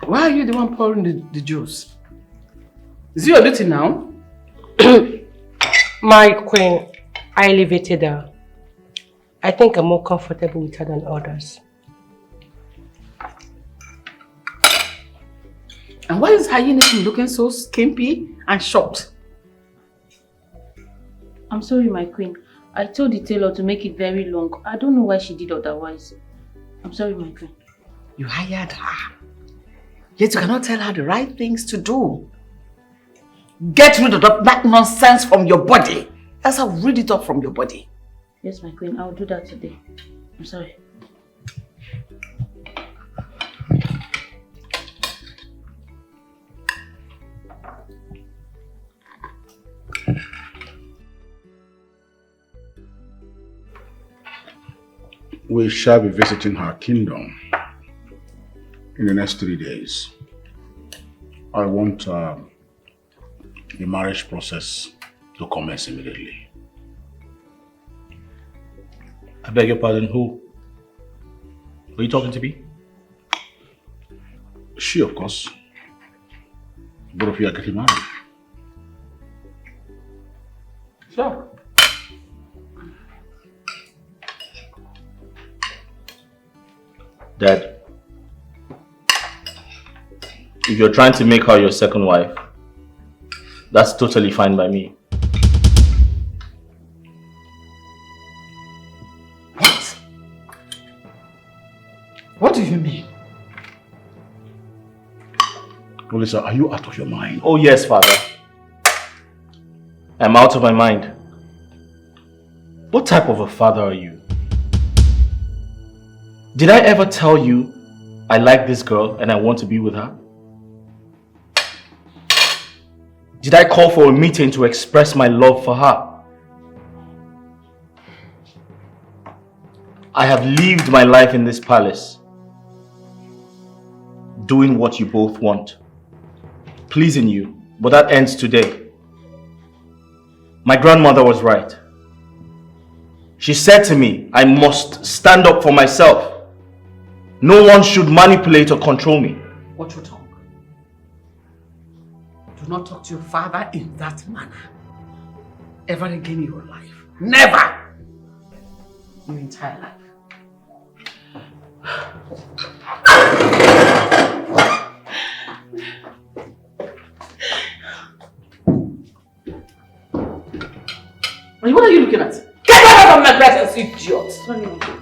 Why are you the one pouring the juice? Is it your duty now? My queen, I elevated her. I think I'm more comfortable with her than others. And why is Hyena looking so skimpy and short? I'm sorry, my queen. I told the tailor to make it very long. I don't know why she did otherwise. I'm sorry, my queen. You hired her. Yet you cannot tell her the right things to do. Get rid of that nonsense from your body. Else I'll read it off from your body. Yes, my queen. I'll do that today. I'm sorry. We shall be visiting her kingdom in the next 3 days. I want the marriage process to commence immediately. I beg your pardon, who? Are you talking to me? She, of course. Both of you are getting married. Sure. Dad, if you're trying to make her your second wife, that's totally fine by me. What? What do you mean? Olisa, are you out of your mind? Oh yes, Father. I'm out of my mind. What type of a father are you? Did I ever tell you I like this girl and I want to be with her? Did I call for a meeting to express my love for her? I have lived my life in this palace, doing what you both want, pleasing you, but that ends today. My grandmother was right. She said to me, I must stand up for myself. No one should manipulate or control me. Watch your tongue. Do not talk to your father in that manner. Ever again in your life. Never! Your entire life. What are you looking at? Get out of my presence, idiot! Sorry, my queen.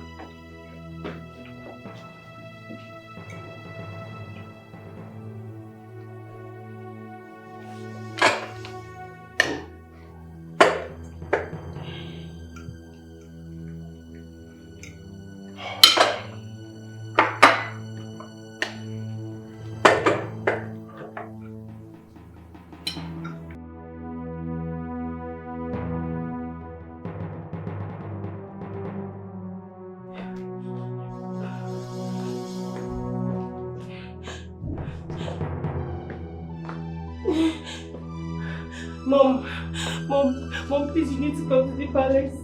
Mom, please, you need to come to the palace.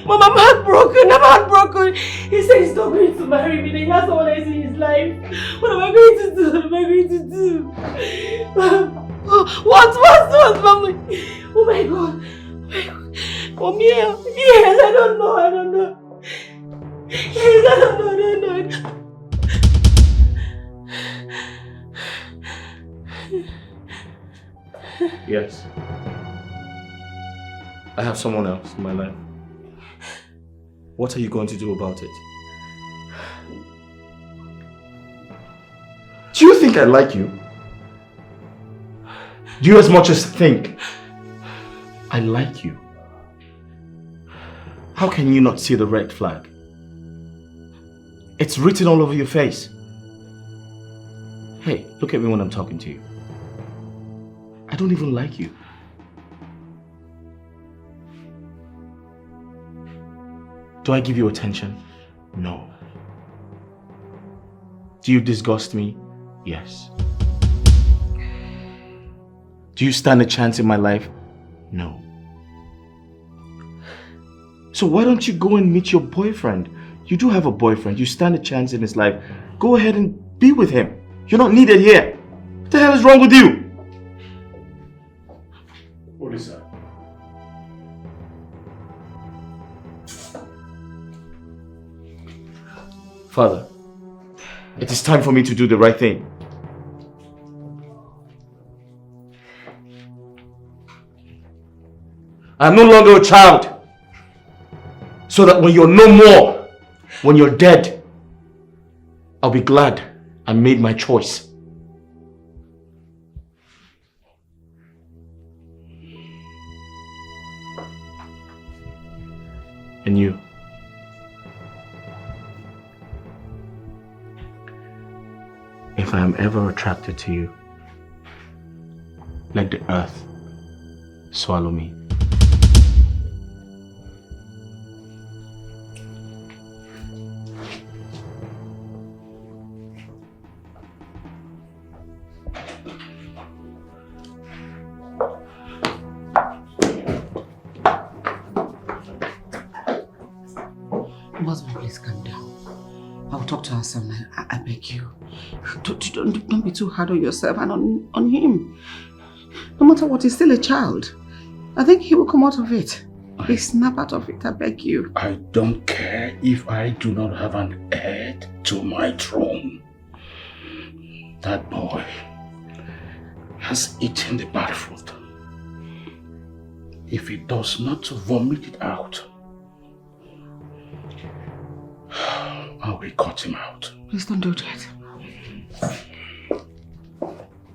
Mom, I'm heartbroken. He said he's not going to marry me, that he has someone else in his life. What am I going to do? What, Mom? Oh my God. Mom, yes, I don't know. Yes, I don't know. Yes. I have someone else in my life. What are you going to do about it? Do you think I like you? Do you as much as think I like you? How can you not see the red flag? It's written all over your face. Hey, look at me when I'm talking to you. I don't even like you. Do I give you attention? No. Do you disgust me? Yes. Do you stand a chance in my life? No. So why don't you go and meet your boyfriend? You do have a boyfriend. You stand a chance in his life. Go ahead and Be with him. You're not needed here. What the hell is wrong with you? What is that? Father, it is time for me to do the right thing. I am no longer a child. So that when you're no more, when you're dead, I'll be glad I made my choice. And you? If I am ever attracted to you, let the earth swallow me. Husband, please calm down. I'll talk to our son. I beg you. Don't be too hard on yourself and on him. No matter what, he's still a child. I think he will come out of it. He'll snap out of it, I beg you. I don't care if I do not have an heir to my throne. That boy has eaten the bad fruit. If he does not vomit it out, I will cut him out. Please don't do that.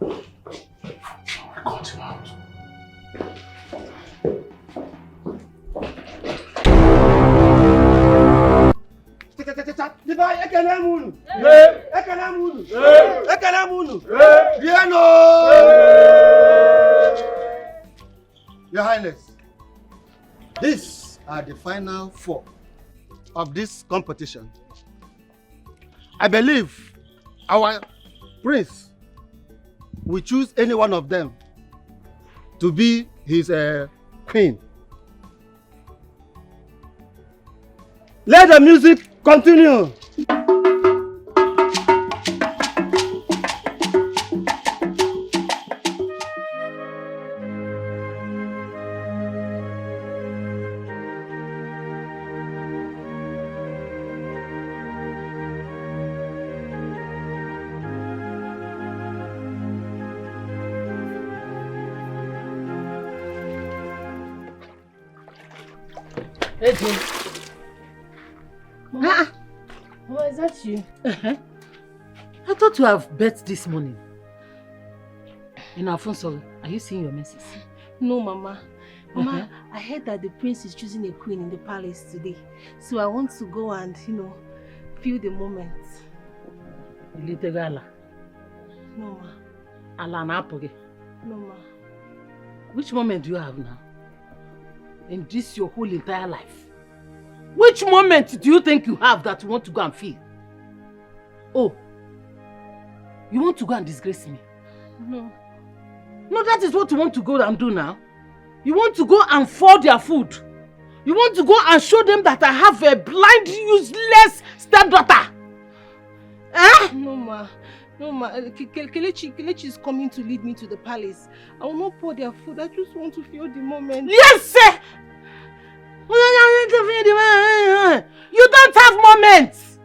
I will cut him out. Your Highness, these are the final four of this competition. I believe our prince will choose any one of them to be his queen. Let the music continue. Hey, Jane. Mama, Mama, is that you? I thought you have bet this morning. And Alfonso, are you seeing your message? No, Mama. Mama, I heard that the prince is choosing a queen in the palace today. So I want to go and, feel the moment. Little gala. No, Ma. Alana Apoge. No, Ma. Which moment do you have now? In this your whole entire life? Which moment do you think you have that you want to go and feel? Oh, you want to go and disgrace me? No. No, that is what you want to go and do now. You want to go and fall their food. You want to go and show them that I have a blind, useless stepdaughter. Eh? No, Ma. No, Ma. Kelechi is coming to lead me to the palace. I will not pour their food. I just want to feel the moment. Yes, sir! You don't have moments.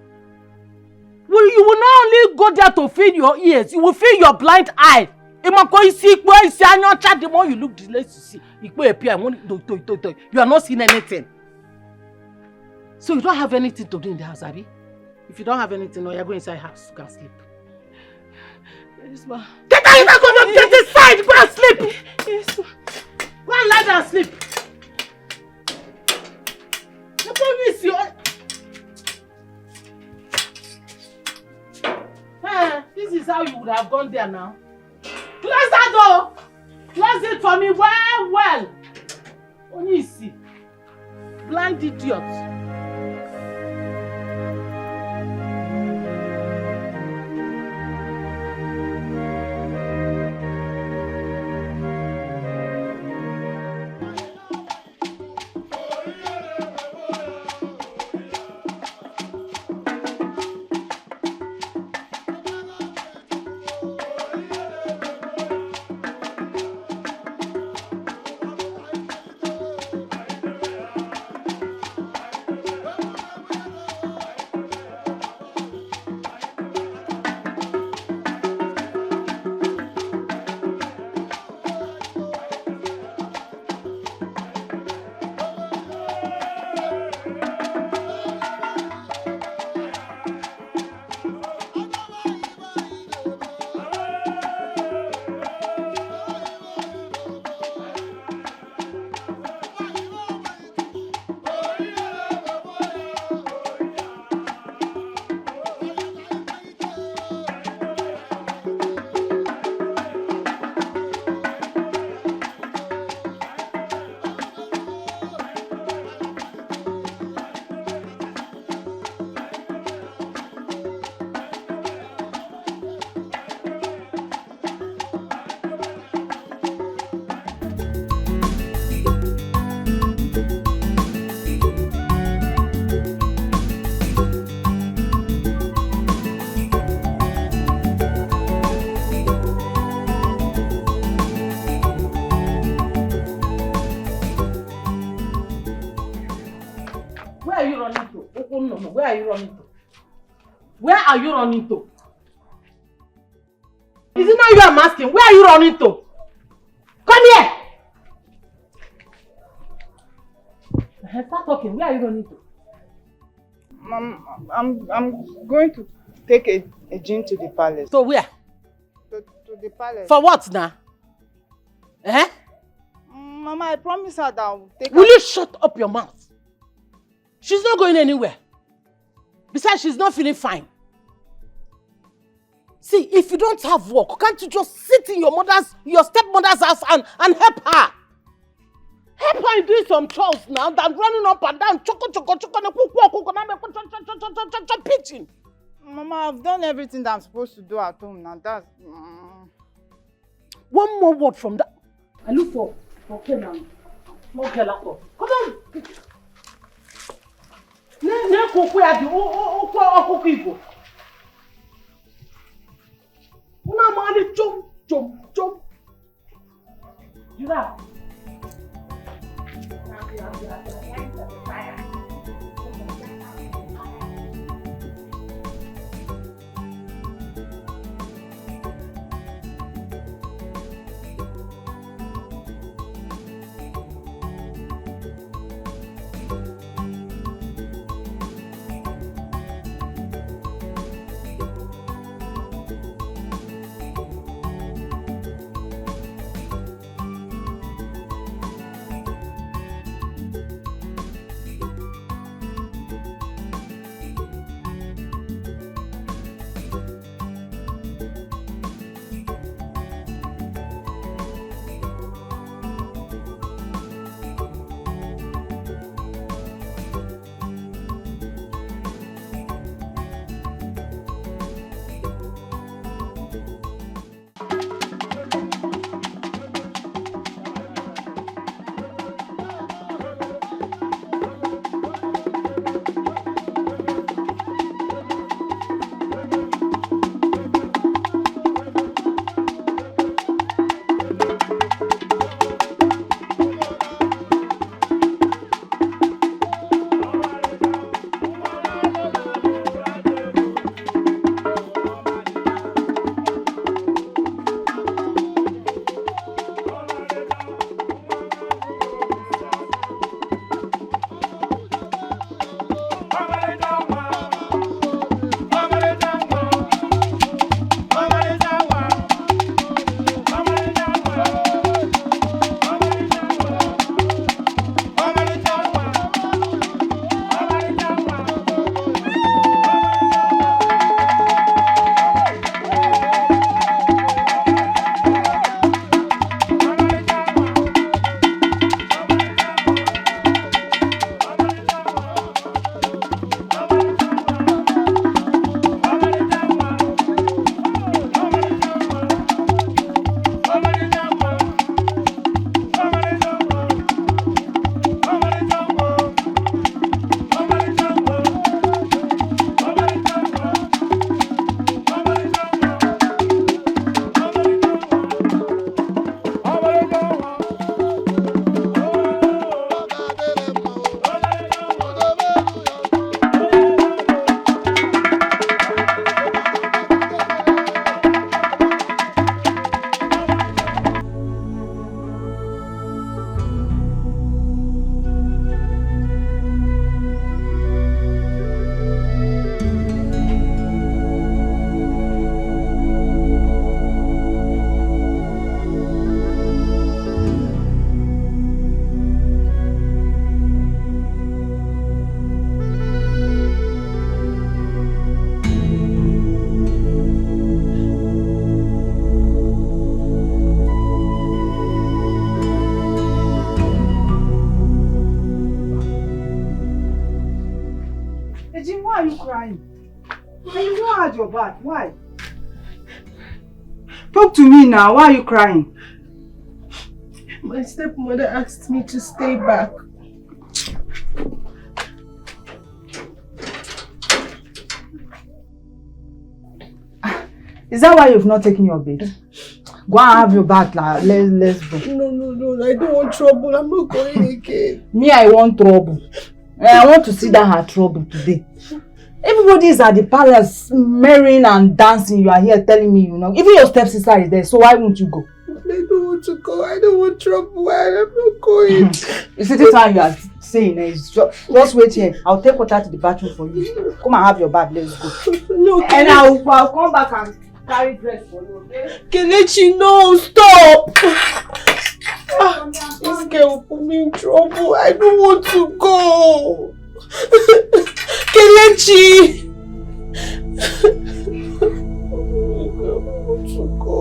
You will not only go there to feed your ears, you will feed your blind eye. The more you look, the less you see. You are not seeing anything. So you don't have anything to do in the house, Abby? If you don't have anything, no, you're going inside the house to go and sleep. Yes, Ma. Get out! You're going to get inside! Go and sleep! Yes, Ma. Go and lie down and sleep. This is how you would have gone there now. Close that door! Close it for me well! Only see. Blind idiot. Where are you running to? Where are you running to? Is it not you I'm asking? Where are you running to? Come here! Start talking. Where are you running to? I'm going to take a gin to the palace. To where? To the palace. For what now? Eh? Mama, I promise her that I'll take her. Will you shut up your mouth? She's not going anywhere. Besides, she's not feeling fine. See, if you don't have work, can't you just sit in your stepmother's house and help her? Help her in doing some chores now than running up and down, pitching. Mama, I've done everything that I'm supposed to do at home now. That's... One more word from that. I look for okay now. Small girl at all. Come on. Ne koko ya di o ibo. Una mani jump. You know. Why are you crying? You know how's your back. Why? Talk to me now. Why are you crying? My stepmother asked me to stay back. Is that why you've not taken your bed? Go and have your bath now. Let's go. No. I don't want trouble. I'm not going again. Me, I want trouble. I want to see that her trouble today. Everybody is at the palace marrying and dancing. You are here telling me, you know. Even your stepsister is there, so why won't you go? I don't want to go. I don't want trouble. I'm not going. You see, this one you are saying is just wait here. I'll take water to the bathroom for you. Come and have your bath. Let's go. No, And I'll come back and carry dress for you, okay? Kelechi, no, stop! This girl will put me in trouble. I don't want to go. Kelechi! I don't want to go.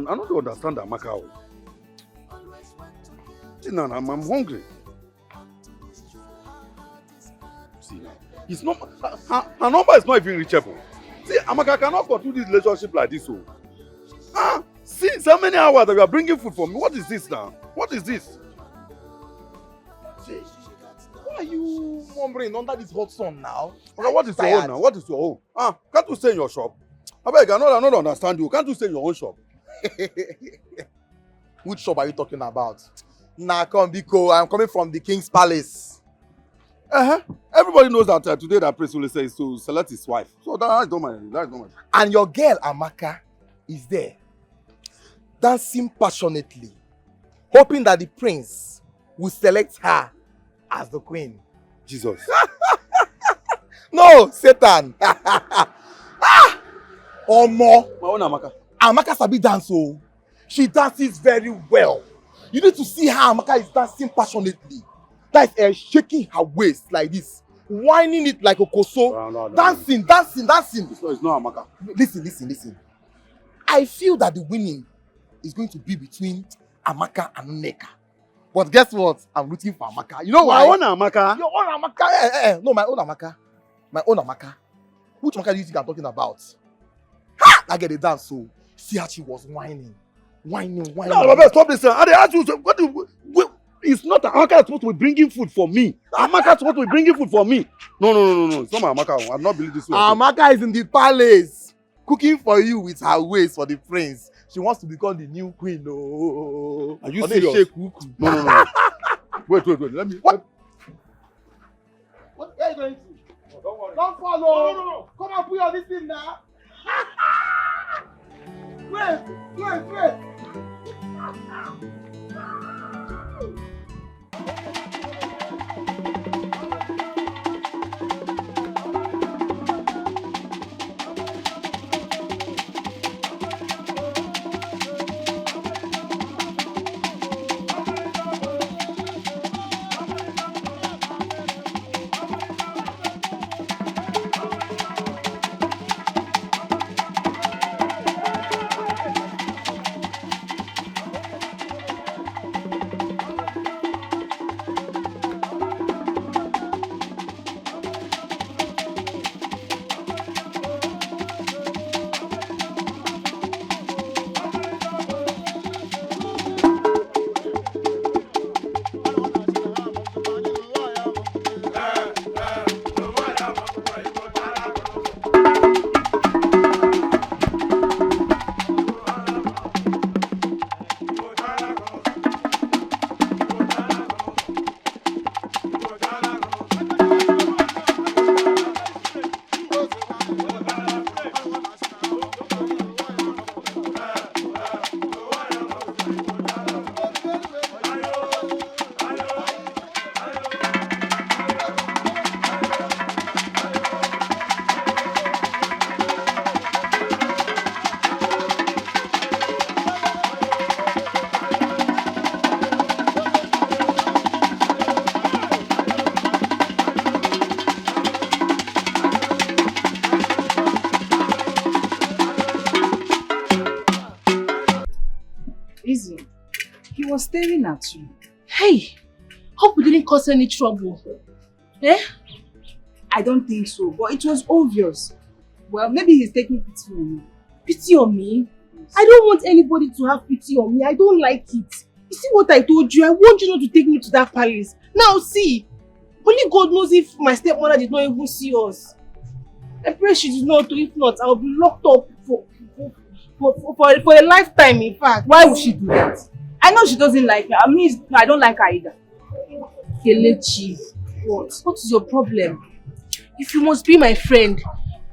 I don't understand Amaka. See now, I'm hungry. See now, it's not her number is not even reachable. See, Amaka cannot continue this relationship like this. See so many hours that you are bringing food for me. What is this now? What is this? See, why are you mumbling under this hot sun now? Okay, what is your own now? What is your own? Can't you stay in your shop? I beg, I don't understand you. Can't you stay in your own shop? Which shop are you talking about? Nah, come Biko, I'm coming from the King's Palace. Everybody knows that today that Prince will say is to select his wife. So that's not my. And your girl Amaka is there, dancing passionately, hoping that the prince will select her as the queen. Jesus. No, Satan. Omo. My own Amaka. Amaka sabi dance oh. She dances very well. You need to see how Amaka is dancing passionately. That is shaking her waist like this, whining it like a koso, No. dancing. It's not Amaka. Listen. I feel that the winning is going to be between Amaka and Nneka. But guess what? I'm rooting for Amaka. You know why? My own Amaka. Your own Amaka. No, my own Amaka. My own Amaka. Which Amaka do you think I'm talking about? Ha! I get a dance so. See how she was whining. No, Baba, stop this. I ask you, it's not Amaka that's supposed to be bringing food for me. Amaka is supposed to be bringing food for me. No. It's not my Amaka. I'm not believing this way. Amaka is in the palace, cooking for you with her waist for the prince. She wants to become the new queen. Oh, are you serious? No. Wait. Let me. What? Where are you going to? Oh, don't worry. Don't follow. No. Come and put your this thing now. Wait. was staring at you. Hey, hope we didn't cause any trouble. Eh? I don't think so, but it was obvious. Well, maybe he's taking pity on me. Pity on me? I don't want anybody to have pity on me. I don't like it. You see what I told you? I want you not to take me to that palace. Now see, only God knows if my stepmother did not even see us. I pray she did not. If not, I'll be locked up for a lifetime, in fact. Why would she do that? I know she doesn't like me. I don't like her either. Kelechi, what? What is your problem? If you must be my friend,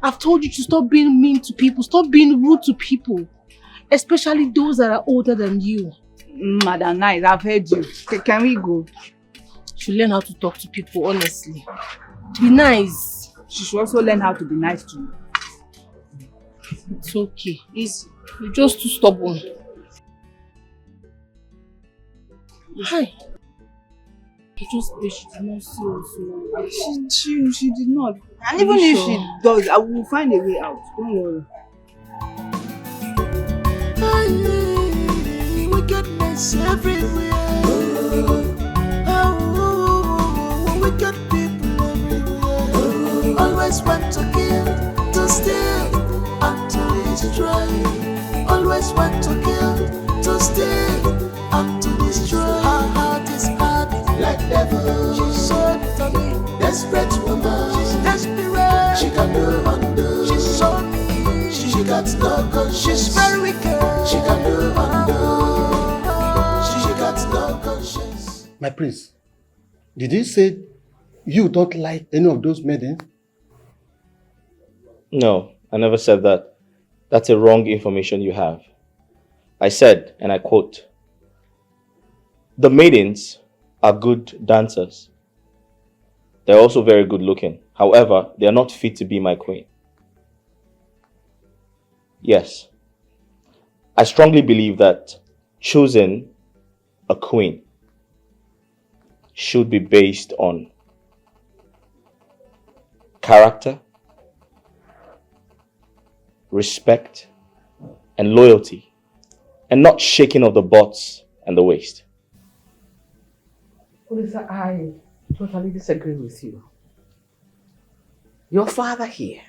I've told you to stop being mean to people, stop being rude to people, especially those that are older than you. Madam Nice, I've heard you. Can we go? You should learn how to talk to people, honestly. Be nice. She should also learn how to be nice to you. It's okay. Easy. You're just too stubborn. Hi. I just wish she did not see us. She did not. And even if she does, I will find a way out. Don't worry. Wickedness everywhere. Wicked people everywhere. Always want to kill, to steal, and to destroy. Always want to kill, to steal, and to destroy. Her heart is hard like devil. She's so determined, desperate woman. She's desperate. She can do undo. She's so mean. She got no conscience. She's very wicked. She can do undo. She got no conscience. My prince, did you say you don't like any of those maidens? No, I never said that. That's a wrong information you have. I said, and I quote, "The maidens are good dancers. They're also very good looking. However, they are not fit to be my queen." Yes, I strongly believe that choosing a queen should be based on character, respect, and loyalty, and not shaking of the butts and the waist. Olisa, I totally disagree with you. Your father here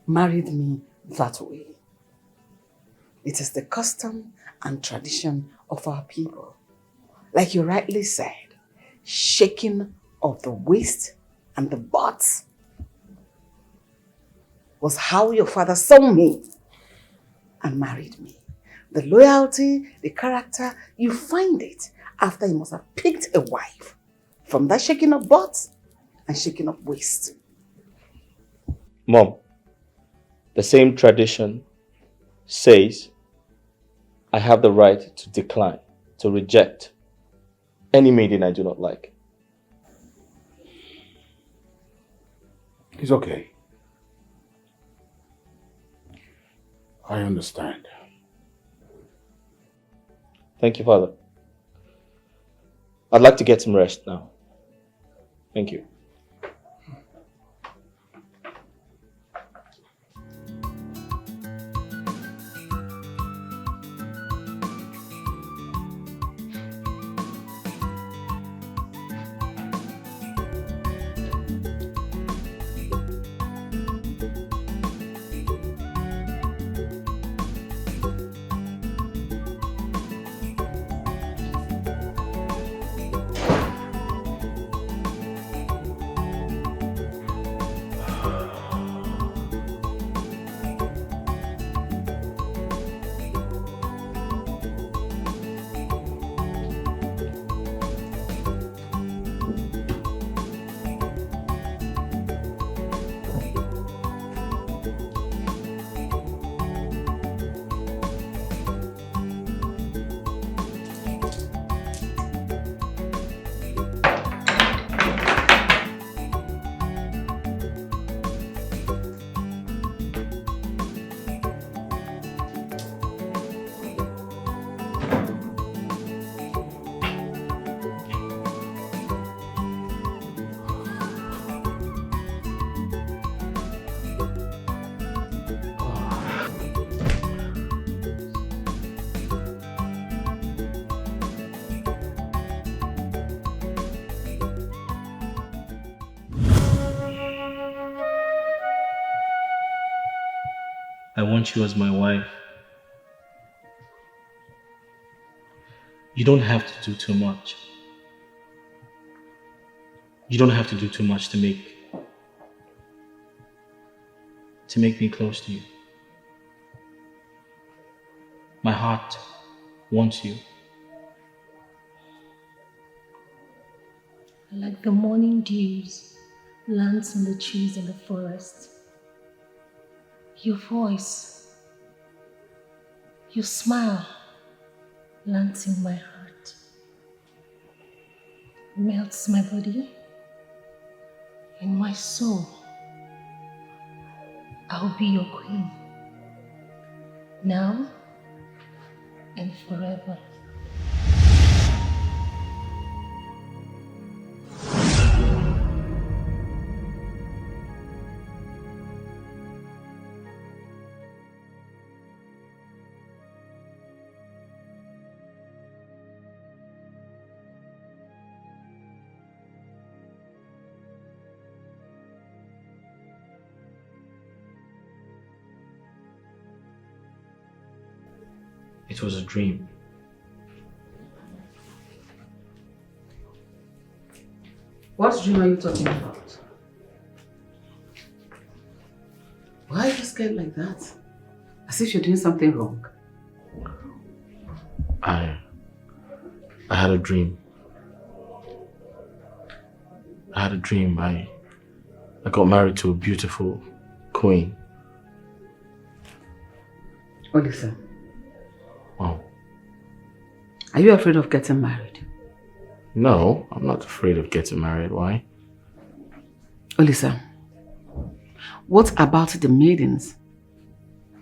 married me that way. It is the custom and tradition of our people. Like you rightly said, shaking of the waist and the butts was how your father saw me and married me. The loyalty, the character, you find it after he must have picked a wife from that shaking of butts and shaking of waist. Mom, the same tradition says I have the right to decline, to reject any maiden I do not like. It's okay. I understand. Thank you, Father. I'd like to get some rest now. Thank you. I want you as my wife. You don't have to do too much. You don't have to do too much to make me close to you. My heart wants you. Like the morning dews lands on the trees in the forest. Your voice, your smile lands in my heart, melts my body and my soul. I'll be your queen, now and forever. It was a dream. What dream are you talking about? Why are you scared like that? As if you're doing something wrong. I had a dream. I got married to a beautiful queen. Oh, listen. Wow. Are you afraid of getting married? No, I'm not afraid of getting married. Why? Olisa, what about the maidens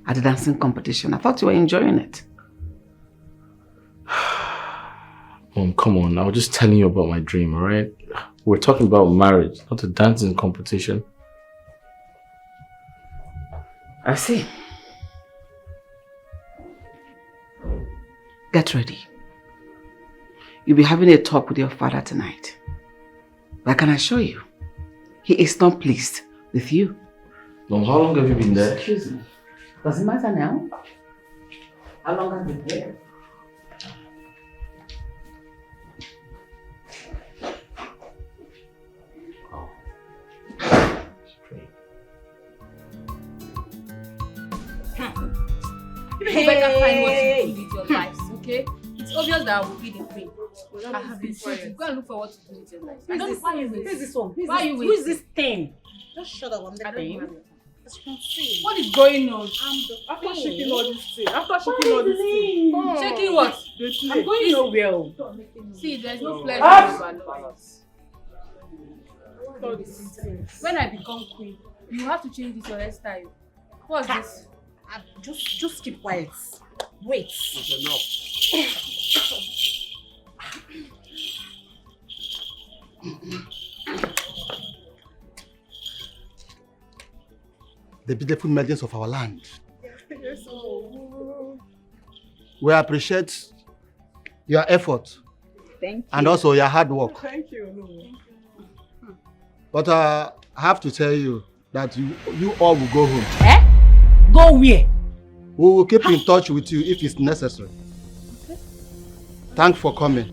at the dancing competition? I thought you were enjoying it. Mom, come on. I was just telling you about my dream, alright? We're talking about marriage, not a dancing competition. I see. Get ready. You'll be having a talk with your father tonight. But I can assure you, he is not pleased with you. Mom, how long have you been there? Excuse me. Does it matter now? How long have you been there? You better find what to do with your lives, okay? It's obvious that I will be the queen. I have been waiting. Go and look for what to do with your life. I don't know why you wait. Who's this one? Who is this thing? Just shut up, I'm the queen. What is going on? After shaking all this thing, come on. Shaking what? I'm going nowhere. See, there's no pleasure in advice. When I become queen, you have to change this your hairstyle. What's this? Just keep quiet. Wait. The beautiful maidens of our land. We appreciate your effort. Thank you. And also your hard work. Thank you. But I have to tell you that you all will go home. Eh? Go where? We will keep in touch with you if it's necessary. Okay. Thanks for coming.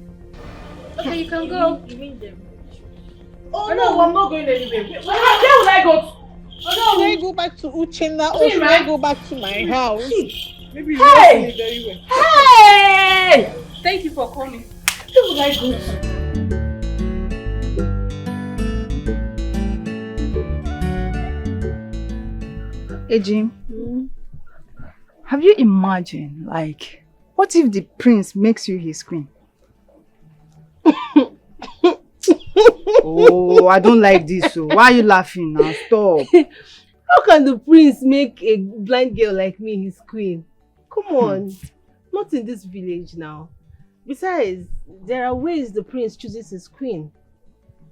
Okay, you can go. Oh no, I'm not going anywhere. Where will I go to? Oh no, I go back to Uchenna or should I go back to my house? Maybe you know me very well. Hey! Thank you for coming. Where will I go to? Hey Jim, have you imagined, like, what if the prince makes you his queen? Oh, I don't like this. So why are you laughing now? Stop. How can the prince make a blind girl like me his queen? Come on, not in this village now. Besides, there are ways the prince chooses his queen.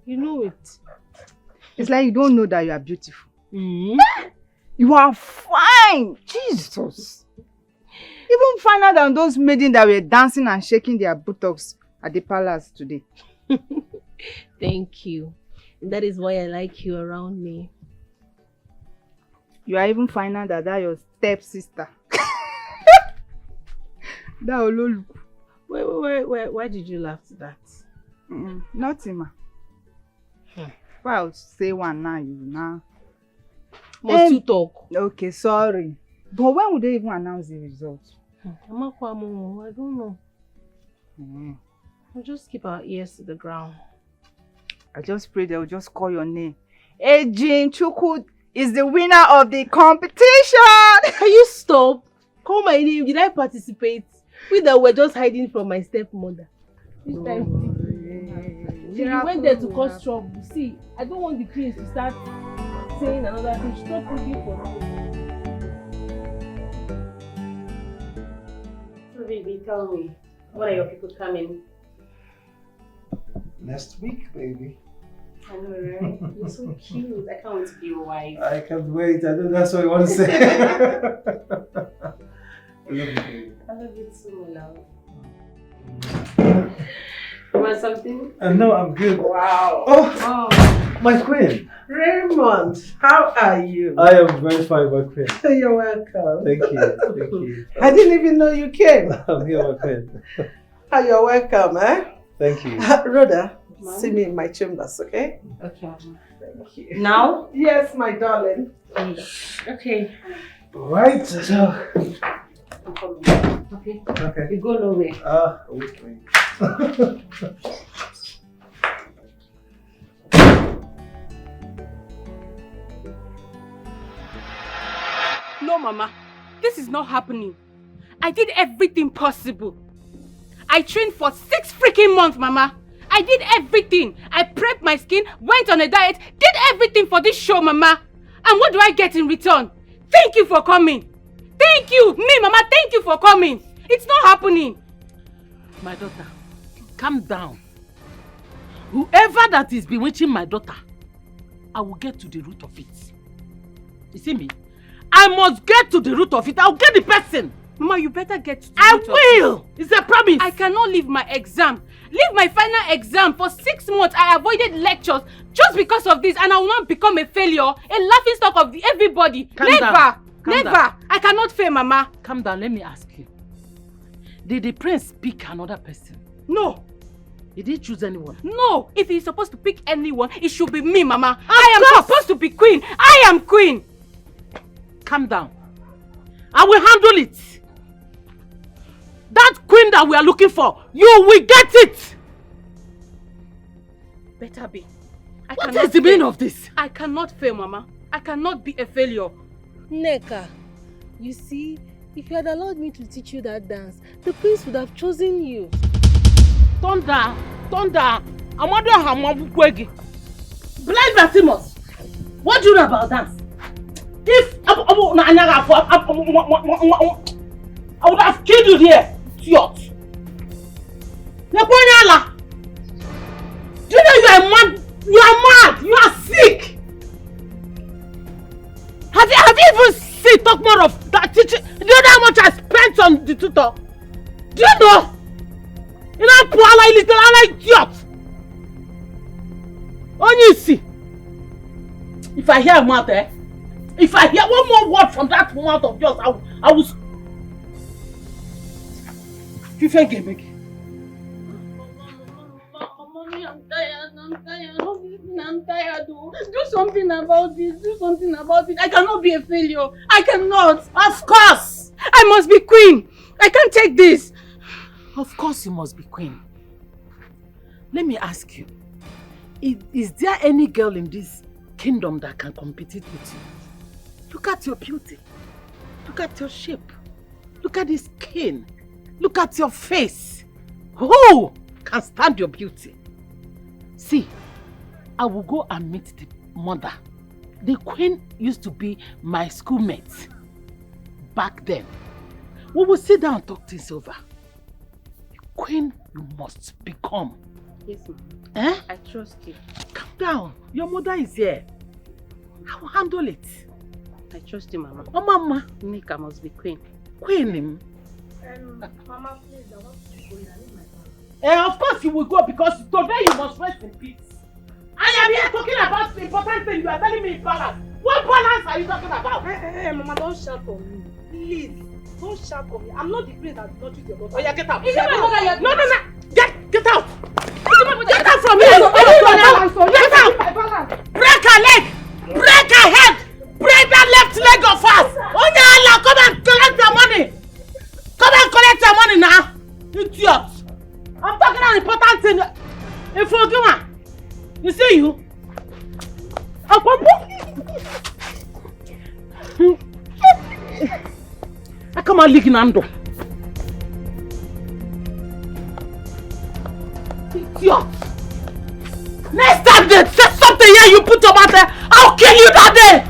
You know it. It's like you don't know that you are beautiful. You are fine. Jesus. Even finer than those maidens that were dancing and shaking their buttocks at the palace today. Thank you. That is why I like you around me. You are even finding out that your stepsister. That Ololu. Why did you laugh at that? Nothing, ma. If I would say one now, you now. Must you talk? Okay, sorry. But when would they even announce the result? I don't know. We'll just keep our ears to the ground. I just pray they will just call your name. Ejin Chukwu is the winner of the competition. Can you stop? Call my name. Did I participate? We that were just hiding from my stepmother. This time, you went there to cause trouble. See, I don't want the queens to start saying another thing. Stop looking for me. So baby, tell me, when are your people coming? Next week, baby. I know, right? You're so cute. I can't wait to be your wife. I can't wait. I know that's what you want to say. I love you, baby. I love you too, my love. You want something? No, I'm good. Wow. Oh, my queen. Raymond, how are you? I am very fine, my queen. You're welcome. Thank you. Thank you. I didn't even know you came. I'm here, my queen. You're welcome, eh? Thank you. Rhoda, see me in my chambers, okay? Okay. Thank you. Now? Yes, my darling. Okay. Right, so. I'm coming. Okay. Okay. You go nowhere. Okay. No, Mama. This is not happening. I did everything possible. I trained for 6 freaking months, Mama. I did everything. I prepped my skin, went on a diet, did everything for this show, Mama. And what do I get in return? Thank you for coming. Thank you. Me, Mama, thank you for coming. It's not happening. My daughter, calm down. Whoever that is bewitching my daughter, I will get to the root of it. You see me? I must get to the root of it. I'll get the person. Mama, you better get to the I root of will. it. It's a promise. I cannot leave my exam. Leave my final exam. For 6 months, I avoided lectures just because of this, and I will not become a failure, a laughingstock of everybody. Calm Never. down. Calm Never. down. I cannot fail, Mama. Calm down. Let me ask you. Did the prince pick another person? No. Did he choose anyone? No. If he's supposed to pick anyone, it should be me, Mama. I am supposed to be queen. I am queen. Calm down. I will handle it. That queen that we are looking for, you will get it. Better be. What is the meaning of this? I cannot fail, Mama. I cannot be a failure. Neka, you see, if you had allowed me to teach you that dance, the prince would have chosen you. Thunder, Amadu Hamabukwegi. Blind Batimus, what do you know about dance? If I would have killed you here, idiot. Neponyala, do you know you are mad? You are mad. You are sick. Have you even seen talk more of that teaching? Do you know how much I spent on the tutor? Do you know? You know, poor like little idiot. Only see. If I hear a mouth, if I hear one more word from that mouth of yours, I will. You think it make? Mommy, I'm tired. I'm tired. Do something about this. Do something about it. I cannot be a failure. I cannot. Of course. I must be queen. I can't take this. Of course you must be queen. Let me ask you. Is there any girl in this kingdom that can compete with you? Look at your beauty. Look at your shape. Look at this skin. Look at your face. Who can stand your beauty? See, I will go and meet the mother. The queen used to be my schoolmate back then. We will sit down and talk things over. Queen, you must become. Yes, ma'am. Eh? I trust you. Calm down. Your mother is here. I will handle it. I trust you, Mama. Oh, Mama. Nika must be queen. Queen? Mama, please, I want to go in. I need my Of course you will go because today you must rest in peace. I am here talking about the important thing. You are telling me in palace. What balance are you talking about? Hey, Mama, don't shout on me. Please, don't shout on me. I'm not the prince that did not treat your daughter. Oh yeah, get out. Is it my mother you're... No. Get out. Get out from Yes, here. Get out. Break her leg. Break her head. Break that left leg of us. Onya Allah, come and collect your money. Come and collect your money now. Idiot. I'm talking an important thing. If you give me, you see you. I come and lick in Ando. Idiot. Next time they say something here, you put your mouth there, I'll kill you that day.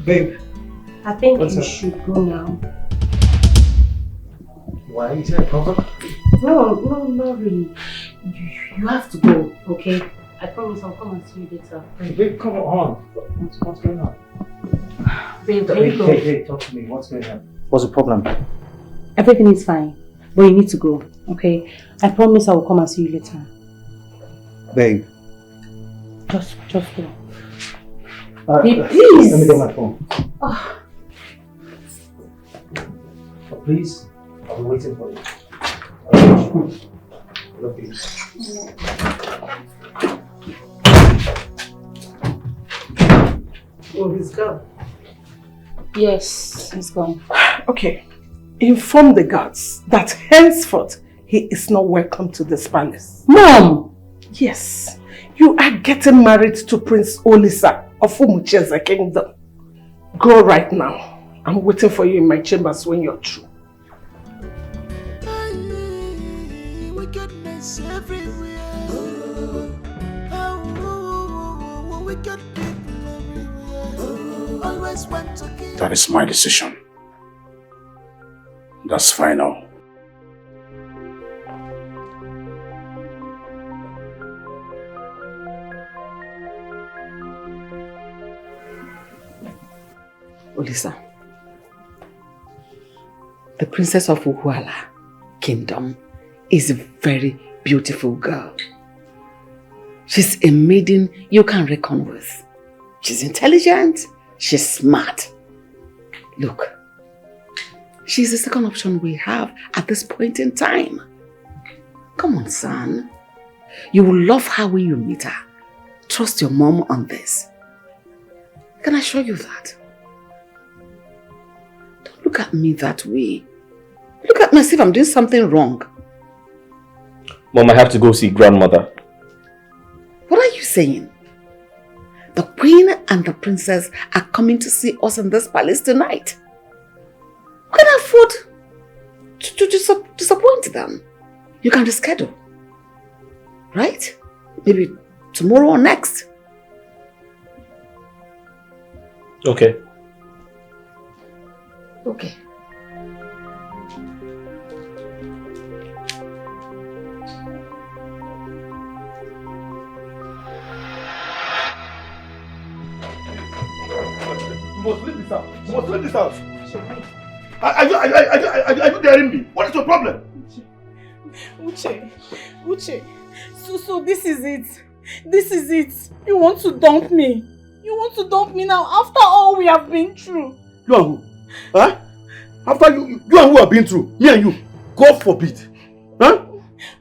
Babe. I think What's you up? should go now. Why? Is there a problem? No, not really. You have to go, okay? I promise I'll come and see you later. Hey, babe, come on. What's going on? Babe, can you go? Hey, talk to me. What's going on? What's the problem? Everything is fine, but you need to go, okay? I promise I will come and see you later. Babe. Just go. Please. Let me get my phone. Oh. Please. I'll be waiting for you. I love you. Oh, he's gone. Yes, he's gone. Okay. Inform the guards that henceforth he is not welcome to this palace. Mom! Yes. You are getting married to Prince Olisa of Umucheze Kingdom. Go right now. I'm waiting for you in my chambers when you're through. Wickedness everywhere. Wicked people everywhere. Always want to kill. That is my decision. That's final. Olisa, the princess of Uhuala Kingdom is a very beautiful girl. She's a maiden you can reckon with. She's intelligent, she's smart. Look, she's the second option we have at this point in time. Come on, son. You will love her when you meet her. Trust your mom on this. Can I show you that? Don't look at me that way. Look at me as if I'm doing something wrong. Mom, I have to go see grandmother. What are you saying? The queen and the princess are coming to see us in this palace tonight. We can afford to disappoint them. You can reschedule. Right? Maybe tomorrow or next. Okay. Okay. You must leave this house. You must leave this house. Are you daring me? What is your problem? Uche. So this is it. This is it. You want to dump me. You want to dump me now after all we have been through. You and who? Huh? After you and who have been through, me and you, God forbid. Huh?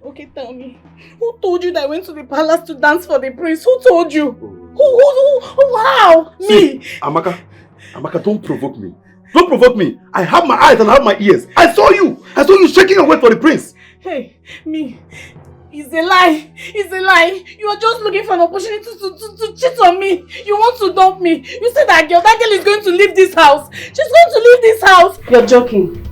Okay, tell me. Who told you that I went to the palace to dance for the prince? Who told you? Who? How? Me? See, Amaka, don't provoke me. Don't provoke me. I have my eyes and I have my ears. I saw you. I saw you shaking away for the prince. Hey, me. It's a lie. It's a lie. You are just looking for an opportunity to cheat on me. You want to dump me. You said that girl is going to leave this house. She's going to leave this house. You're joking.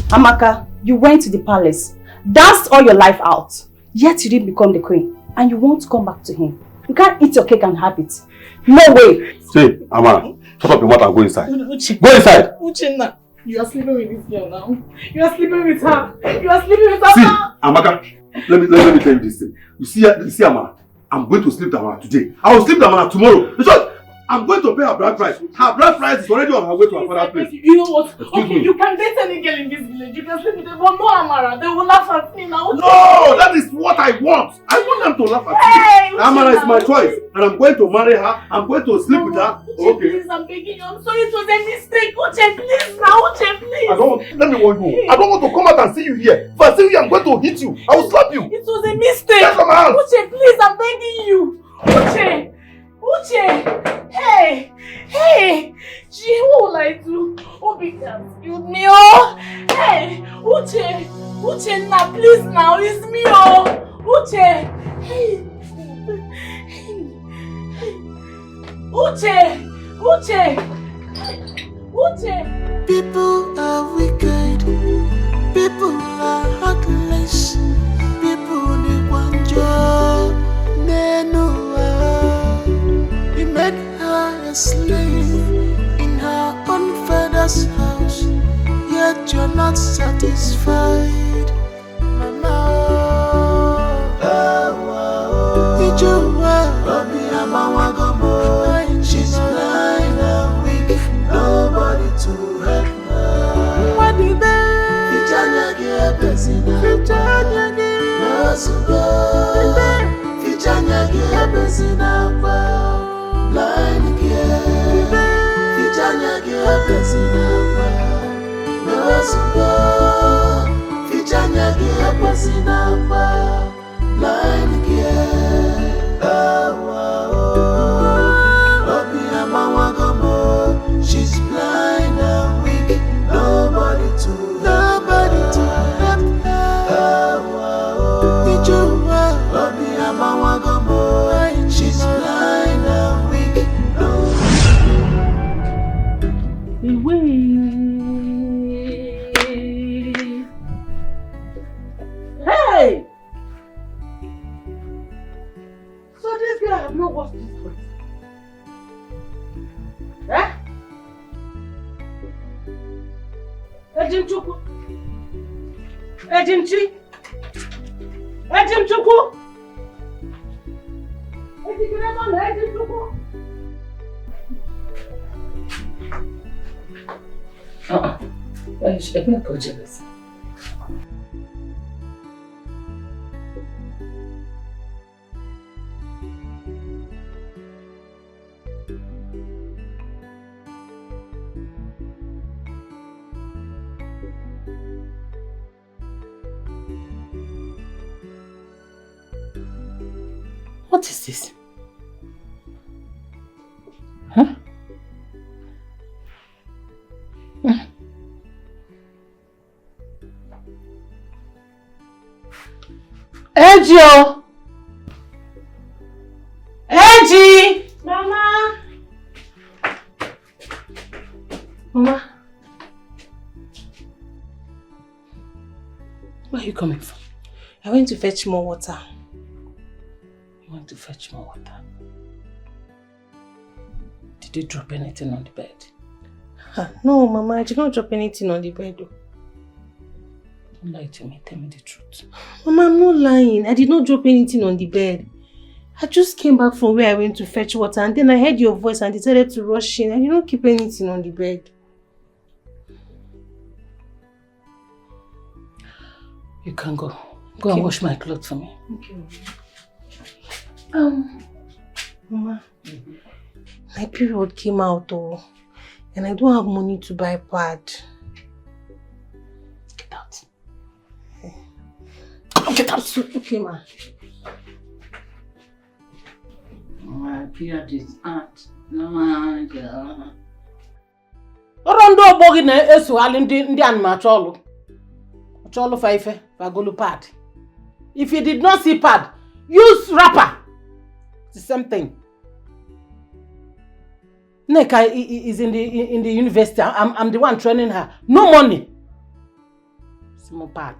Amaka, you went to the palace, danced all your life out, yet you didn't become the queen, and you won't come back to him. You can't eat your cake and have it. No way. See, Amara, shut up your mouth and go inside. Uche. Go inside. Uchenna, you are sleeping with this girl now. You are sleeping with her. You are sleeping with her. See, Amaka, let me tell you this thing. You see Amara, I'm going to sleep with Amara today. I will sleep with Amara tomorrow. I'm going to pay her bride price. Her bride price is already on her way to her father's place. You know what? Excuse me. You can date any girl in this village. You can sleep with them, but no Amara. They will laugh at me now. No, that is what I want. I want them to laugh at me. Amara is my choice, and I'm going to marry her. I'm going to sleep with her. Uche, please, I'm begging you. I'm sorry, it was a mistake. Uche, please, now, Uche, please. Let me warn you. I don't want to come out and see you here. If I see you, I'm going to hit you. I will slap you. It was a mistake. Get from my house. Uche, please, I'm begging you. Uche. Hey. Gee, what will I do? Obi can excuse me, oh. Hey, Uche, now, please, now, it's me, oh. Uche. Hey. Uche. People are wicked. People are heartless. People need one job. They know he made her a slave in her own father's house. Yet you're not satisfied, Mama. She's blind and weak, nobody to help her. What do they? She's blind and weak, nobody to help her. She's blind and weak, Hey! So this girl have not washed this foot. Eh? Ejimchukwu. What is this? Huh? Ejio! Eji! Mama! Mama? Where are you coming from? I went to fetch more water. You went to fetch more water? Did you drop anything on the bed? No, Mama, I did not drop anything on the bed. Don't lie to me. Tell me the truth. Mama, I'm not lying. I did not drop anything on the bed. I just came back from where I went to fetch water and then I heard your voice and decided to rush in. I did not keep anything on the bed. You can go. Go and wash my clothes for me. Okay. Mama, my period came out and I don't have money to buy pad. Get out. Get out. Okay, ma. My period is out. Naija. Orondo obogi na esughali ndị anụmanụ achọlụ. Achọlụ fa ife, fa golu pad. If you did not see pad, use wrapper. It's the same thing. Neka is in the university. I'm the one training her. No money. Small pad.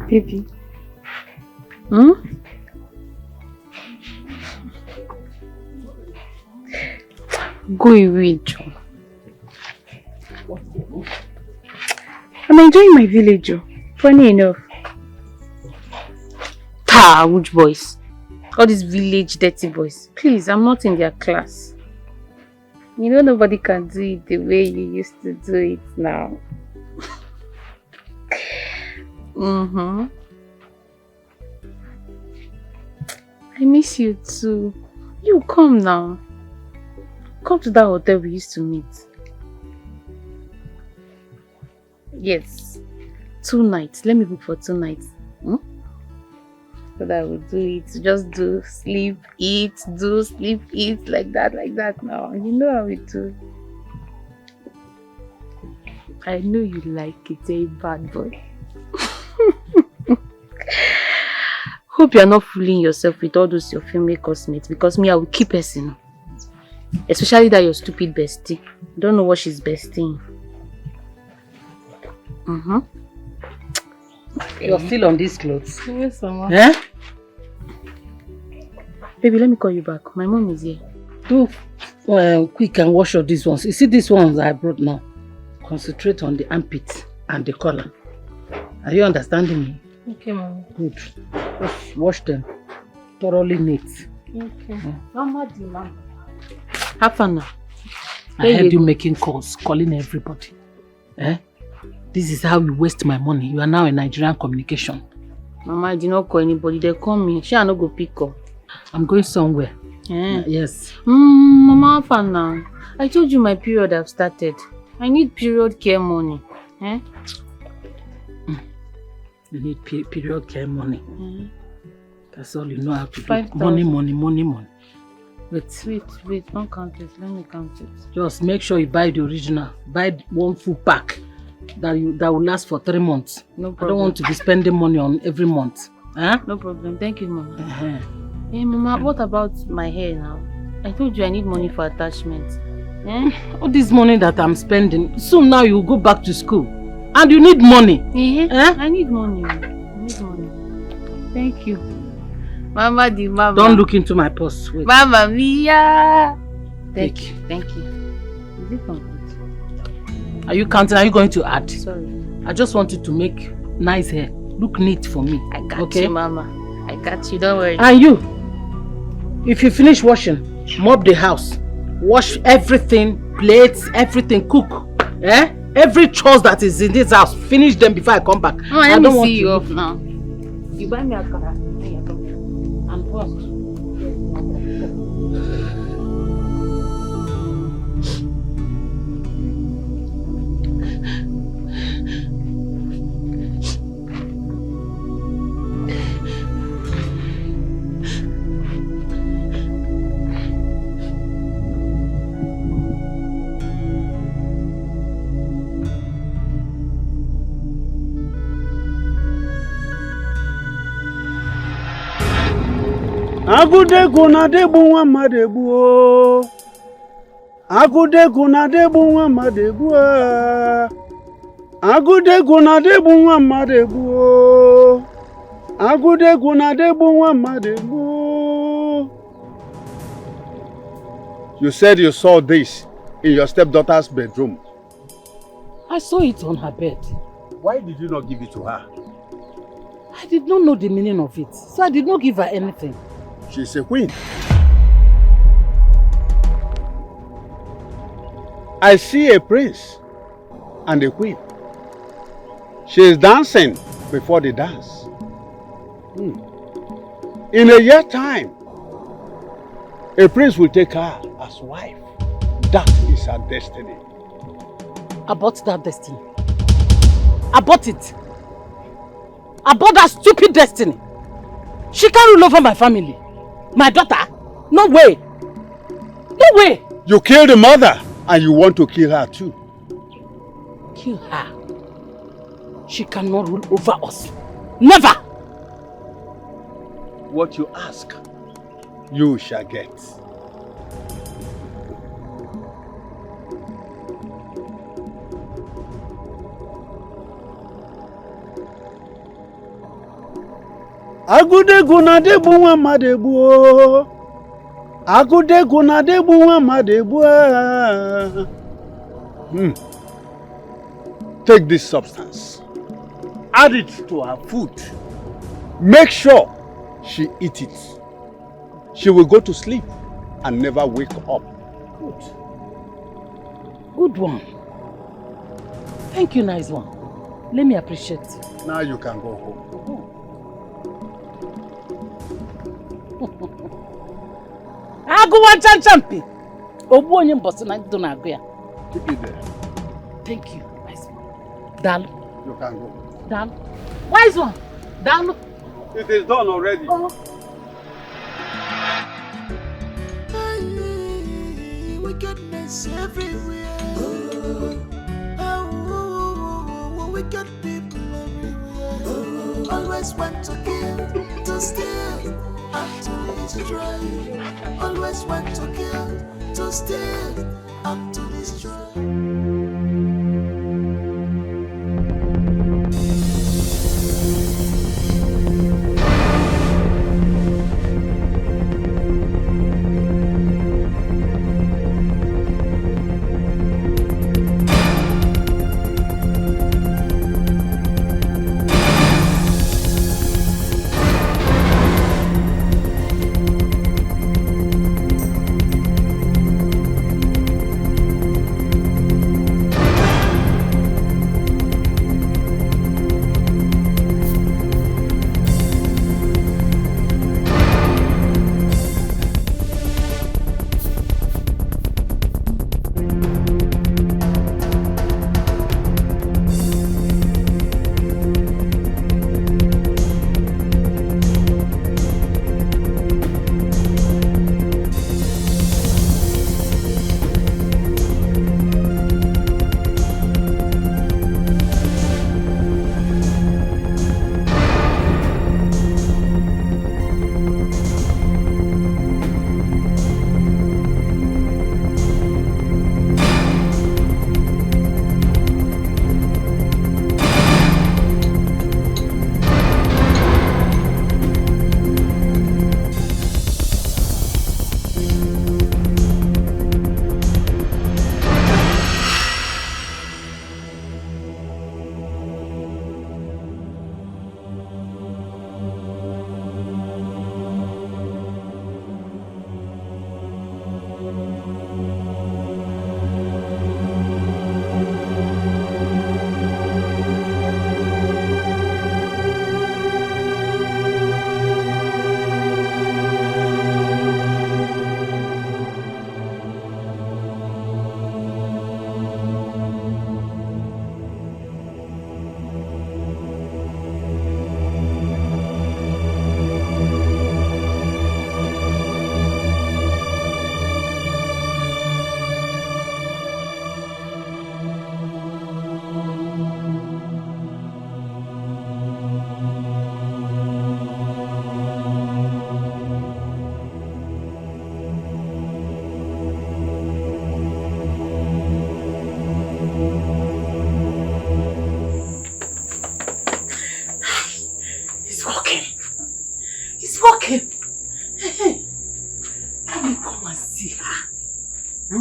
Baby. Hmm? Go away, Joe. I'm enjoying my village, Joe. Funny enough. Which boys? All these village dirty boys. Please, I'm not in their class. You know nobody can do it the way you used to do it now. I miss you too. You come now. Come to that hotel we used to meet. Yes. 2 nights. Let me book for 2 nights. So that we'll do it. Just do, sleep, eat, do, sleep, eat, like that now. You know how we do. I know you like it, a bad boy. Hope you're not fooling yourself with all those your female cosmates, because me, I will keep person. Especially that your stupid bestie. Don't know what she's besting. You're still on these clothes? Yes, Mama. Eh? Baby, let me call you back. My mom is here. Do quick and wash all these ones. You see these ones I brought now? Concentrate on the armpit and the collar. Are you understanding me? Okay, Mama. Good. Just wash them thoroughly neat. Okay. Mama, the mom. Have fun now. I heard you making calls, calling everybody. Eh? This is how you waste my money. You are now a Nigerian communication. Mama, I did not call anybody. They call me. She not go pick up. I'm going somewhere. Yeah. Yes. Mama, have fun now. I told you my period have started. I need period care money. Eh? You need period care money. That's all you know how to do. 5,000. Money. Wait, don't count it. Let me count it. Just make sure you buy the original. Buy one full pack that will last for 3 months. No problem. I don't want to be spending money on every month. Huh? No problem. Thank you, Mama. Hey, Mama, what about my hair now? I told you I need money for attachment. All this money that I'm spending, soon now you go back to school. And you need money. I need money. Thank you. Mama, the mama. Don't look into my purse. Wait. Mama mia. Thank you. Is it complete? Are you counting? Are you going to add? Sorry. I just wanted to make nice hair. Look neat for me. I got you, Mama. I got you. Don't worry. And you, if you finish washing, mop the house. Wash everything, plates, everything, cook. Every chores that is in this house, finish them before I come back. Let me see you off now. You buy me a car. And first. Agudegu na debu nwa madebu o. Agudegu na debu nwa madebu o. Agudegu na debu nwa madebu o. Agudegu na debu nwa madebu. You said you saw this in your stepdaughter's bedroom. I saw it on her bed. Why did you not give it to her? I did not know the meaning of it, so I did not give her anything. She's a queen. I see a prince and a queen. She is dancing before the dance. In a year's time, a prince will take her as wife. That is her destiny. Abort that destiny. Abort it. Abort that stupid destiny. She can't rule over my family. My daughter? No way. No way. You killed the mother and you want to kill her too. Kill her. She cannot rule over us. Never. What you ask, you shall get. Agudegu na debu nwa madebu o. Agudegu na debu nwa madebu. Take this substance. Add it to her food. Make sure she eats it. She will go to sleep and never wake up. Good. Good one. Thank you, nice one. Let me appreciate you. Now you can go home. Agụwa champi. Ogbu onye mbọsị na ndụ na-agụ ya. Keep it there. Thank you, nice one. Dalu. You can go. Dalu. Wise one. Dalu. It is done already. Oh. Wickedness everywhere. Oh, wicked people everywhere. Always want to kill, to steal, and to destroy. Always want to kill, to steal, and to destroy.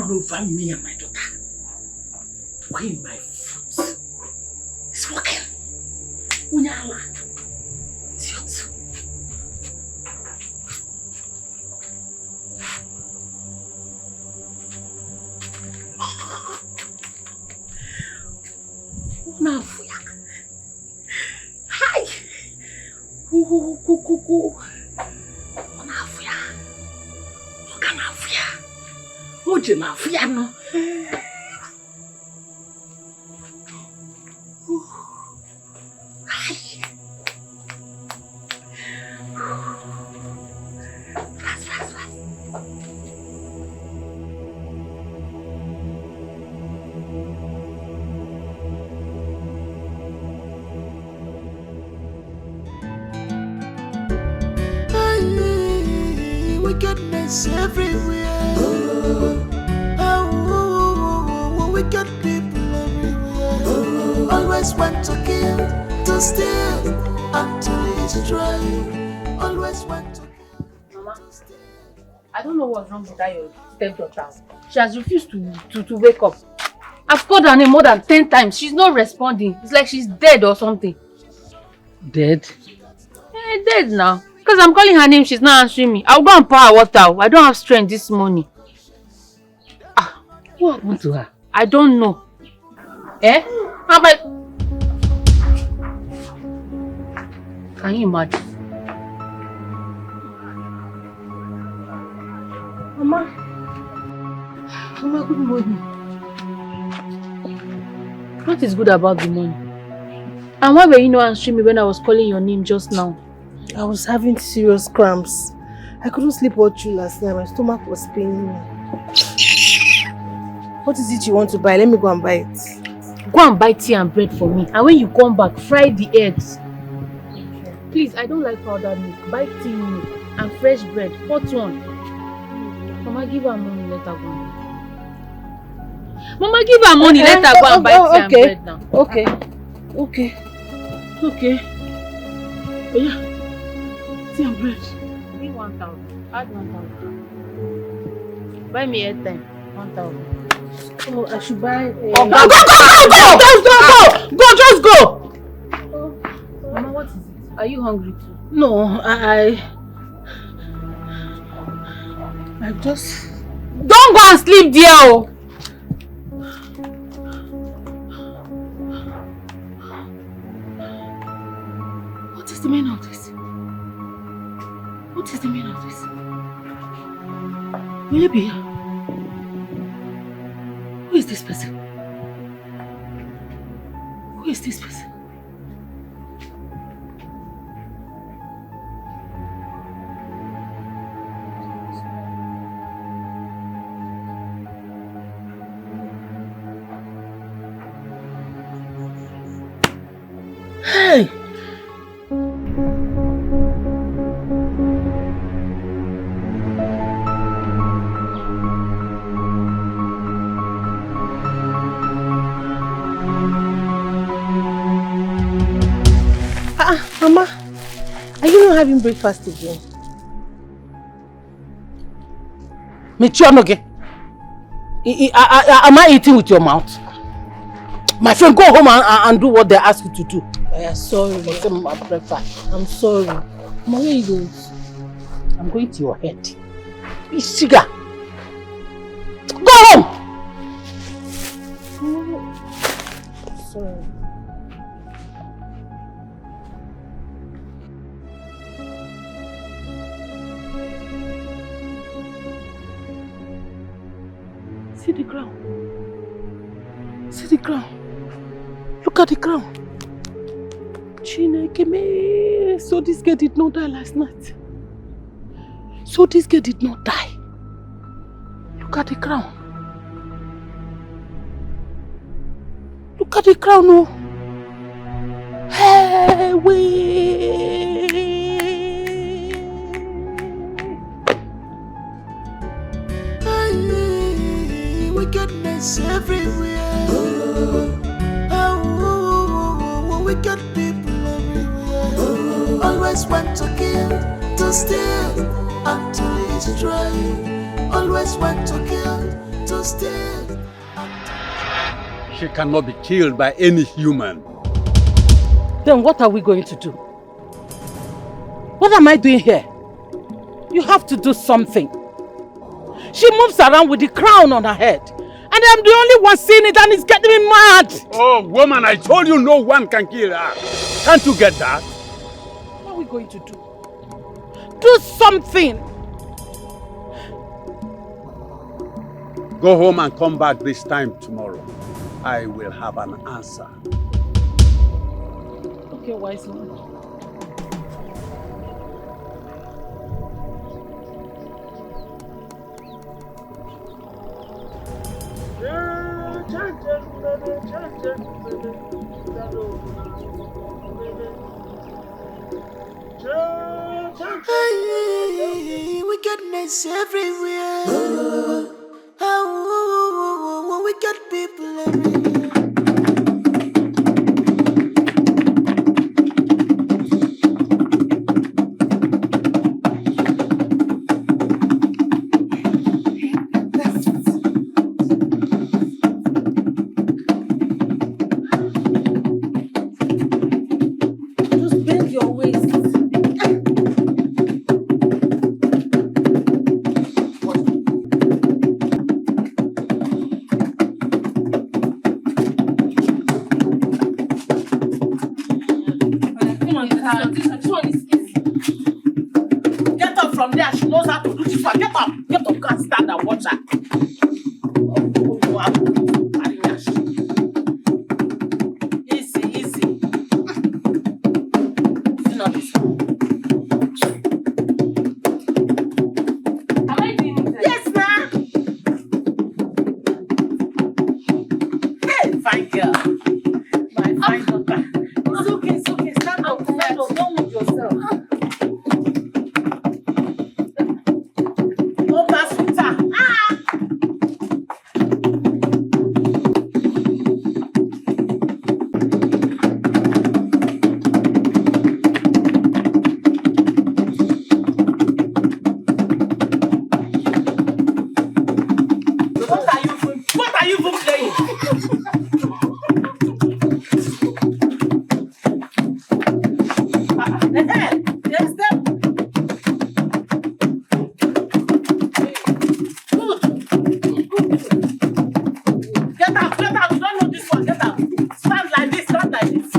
Over me and my daughter. Weighing my foot. It's working. Unyala. Idiot. Unafuya. Hi. Unafuya. Ukanafuya. Oje na afia no. Wickedness everywhere. Wicked people everywhere. Always want to kill, to steal, and to destroy. always want to. Mama, I don't know what's wrong with that your stepdaughter. She has refused to wake up. I've called her name more than 10 times. She's not responding. It's like she's dead or something. Dead? Yeah, dead now. Because I'm calling her name, she's not answering me. I'll go and pour her water. I don't have strength this morning. What happened to her? I don't know. Eh? I'm like... Can you imagine? Mama, good morning. What is good about the money? And why were you not answering me when I was calling your name just now? I was having serious cramps. I couldn't sleep all through last night. My stomach was paining me. What is it you want to buy? Let me go and buy it. Go and buy tea and bread for me. And when you come back, fry the eggs. Please, I don't like powdered milk. Buy tea milk and fresh bread. Hot one. Mama, give her money, let her go. Mama, give her money, let her go and buy tea and bread now. Okay. Oh yeah. Tea and bread. Give 1,000. Add 1,000. Buy me airtime. 1,000. Oh, I should buy. Go! Go! Just go! Mama, what is it? Are you hungry too? No, I just... Don't go and sleep there, oh! What is the meaning of this? What is the meaning of this? Will you be here? Who is this person? Who is this person? Hey! Mama, are you not having breakfast again? Michionoge, am I eating with your mouth? My friend, go home and do what they ask you to do. Sorry. Breakfast. I'm sorry. Mama, where are you going? I'm going to your head. Be sugar. Go home! Sorry. See the ground. See the ground. Look at the ground. Chineke me. So this girl did not die last night. So this girl did not die. Look at the ground. Look at the ground, oh. Hey, wait. Hey, wickedness everywhere. Wicked people everywhere. Always want to kill, to steal, and to destroy. Always want to kill, to steal. She cannot be killed by any human. Then what are we going to do? What am I doing here? You have to do something. She moves around with the crown on her head. And I'm the only one seeing it and it's getting me mad. Oh, woman, I told you no one can kill her. Can't you get that? What are we going to do? Do something. Go home and come back this time tomorrow. I will have an answer. Okay, wise man. Hey, wickedness everywhere. Wicked people everywhere. This one is easy. Get up from there. She knows how to do this one. Get up. Get up. Go and stand and watch her. Easy, easy. You know this one. Am I doing it? Yes, ma. Hey, fine girl. My fine daughter. It's okay, it's okay. Stand up, stand up. Don't move yourself. Go back, sweetheart. What are you even playing? Yes, them. Good. Get out, get out. You don't know this one. Get out. Stand like this, stand like this.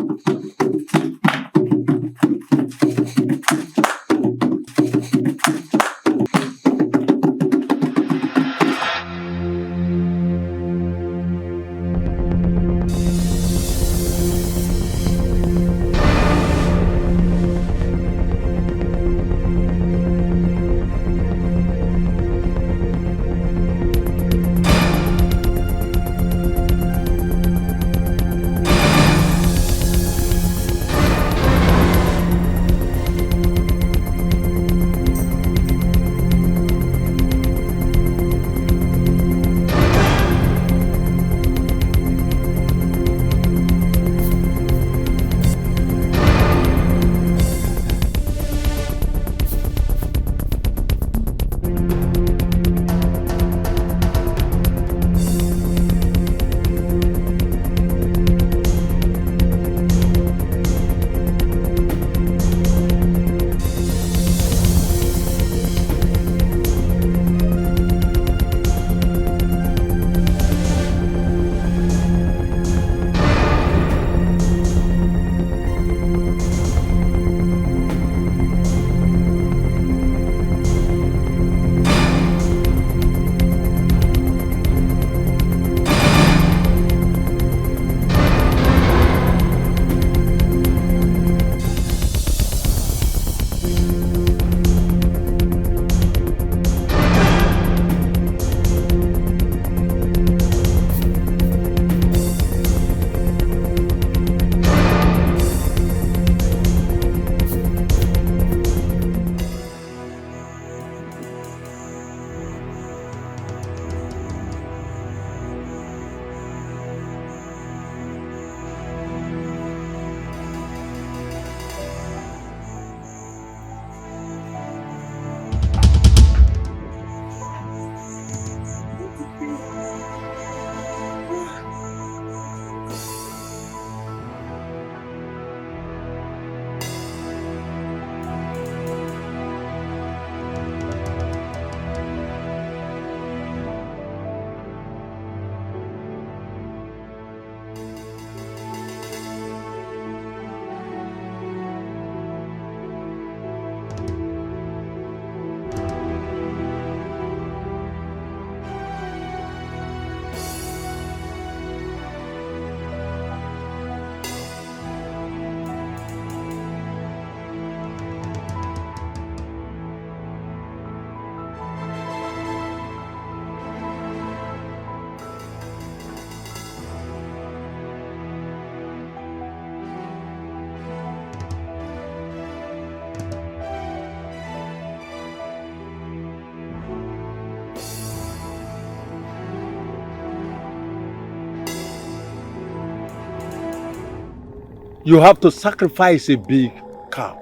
You have to sacrifice a big cow.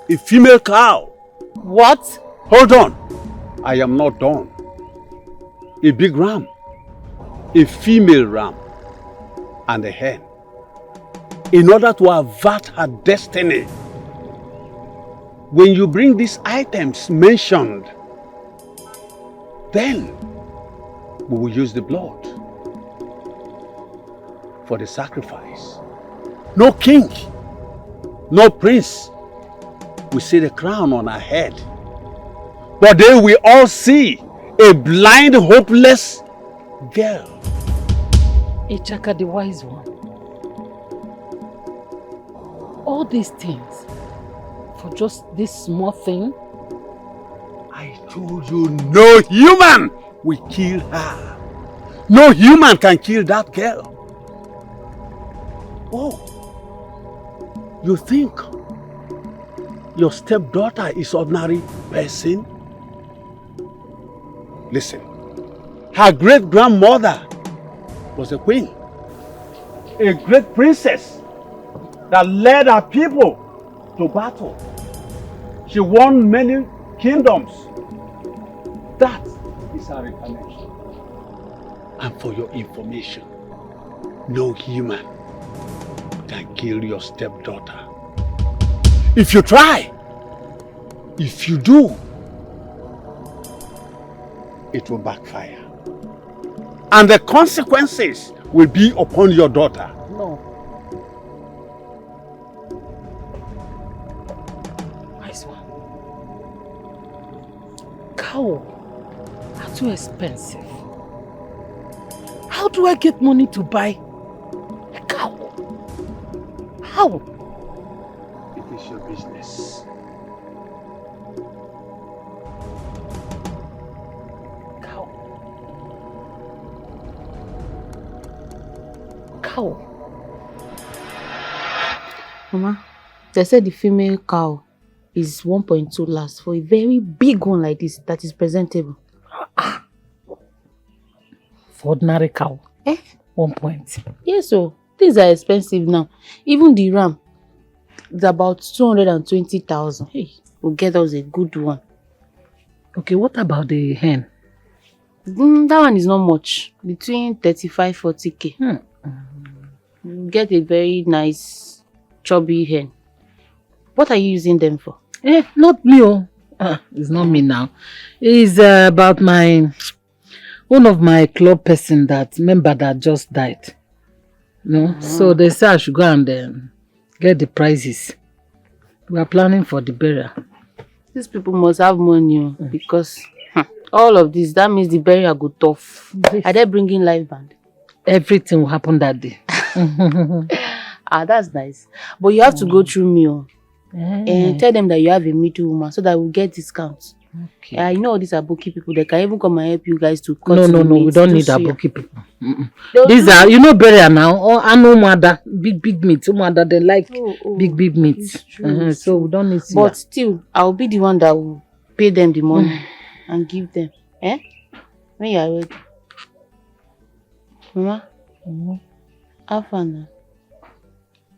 A female cow. What? Hold on. I am not done. A big ram. A female ram. And a hen. In order to avert her destiny. When you bring these items mentioned, then we will use the blood for the sacrifice. No king, no prince will see the crown on her head. But they will all see a blind, hopeless girl. Ichaka the wise one. All these things for just this small thing? I told you no human will kill her. No human can kill that girl. Oh, you think your stepdaughter is ordinary person? Listen, her great-grandmother was a queen, a great princess that led her people to battle. She won many kingdoms. That is her incarnation. And for your information, no human can kill your stepdaughter. If you try, if you do, it will backfire. And the consequences will be upon your daughter. No. Nice one. Cow are too expensive. How do I get money to buy a cow? How? It is your business. Cow. Mama, they said the female cow is 1.2 lakhs for a very big one like this that is presentable. For ordinary cow? 1 point. Yes, so things are expensive now. Even the ram is about 220,000. Hey, we'll get us a good one. Okay, what about the hen? That one is not much. Between 35-40k. You get a very nice chubby hen. What are you using them for? Not me. It's not me now. It's about one of my club person, that member that just died. So they say I should go and get the prizes. We are planning for the burial. These people must have money because all of this, that means the burial go tough. Are they bringing live band? Everything will happen that day. That's nice. But you have to go through me and tell them that you have a middle woman so that we'll get discounts. Okay. You know all these Aboki people, they can even come and help you guys to cut No, we don't need Aboki people. These are, burial now. Oh, I know mother, big meat. Mother, they like big meat. So we don't need. But still, I'll be the one that will pay them the money and give them. When you are ready. Mama, have fun.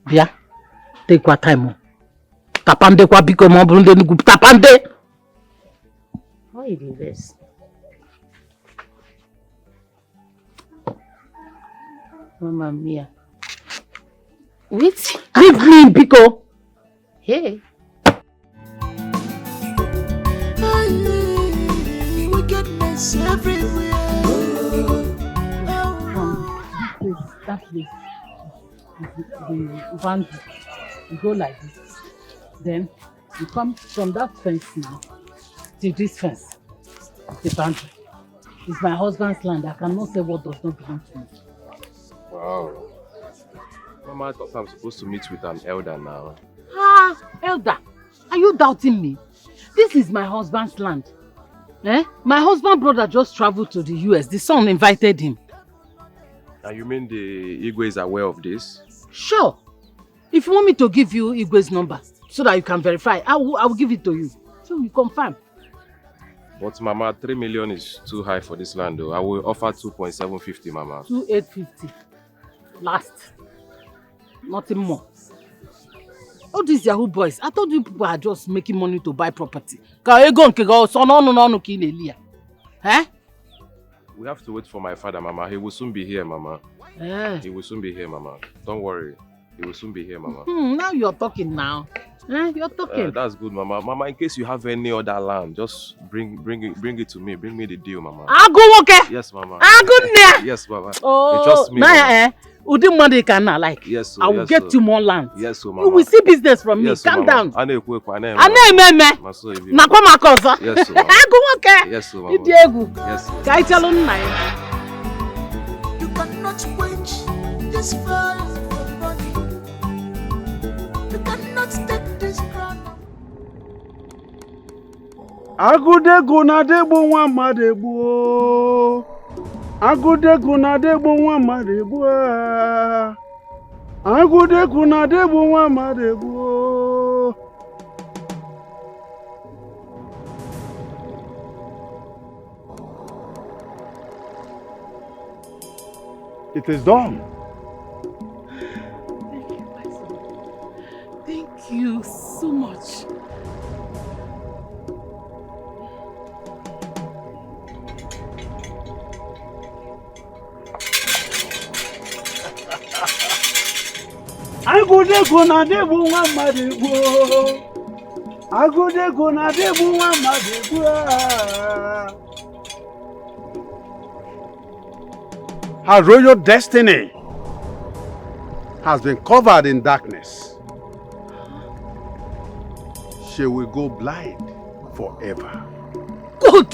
Yeah, take what time. Tapande kwa biko mabunde nugu tapande. How you do this? Mama mia. Wait. Leave me, Biko. Hey. Wickedness everywhere. That place. The van, you go like this. Then you come from that fence now to this fence. The boundary. It's my husband's land. I cannot say what does not belong to me. Wow. Mama, I thought I'm supposed to meet with an elder now. Elder, are you doubting me? This is my husband's land. My husband's brother just traveled to the US. The son invited him. And you mean the Igwe is aware of this? Sure. If you want me to give you Igwe's number so that you can verify, I will give it to you. So you confirm. But Mama, 3 million is too high for this land though. I will offer 2.750, Mama. 2,850. Last. Nothing more. All these Yahoo boys, I told you people are just making money to buy property. We have to wait for my father, Mama. He will soon be here, Mama. He will soon be here, Mama. Don't worry. He will soon be here, Mama. Now you're talking now. You're talking. That's good, Mama. Mama, in case you have any other land, just bring it to me. Bring me the deal, Mama. Okay. Yes, Mama. Yes, Mama. Oh, you trust me, Mama. Udi money cannot like. Yes, so, I will get you more land. Yes, so, Mama. You will see business from me. Yes, Calm Mama. down. I know. Yes, so, Yes, so, Mama. Yes. Can I tell you now? You cannot quench this fire for money. You cannot take this crown. Agudegu na degbu nwa mmadụ egbu. Agudegu na degbu nwa mmadụ egbu. Agudegu na degbu nwa mmadụ egbu. It is done. Thank you, my son. Thank you so much. Agudegu na degbu nwa mmadụ egbu. Agudegu na degbu nwa mmadụ egbu. Her royal destiny has been covered in darkness. She will go blind forever. Good.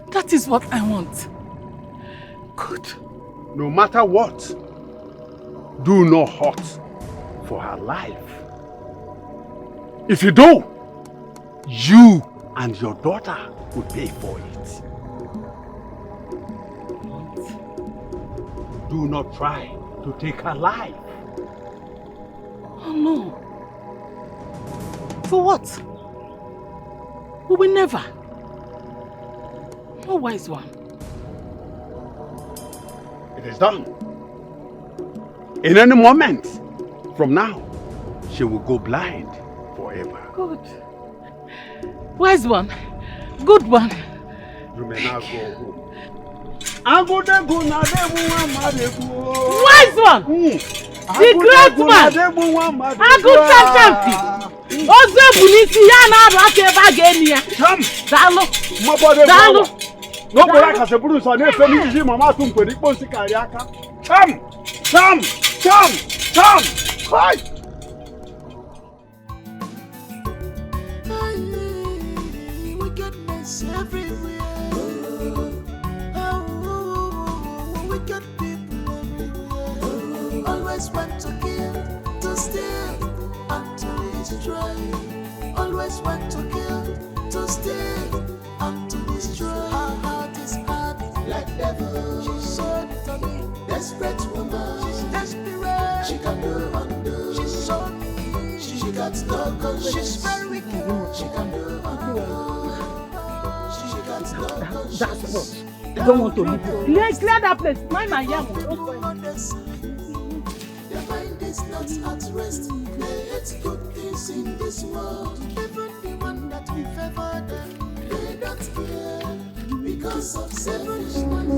That is what I want. Good. No matter what, do not hurt for her life. If you do, you and your daughter will pay for it. Do not try to take her life. Oh no. For what? We will never. No wise one. It is done. In any moment from now, she will go blind forever. Good. Wise one. Good one. You may now go home. Wise one! The great man! Good champion! Oze bunisi ya na aru aka ebe a ga-eni ya. Daalụ! Daalụ! N'okporo aka seburu nsọ na-efe n'iji mama atụ mkwere ikpo nsi karị aka. Cham! Hai! Wickedness everywhere. Wicked people everywhere. Always want to kill, to steal, and to destroy. Always want to kill, to steal, and to destroy. Her heart is hard like devil. She's so determined, desperate woman. She's desperate. She can do undo. She's so mean. She got no conscience. She's very wicked. She can do undo. She got no conscience. That's what. I don't want to leave you. Clear that place. Mind my yam. Their mind is not at rest. They hate good things in this world. Even the one that we favor them, they don't care because of selfishness.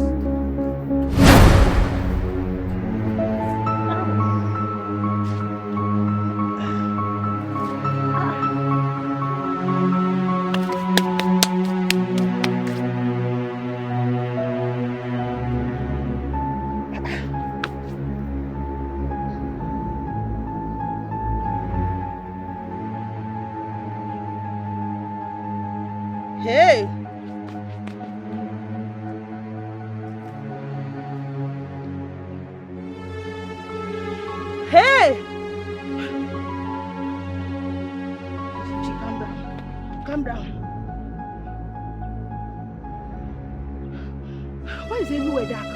Hey! Hey! Calm down. Calm down. Why is everywhere dark?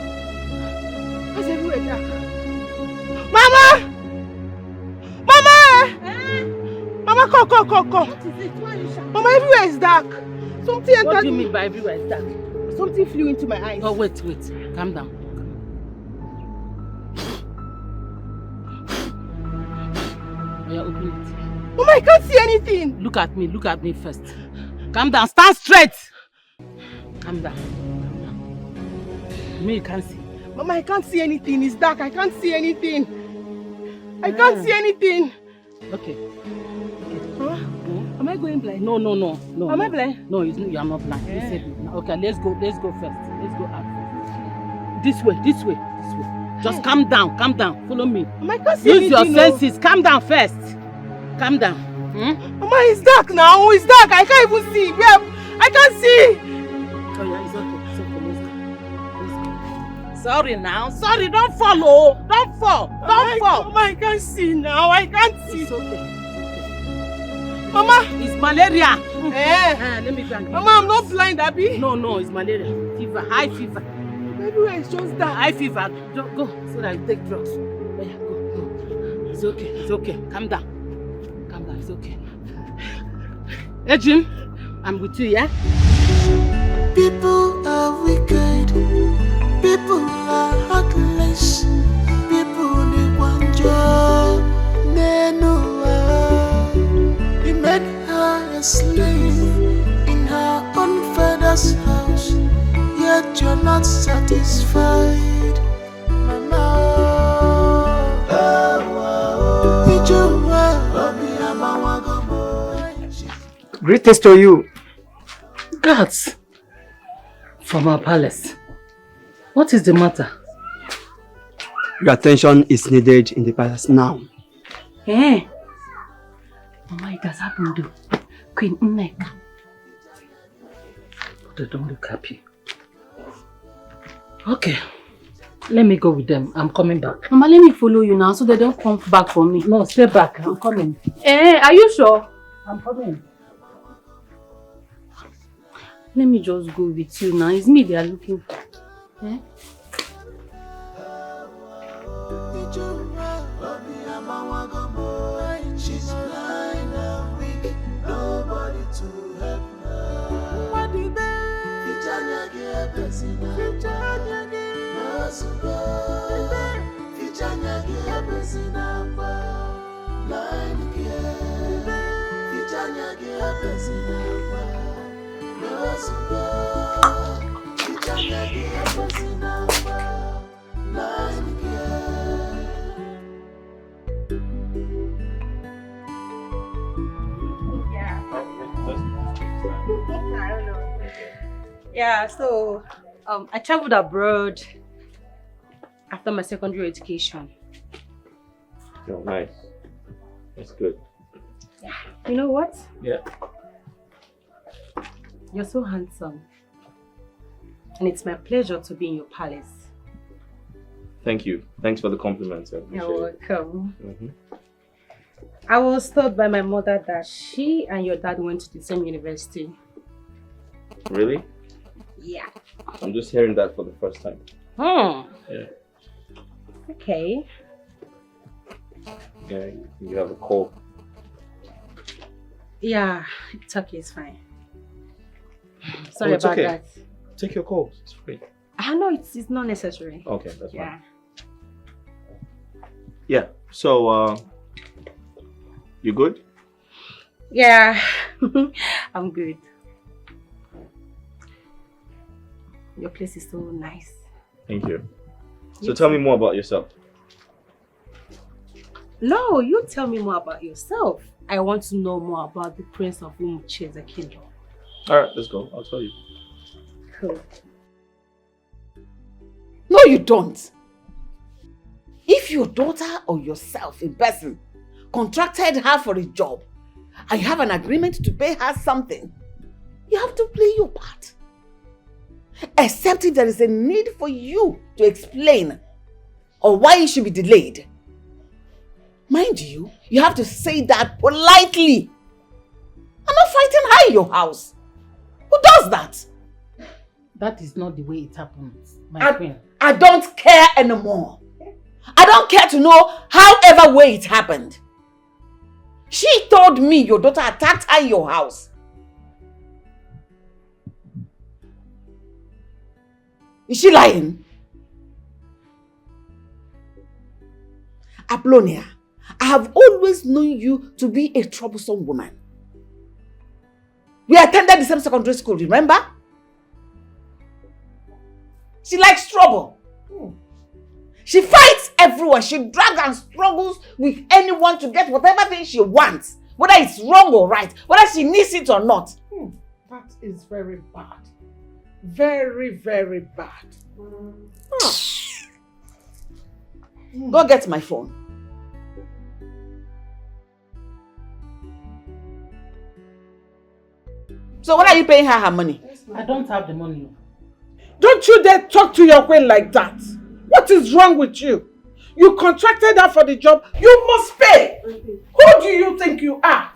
Why is everywhere dark? Mama! Mama! Mama, come. What is it? Why are you shouting? Mama, everywhere is dark. Something entered. What do you mean by everywhere is dark? Something flew into my eyes. Oh, wait. Calm down. Yeah, open it. Mama, I can't see anything. Look at me first. Calm down, stand straight. Calm down. You mean you can't see? Mama, I can't see anything. It's dark. I can't see anything. I can't see anything. Okay. Huh? Am I going blind? No. Am I blind? No, you are not blind. You said no. Okay, let's go first. Let's go out. This way. Just calm down. Follow me. I can't see Use your anything, senses. Calm down first. Calm down. Mama, it's dark now. It's dark. I can't even see. I can't see. Oh yeah, it's okay. Let's go. Sorry now. Sorry, don't fall. Don't fall. Mama, I can't see now. I can't see. It's okay. Mama. It's malaria. Let me thank you. Mama, I'm not blind, Abby. No, it's malaria. Fever, high fever. Everywhere is just dark. High fever. Go so that you take drugs. Yeah, go. It's okay. Calm down. It's okay. Hey, Jim, I'm with you, yeah? People are wicked. People are heartless. People need one job. He made her a slave in her own father's house. Yet you're not satisfied, Mama. Greetings to you. Guards from our palace. What is the matter? Your attention is needed in the palace now. Hey, Mama, it has happened though. Queen Nneka. But they don't look happy. Okay, let me go with them. I'm coming back. Mama, let me follow you now so they don't come back for me. No, stay back. I'm coming. Are you sure? I'm coming. Let me just go with you now. It's me they are looking for. She's blind and weak, nobody to help her. What do Yeah, so I traveled abroad after my secondary education. Oh, nice. That's good. Yeah. You know what? Yeah. You're so handsome. And it's my pleasure to be in your palace. Thank you. Thanks for the compliments. I appreciate You're it. welcome. I was told by my mother that she and your dad went to the same university. Really? Yeah. I'm just hearing that for the first time. Yeah. Okay. Yeah, you have a cold. Yeah, it's okay, it's fine. Sorry it's about okay. that. Take your cold. It's free. No, it's not necessary. Okay, that's fine. Yeah. Yeah. So, you good? Yeah, I'm good. Your place is so nice. Thank you. So tell me more about yourself. No, you tell me more about yourself. I want to know more about the prince of whom shares a kingdom. Alright, let's go. I'll tell you. Cool. No, you don't. If your daughter or yourself in person contracted her for a job and you have an agreement to pay her something, you have to play your part. Except if there is a need for you to explain or why it should be delayed. Mind you, you have to say that politely. I'm not fighting her in your house. Who does that? That is not the way it happens, my queen. I don't care anymore. I don't care to know however way it happened. She told me your daughter attacked her in your house. Is she lying? Apollonia, I have always known you to be a troublesome woman. We attended the same secondary school, remember? She likes trouble. She fights everyone. She drags and struggles with anyone to get whatever thing she wants. Whether it's wrong or right. Whether she needs it or not. That is very bad. Very, very bad. Go get my phone. So when are you paying her money? I don't have the money. Don't you dare talk to your queen like that. What is wrong with you? You contracted her for the job. You must pay. Who do you think you are?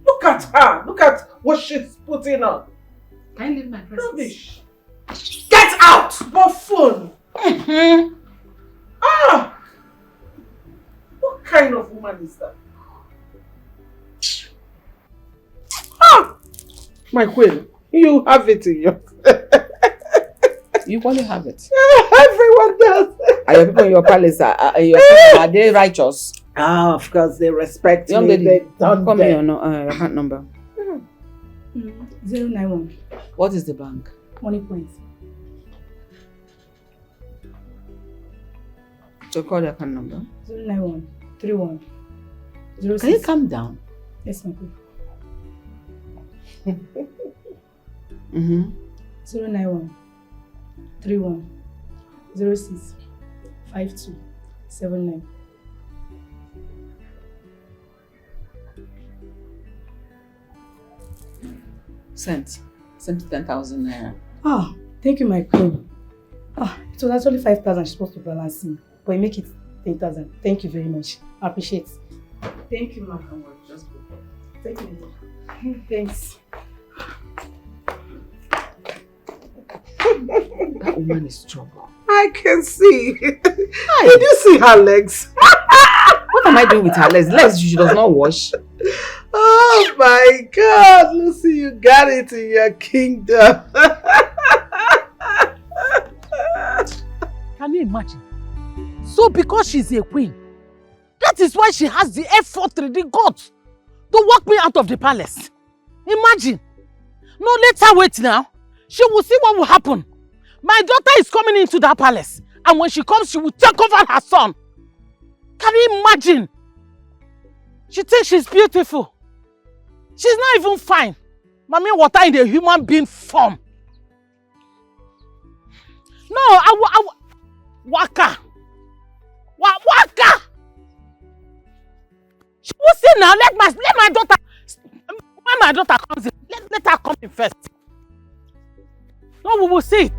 Look at her. Look at what she's putting on. Can you leave my presence? Rubbish. Get out! Buffoon. Ah! What kind of woman is that? Ah! My queen, you have it in your... You only have it. Everyone does. Are your people in your palace, are they righteous? Ah, of course, they respect Young me. lady, They don't call me your account number. 091. What is the bank? Money points. So call the account number. 091 31 06. Can you calm down? Yes, my queen. 091 31 06 52 79. Sent 10,000 naira. Ah, thank you, my queen. Ah, it was actually 5,000 she's supposed to balance me, but you make it 10,000. Thank you very much. I appreciate it. Thank you, ma. Just go. Thank you. Thanks. That woman is trouble. I can see. Did you see her legs? What am I doing with her legs? Legs she does not wash. Oh my God, Lucy, you got it in your kingdom. Can you imagine? So because she's a queen, that is why she has the effort, the guts to walk me out of the palace. Imagine. No, let her wait now. She will see what will happen. My daughter is coming into that palace, and when she comes, she will take over her son. Can you imagine? She thinks she's beautiful. She's not even fine. Mommy, water in the human being form. No, Waka. Waka. She will see now. Let my daughter. When my daughter comes in, let her come in first. No, we will see.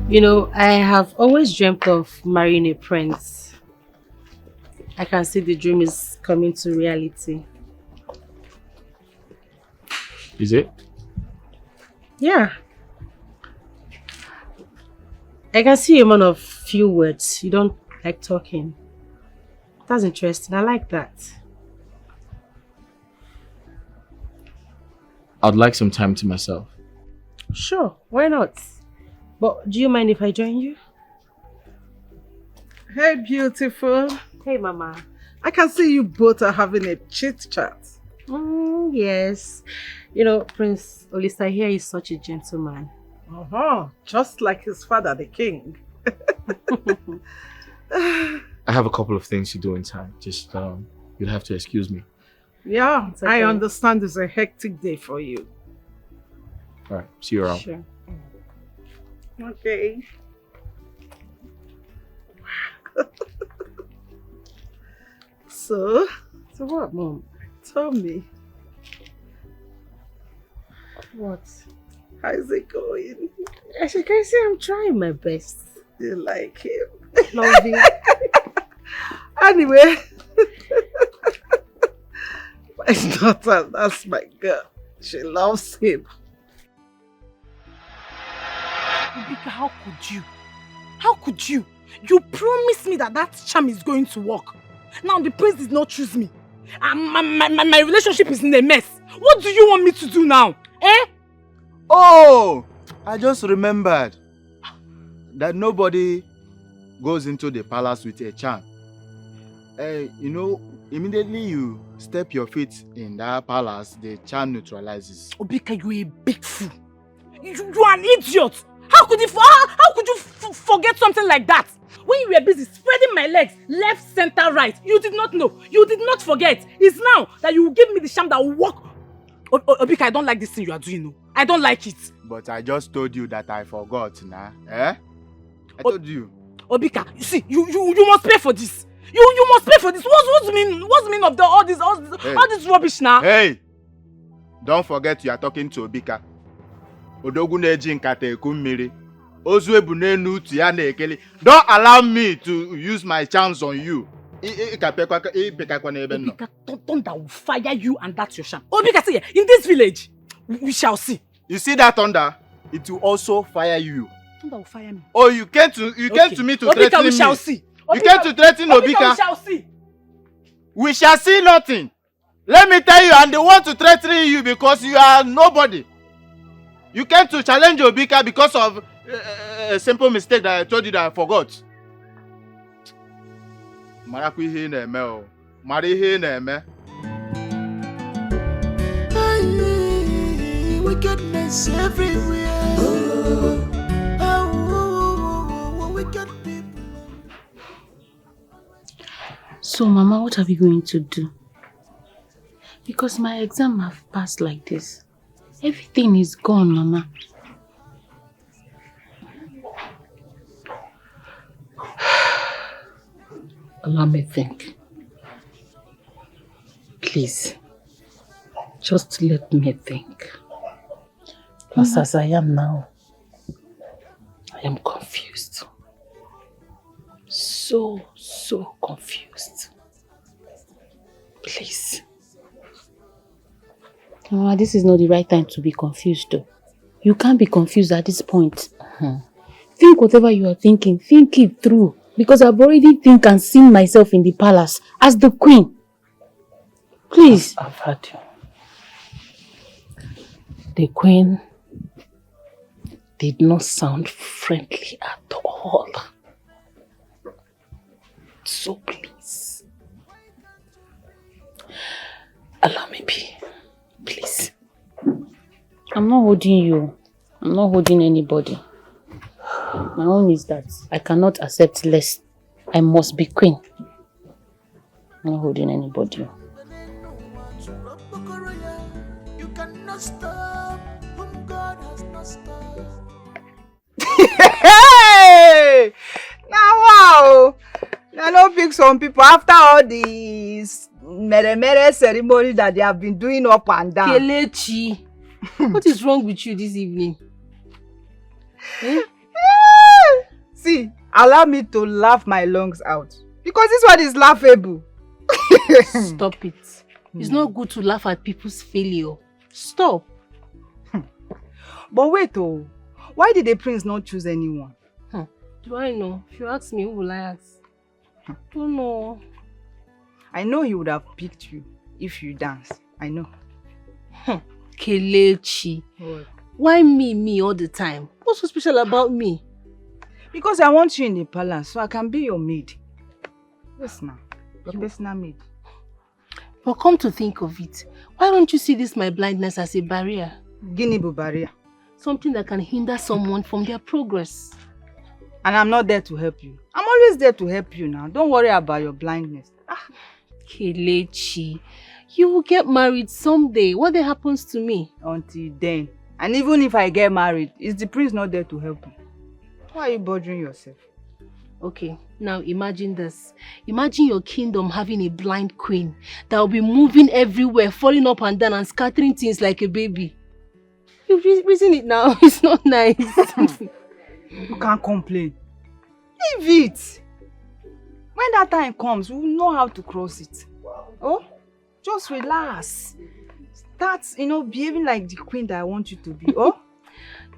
You know, I have always dreamt of marrying a prince. I can see the dream is coming to reality. Is it? Yeah. I can see you're a man of few words. You don't like talking. That's interesting. I like that. I'd like some time to myself. Sure, why not? But do you mind if I join you? Hey, beautiful. Hey, Mama. I can see you both are having a chit chat. Yes. You know, Prince Olisa here is such a gentleman. Just like his father, the king. I have a couple of things to do in time. Just, you'll have to excuse me. Yeah, It's okay. I understand it's a hectic day for you. All right, see you around. Sure. Okay. So what, Mom? Tell me. What? How's it going? As you can see, I'm trying my best. You like him? Love you. Anyway. My daughter, that's my girl. She loves him. Obika, how could you? How could you? You promised me that charm is going to work. Now the prince did not choose me. And my relationship is in a mess. What do you want me to do now? Eh? Oh! I just remembered that nobody goes into the palace with a charm. You know, immediately you step your feet in that palace, the charm neutralizes. Obika, you're a big fool. You are an idiot. How How could you forget something like that? When you were busy spreading my legs, left, center, right, you did not know. You did not forget. It's now that you will give me the sham that will work. Obika, I don't like this thing you are doing. No. I don't like it. But I just told you that I forgot, nah. Eh? I told you. Obika, you see, you must pay for this. You must pay for this. What's the meaning of all this rubbish now? Hey! Don't forget you are talking to Obika. Odogu na-eji nkata eku mmiri. Ozu ebu n'enu utu ya na-ekele. Don't allow me to use my chance on you. Obika, thunder will fire you and that's your sham. Obika, see, in this village, we shall see. You see that thunder? It will also fire you. Thunder will fire me. Oh, you came to me to Obika, threaten me. we shall see. You came to threaten Obika. We shall see. We shall see nothing. Let me tell you, and they want to threaten you because you are nobody. You came to challenge Obika because of a simple mistake that I told you that I forgot. Maraku na-eme o. Mara ihe na-eme. Wickedness everywhere. Wicked people. So, Mama, what are we going to do? Because my exam have passed like this. Everything is gone, Mama. Allow me think. Please. Just let me think. Because as I am now, I am confused. So confused. Please. Mama, this is not the right time to be confused though. You can't be confused at this point. Think whatever you are thinking, think it through. Because I've already think and seen myself in the palace as the queen. Please. I've heard you. The queen did not sound friendly at all. So please, allow me be. Please. I'm not holding you. I'm not holding anybody. My own is that I cannot accept less. I must be queen. I'm not holding anybody. You cannot stop whom God has not stopped. Hey! Now wow! I don't pick some people after all these mere ceremony that they have been doing up and down. Kelechi, what is wrong with you this evening? See, allow me to laugh my lungs out. Because this one is laughable. Stop it. It's not good to laugh at people's failure. Stop. But wait, oh. Why did the prince not choose anyone? Do I know? If you ask me, who will I ask? Don't know. I know he would have picked you if you dance. I know. Kelechi. What? Why me all the time? What's so special about me? Because I want you in the palace so I can be your maid. Yes, now. Your personal maid. But come to think of it, why don't you see this my blindness as a barrier? Guinea barrier. Something that can hinder someone from their progress. And I'm not there to help you. I'm always there to help you now. Don't worry about your blindness. Kelechi, you will get married someday. What then happens to me? Until then. And even if I get married, is the prince not there to help you? Why are you bothering yourself? Okay, now imagine this. Imagine your kingdom having a blind queen that will be moving everywhere, falling up and down and scattering things like a baby. You've reason it now. It's not nice. You can't complain. Leave it. When that time comes, we'll know how to cross it. Oh, just relax. Start, behaving like the queen that I want you to be. Oh,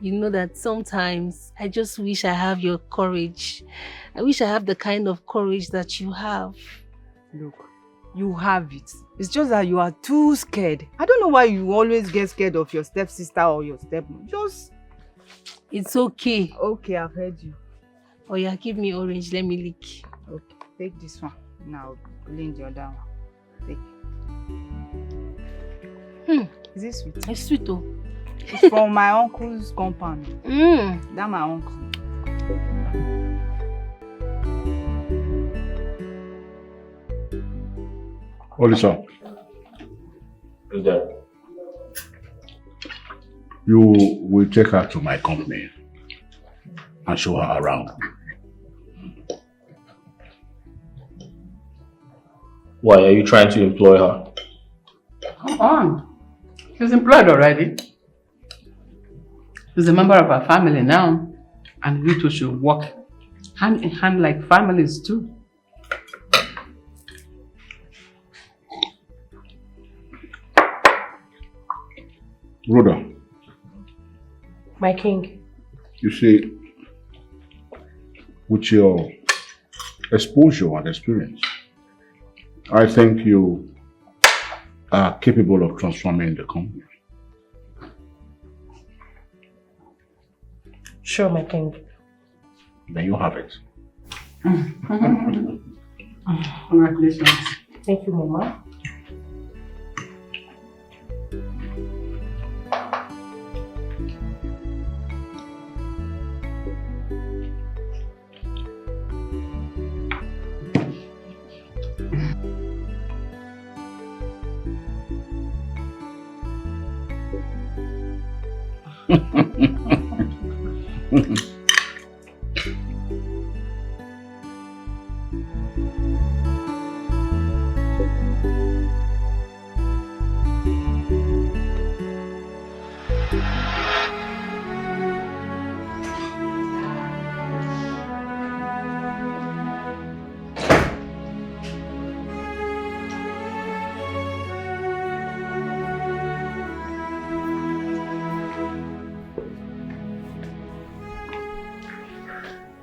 you know that sometimes I just wish I have your courage. I wish I have the kind of courage that you have. Look, you have it. It's just that you are too scared. I don't know why you always get scared of your stepsister or your stepmom. Just... It's okay. Okay, I've heard you. Oh yeah, give me orange. Let me lick. Okay, take this one. Now, clean the other one. Take. Is it sweet? It's sweet though. It's from my uncle's compound. That's my uncle. Olisa, Who's that? you will take her to my company and show her around. Why, are you trying to employ her? Come on. She's employed already. She's a member of our family now. And we two should work hand in hand like families too. Rhoda, My king. you see, with your exposure and experience, I think you are capable of transforming the company. Sure, my king. Then you have it. Congratulations. Thank you, Mama.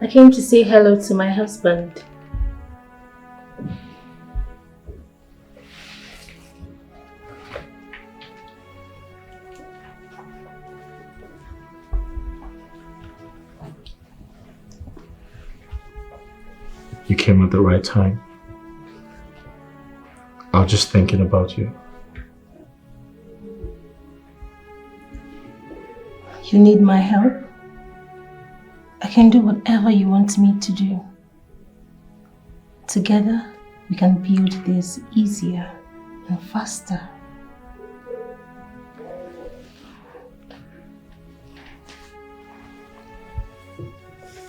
I came to say hello to my husband. You came at the right time. I was just thinking about you. You need my help? I can do whatever you want me to do. Together, we can build this easier and faster.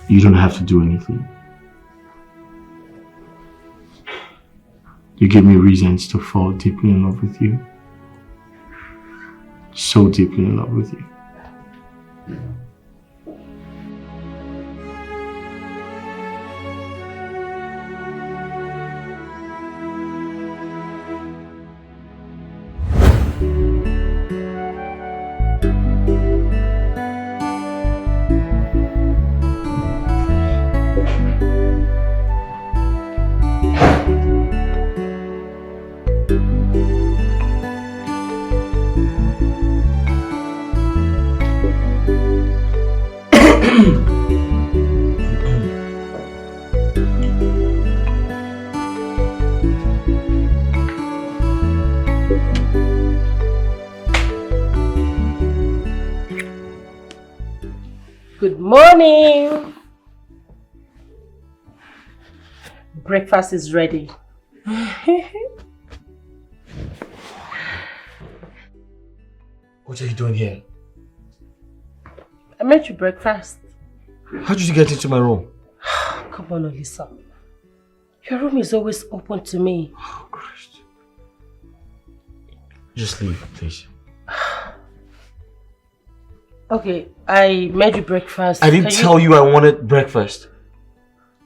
You don't have to do anything. You give me reasons to fall deeply in love with you. So deeply in love with you. Good morning. Breakfast is ready. What are you doing here? I made you breakfast. How did you get into my room? Come on, Olisa. Your room is always open to me. Oh, Christ. Just leave, please. Okay, I made you breakfast. I didn't tell you I wanted breakfast.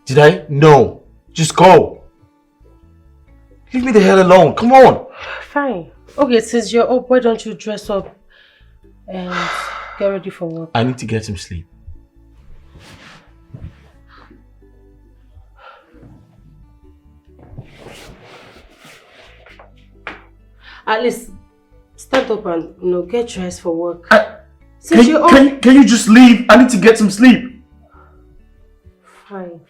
Did I? No. Just go. Leave me the hell alone. Come on. Fine. Okay, since you're up, why don't you dress up and get ready for work? I need to get some sleep. Alice, stand up and get dressed for work. Can you just leave? I need to get some sleep. Fine.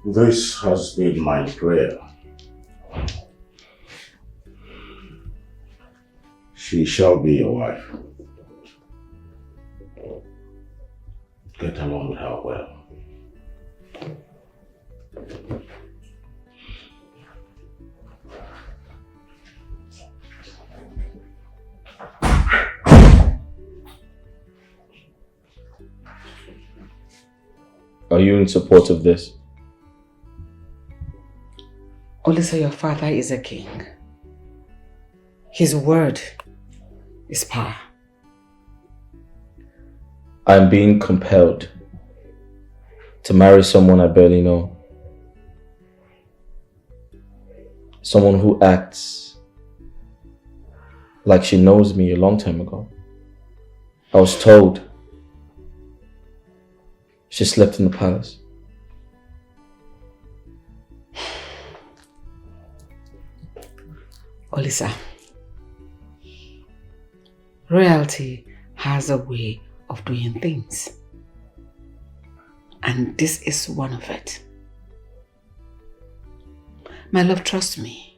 This has been my prayer. She shall be your wife. Get along with her well. Are you in support of this? Olisa, your father is a king. His word is power. I'm being compelled to marry someone I barely know. Someone who acts like she knows me a long time ago. I was told she slept in the palace. Olisa, royalty has a way of doing things. And this is one of it. My love, trust me.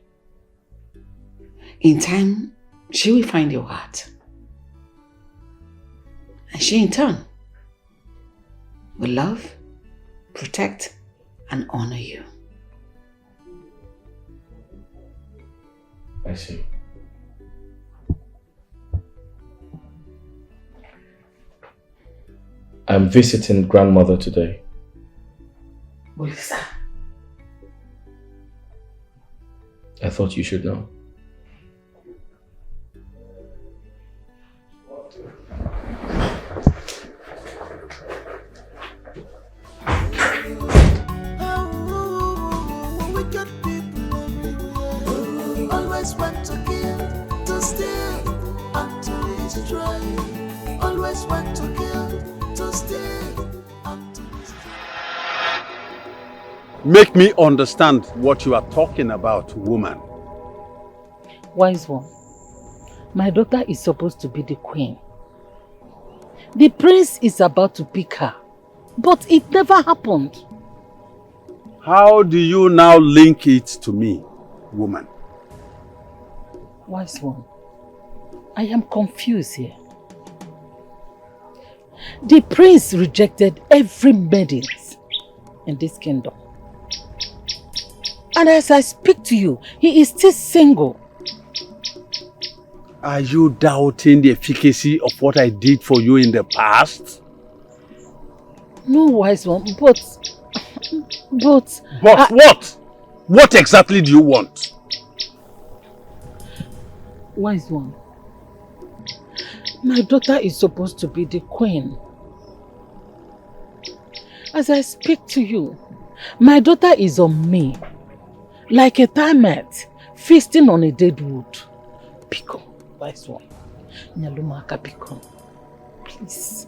In time, she will find your heart. And she in turn will love, protect, and honor you. I see. I'm visiting grandmother today. Olisa. I thought you should know. Always want to kill, to steal, and to destroy. Always want to kill, to steal, and to destroy. Make me understand what you are talking about, woman. Wise one, my daughter is supposed to be the queen. The prince is about to pick her, but it never happened. How do you now link it to me, woman? Wise one, I am confused here. The prince rejected every maiden in this kingdom. And as I speak to you, he is still single. Are you doubting the efficacy of what I did for you in the past? No, wise one, but what? What exactly do you want? Wise one, my daughter is supposed to be the queen. As I speak to you, my daughter is on me, like a termite feasting on a dead wood. Pico, wise one, Nyalumaka Pico, please.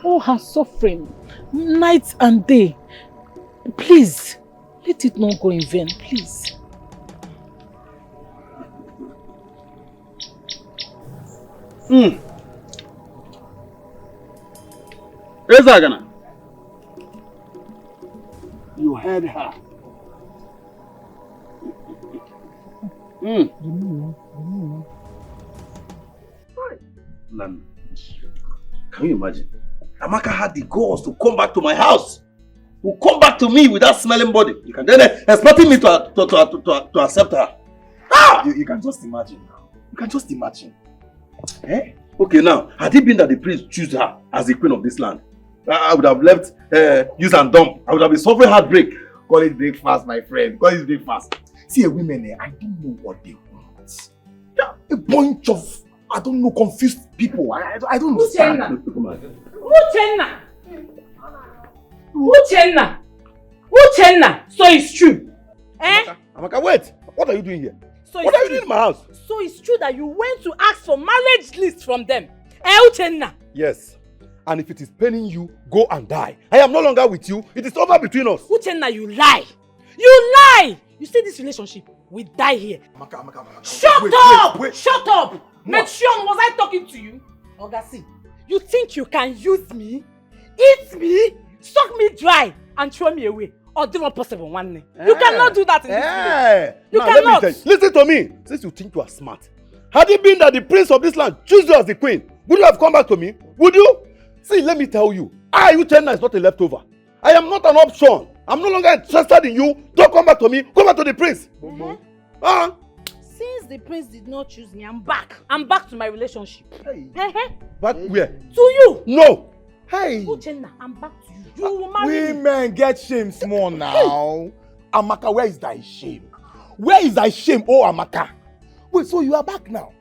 Oh, her suffering, night and day. Please, let it not go in vain, please. Ezagana, you heard her. Lan, can you imagine? Amaka had the balls to come back to my house. To come back to me with that smelling body. You can then expecting me to accept her. Ah! You can just imagine now. You can just imagine. Eh? Okay, now, had it been that the prince chose her as the queen of this land, I would have left use and dump. I would have been suffering heartbreak. Call it breakfast, my friend. Call it breakfast. See, women, I don't know what they want. Yeah, a bunch of, I don't know, confused people. I don't understand. Uchenna! So it's true. Eh? Amaka, wait. What are you doing here? So what are you doing in my house? So it's true that you went to ask for marriage list from them. Eh, Uchenna? Yes. And if it is paining you, go and die. I am no longer with you. It is over between us. Uchenna, you lie. You lie! You see this relationship, we die here. Amaka. Shut up! Wait. Shut up! Make sure, was I talking to you? Ogasi, you think you can use me, eat me, suck me dry and throw me away. Or do not possible one day. You cannot do that in this village. You now, cannot. Listen to me. Since you think you are smart, had it been that the prince of this land choose you as the queen, would you have come back to me? Would you? See, let me tell you. Uchenna is not a leftover. I am not an option. I'm no longer interested in you. Don't come back to me. Come back to the prince. Since the prince did not choose me, I'm back. I'm back to my relationship. But where? To you. No. Hey. Uchenna, I'm back to you. You will marry me. Women get shame small now. Amaka, where is thy shame? Where is thy shame, oh Amaka? Wait, so you are back now?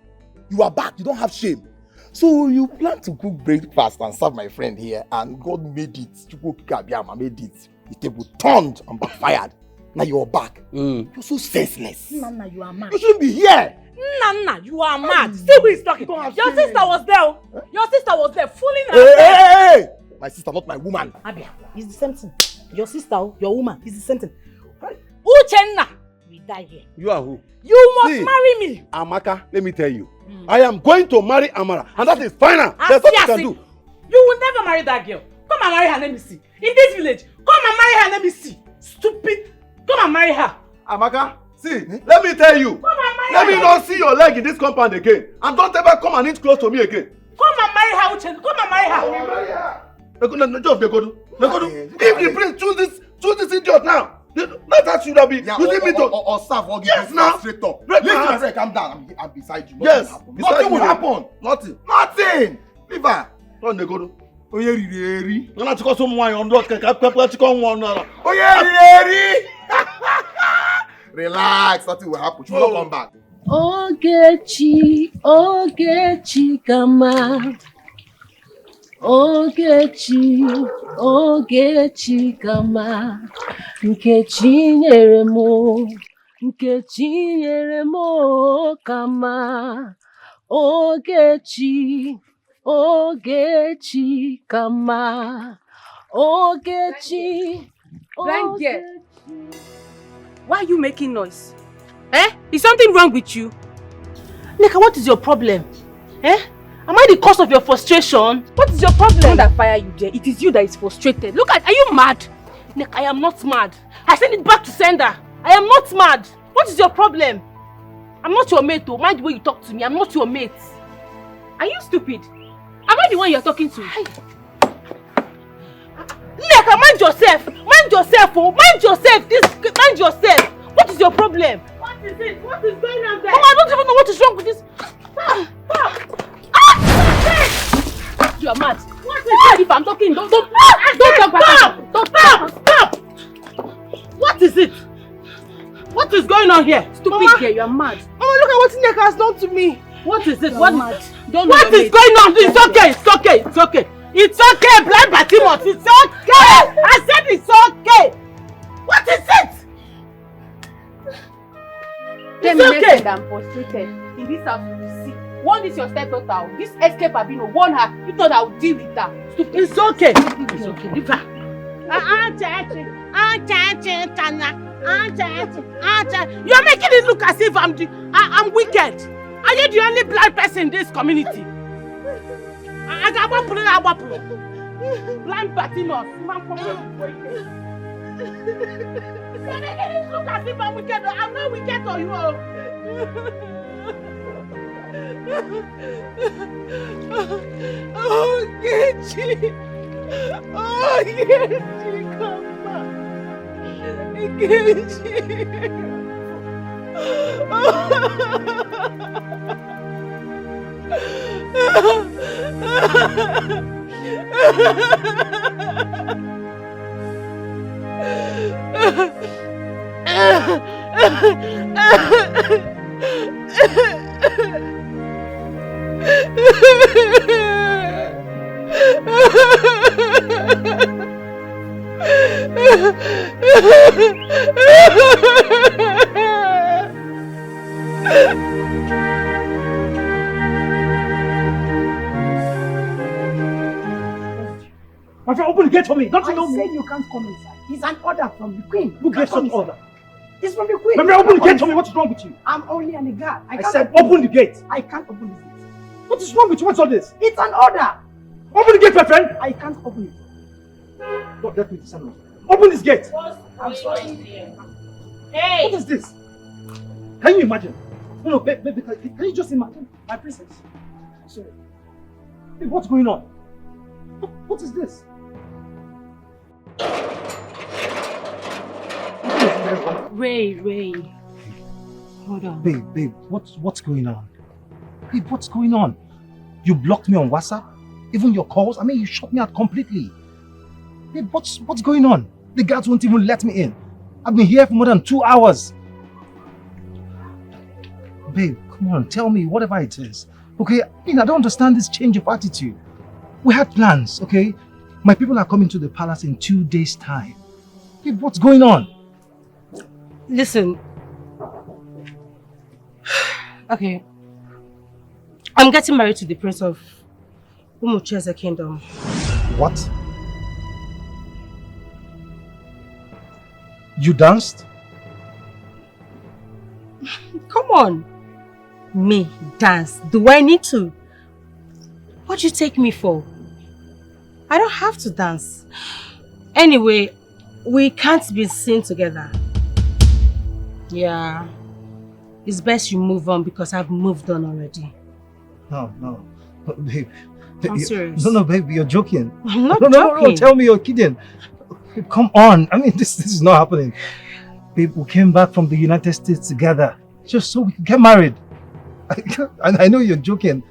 You are back. You don't have shame. So you plan to cook breakfast and serve my friend here, and God made it. Chukwukabiyama made it. The table turned and backfired. Now you're back. You're so senseless. Nana, you are mad. You shouldn't be here. Nana, you are mad. See who is talking. Your sister was there. Huh? Your sister was there fooling herself. Hey! My sister, not my woman. Abia, it's the same thing. Your sister, your woman, it's the same thing. Uchenna, we die here. You are who? You must marry me. Amaka, let me tell you. I am going to marry Amara, and that is final. There's nothing you can do. You will never marry that girl. Come and marry her, let me see. In this village, come and marry her, let me see. Stupid. Come and marry her. Amaka, see, let me tell you. Come and marry her. Let me not see your leg in this compound again. And don't ever come and inch close to me again. Come and marry her, Uchenna. Come and marry her. If the prince choose this idiot now, that should have been using me to or serve or give yes, now. Straight up. Listen, my friend, calm down. I'm beside you. Yes, nothing will happen. Nothing. Leave her. Don't they go to? Oye riri. No, not because someone on road can come one. Oye riri. Relax. Nothing will happen. She will not come back. Ogechi, kama. Ogechi kama. Nkechi nyere mo kama. Ogechi kama. Blind girl. Why are you making noise? Is something wrong with you? Neka, what is your problem? Am I the cause of your frustration? What is your problem? Don't that fire you there. It is you that is frustrated. Look at, are you mad? Neka, I am not mad. I send it back to sender. I am not mad. What is your problem? I'm not your mate, though. Mind the way you talk to me. I'm not your mate. Are you stupid? Am I the one you're talking to? Neka, mind yourself. Mind yourself, oh. Mind yourself. Mind yourself. What is your problem? What is it? What is going on there? Mama, I don't even know what is wrong with this. You are mad. What is it? If I'm talking, don't talk back. Stop! What is it? What is going on here? Stupid girl, you are mad. Mama, look at what Neka has done to me. What is it? What is going on? It's okay. It's okay, blind Batimus. It's okay. I said it's okay. What is it? It's okay. I'm frustrated. In this house, you will see. One is your stepdaughter. This escape Abino, warn her. You thought I would deal with her. Stupid. It's okay. It's okay. Leave her. You're making it look as if I'm wicked. Are you the only blind person in this community? Blind Batimus. You're making it look as if I'm wicked. I'm not wicked to you. Ogechi, come back. My friend, open the gate for me. Don't you know me? I said you can't come inside. It's an order from the queen. Who gave such order? It's from the queen. My friend, open the gate for me. What is wrong with you? I'm only a guard. I said open the gate. I can't open the gate. What is wrong with you? What's all this? It's an order. Open the gate, my friend. I can't open it. Don't let me descend. Open this gate! I'm sorry. Hey! What is this? Can you imagine? No, baby, can you just imagine? My princess. Sorry. Hey, what's going on? What is this? Ray. Hold on. Babe, what's going on? Babe, what's going on? You blocked me on WhatsApp? Even your calls? I mean, you shut me out completely. Babe, what's going on? The guards won't even let me in. I've been here for more than 2 hours. Babe, come on, tell me whatever it is. Okay, I don't understand this change of attitude. We had plans, okay? My people are coming to the palace in 2 days' time. Babe, what's going on? Listen. Okay. I'm getting married to the prince of Umucheze Kingdom. What? You danced? Come on. Me dance? Do I need to? What do you take me for? I don't have to dance. Anyway, we can't be seen together. Yeah. It's best you move on because I've moved on already. No. Babe. I'm serious. No, baby, you're joking. I'm not joking. No, tell me you're kidding. Come on. I mean, this is not happening. Babe, we came back from the United States together just so we could get married. I know you're joking.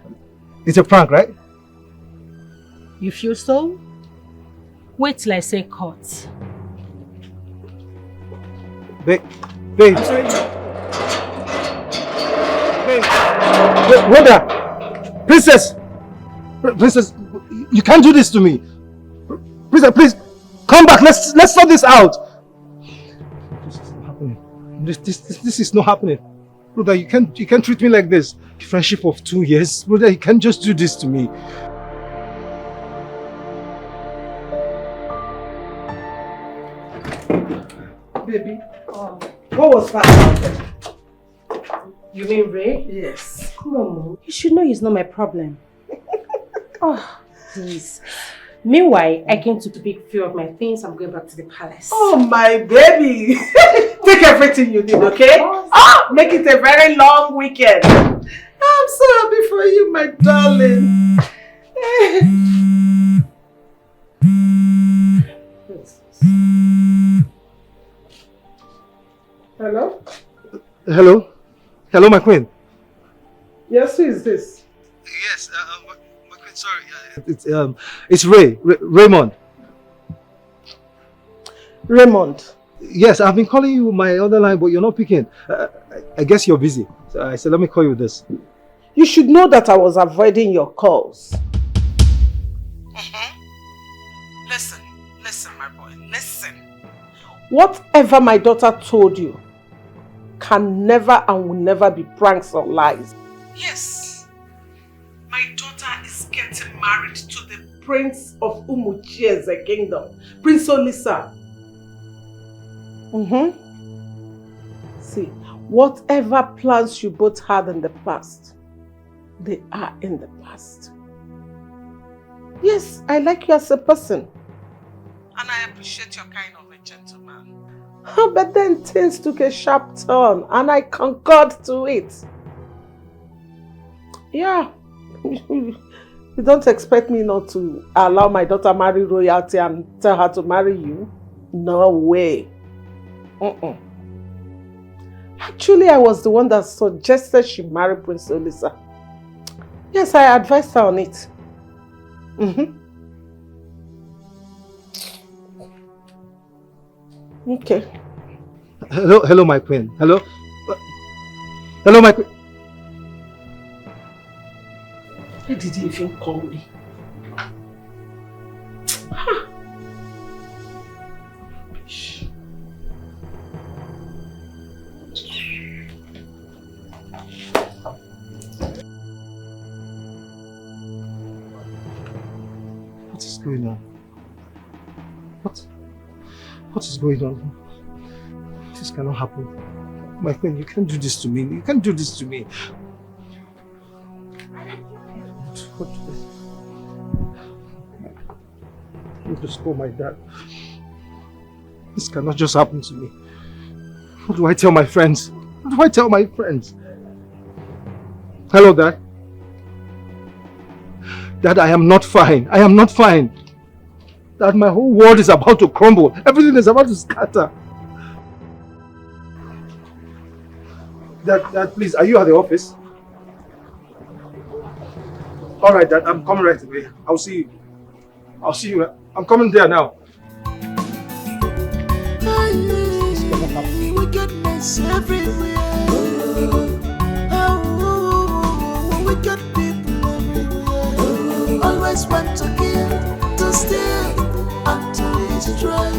It's a prank, right? You feel so? Wait till I say cut. Babe. I'm sorry. Babe. Rhoda! Princess! Princess, you can't do this to me. Princess, please, come back. Let's sort this out. This is not happening. This is not happening. Rhoda, you can't treat me like this. Friendship of 2 years. Rhoda, you can't just do this to me. Baby, what was that? You mean Ray? Yes. Come on, Mom. You should know he's not my problem. Oh, please. Meanwhile, I came to pick few of my things. I'm going back to the palace. Oh, my baby. Take everything you need, okay? Make it a very long weekend. I'm so happy for you, my darling. Hello? Hello, my queen. Yes, who is this? Yes, my queen, sorry. It's Raymond. Raymond? Yes, I've been calling you my other line, but you're not picking. I guess you're busy. So I said, let me call you with this. You should know that I was avoiding your calls. Listen, my boy, listen. Whatever my daughter told you can never and will never be pranks or lies. Yes, my daughter is getting married to the Prince of Umucheze Kingdom, Prince Olisa. See, whatever plans you both had in the past, they are in the past. Yes, I like you as a person. And I appreciate your kind of a gentleman. But then things took a sharp turn and I concurred to it. Yeah. You don't expect me not to allow my daughter marry royalty and tell her to marry you? No way. Actually, I was the one that suggested she marry Prince Olisa. Yes, I advised her on it. Okay. Hello, my queen. Hello, my queen. Why did he even call me? What is going on? What is going on? This cannot happen. My queen, you can't do this to me. You can't do this to me. to scold my dad. This cannot just happen to me. What do I tell my friends? What do I tell my friends? Hello, Dad. Dad, I am not fine. I am not fine. Dad, my whole world is about to crumble. Everything is about to scatter. Dad, please, are you at the office? Alright, Dad, I'm coming right away. I'll see you. I'll see you. I'm coming there now. Wickedness everywhere. Wicked people everywhere. Always want to kill, to steal, and to destroy.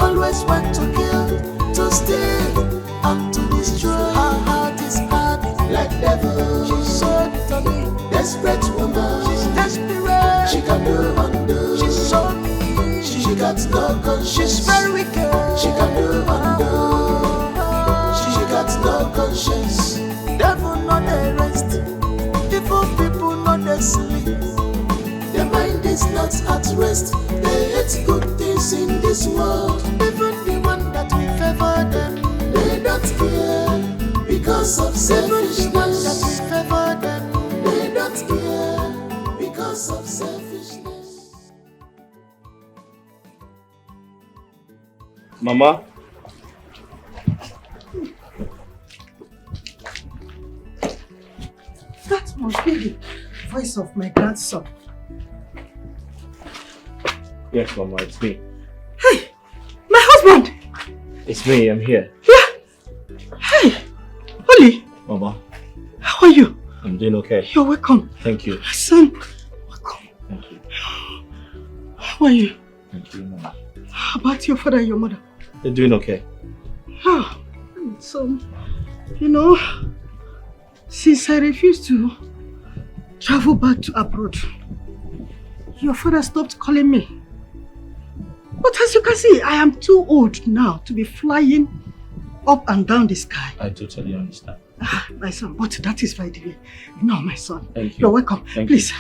Always want to kill, to steal, and to destroy. Her heart is hard like devil. She's so determined, desperate woman. She's desperate. She can do undo. She's so mean. She got no conscience. She's very wicked. She can do undo. She got no conscience. Devil not they rest. Evil people not they sleep. Their mind is not at rest. They hate good things in this world. Even the one that we favor them, they don't care because of selfishness. Even the one that we favor them, they don't care because of selfishness. Mama? That must be the voice of my grandson. Yes, Mama, it's me. Hey, my husband! It's me, I'm here. Yeah. Hey, Oli. Mama, How are you? I'm doing okay. You're welcome. Thank you. My son, welcome. Thank you. How are you? Thank you, Mama. How about your father and your mother? They're doing okay. Oh, so, you know, since I refused to travel back to abroad, your father stopped calling me. But as you can see, I am too old now to be flying up and down the sky. I totally understand. My son, but that is by the way. No, my son. Thank you. You're welcome. Thank Please,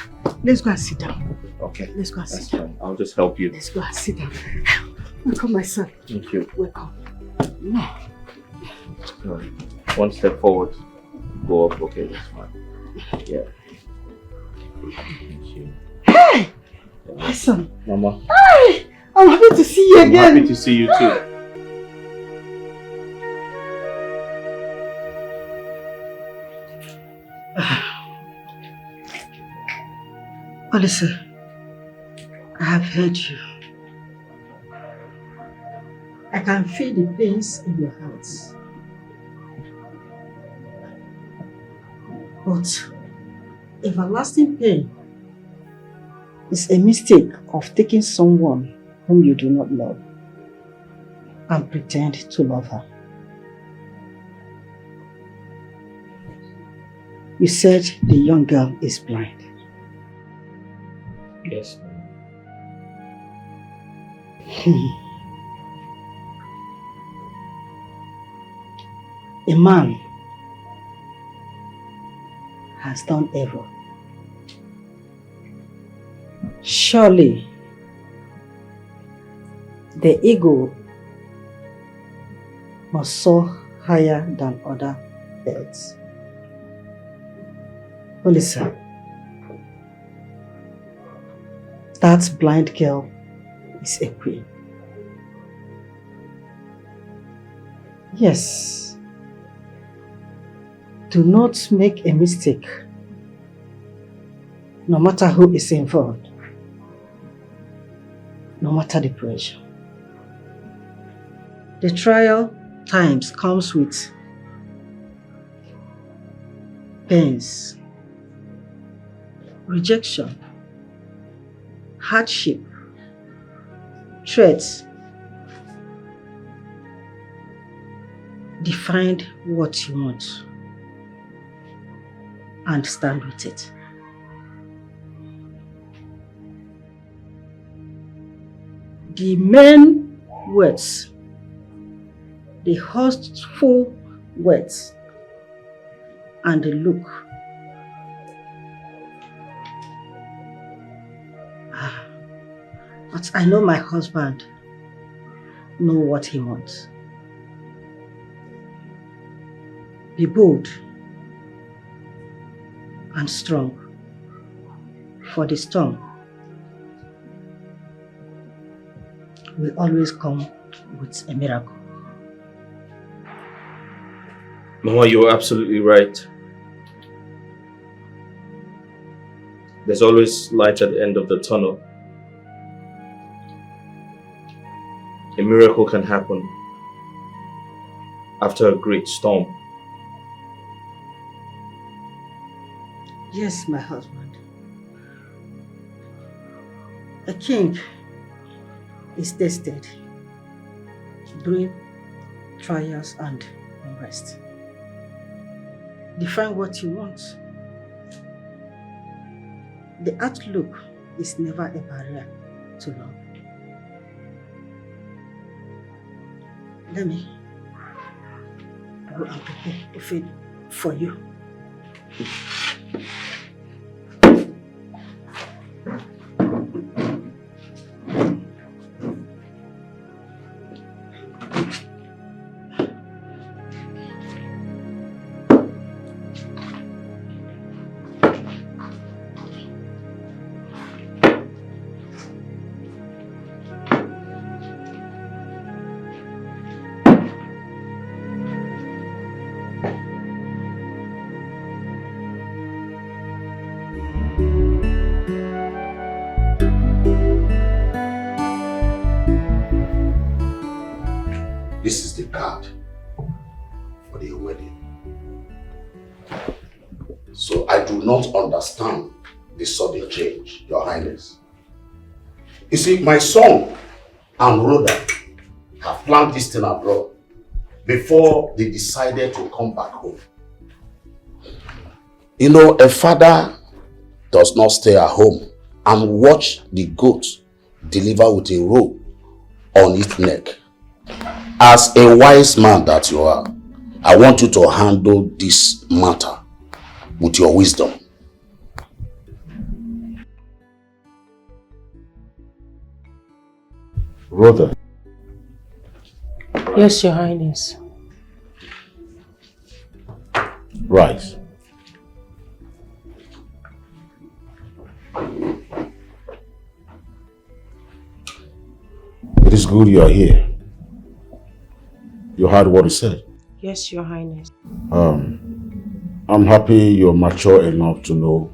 let's go and sit down. Okay. Let's go and That's sit down. fine. I'll just help you. Let's go and sit down. Welcome, my son. Thank you. Welcome. No. One step forward. Go up. Okay, that's fine. Yeah. Thank you. Hey! My son. Mama. Hey! I'm happy to see you I'm again. happy to see you too. Alyssa, I have heard you. I can feel the pains in your heart. But everlasting pain is a mistake of taking someone whom you do not love and pretend to love her. You said the young girl is blind. Yes. A man has done evil. Surely the ego must soar higher than other birds. Well, listen, that blind girl is a queen. Yes. Do not make a mistake, no matter who is involved, no matter the pressure. The trial times comes with pains, rejection, hardship, threats. Define what you want and stand with it. The main words, the hurtful words, and the look that But I know my husband knows what he wants. Be bold and strong, for the storm will always come with a miracle. Mama, you're absolutely right. There's always light at the end of the tunnel. A miracle can happen after a great storm. Yes, my husband. A king is tested during trials and unrest. Define what you want. The outlook is never a barrier to love. Let me go and prepare a feed for you. This is the card for the wedding. So I do not understand the sudden change, Your Highness. You see, my son and Rhoda have planned this thing abroad before they decided to come back home. You know, a father does not stay at home and watch the goat deliver with a rope on its neck. As a wise man that you are, I want you to handle this matter with your wisdom. Rhoda. Yes, Your Highness. Rise. It is good you are here. You heard what he said. Yes, Your Highness. I'm happy you're mature enough to know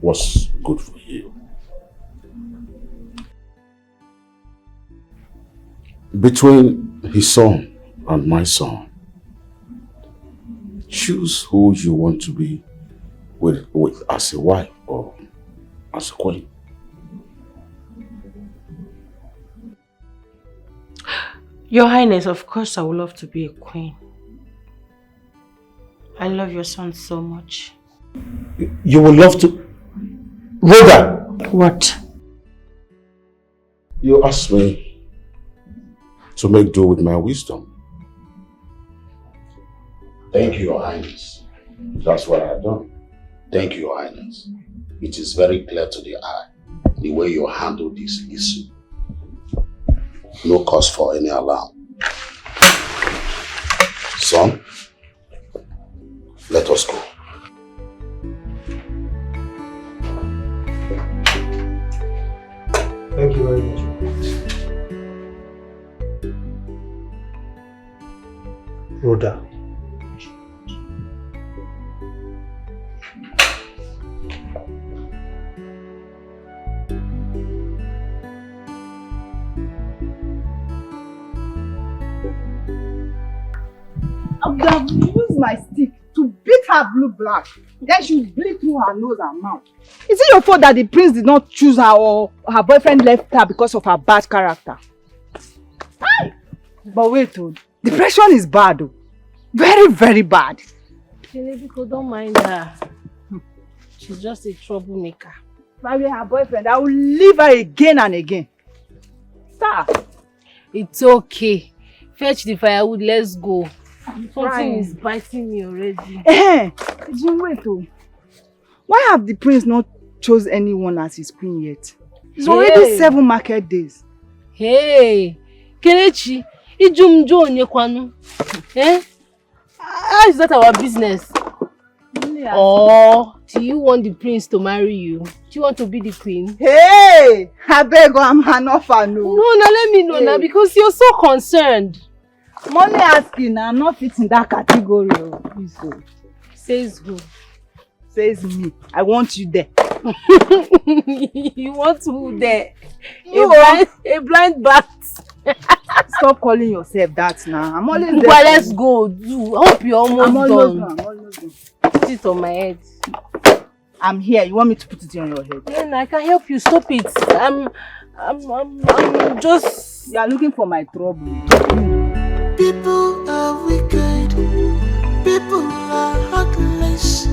what's good for you. Between his son and my son, choose who you want to be with as a wife or as a queen. Your Highness, of course I would love to be a queen. I love your son so much. You would love to... Rhoda! What? You asked me to make do with my wisdom. Thank you, Your Highness. That's what I've done. Thank you, Your Highness. It is very clear to the eye the way you handle this issue. No cause for any alarm. Son, let us go. Thank you very much. Rhoda. I would have used my stick to beat her blue black. Then she would bleed through her nose and mouth. Is it your fault that the prince did not choose her or her boyfriend left her because of her bad character? Aye. But wait, depression is bad though. Very, very bad. People don't mind her. She's just a troublemaker. If I were her boyfriend, I will leave her again and again. Sir. It's okay. Fetch the firewood, let's go. Something Right. is biting me already. Wait, why have the prince not chose anyone as his queen yet? It's already 7 market days. Hey, Kelechi, ijumjo onyekwanu. Eh? How is that our business? Or do you want the prince to marry you? Do you want to be the queen? Hey! I beg, I'm an orphan. No, let me know now because you're so concerned. I'm only asking, I'm not fitting that category. Please. Says who? Says me. I want you there. You want who there? You a blind bat. Stop calling yourself that now. I'm always there. Well, let's go. I hope you're almost I'm almost done. I'm almost done. Put it on my head. I'm here. You want me to put it on your head? Then I can help you. Stop it. I'm just... You are looking for my trouble. People are wicked. People are heartless.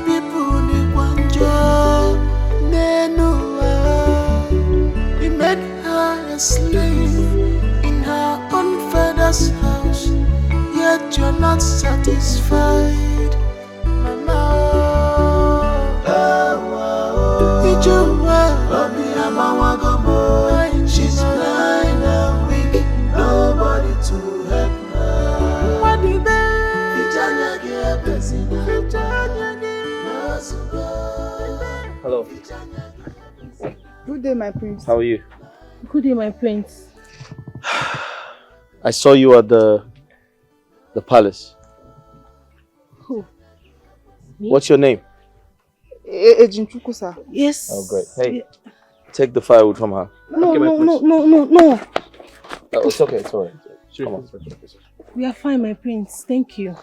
People need one job. They know her. He made her a slave in her own father's house. Yet you're not satisfied, Mama. She's blind and weak. Nobody to help her. Hello. Good day, my prince. How are you? Good day, my prince. I saw you at the palace. Who? Me? What's your name? Ejinchuku, sir. Yes. Oh, great. Hey, take the firewood from her. No, Okay, no. Oh, it's okay. It's all right. Come on. We are fine, my prince. Thank you.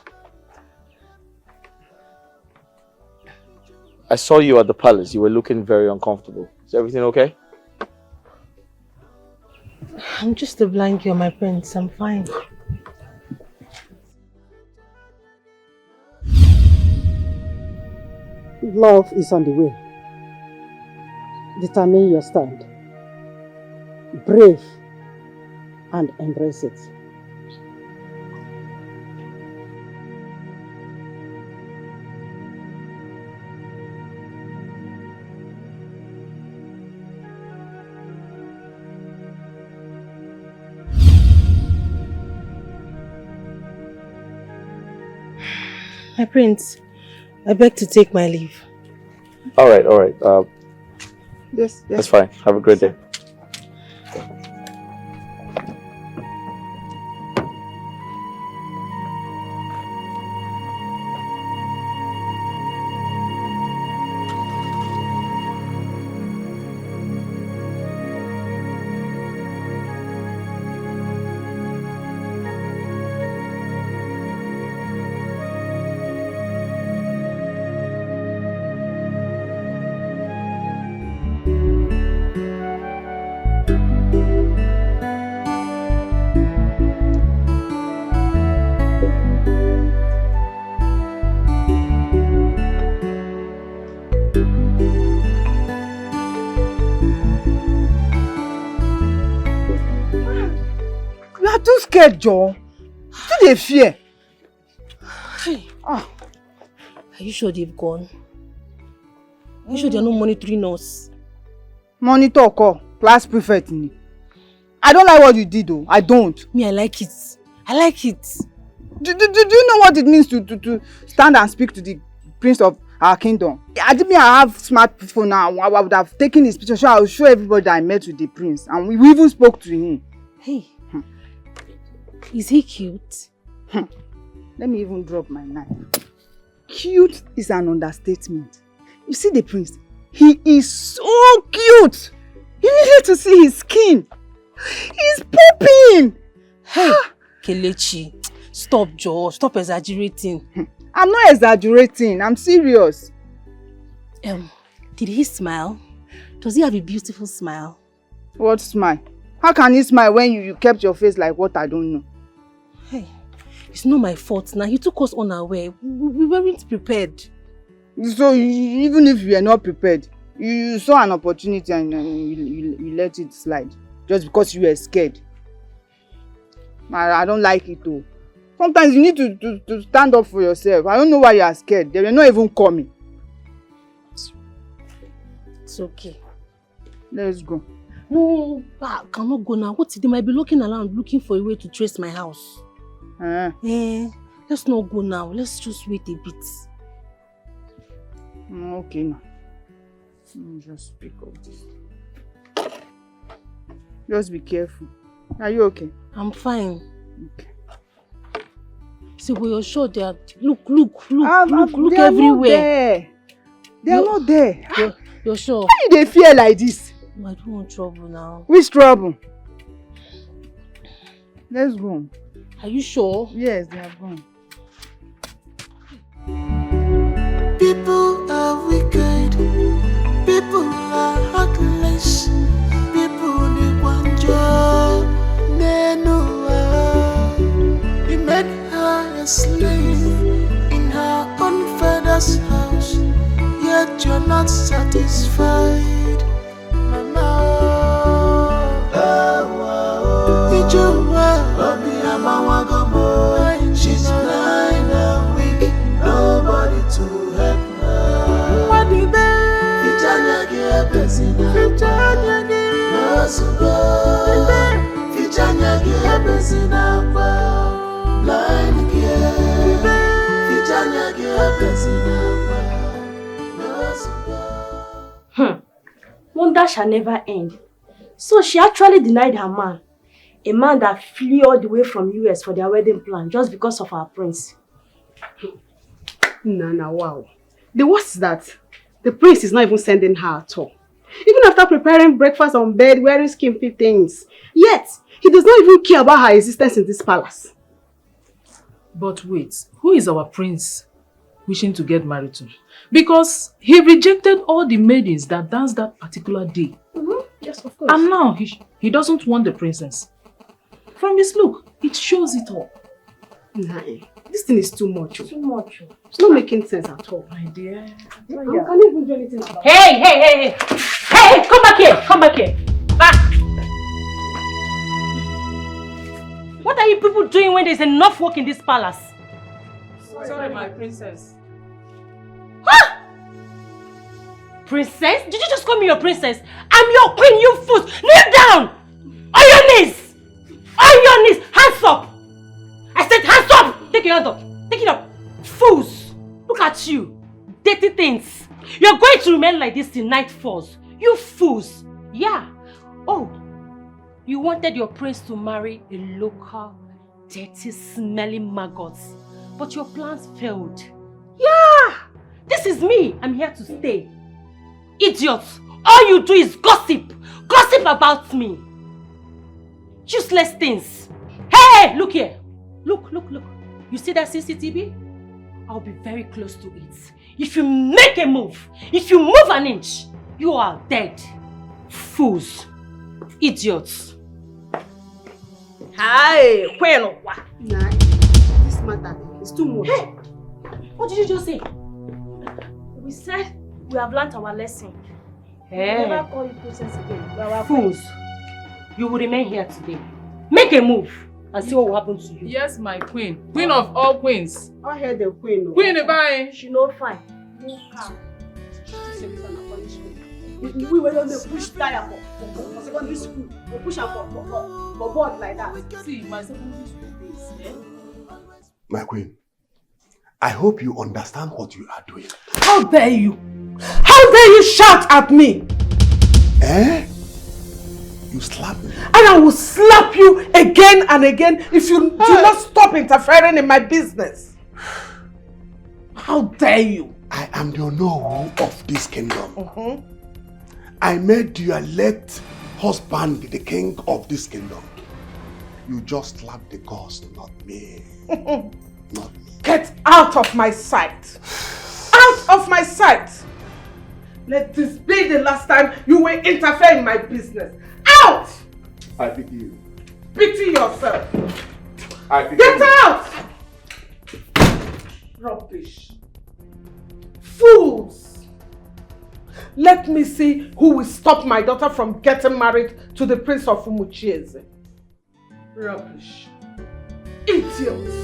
I saw you at the palace. You were looking very uncomfortable. Is everything okay? I'm just a blind girl, my prince. I'm fine. Love is on the way. Determine your stand. Brave and embrace it. My prince, I beg to take my leave. All right. Yes. That's fine. Have a great day. Too scared, Joe. Too they fear. Hey. Are you sure they've gone? Are you sure they're not monitoring us? Monitor call. Class prefect me. I don't like what you did though. I don't. Me, I like it. I like it. Do you know what it means to stand and speak to the prince of our kingdom? I have smartphone now. I would have taken his picture. So I will show everybody that I met with the prince. And we even spoke to him. Hey. Is he cute? Let me even drop my knife. Cute is an understatement. You see the prince? He is so cute. You needed to see his skin. He's popping. Hey, Kelechi, stop, Joe. Stop exaggerating. I'm not exaggerating. I'm serious. Did he smile? Does he have a beautiful smile? What smile? How can he smile when you kept your face like what I don't know? Hey, it's not my fault now. He took us unaware. We weren't prepared. So even if you are not prepared, you saw an opportunity and you let it slide just because you were scared. I don't like it though. Sometimes you need to stand up for yourself. I don't know why you are scared. They were not even coming. It's okay. Let's go. No, I cannot go now. What if they might be looking around looking for a way to trace my house? Let's not go now. Let's just wait a bit. Okay, now. Just pick up this. Just be careful. Are you okay? I'm fine. Okay. See, but you're sure they are... Look They everywhere. They are not there. You're sure? Why do they fear like this? I don't want trouble now. Which trouble? Let's go. Are you sure? Yes, they have gone. People are wicked. People are heartless. People they want joy. They know her. He made her a slave in her own father's house. Yet you're not satisfied. She's blind and weak, nobody to help her. What did they? Fichanya give blind Wonder shall never end. So she actually denied her man. A man that flew all the way from US for their wedding plan just because of our prince. Nana, wow. The worst is that the prince is not even sending her at all. Even after preparing breakfast on bed, wearing skimpy things. Yet, he does not even care about her existence in this palace. But wait, who is our prince wishing to get married to? Because he rejected all the maidens that danced that particular day. Yes, of course. And now he doesn't want the princess. From his look, it shows it all. Nah, this thing is too much. Too much. It's not making sense at all. My dear. I can't even do anything about it. Hey! Hey, come back here! Come back here! Back! What are you people doing when there's enough work in this palace? Sorry, my princess. Huh? Princess? Did you just call me your princess? I'm your queen, you fools! Kneel down! On your knees! On your knees! Hands up! I said hands up! Take your hand up! Take it up! Fools! Look at you! Dirty things! You're going to remain like this till night falls. You fools! Yeah! Oh! You wanted your prince to marry a local, dirty, smelling maggot. But your plans failed. Yeah! This is me! I'm here to stay. Idiots! All you do is gossip! Gossip about me! Useless things! Hey! Look here! Look! You see that CCTV? I'll be very close to it. If you make a move, if you move an inch, you are dead. Fools! Idiots! Hi! Nah, this matter is too much. Hey! What did you just say? We said we have learnt our lesson. Hey! We'll never call you princess again. Fools! You will remain here today. Make a move and see what will happen to you. Yes, my queen. Queen of all queens. I heard the queen. Queen, bye. She no fine. No calm. We were on the push tire for secondary school. We push her for board like that. See, my secondary school days. My queen, I hope you understand what you are doing. How dare you? How dare you shout at me? Eh? You slap me? And I will slap you again and again if you do not stop interfering in my business. How dare you? I am the Onowu of this kingdom. I made your late husband the king of this kingdom. You just slapped the ghost, not me. Not me. Get out of my sight. Out of my sight. Let this be the last time you will interfere in my business. Out! I pity you. Pity yourself. I pity Get you. out! Rubbish. Fools! Let me see who will stop my daughter from getting married to the Prince of Umuchieze. Rubbish. Idiots.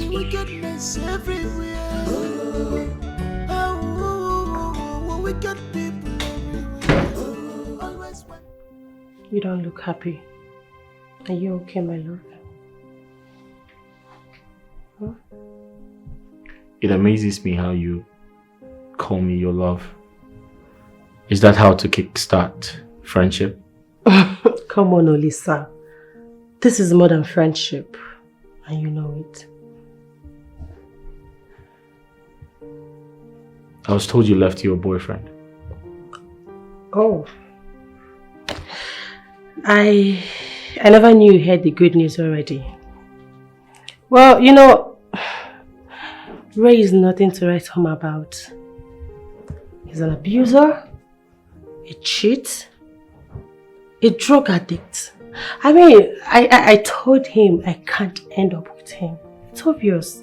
Wickedness everywhere. Wicked people everywhere. Always You don't look happy. Are you okay, my love? Huh? It amazes me how you call me your love. Is that how to kickstart friendship? Come on, Olisa. This is more than friendship, and you know it. I was told you left your boyfriend. Oh. I never knew you heard the good news already. Well, you know, Ray is nothing to write home about. He's an abuser, a cheat, a drug addict. I mean, I told him I can't end up with him. It's obvious.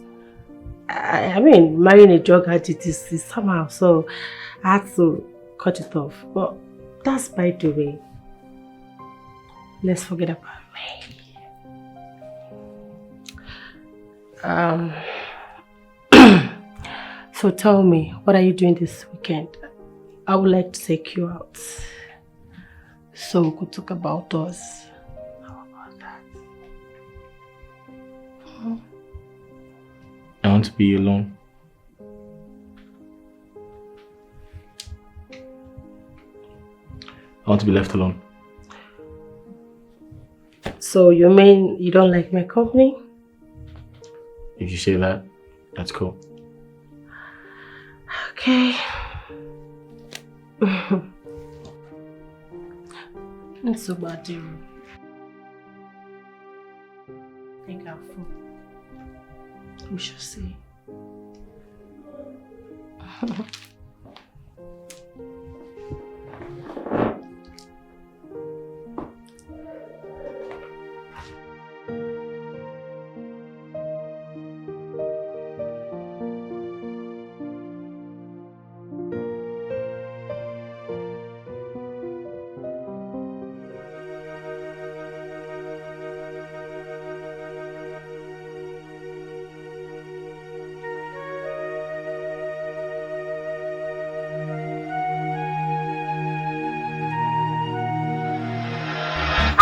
I mean, marrying a drug addict is somehow, so I had to cut it off. But that's by the way. Let's forget about Ray. So tell me, what are you doing this weekend? I would like to take you out, so we could talk about us. How about that? I want to be alone. I want to be left alone. So you mean you don't like my company? If you say that, that's cool. Okay. It's so bad, dear. Be careful. We shall see.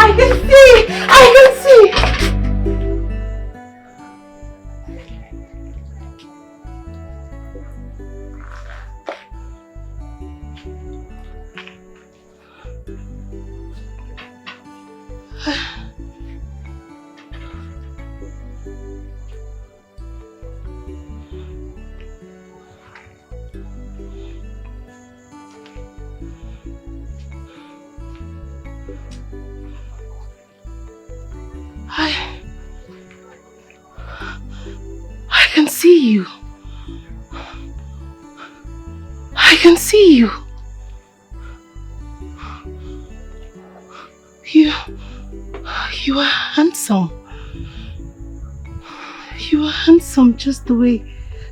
I can see! I can see! I can see you. I can see you. You are handsome. You are handsome just the way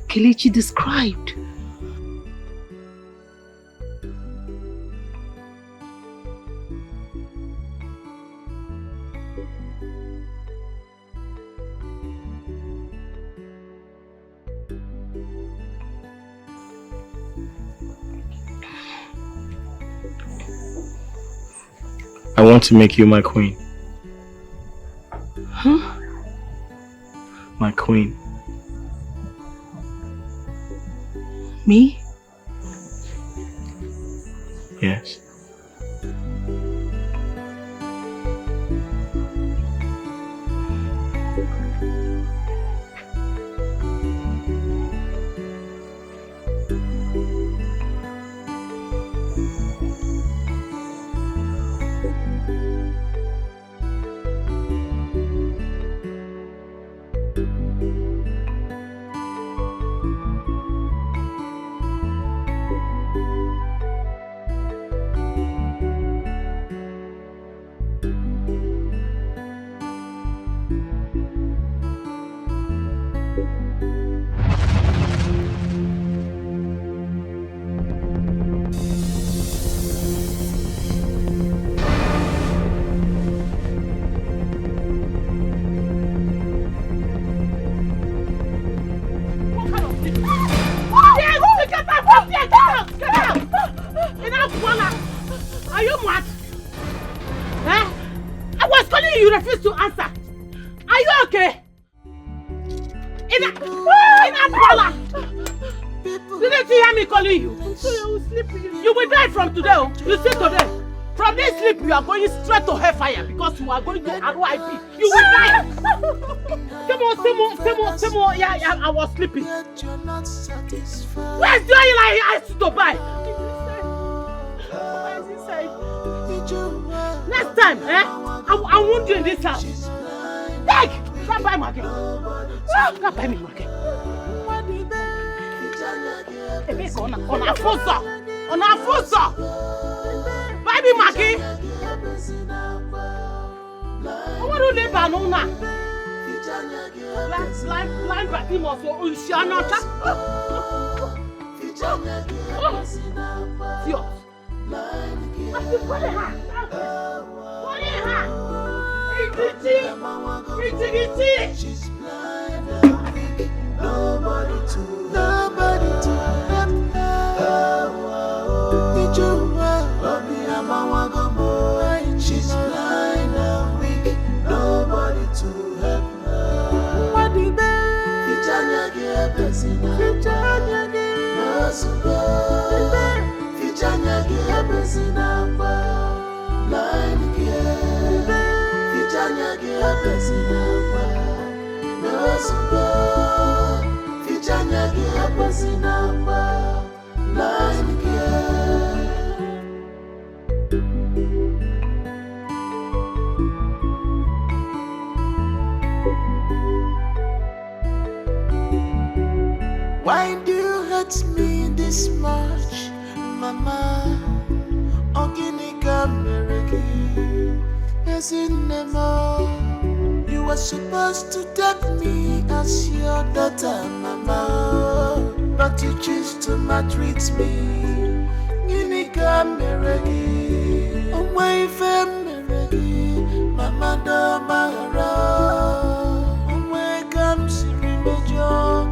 Kelechi described. I want to make you my queen. Huh? My queen. Me? Yes. Are you mad? Eh? you refuse to answer? Are you okay? In a parlor. Didn't you hear me calling you? I'm sorry, I was sleeping. You will die from today. You see today. From this sleep, you are going straight to hellfire because you are going to RIP. You will die. Come on. Yeah, I was sleeping. Where's the oil I asked you to buy? Next time, I won't do in this house. Take! Come buy my girl. Come buy me my girl. On a fosa. Buy me Maggie. I want to live alone. Blind Batimos or Usianota. Nobody to help her. She's blind and weak. Nobody to help her. Why do you hurt me this much, Mama? Oginika Mereki, you were supposed to take me as your daughter, Mama, but you choose to maltreat me. Ginika Mereki, away from Mereki, Mama do Mahara, away comes Sirimejo.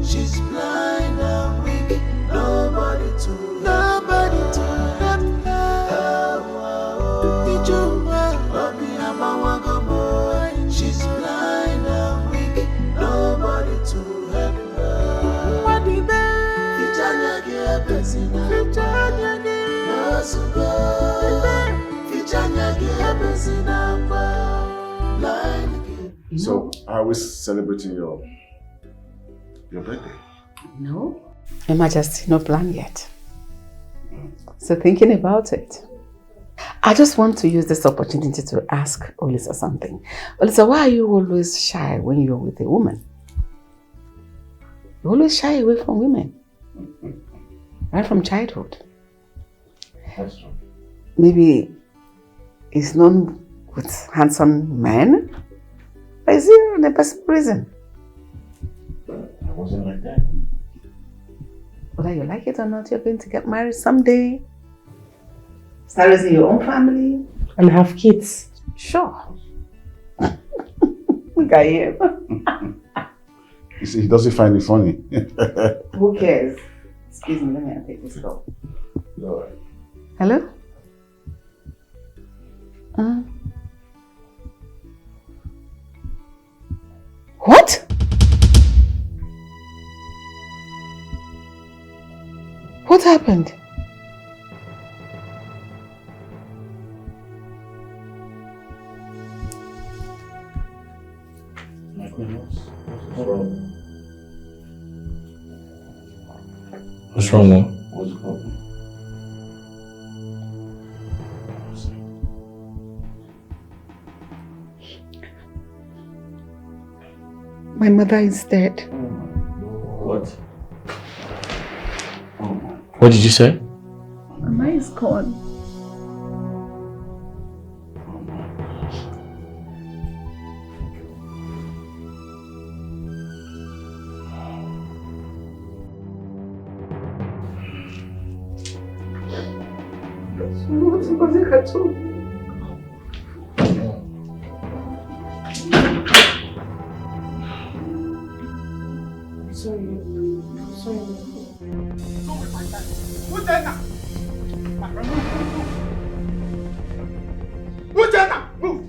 She's blind and weak, nobody to help her. She's blind and weak, nobody to help her. So, are we celebrating your birthday? No, Your Majesty, no plan yet. So thinking about it, I just want to use this opportunity to ask Olisa something. Olisa, why are you always shy when you're with a woman? You always shy away from women. Right from childhood. That's true. Maybe it's known with handsome men? Or is there a personal reason? I wasn't like that. Whether you like it or not, you're going to get married someday. Start raising your own family. And have kids. Sure. Look at him. You see, he doesn't find it funny. Who cares? Excuse me, let me take this call. All right. Hello? What? What happened? What's wrong, Mom? What's the problem? My mother is dead. What? What did you say? Mama is gone. nothing at all. Sorry. Move!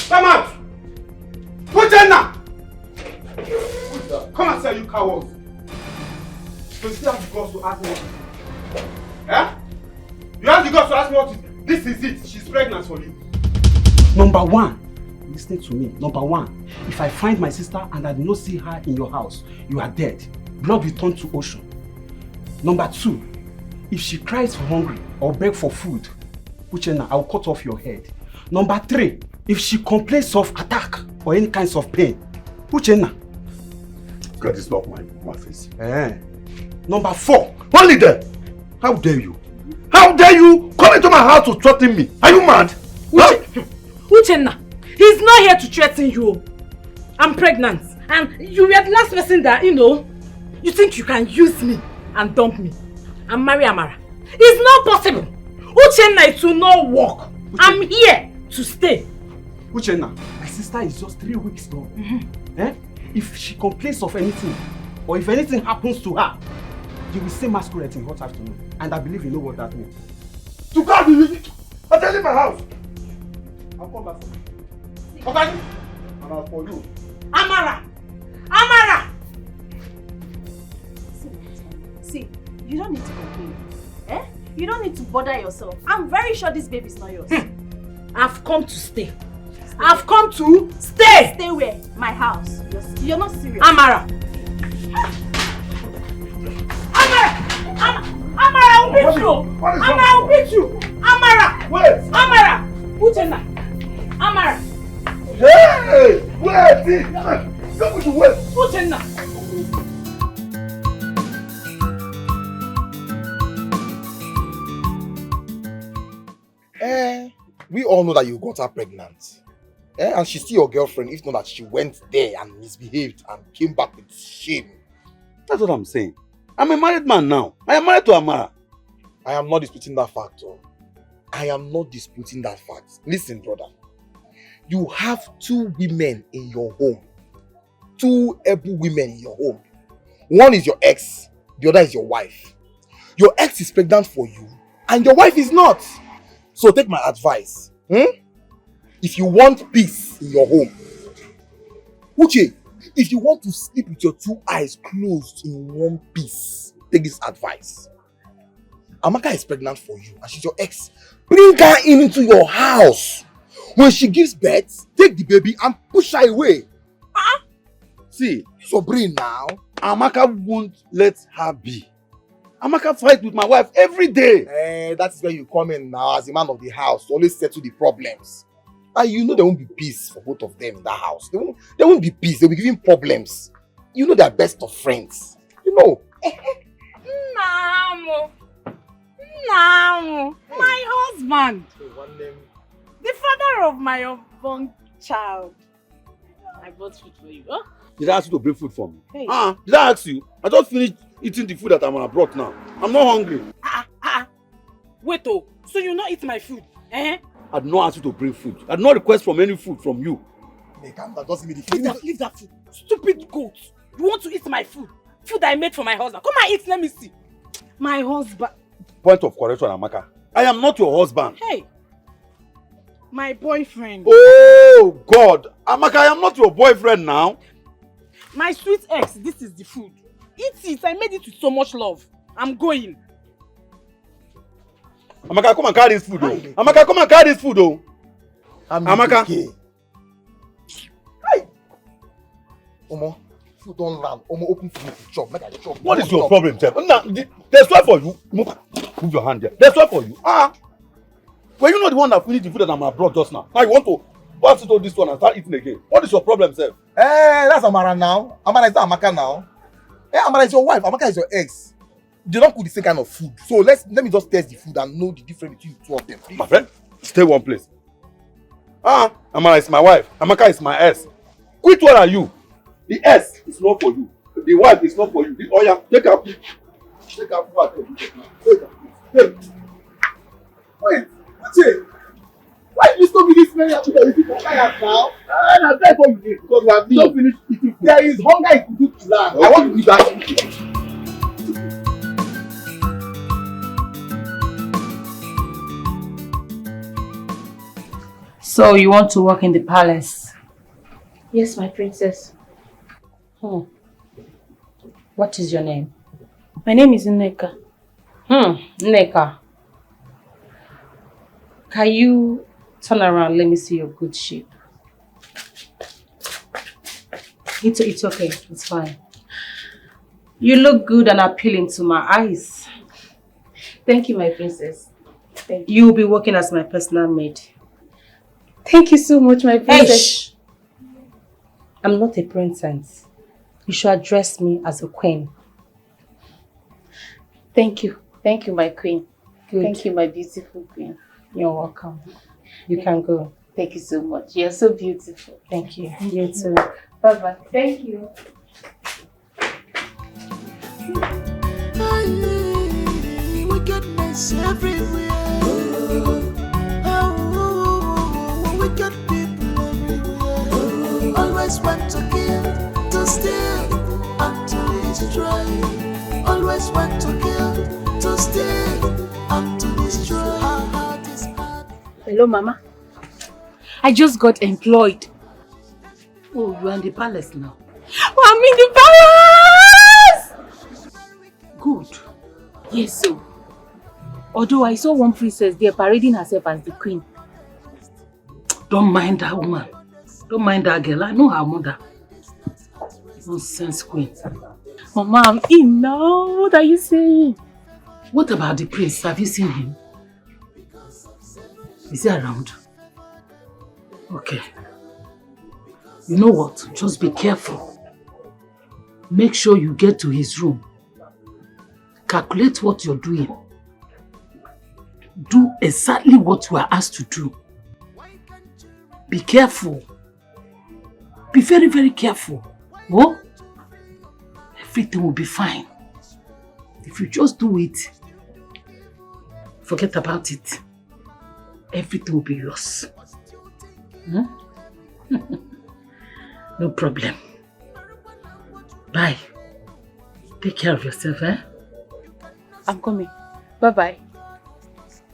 Come out! Come and say you cowards! So you still have the guts to ask me what it is? Eh? You have the guts to ask me what it is? This is it. She's pregnant for you. Number one, listen to me. Number one, if I find my sister and I do not see her in your house, you are dead. Blood will turn to ocean. Number two, if she cries for hungry or beg for food, Uchenna, I will cut off your head. Number three, if she complains of attack or any kinds of pain, Uchenna. God, it's not my face. Number four. Only then. How dare you? How dare you come into my house to threaten me? Are you mad? Uchenna, he's not here to threaten you. I'm pregnant. And you were the last person that, you think you can use me and dump me and marry Amara. It's not possible. Uchenna, it will not work. I'm here to stay. Uchenna, my sister is just 3 weeks old. If she complains of anything, or if anything happens to her, you will say masquerade in hot afternoon. And I believe you know what that means. To God, I'm telling my house. I'll come back for you. Okay? And I'll for you. Amara! Amara! See, you don't need to complain. You don't need to bother yourself. I'm very sure this baby's not yours. I've come to stay. I've come to stay! Stay where? My house. You're not serious. Amara! Amara, I'll beat you! Amara, I'll beat you! Amara! Wait! Amara! Uchenna! Amara! Hey! Wait! Come with the wait! Uchenna! We all know that you got her pregnant. And she's still your girlfriend, if not that she went there and misbehaved and came back with shame. That's what I'm saying. I'm a married man now. I am married to Amara. I am not disputing that fact. I am not disputing that fact. Listen, brother. You have 2 women in your home. 2 able women in your home. One is your ex, the other is your wife. Your ex is pregnant for you, and your wife is not. So take my advice. If you want peace in your home, Uche, if you want to sleep with your 2 eyes closed in one piece, take this advice. Amaka is pregnant for you and she's your ex. Bring her into your house. When she gives birth, take the baby and push her away. See, so brain now. Amaka won't let her be. Amaka fight with my wife every day. That is where you come in now as the man of the house to always settle the problems. And you know there won't be peace for both of them in that house. There won't be peace. They'll be giving problems. You know they're best of friends. You know. Namu, my husband. The father of my unborn child. I bought food for you, huh? Did I ask you to bring food for me? Hey. Did I ask you? I just finished eating the food that Amara brought now. I'm not hungry. Wait, so you not eat my food? I did not ask you to bring food. I did not request from any food from you. Just give me the food. Leave that food. Stupid goat. You want to eat my food? Food I made for my husband. Come and eat, let me see. My husband. Point of correction, Amaka. I am not your husband. Hey. My boyfriend. Oh, God. Amaka, I am not your boyfriend now. My sweet ex, this is the food. Eat it. I made it with so much love. I'm going. Amaka, come and carry this food, oh. Amaka, come and carry this food, oh. Amaka. Hi. Omo, food don't land. Omo, open food to chop. Make I chop. What is your problem, Chef? There's one for you. Move your hand there. There's one for you. Well, you know the one that finished the food that Amara brought just now. Now you want to pass it on this one and start eating again. What is your problem, Chef? That's Amara now. Amara is not Amaka now. Amara is your wife. Amaka is your ex. They don't cook the same kind of food. So let me just taste the food and know the difference between the 2 of them. Please. My friend, stay one place. Amara is my wife. Amaka is my ex. Which one are you? The ex is not for you. The wife is not for you. Take her. Take her. Hey, wait, what's it? Why did you stop me this many after you people tired now? I'm trying for you because we have not finished eating. There is hunger in Kudu to land. I want to be back. So you want to work in the palace? Yes, my princess. What is your name? My name is Nneka. Nneka. Can you turn around? Let me see your good shape. It's okay. It's fine. You look good and appealing to my eyes. Thank you, my princess. Thank you. You will be working as my personal maid. Thank you so much, my princess. Hey, shh. I'm not a princess. You should address me as a queen. Thank you. Thank you, my queen. Good. Thank you, my beautiful queen. You're welcome. You can go. Thank you so much. You're so beautiful. Thank you. You too. Bye-bye. Thank you. Wickedness everywhere. Wicked people everywhere. Always want to kill, to steal, and to destroy. Always want to kill, to steal, and to destroy. Our heart is hard. Hello, Mama. I just got employed. Oh, you are in the palace now? Oh, I'm in the palace! Good. Yes, so. Although I saw one princess there parading herself as the queen. Don't mind that woman. Don't mind that girl. I know her mother. Nonsense queen. Mama, I'm in now. What are you saying? What about the prince? Have you seen him? Is he around? Okay. You know what? Just be careful. Make sure you get to his room. Calculate what you're doing. Do exactly what you are asked to do. Be careful. Be very, very careful. Oh? Everything will be fine. If you just do it, forget about it. Everything will be lost. No problem. Bye. Take care of yourself, eh? I'm coming. Bye-bye.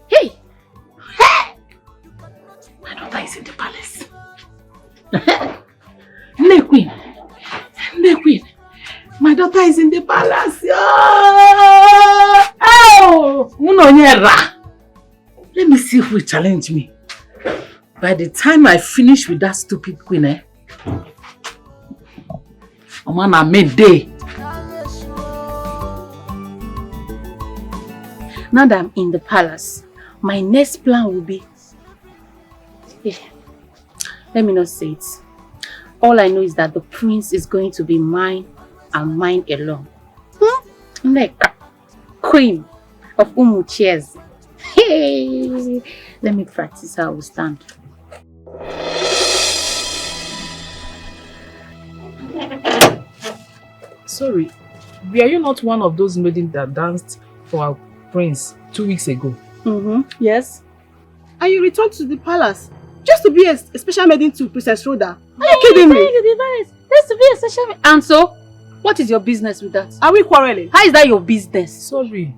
Hey! My daughter is in the palace. Nay Queen. Nay Queen. My daughter is in the palace. Oh! Let me see who will challenge me. By the time I finish with that stupid queen, man, I made day. Now that I'm in the palace, my next plan will be... Let me not say it. All I know is that the prince is going to be mine and mine alone. Like queen of Umuchiez. Hey! Let me practice how we stand. Sorry, were you not one of those maidens that danced for our prince 2 weeks ago? Yes. And you returned to the palace just to be a special maiden to Princess Rhoda. Are you kidding me? Just to be a special maiden. And so, what is your business with that? Are we quarreling? How is that your business? Sorry.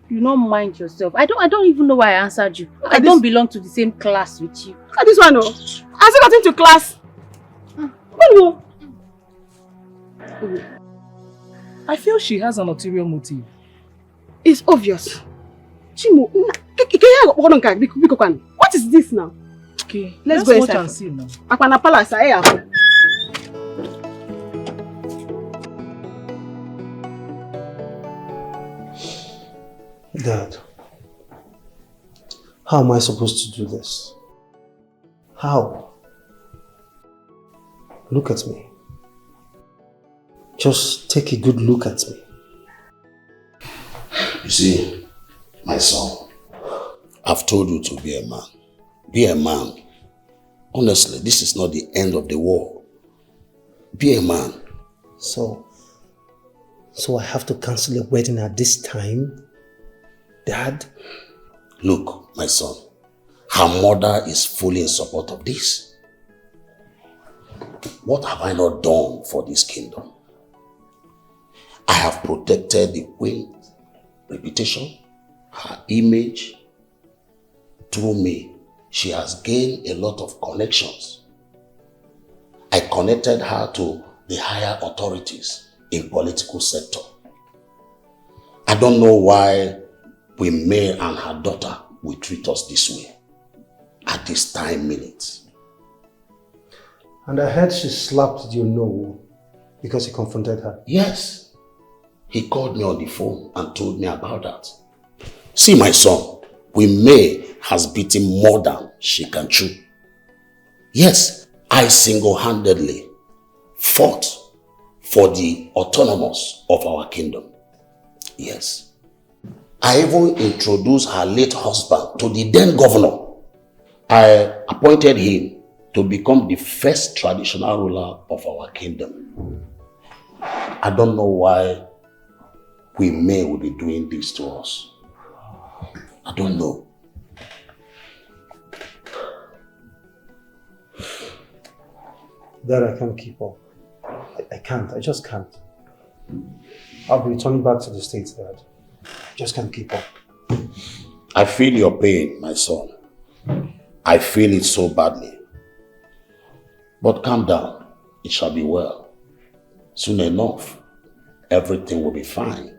You don't mind yourself. I don't even know why I answered you. I don't belong to the same class with you. Look at this one, oh. Has he got into class? Hello. I feel she has an ulterior motive. It's obvious. Chimo, what is this now? Okay, let's go watch inside and see now. Akwana Palace, Dad, how am I supposed to do this? How? Look at me. Just take a good look at me. You see, my son, I've told you to be a man. Be a man. Honestly, this is not the end of the world. Be a man. So I have to cancel a wedding at this time? Dad? Look, my son, her mother is fully in support of this. What have I not done for this kingdom? I have protected the queen's reputation, her image. Through me, she has gained a lot of connections. I connected her to the higher authorities in political sector. I don't know why Queen May and her daughter will treat us this way at this time minute. And I heard she slapped you no because you confronted her. Yes. He called me on the phone and told me about that. See, my son, Queen May has beaten more than she can chew. Yes, I single-handedly fought for the autonomous of our kingdom. Yes. I even introduced her late husband to the then governor. I appointed him to become the first traditional ruler of our kingdom. I don't know why Queen May will be doing this to us. I don't know. That I can't keep up. I can't. I just can't. I'll be returning back to the States, Dad. Just can't keep up. I feel your pain, my son. I feel it so badly. But calm down. It shall be well. Soon enough, everything will be fine.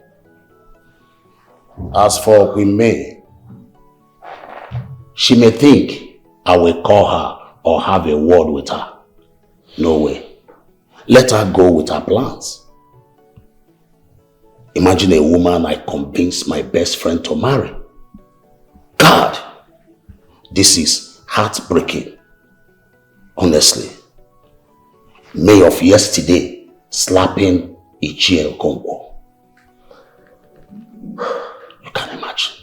As for Queen May, she may think I will call her or have a word with her. No way. Let her go with her plans. Imagine a woman I convinced my best friend to marry. God, this is heartbreaking. Honestly. May of yesterday slapping Ichie Okonkwo. You can imagine.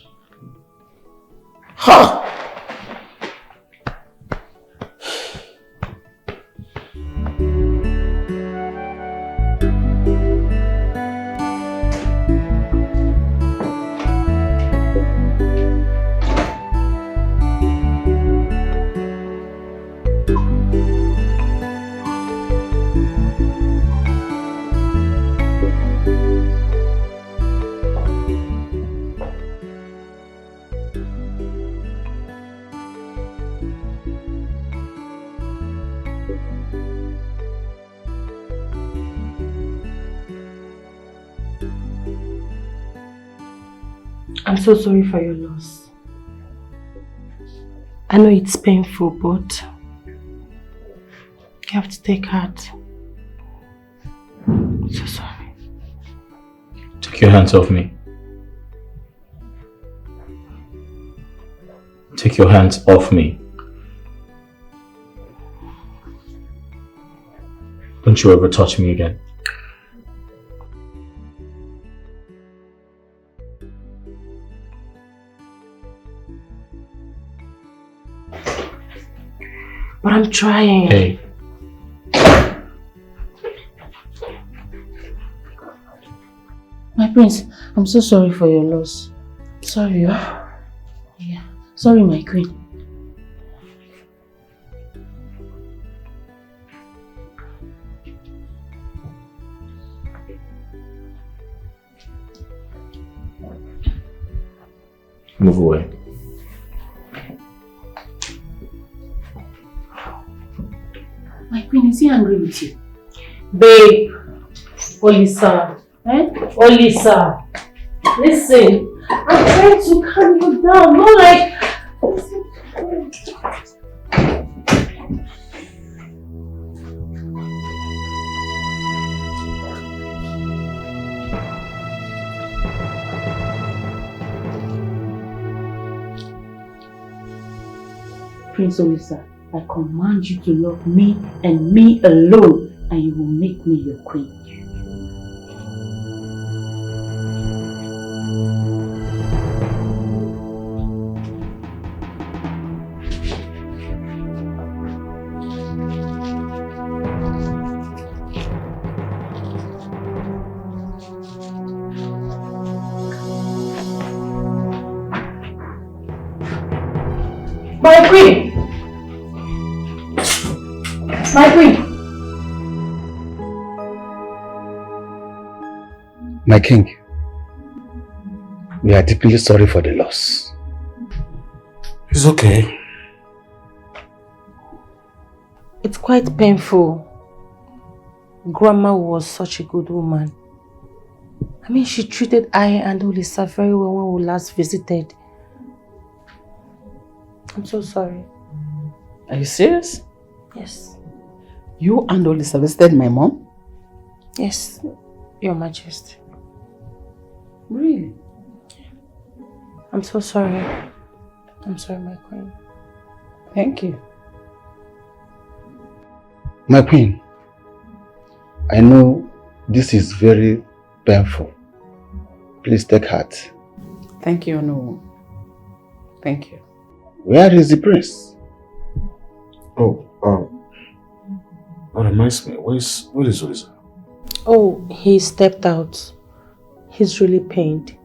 Ha! I'm so sorry for your loss. I know it's painful, but you have to take heart. I'm so sorry. Take your hands off me. Take your hands off me. Don't you ever touch me again. But I'm trying. Hey. My prince, I'm so sorry for your loss. Sorry, oh? Yeah. Sorry, my queen. Move away. My queen, is he angry with you? Babe, Olisa, Olisa, listen, I'm trying to calm you down, not like... Prince Olisa, I command you to love me and me alone, and you will make me your queen. My queen! My queen! My king, we are deeply sorry for the loss. It's okay. It's quite painful. Grandma was such a good woman. I mean, she treated I and Olisa very well when we last visited. I'm so sorry. Are you serious? Yes. You and Olisa visited my mom? Yes, Your Majesty. Really? I'm so sorry. I'm sorry, my queen. Thank you. My queen, I know this is very painful. Please take heart. Thank you, no. Thank you. Where is the prince? That reminds me, where is Olisa? Oh, he stepped out. He's really pained.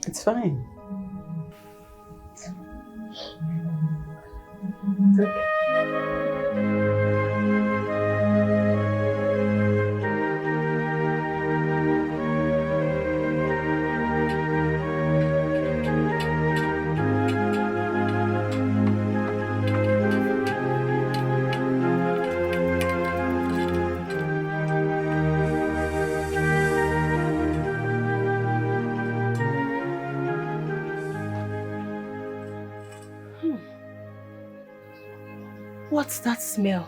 It's fine. It's okay. What's that smell?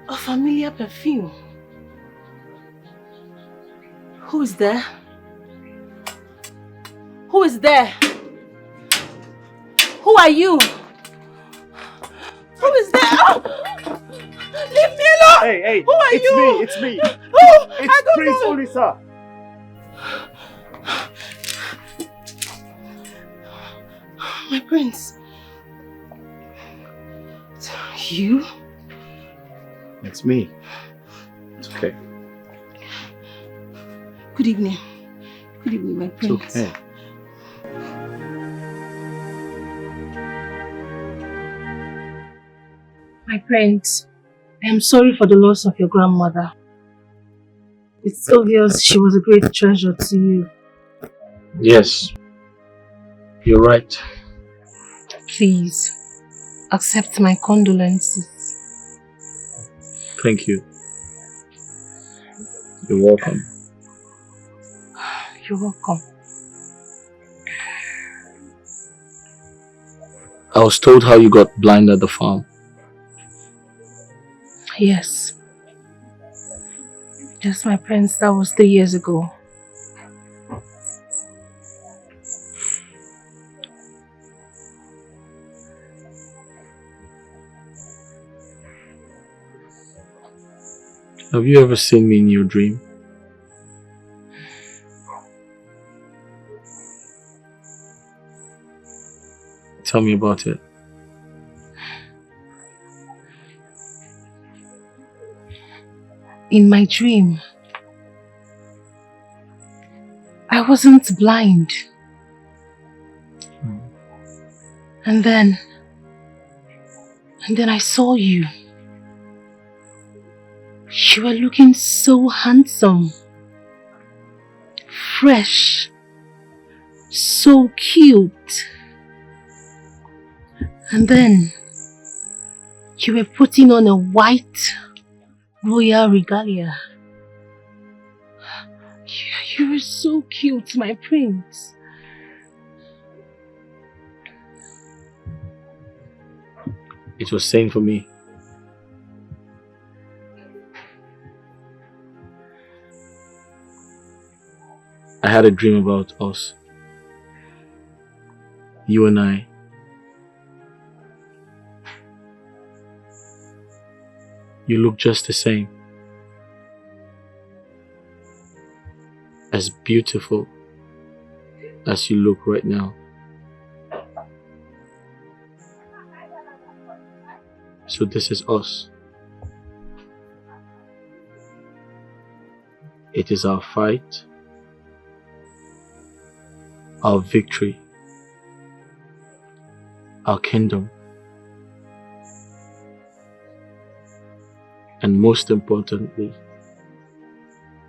A familiar perfume. Who is there? Who is there? Who are you? Who is there? Oh! Leave me alone! Hey, who are you? It's me. Oh, It's Prince Olisa. My prince. You? It's me. It's okay. Good evening. Good evening, my prince. It's okay. My prince, I am sorry for the loss of your grandmother. It's obvious she was a great treasure to you. Yes. You're right. Please, accept my condolences. Thank you. You're welcome. You're welcome. I was told how you got blind at the farm. Yes. Yes, my prince, that was 3 years ago. Have you ever seen me in your dream? Tell me about it. In my dream, I wasn't blind. And then I saw you. You were looking so handsome, fresh, so cute. And then you were putting on a white royal regalia. You were so cute, my prince. It was same for me. I had a dream about us. You and I. You look just the same. As beautiful as you look right now. So this is us. It is our fight, our victory, our kingdom, and most importantly,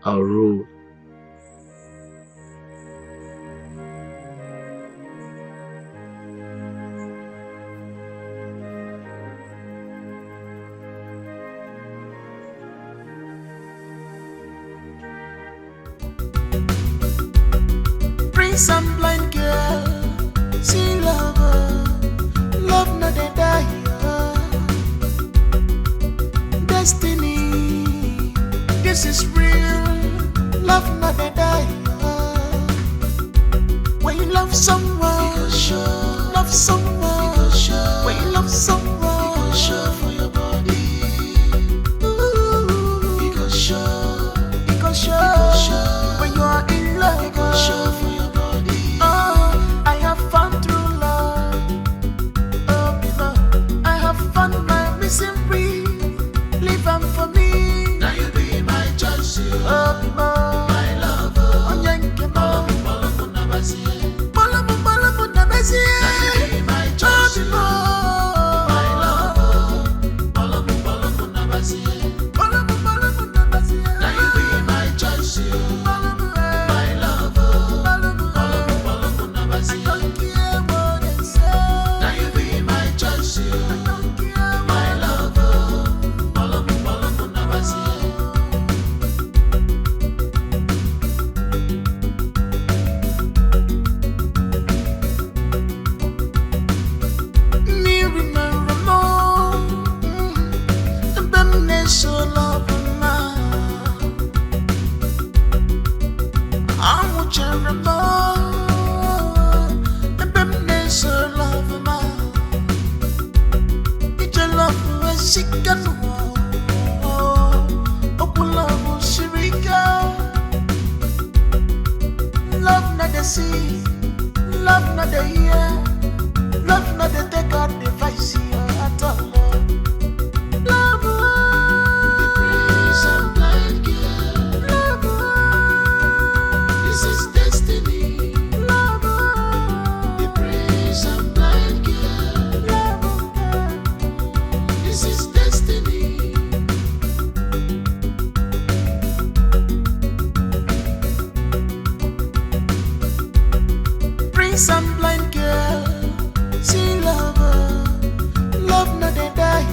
our rule. Prince and blind girl, see lover, love not a die. Destiny, this is real, love not a die. When you love someone, love someone, when you love someone, for your body. Ooh, it goes show, when you are in love, it goes show for your body. Oh, I have found true love. Oh, beloved, I have found my missing piece. Live on for me. Now you be my choice. Oh, beloved, my lover. On yanke mo. Bolo muna basi. Bolo muna basi. Now you be my choice. Oh, my lover. Bolo muna basi. Bolo muna basi. Now you be my choice. My lover. Bolo muna basi. I don't care what they say. Now you be my choice. I don't care my lover. Love not the sea, love not the ear, love not the take out the vice at all. Love, the praise and blind girl. Love, this is destiny. Love, the praise and blind girl. Love, this is destiny. Some blind girl, see lover, love not a die.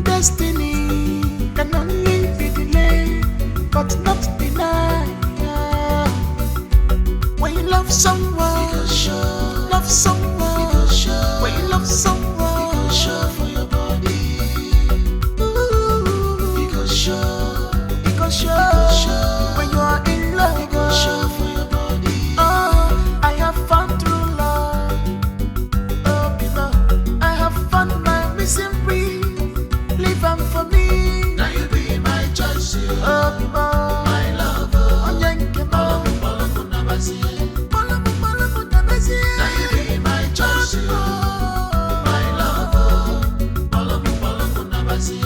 Destiny can only be delayed, but not denied. When you love someone, love someone, when you love someone, for your body. Ooh, it goes show, when you are in love, it goes show for your body. I have found true love. Oh, beloved, I have found my missing piece. Live on for me. Now you be my choice. Oh, beloved, my lover. On yanke mo. Bolo muna basi. Bolo muna basi. Now you be my choice. My lover. Bolo muna basi.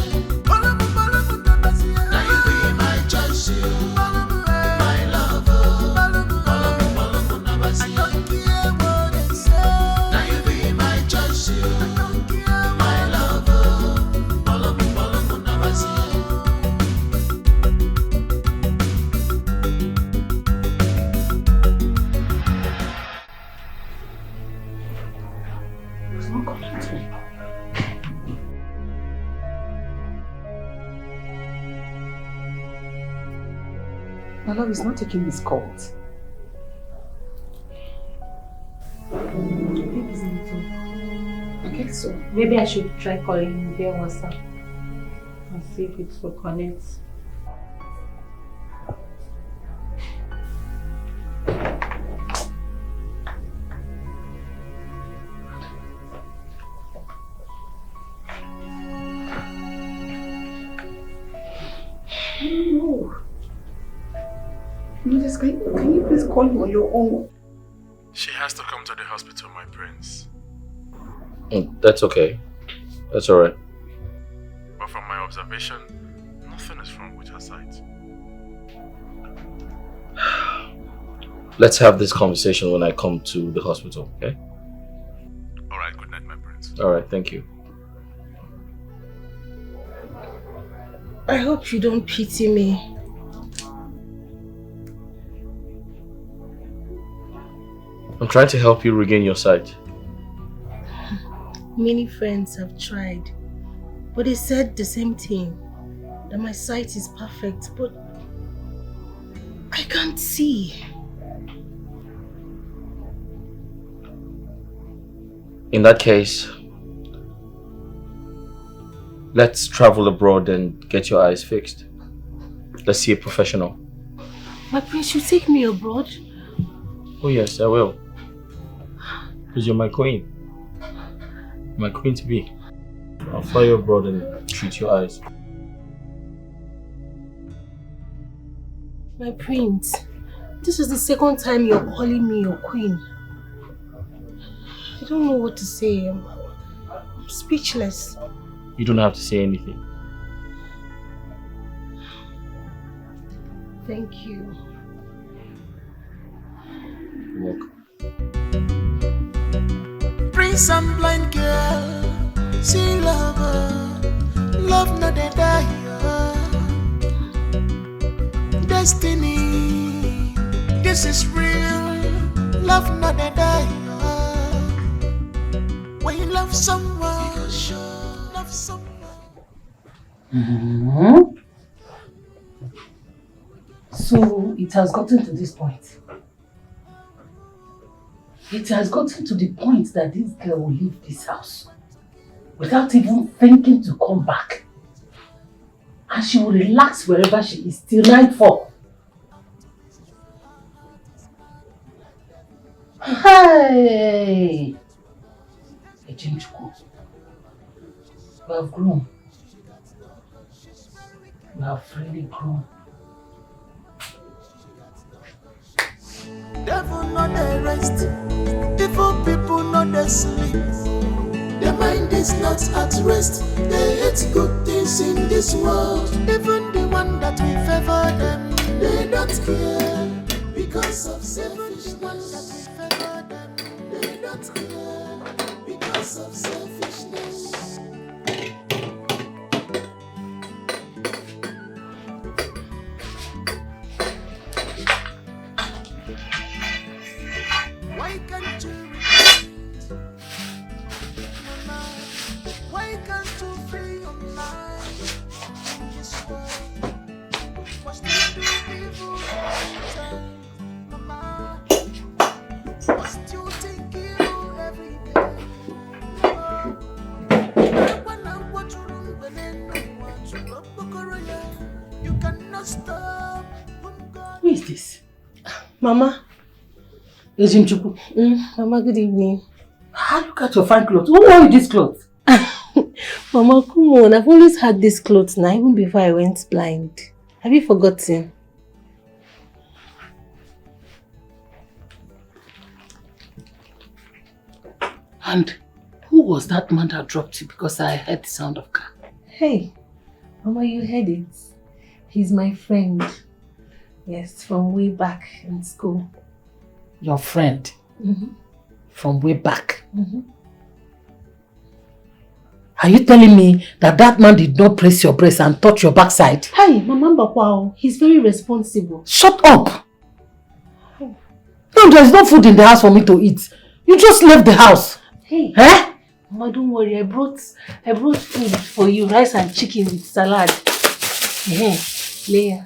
Bolo muna basi. Now you be my choice. My lover. I don't care what they say. Now you be my choice. I don't care my lover. Bolo muna basi. My love is not taking this calls. Okay, so maybe I should try calling him via WhatsApp and see if it will connect. No. Moses, can you please call him on your own? She has to come to the hospital, my prince. That's okay. That's alright. But from my observation, nothing nothing is wrong with her sight. Let's have this conversation when I come to the hospital, okay? Alright, good night, my prince. Alright, thank you. I hope you don't pity me. I'm trying to help you regain your sight. Many friends have tried, but they said the same thing, that my sight is perfect, but I can't see. In that case, let's travel abroad and get your eyes fixed. Let's see a professional. My prince, you take me abroad? Oh yes, I will. Because you're my queen. My queen to be. I'll fly you abroad and treat your eyes. My prince, this is the second time you're calling me your queen. I don't know what to say. I'm speechless. You don't have to say anything. Thank you. You're welcome. Prince and blind girl, see lover, love not a die. Destiny, this is real, love not a die. When you love someone, love someone. So it has gotten to this point. It has gotten to the point that this girl will leave this house without even thinking to come back. And she will relax wherever she is till nightfall. Hey! Ejimchuku, you have grown. You have really grown. Devil not they rest, evil people not they sleep. Their mind is not at rest. They hate good things in this world. Even the one that we favor them, they don't care. Because of selfish one that we favor them, they don't care. Because of selfishness. Why can't you repent? Mama, why can't you free your mind in this world? What's to do evil all the time? Mama, what's to think evil every day? You cannot stop. Who is this? Mama. Ejimchuku. Mama, good evening. How you got your fine clothes? Who wore you this clothes? Mama, come on. I've always had these clothes now, even before I went blind. Have you forgotten? And who was that man that dropped you because I heard the sound of car? Hey, Mama, you heard it. He's my friend. Yes, from way back in school. Your friend? From way back? Are you telling me that that man did not press your breast and touch your backside? Hey, Mama Mbakwa, he's very responsible. Shut up! No, there's no food in the house for me to eat. You just left the house. Hey, Mama, don't worry. I brought food for you, rice and chicken with salad. Hey, Leah.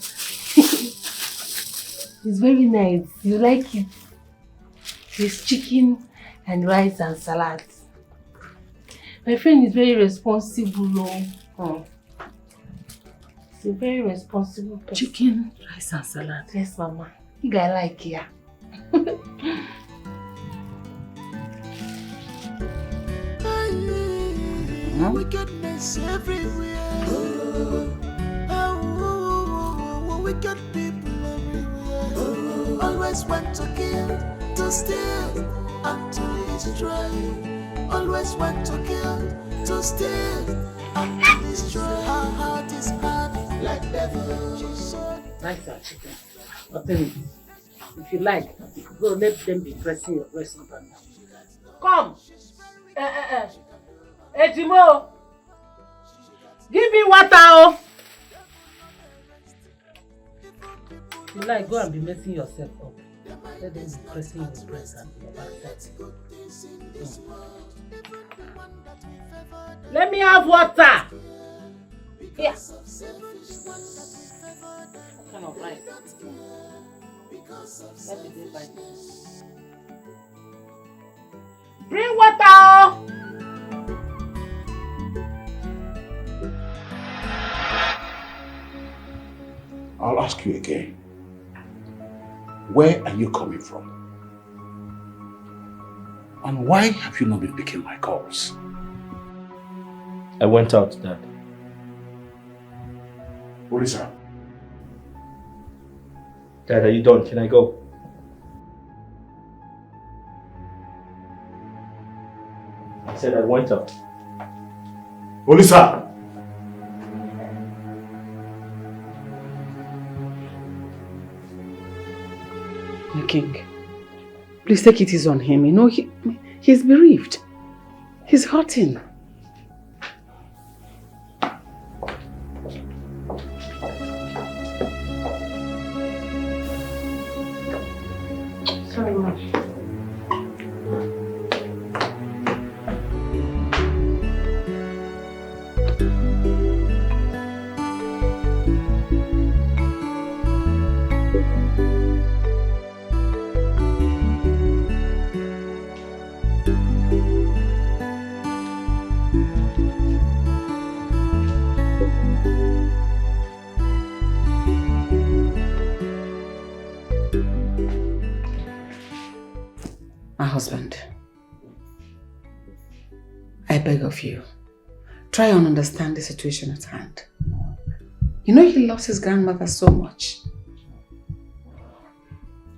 It's very nice. You like it? It's chicken and rice and salad. My friend is very responsible. He's a very responsible person. Chicken, rice and salad. Yes, Mama. You guys like it, yeah? Wickedness everywhere. Wicked people everywhere. Always want to kill, to steal, and to destroy. Always want to kill, to steal, and to destroy. Our heart is hard like that. Nice chicken. Nothing. If you like, go let them be pressing your breast up and down. Come! Ejimo! Give me water! Oh. If you like, go and be messing yourself up. Let them be pressing your breast and your backside. Let me have water! Here. What kind of rice? Let me do it. Bring water! I'll ask you again. Where are you coming from? And why have you not been picking my calls? I went out, Dad. What is that? Dad, are you done? Can I go? I said I went out. Olisa! My king, please take it easy on him. You know, he's bereaved. He's hurting. Sorry, Ma. My husband, I beg of you, try and understand the situation at hand. You know he loves his grandmother so much.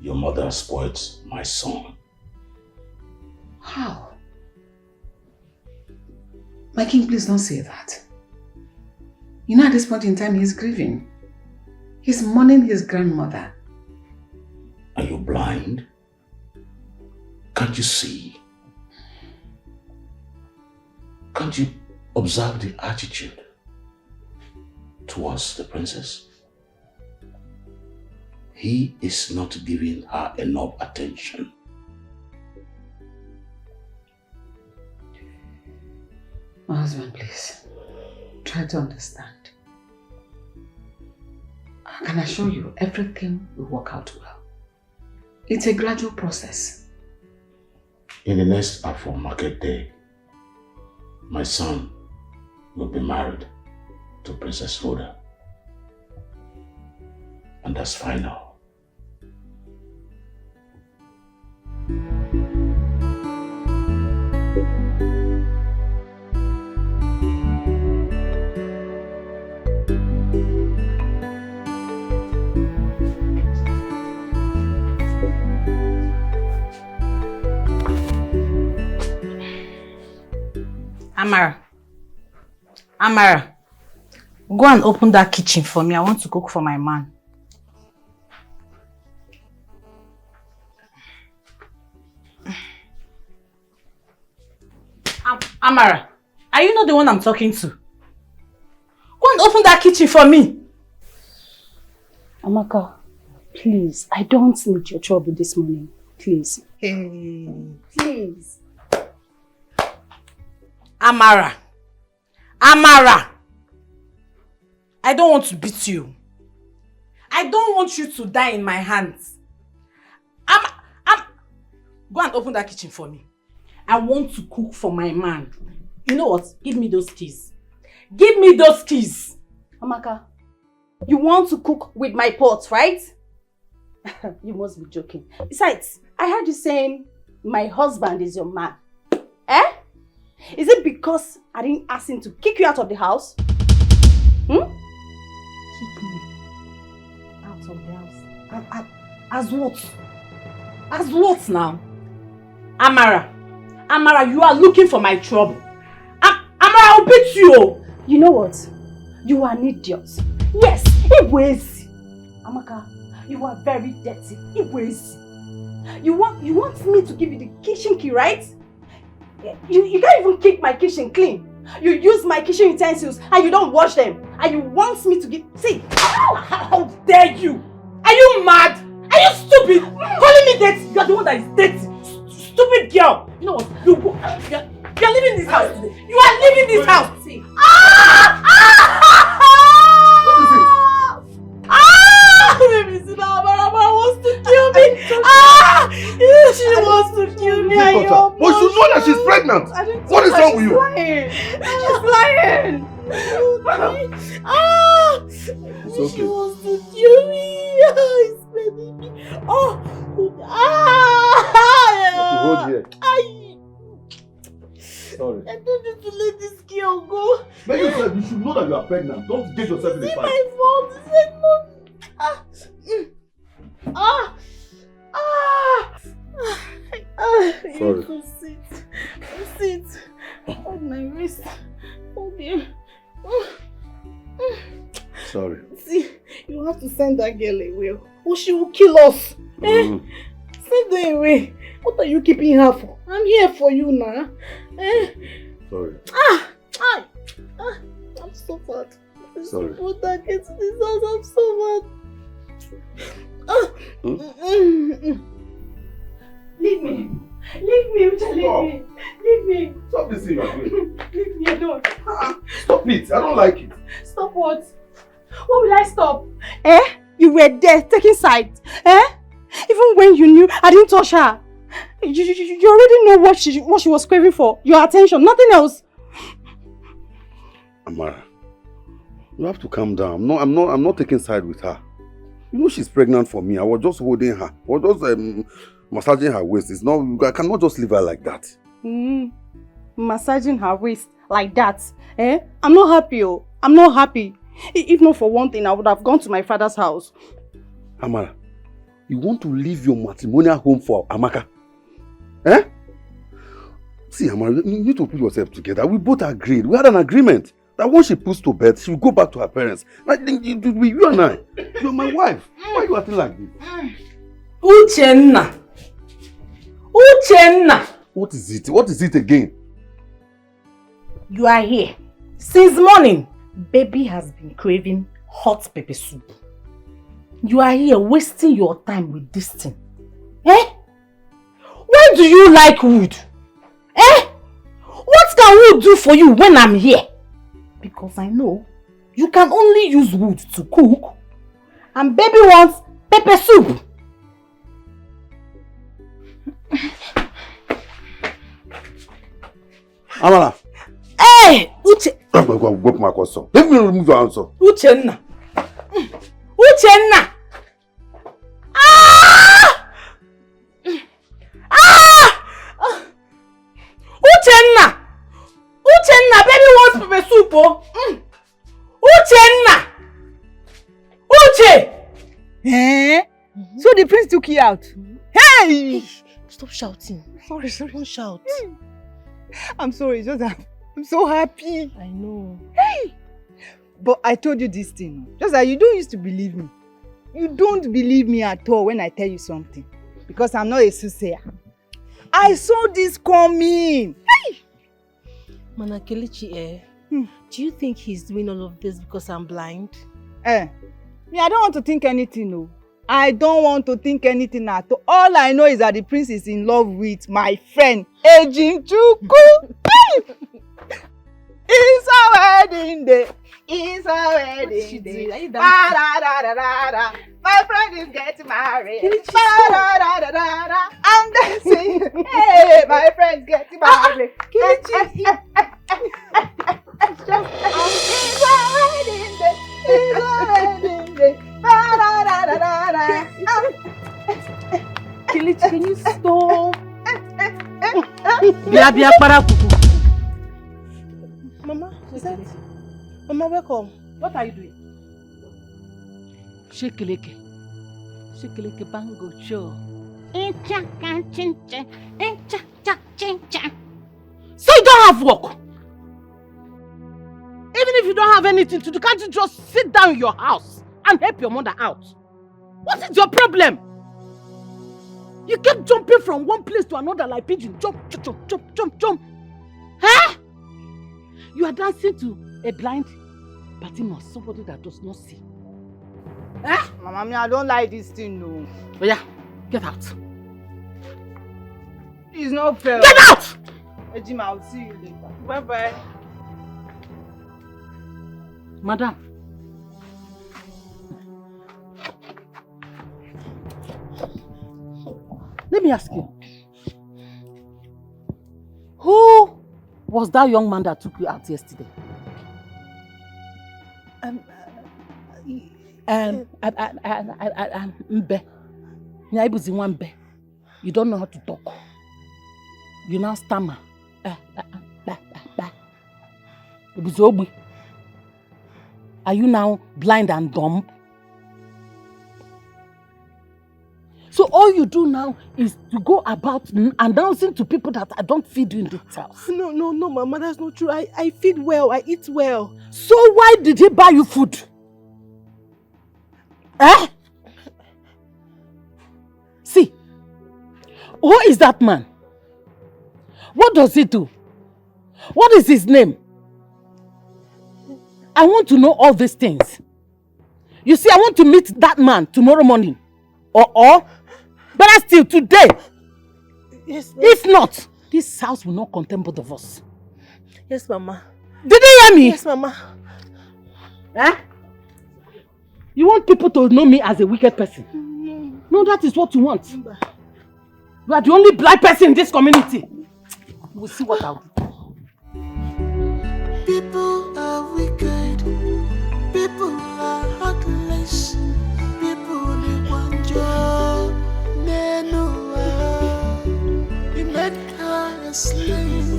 Your mother spoiled my son. How? My king, please don't say that. You know at this point in time he's grieving. He's mourning his grandmother. Are you blind? Can't you see? Can't you observe the attitude towards the princess? He is not giving her enough attention. My husband, please, try to understand. I can assure you everything will work out well. It's a gradual process. In the next Afro market day, my son will be married to Princess Rhoda. And that's final. Amara, go and open that kitchen for me. I want to cook for my man. Amara, are you not the one I'm talking to? Go and open that kitchen for me. Amaka, please, I don't need your trouble this morning. Please. Hey. Please. Amara, I don't want to beat you. I don't want you to die in my hands. Go and open that kitchen for me. I want to cook for my man. You know what? Give me those keys. Give me those keys. Amaka, you want to cook with my pot, right? You must be joking. Besides, I heard you saying my husband is your man. Eh? Is it because I didn't ask him to kick you out of the house? Hmm? Kick me out of the house? As what? As what now? Amara, you are looking for my trouble. Amara, I'll beat you. You know what? You are an idiot. Yes, Ibwezi. Amaka, you are very dirty. Ibwezi. You want me to give you the kitchen key, right? You can't even keep my kitchen clean. You use my kitchen utensils and you don't wash them. And you want me to give... See, how dare you? Are you mad? Are you stupid? Calling me dirty? You're the one that is dirty. Stupid girl. You know what? You're leaving this house today. You are leaving this house. See. Baby, Sinabara wants to kill me. She wants to kill me. But you know that she's pregnant. What is wrong with you? She's lying. It's okay. She wants to kill me. It's making me. Hold here. Sorry. I don't need to let this girl go. But you said you should know that you are pregnant. Don't get yourself in a fight. It's my fault. It's like no. Sorry. You sit. Hold my wrist. Hold him. Sorry. See, you have to send that girl away. Or she will kill us. Send her away. What are you keeping her for? I'm here for you now. Sorry. I'm so bad. Sorry. Put that kid to this house. I'm so bad. Leave me. Leave me, Uche, leave me. Leave me. Stop this thing you are doing. Leave me alone. Stop it. I don't like it. Stop what? What will I stop? You were there taking sides. Even when you knew I didn't touch her. You already know what she was craving for. Your attention, nothing else. Amara, you have to calm down. I'm not taking side with her. You know she's pregnant for me. I was just holding her. I was just massaging her waist. It's not. I cannot just leave her like that. Massaging her waist like that. I'm not happy. I'm not happy. If not for one thing, I would have gone to my father's house. Amara, you want to leave your matrimonial home for Amaka? See, Amara, you need to put yourself together. We both agreed. We had an agreement that once she puts to bed, she will go back to her parents. Like, you and I. You're my wife. Why are you acting like this? Uchenna. What is it? What is it again? You are here. Since morning, baby has been craving hot pepper soup. You are here wasting your time with this thing. Why do you like wood? What can wood do for you when I'm here? Because I know you can only use wood to cook. And baby wants pepper soup. Amara. Uche. Go my question. Let me remove your answer. Uchenna. Uchenna, baby wants pepper soup. Uchenna. Uche. So the prince took you out. Hey! Stop shouting. Sorry. Don't shout. I'm sorry, it's just that I'm so happy. I know. Hey! But I told you this thing. Just that you don't used to believe me. You don't believe me at all when I tell you something. Because I'm not a soothsayer. I saw this coming. Hey! Mana Kelechi, do you think he's doing all of this because I'm blind? Me, I don't want to think anything, no. I don't want to think anything at all. All I know is that the prince is in love with my friend, Ejinchuku. It's our wedding day. It's our wedding day. My friend is getting married. I'm dancing. Hey, my friend's getting married. It's our wedding day. It's our wedding day. Kelechi, can you stop? Mama, is that? Mama, welcome. What are you doing? Shekeleke bango show. So you don't have work? Even if you you don't have anything to do, can't you just sit down in your house and help your mother out? What is your problem? You kept jumping from one place to another like pigeon. Jump, jump, jump, jump, jump, jump. Huh? You are dancing to a blind Patmos, somebody that does not see. Eh? Mama, I don't like this thing, no. Oh yeah, get out. It's not fair. Get out! Ejima, I'll see you later. Bye-bye. Madam. Let me ask you. Who was that young man that took you out yesterday? Mbe. Mbe. You don't know how to talk. You now stammer. Are you now blind and dumb? So all you do now is to go about announcing to people that I don't feed you in this house. No, Mama, that's not true. I feed well, I eat well. So why did he buy you food? Eh? See, who is that man? What does he do? What is his name? I want to know all these things. You see, I want to meet that man tomorrow morning. Or better still, today. Yes, if not, this house will not contain both of us. Yes, Mama. Did you hear me? Yes, Mama. Eh? You want people to know me as a wicked person? No, that is what you want. You are the only blind person in this community. We'll see what I'll do. People are wicked. People are heartless. People they want joy. They know you made her a slave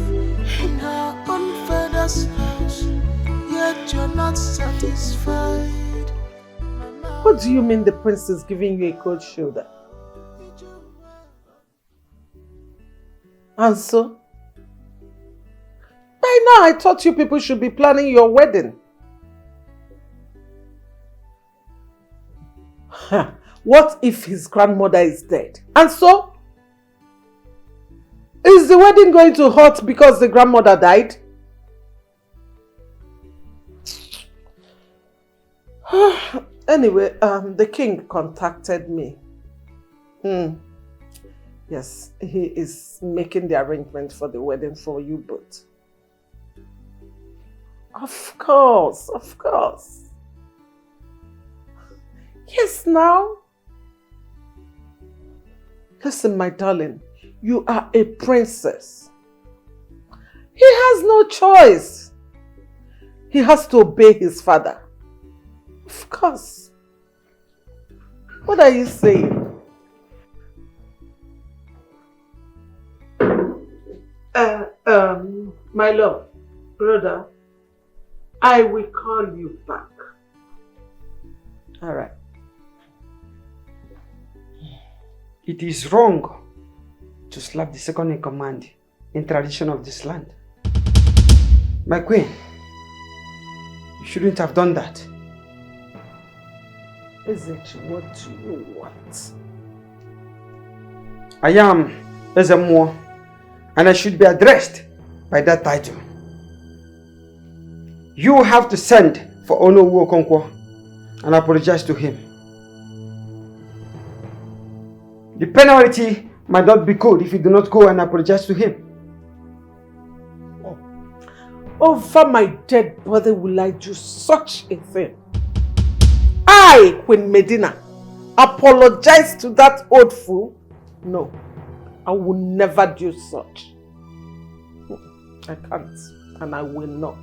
in her own father's house. Yet you're not satisfied. What do you mean the prince is giving you a cold shoulder? And so? By now I thought you people should be planning your wedding. What if his grandmother is dead? And so? Is the wedding going to hurt because the grandmother died? Anyway, the king contacted me. Yes, he is making the arrangement for the wedding for you both. Of course, of course. Yes, now. Listen, my darling, you are a princess. He has no choice. He has to obey his father. Of course. What are you saying? My love, brother, I will call you back. All right. It is wrong to slap the second in command in tradition of this land. My queen, you shouldn't have done that. Ezechi, what do you want? I am Ezemo, and I should be addressed by that title. You have to send for Onowu Okonkwo and apologize to him. The penalty might not be good if you do not go and apologize to him. Over my dead body will I do such a thing? I, Queen Medina, apologize to that old fool? No, I will never do such. I can't, and I will not.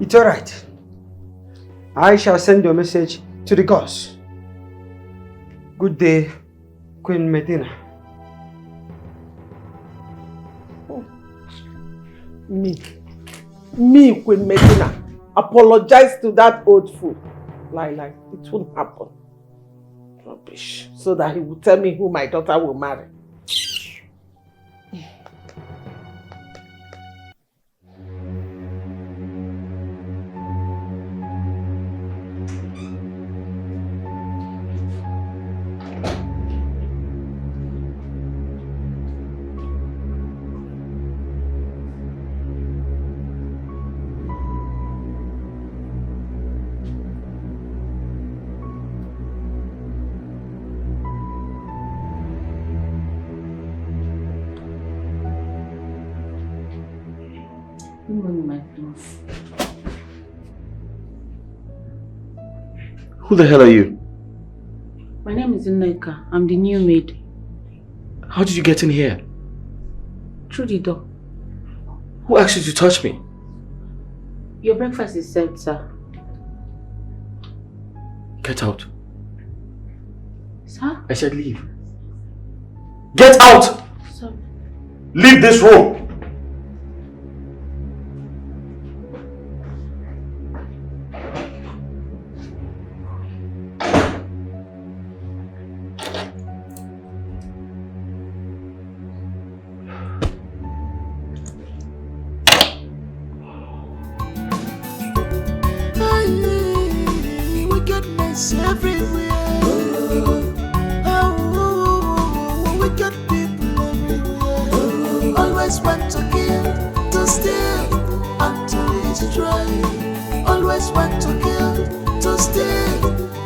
It's alright. I shall send your message to the gods. Good day, Queen Medina. Me, Queen Medina, apologize to that old fool. Lie, it won't happen. Rubbish. So that he will tell me who my daughter will marry. money, my prince. Who the hell are you? My name is Nneka. I'm the new maid. How did you get in here? Through the door. Who asked you to touch me? Your breakfast is served, sir. Get out. Sir? I said leave. Get out! Sorry. Leave this room! Wickedness everywhere. Wicked people everywhere. Always want to kill, to steal, and to destroy. Always want to kill, to steal,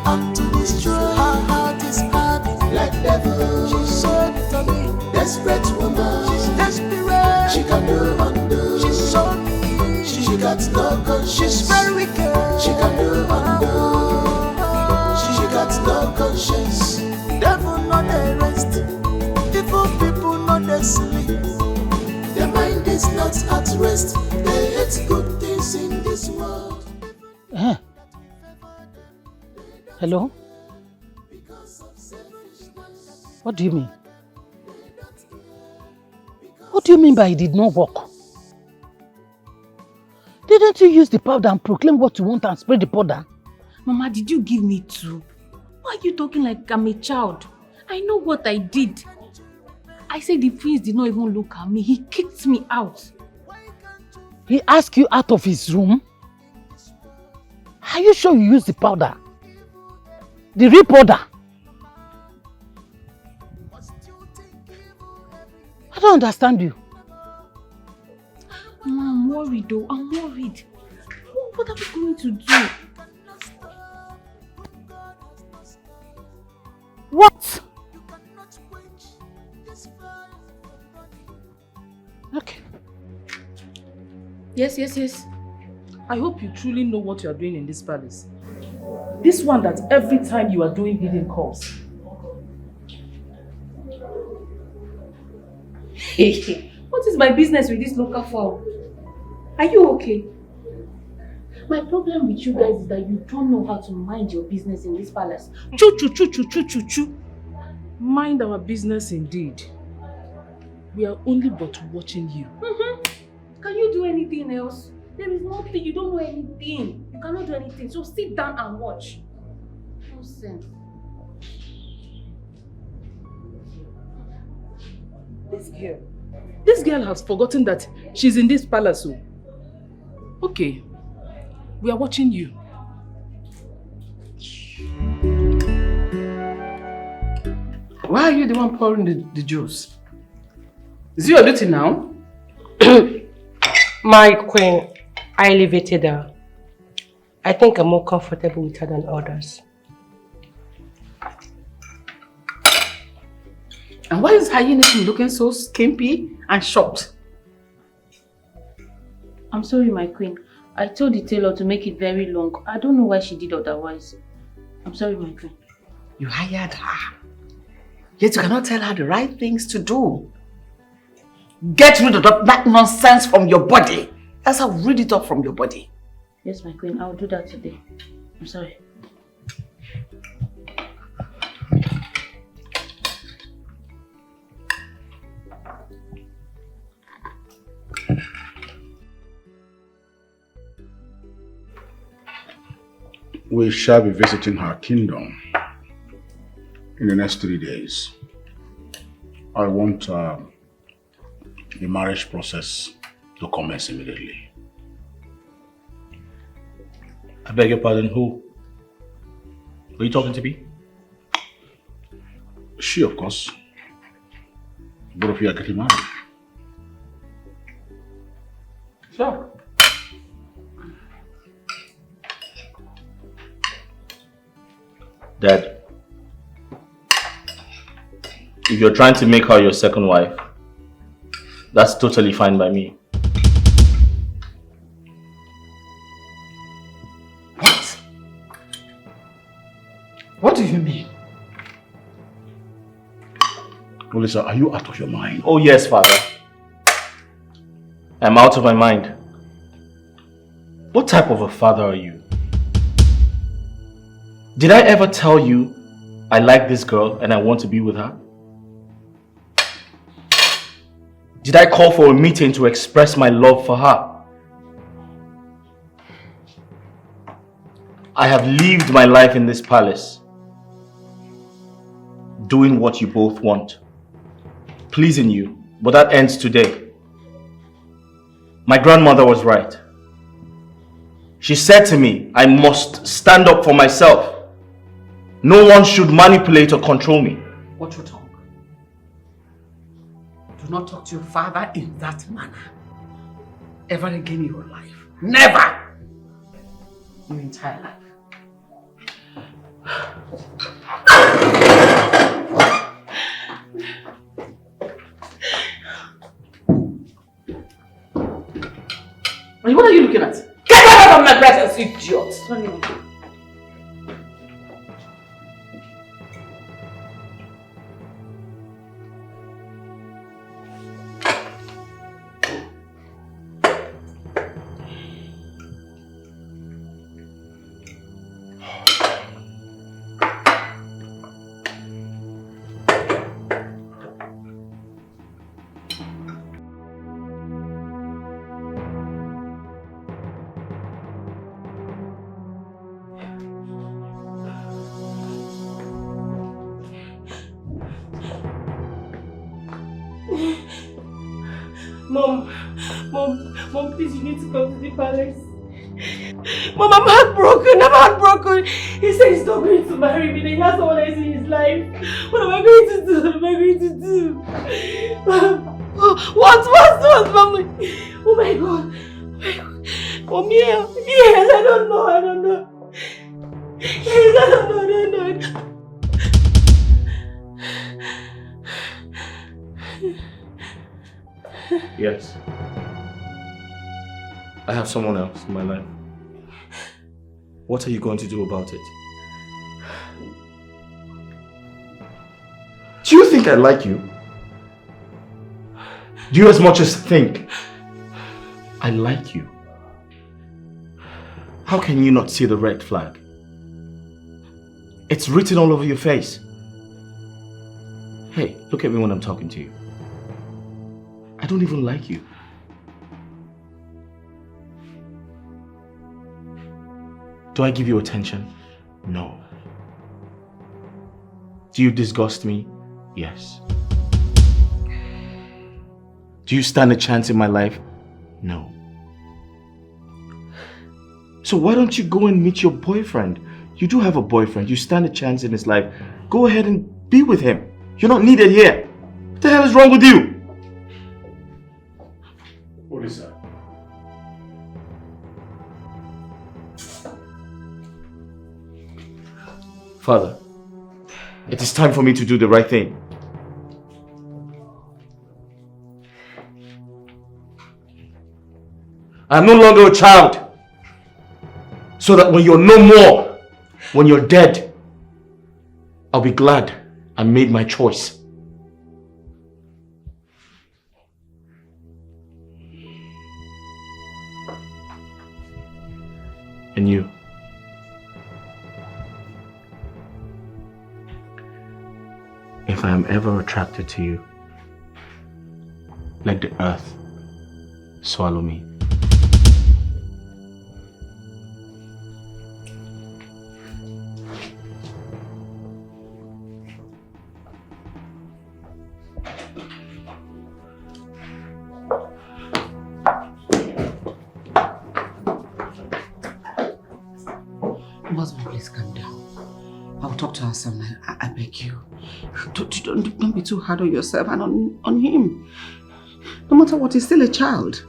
and to destroy. Her heart is hard like devil. She's so determined, desperate woman. She's desperate. She can do undo. She's so mean. She got no conscience. She's very wicked. She can do undo. She got no conscience. Devil not the rest. Evil people not the sleep. Their mind is not at rest. They hate good things in this world. Hello? What do you mean? What do you mean by it did not work? Didn't you use the powder and proclaim what you want and spray the powder? Mama, did you give me two? Why are you talking like I'm a child? I know what I did. I said the prince did not even look at me. He kicked me out. He asked you out of his room? Are you sure you used the powder? The real powder? I don't understand you. Mama, I'm worried though. I'm worried. What are we going to do? What? Okay. Yes. I hope you truly know what you are doing in this palace. This one that every time you are doing hidden calls. What is my business with this local fowl? Are you okay? My problem with you guys is that you don't know how to mind your business in this palace. Choo. Mind our business indeed. We are only but watching you. Can you do anything else? There is nothing. You don't know anything. You cannot do anything. So sit down and watch. Nonsense. This girl has forgotten that she's in this palace. Okay, we are watching you. Why are you the one pouring the juice? Is it your duty now? My queen, I elevated her. I think I'm more comfortable with her than others. And why is Hyenas looking so skimpy and shocked? I'm sorry, my queen. I told the tailor to make it very long. I don't know why she did otherwise. I'm sorry, my queen. You hired her. Yet you cannot tell her the right things to do. Get rid of that nonsense from your body. Else I'll read it off from your body. Yes, my queen. I'll do that today. I'm sorry. We shall be visiting her kingdom in the next 3 days. I want the marriage process to commence immediately. I beg your pardon, who? Were you talking to me? She, of course. Both of you are getting married. Sure. Dad, if you're trying to make her your second wife, that's totally fine by me. What do you mean? Olisa, are you out of your mind? Oh yes, Father. I'm out of my mind. What type of a father are you? Did I ever tell you I like this girl and I want to be with her? Did I call for a meeting to express my love for her? I have lived my life in this palace, doing what you both want, pleasing you, but that ends today. My grandmother was right. She said to me, I must stand up for myself. No one should manipulate or control me. Watch your tongue. Do not talk to your father in that manner. Ever again in your life. Never! Your entire life. What are you looking at? Get out of my presence, idiot! Sorry. Mom, please, you need to come to the palace. Mom, I'm heartbroken. He said he's not going to marry me. He has someone else in his life. What am I going to do? What, Mom? Oh my God. Mom, yes, I don't know. Yes, I don't know. Yes. I have someone else in my life. What are you going to do about it? Do you think I like you? Do you as much as think I like you? How can you not see the red flag? It's written all over your face. Hey, look at me when I'm talking to you. I don't even like you. Do I give you attention? No. Do you disgust me? Yes. Do you stand a chance in my life? No. So why don't you go and meet your boyfriend? You do have a boyfriend. You stand a chance in his life. Go ahead and be with him. You're not needed here. What the hell is wrong with you? What is that? Father, it is time for me to do the right thing. I am no longer a child. So that when you're no more, when you're dead, I'll be glad I made my choice. And you? If I am ever attracted to you, let the earth swallow me. Husband, please calm down. I'll talk to Hassan. I beg you. Don't be too hard on yourself and on him. No matter what, he's still a child.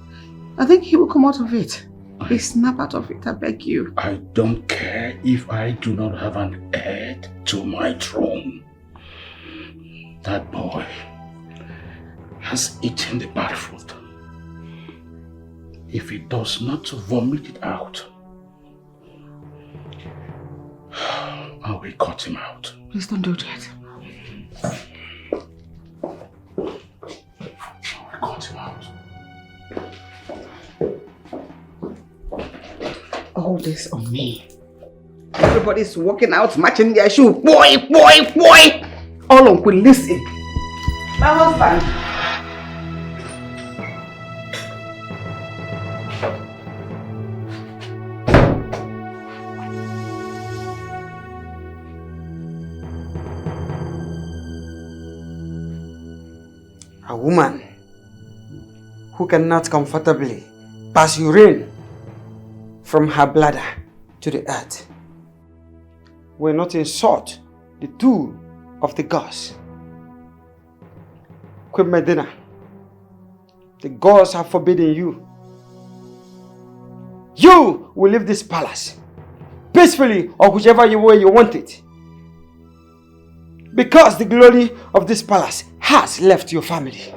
I think he will come out of it. He'll snap out of it, I beg you. I don't care if I do not have an heir to my throne. That boy has eaten the bad fruit. If he does not vomit it out, I will will cut him out. Please don't do that. I will cut him out. All this on me. Everybody's walking out, matching their shoe. Boy, boy, boy! All uncle, listen. My husband. A woman who cannot comfortably pass urine from her bladder to the earth will not insult the tool of the gods. Queen Medina, the gods have forbidden you. You will leave this palace peacefully or whichever way you want it, because the glory of this palace has left your family.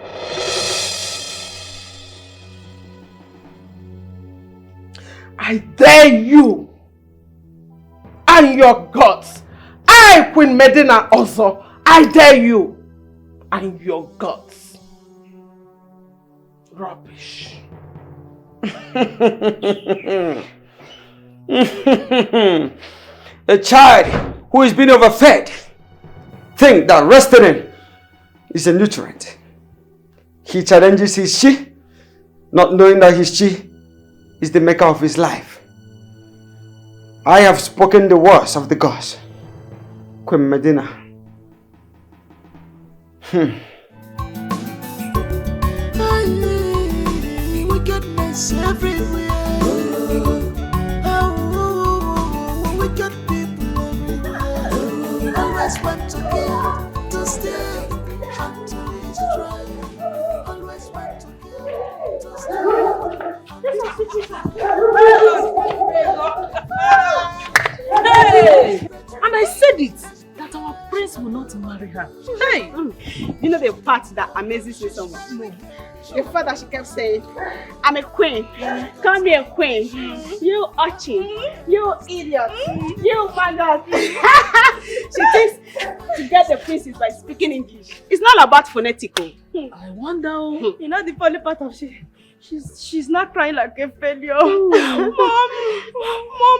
I dare you and your gods. I, Queen Medina, also, I dare you and your gods. Rubbish. A child who is being overfed think that resting is a nutrient. He challenges his chi, not knowing that his chi is the maker of his life. I have spoken the words of the gods. Queen Medina. Wickedness everywhere. Wicked people everywhere. Always want to kill, to steal, and to destroy. Always want to kill, to Hey! And I said it, that our prince will not marry her. Hey! You know the part that amazes me so much? The fact that she kept saying, I'm a queen, call me a queen, you urchin, you idiot, you maggot. She thinks to get the princess by speaking English. It's not about phonetical. I wonder. You know the funny part of she's not crying like a failure. Mom,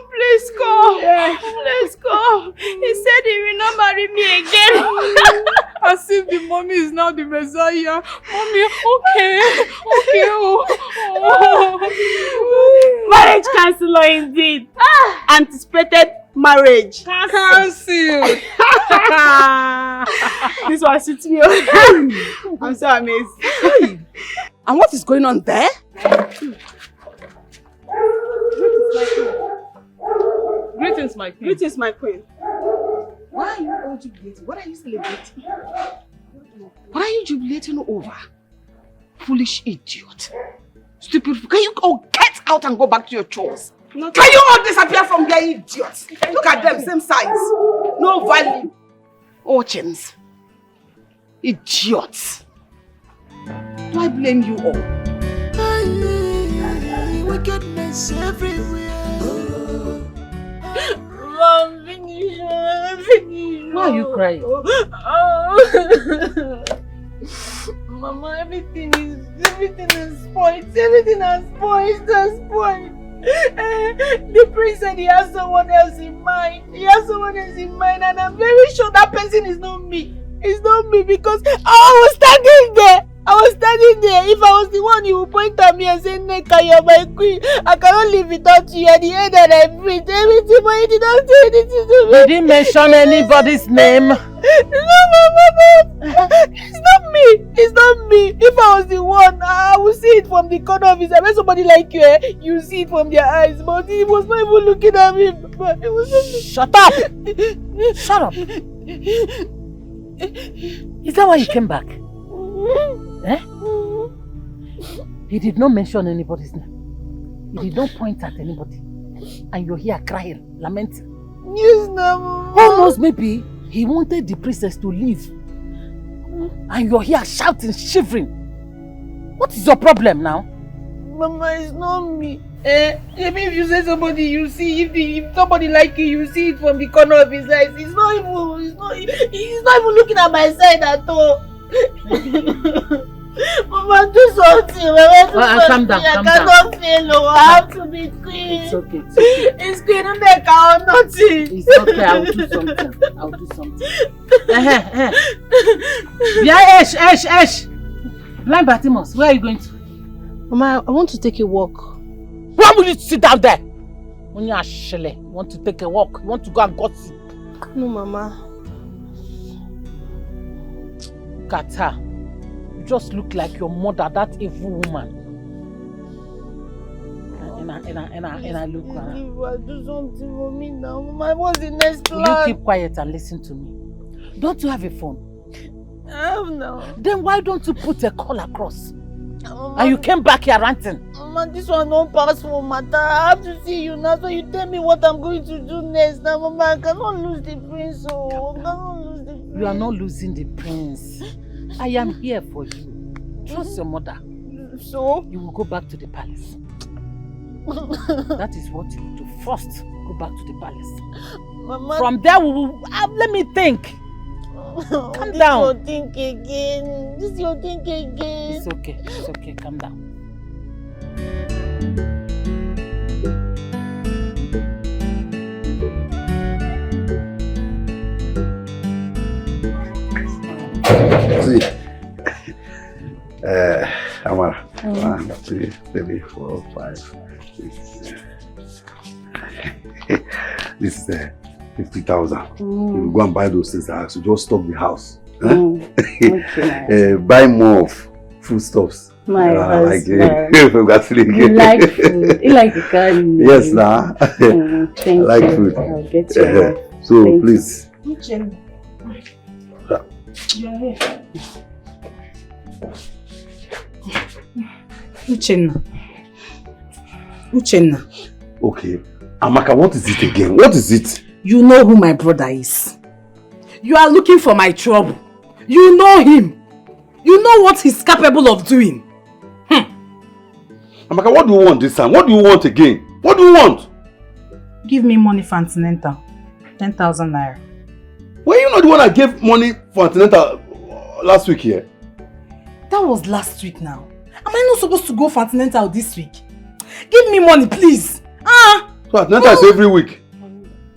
please go. Yeah. Please go. He said he will not marry me again. As if the mommy is now the messiah. Mommy, okay. Marriage counselor indeed. Anticipated marriage. Cancelled. This one suits me. I'm so amazed. And what is going on there? Greetings, my queen. Greetings, my queen. Why are you all jubilating? What are you celebrating? What are you jubilating over? Foolish idiot. Stupid. Can you all get out and go back to your chores? Can you all disappear from there, idiots? Look at them, same size. No value. Urchins. Idiots. Do I blame you all? Wickedness everywhere. Mom, finish. Why are you crying? Mama, everything is spoiled. Everything has spoiled. The prince said he has someone else in mind. And I'm very sure that person is not me. It's not me because I was standing there. If I was the one, you would point at me and say, Neka, you're my queen. I cannot live without you. At the end that I breathe, everything, but you did not do anything to me. You didn't mention anybody's name. No, Mama, it's not me. If I was the one, I would see it from the corner of his eye. When somebody like you, you see it from their eyes. But he was not even looking at me. It was just... Shut up! Shut up! Is that why you came back? Eh? He did not mention anybody's name. He did not point at anybody. And you're here crying, lamenting. Yes, Mama. Who knows, maybe he wanted the princess to leave. And you're here shouting, shivering. What is your problem now? Mama, it's not me. Maybe if you say somebody, you see. If somebody like you see it from the corner of his eyes. He's not even looking at my side at all. Mama, do something. Mama, do something. Calm down, I calm down. cannot fail. I have to be queen. It's okay. It's queen and they count nothing. It's okay. I'll do something. Yeah, Ash. Blind Bartimaeus, where are you going to? Mama, I want to take a walk. Why will you sit down there? When you actually want to take a walk, you want to go and gossip. No, Mama. Look at her. You just look like your mother, that evil woman. And I look at her. Do something for me now. Mama, what's the next plan? Will you keep quiet and listen to me? Don't you have a phone? I have now. Then why don't you put a call across? Mama, and you came back here ranting. Mama, this one don't pass for matter. I have to see you now, so you tell me what I'm going to do next. Now, Mama, I cannot lose the prince. Oh, I cannot lose the prince. You are not losing the prince. I am here for you. Trust your mother. So? You will go back to the palace. That is what you will do. First, go back to the palace. Mama, from there, we will. Let me think. Calm down. This your think again. It's okay. Calm down. See, Amara, 1, 2, 3, 4, 5, 6. This is 50,000. You go and buy those things. So just stock the house. Okay. Buy more of foodstuffs. My husband. You like food. You like the garden. Yes, nah. Thank I like you. food. I'll get you. So please. Uchenna. Okay. Amaka, what is it again? What is it? You know who my brother is. You are looking for my trouble. You know him. You know what he's capable of doing. Amaka, what do you want this time? What do you want again? What do you want? Give me money for antenatal. 10,000 naira. Were you not the one that gave money for antenatal last week here? That was last week now. Am I not supposed to go for antenatal this week? Give me money, please. So antenatal is every week.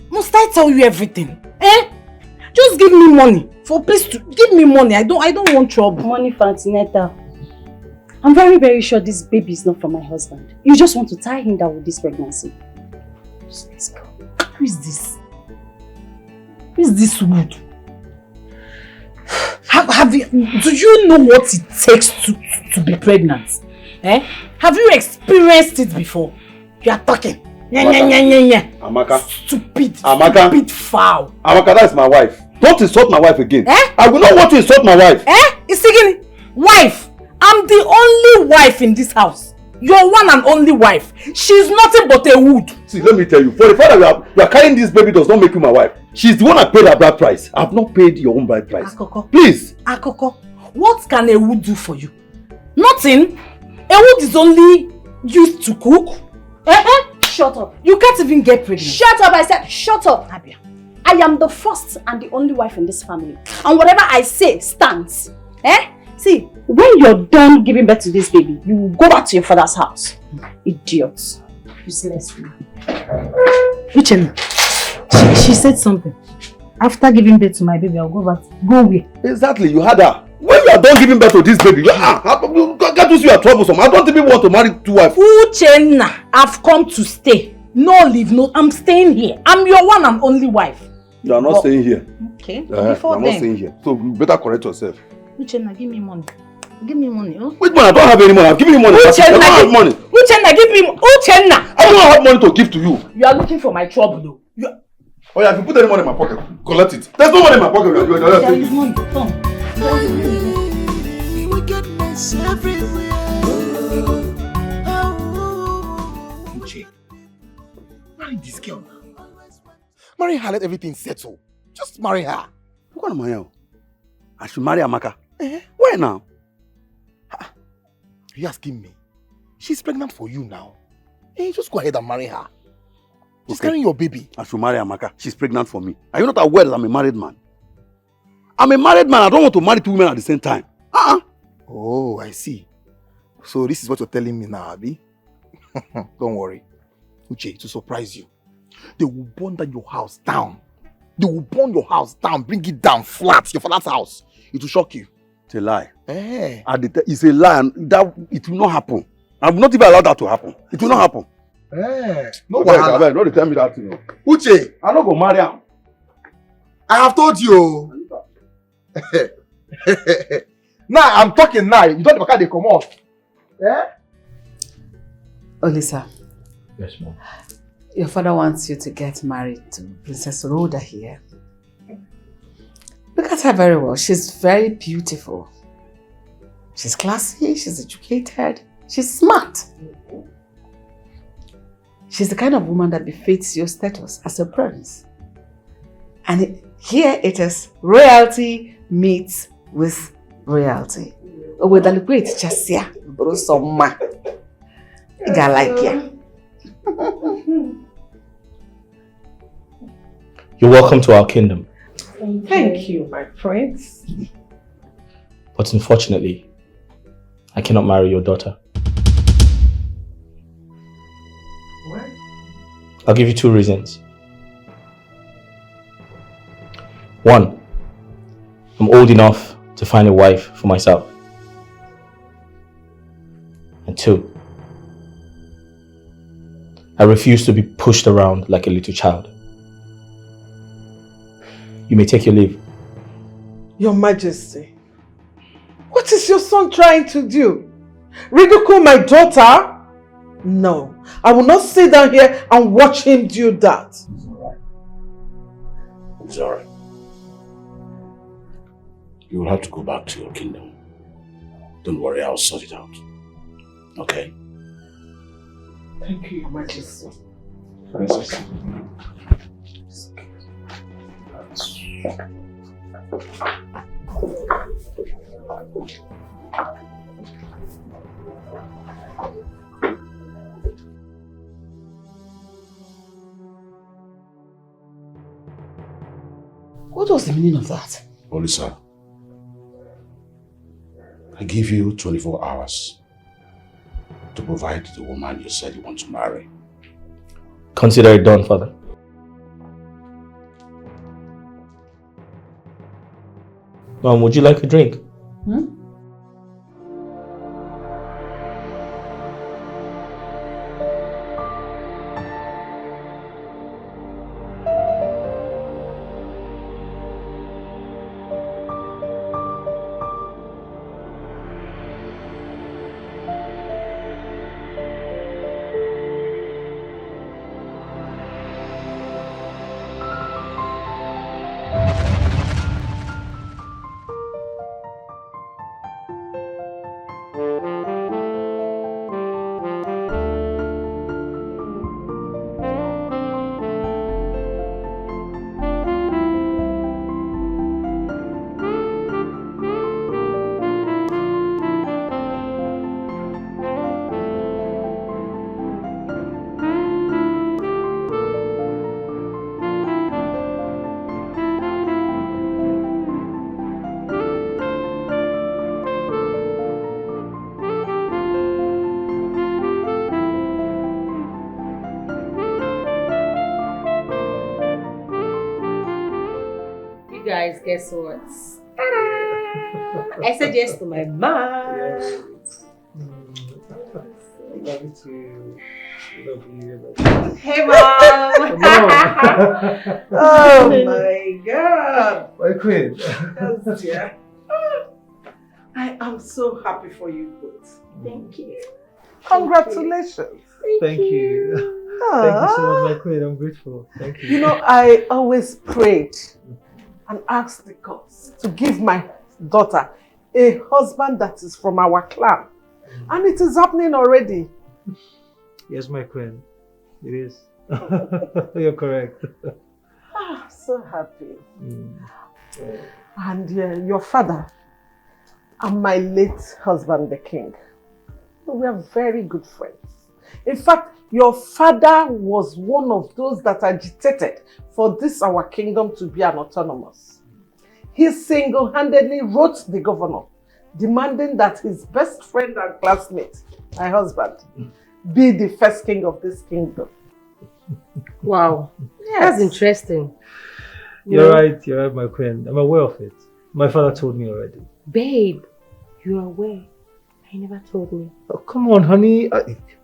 Must I tell you everything? Just give me money. Please give me money. I don't want trouble. Money for antenatal. I'm very, very sure this baby is not from my husband. You just want to tie him down with this pregnancy. Let's go. Who is this? Who is this wood? Do you know what it takes to be pregnant? Have you experienced it before? You are talking. Amaka. Stupid foul. Amaka, that's my wife. Don't insult my wife again. I will not want to insult my wife. It's wife. I'm the only wife in this house. Your one and only wife. She's nothing but a wood. See, let me tell you. For the fact that you are carrying this baby does not make you my wife. She's the one that paid her bride price. I have not paid your own bride price. Akoko. Please. Akoko, what can a wood do for you? Nothing. A wood is only used to cook. Shut up. You can't even get pregnant. Shut up, I said. Shut up. Abia. I am the first and the only wife in this family. And whatever I say stands. See, when you're done giving birth to this baby, you will go back to your father's house. Idiots. Useless. Uchenna, she said something. After giving birth to my baby, I'll go back. Go away. Exactly, you had her. When you are done giving birth to this baby, you can't you see you are troublesome. I don't even want to marry 2 wives. Uchenna, I've come to stay. No leave, no. I'm staying here. I'm your one and only wife. You are not staying here. Okay. Before I'm not staying here. So you better correct yourself. Uchenna, give me money. Give me money. Oh? Which money? I don't have any money. I'm giving you money. I don't have money. Uchenna, give me Uchenna! I don't have money to give to you. You are looking for my trouble, though. Oh yeah, if you put any money in my pocket, collect it. There's no money in my pocket. There is money. Come. Wickedness everywhere. Uche, marry this girl now. Marry her, let everything settle. Just marry her. What am I? I should marry Amaka. Why now? Are you asking me? She's pregnant for you now. Hey, just go ahead and marry her. She's carrying your baby. I should marry Amaka. She's pregnant for me. Are you not aware that I'm a married man? I'm a married man. I don't want to marry two women at the same time. Oh, I see. So this is what you're telling me now, Abi? Don't worry. Uche, to surprise you, they will burn down your house down. They will burn your house down, bring it down flat, your father's house. It will shock you. It's a lie. Eh. It's a lie, and that it will not happen. I will not even allow that to happen. It will not happen. No wahala. Don't tell me that thing. Uche, I'm not gonna marry her. I have told you. Now I'm talking now. You don't look they come off. Olisa. Yes, Mom. Your father wants you to get married to Princess Rhoda here. Look at her very well. She's very beautiful. She's classy, she's educated, she's smart. She's the kind of woman that befits your status as a prince. And here it is, royalty meets with royalty. With the great Chasia, Brosoma. You got like ya. You're welcome to our kingdom. Thank you, my prince. But unfortunately, I cannot marry your daughter. What? I'll give you 2 reasons. 1, I'm old enough to find a wife for myself. And 2, I refuse to be pushed around like a little child. You may take your leave. Your Majesty, what is your son trying to do? Ridicule my daughter? No, I will not sit down here and watch him do that. It's alright. You will have to go back to your kingdom. Don't worry, I'll sort it out. Okay? Thank you, Your Majesty. Princess. What was the meaning of that? Olisa, I give you 24 hours to provide the woman you said you want to marry. Consider it done, Father. Mom, would you like a drink? Guys, guess what? I said yes to my mom. Love you too. Love you. Hey, mom. Oh my God. My queen. Yes, dear. I am so happy for you both. Thank you. Congratulations. Thank you. Thank you so much, my queen. I'm grateful. Thank you. You know, I always prayed and asked the gods to give my daughter a husband that is from our clan. And it is happening already. Yes, my queen. It is. You're correct. So happy. And your father and my late husband, the king, we are very good friends. In fact, your father was one of those that agitated for this our kingdom to be an autonomous. He single-handedly wrote the governor, demanding that his best friend and classmate, my husband, be the first king of this kingdom. Wow. Yes. That's interesting. You're right, my queen. I'm aware of it. My father told me already. Babe, you're aware. You never told me. Oh, come on, honey.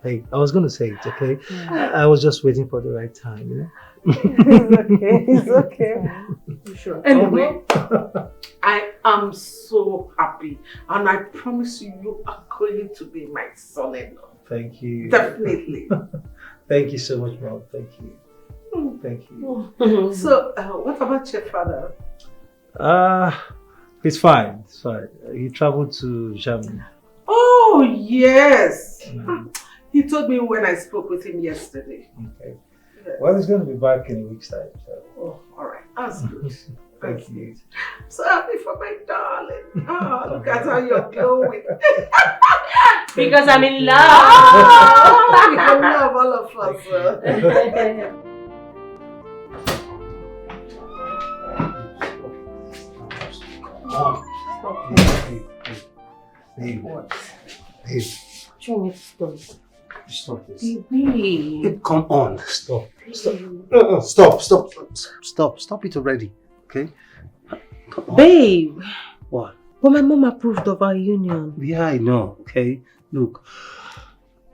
Hey, I was going to say it, okay? Yeah. I was just waiting for the right time, you know? It's okay. Sure. Anyway, I am so happy, and I promise you are going to be my son-in-law. Thank you. Definitely. Thank you so much, Mom. Thank you. Thank you. So, what about your father? He's fine. It's fine. He traveled to Germany. Oh, yes. He told me when I spoke with him yesterday. Okay. Yes. Well, he's going to be back in a week's time. So. Oh, all right. That's good. Thank you. So happy for my darling. Oh, look at how you're glowing. Because I'm in love. I love all of us. Hey, what? Hey. Stop this. Baby. Come on, stop. Stop it already, okay? Babe. What? But my mom approved of our union. Yeah, I know, okay? Look,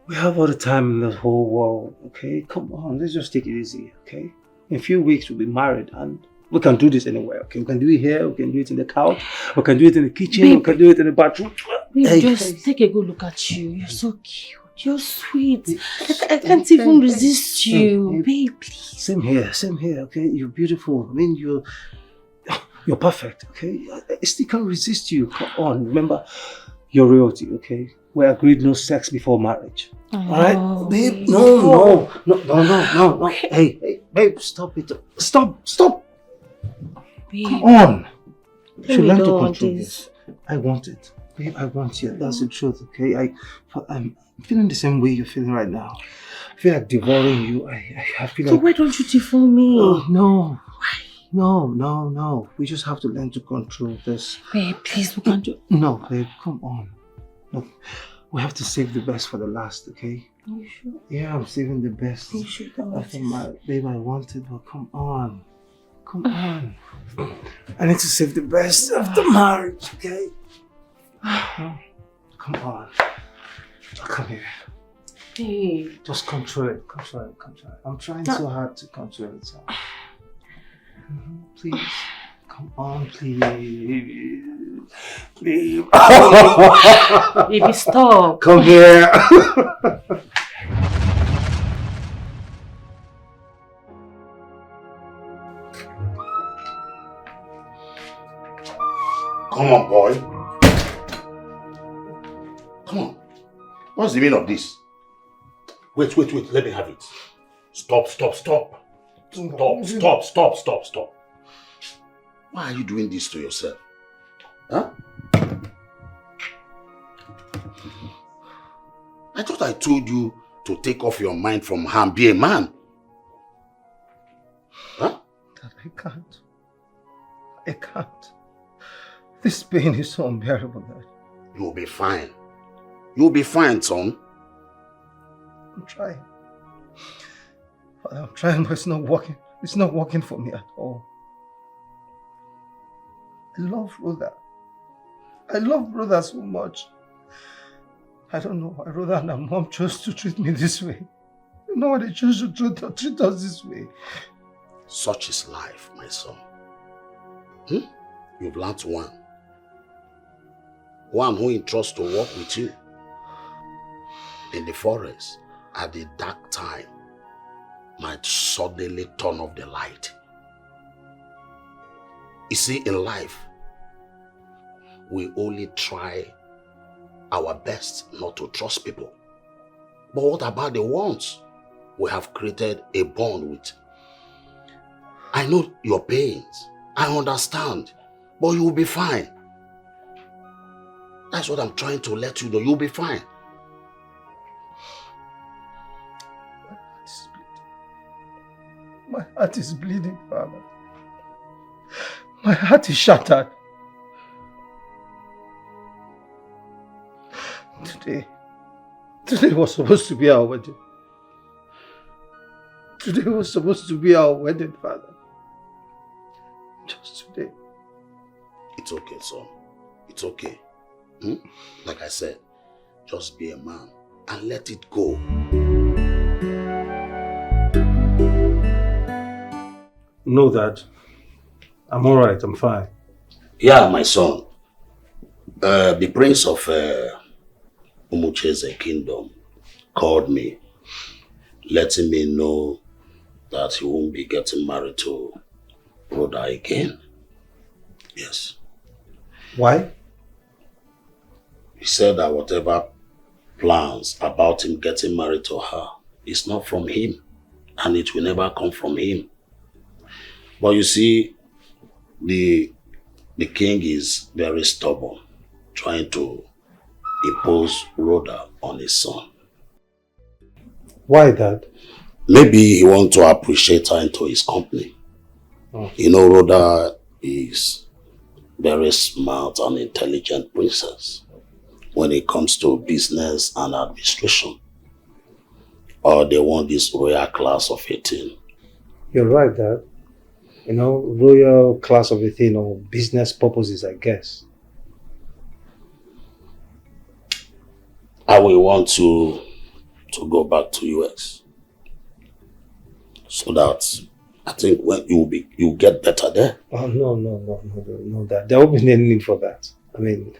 we have all the time in the whole world, okay? Come on, let's just take it easy, okay? In a few weeks, we'll be married and we can do this anywhere, okay? We can do it here, we can do it in the couch, we can do it in the kitchen, we can do it in the bathroom. Babe, Hey, just take a good look at you. You're so cute. You're sweet. I can't even resist you. Babe, please. Same here, okay? You're beautiful. I mean, you're perfect, okay? I still can't resist you. Come on, remember, you're royalty, okay? We agreed no sex before marriage. Alright? Babe, no. Hey, babe, stop it. Stop. Babe. Come on. You Tell should me learn to don't want control this. this. I want it. Babe, I want you. That's the truth, okay? I'm feeling the same way you're feeling right now. I feel like devouring you. I feel So like... why don't you devour me? Oh, no. Why? No. We just have to learn to control this. Babe, please, we can't do... No, babe, come on. Look, we have to save the best for the last, okay? Are you sure? Yeah, I'm saving the best. Are you sure After babe, I want it, but come on. I need to save the best after marriage, okay? Come on. Come here. Babe. Just control it. I'm trying so hard to control it. So. Please. Come on, please. Please. Baby, stop. Come here. Come on, boy. Come on. What's the meaning of this? Wait. Let me have it. Stop. Why are you doing this to yourself? Huh? I thought I told you to take off your mind from her and be a man. Huh? Dad, I can't. This pain is so unbearable, Dad. You'll be fine, son. I'm trying. Father, I'm trying, but it's not working. It's not working for me at all. I love Rhoda so much. I don't know why Rhoda and her mom chose to treat me this way. I don't know why they chose to treat us this way. Such is life, my son. You've learnt one. One who entrusts to walk with you in the forest at the dark time might suddenly turn off the light. You see, in life, we only try our best not to trust people. But what about the ones we have created a bond with? I know your pains. I understand. But you will be fine. That's what I'm trying to let you know. You'll be fine. My heart is bleeding, Father. My heart is shattered. Today was supposed to be our wedding. Today was supposed to be our wedding, Father. Just today. It's okay, son. It's okay. Like I said, just be a man and let it go. No, Dad. I'm alright, I'm fine. Yeah, my son. The prince of Umucheze kingdom called me, letting me know that he won't be getting married to Rhoda again. Yes. Why? He said that whatever plans about him getting married to her is not from him, and it will never come from him. But you see, the king is very stubborn, trying to impose Rhoda on his son. Why, Dad? Maybe he wants to appreciate her into his company. Oh. You know, Rhoda is very smart and intelligent princess when it comes to business and administration. Or they want this royal class of 18. You're right, Dad. You know, royal class of 18 or business purposes, I guess. I will want to go back to US. So that I think when you'll get better there. Oh, no, Dad. There won't be any need for that. I mean,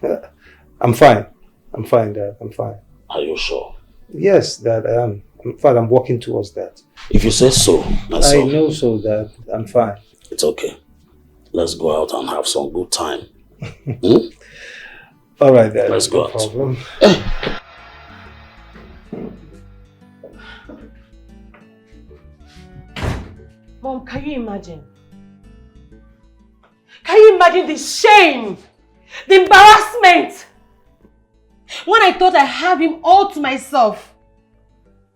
I'm fine. I'm fine, Dad. I'm fine. Are you sure? Yes, Dad, I am. In fact, I'm working towards that. If you say so, my I son. know so, Dad. I'm fine. It's okay. Let's go out and have some good time. All right, Dad. Let's go no out. Problem. Mom, can you imagine? Can you imagine the shame? The embarrassment? When I thought I have him all to myself.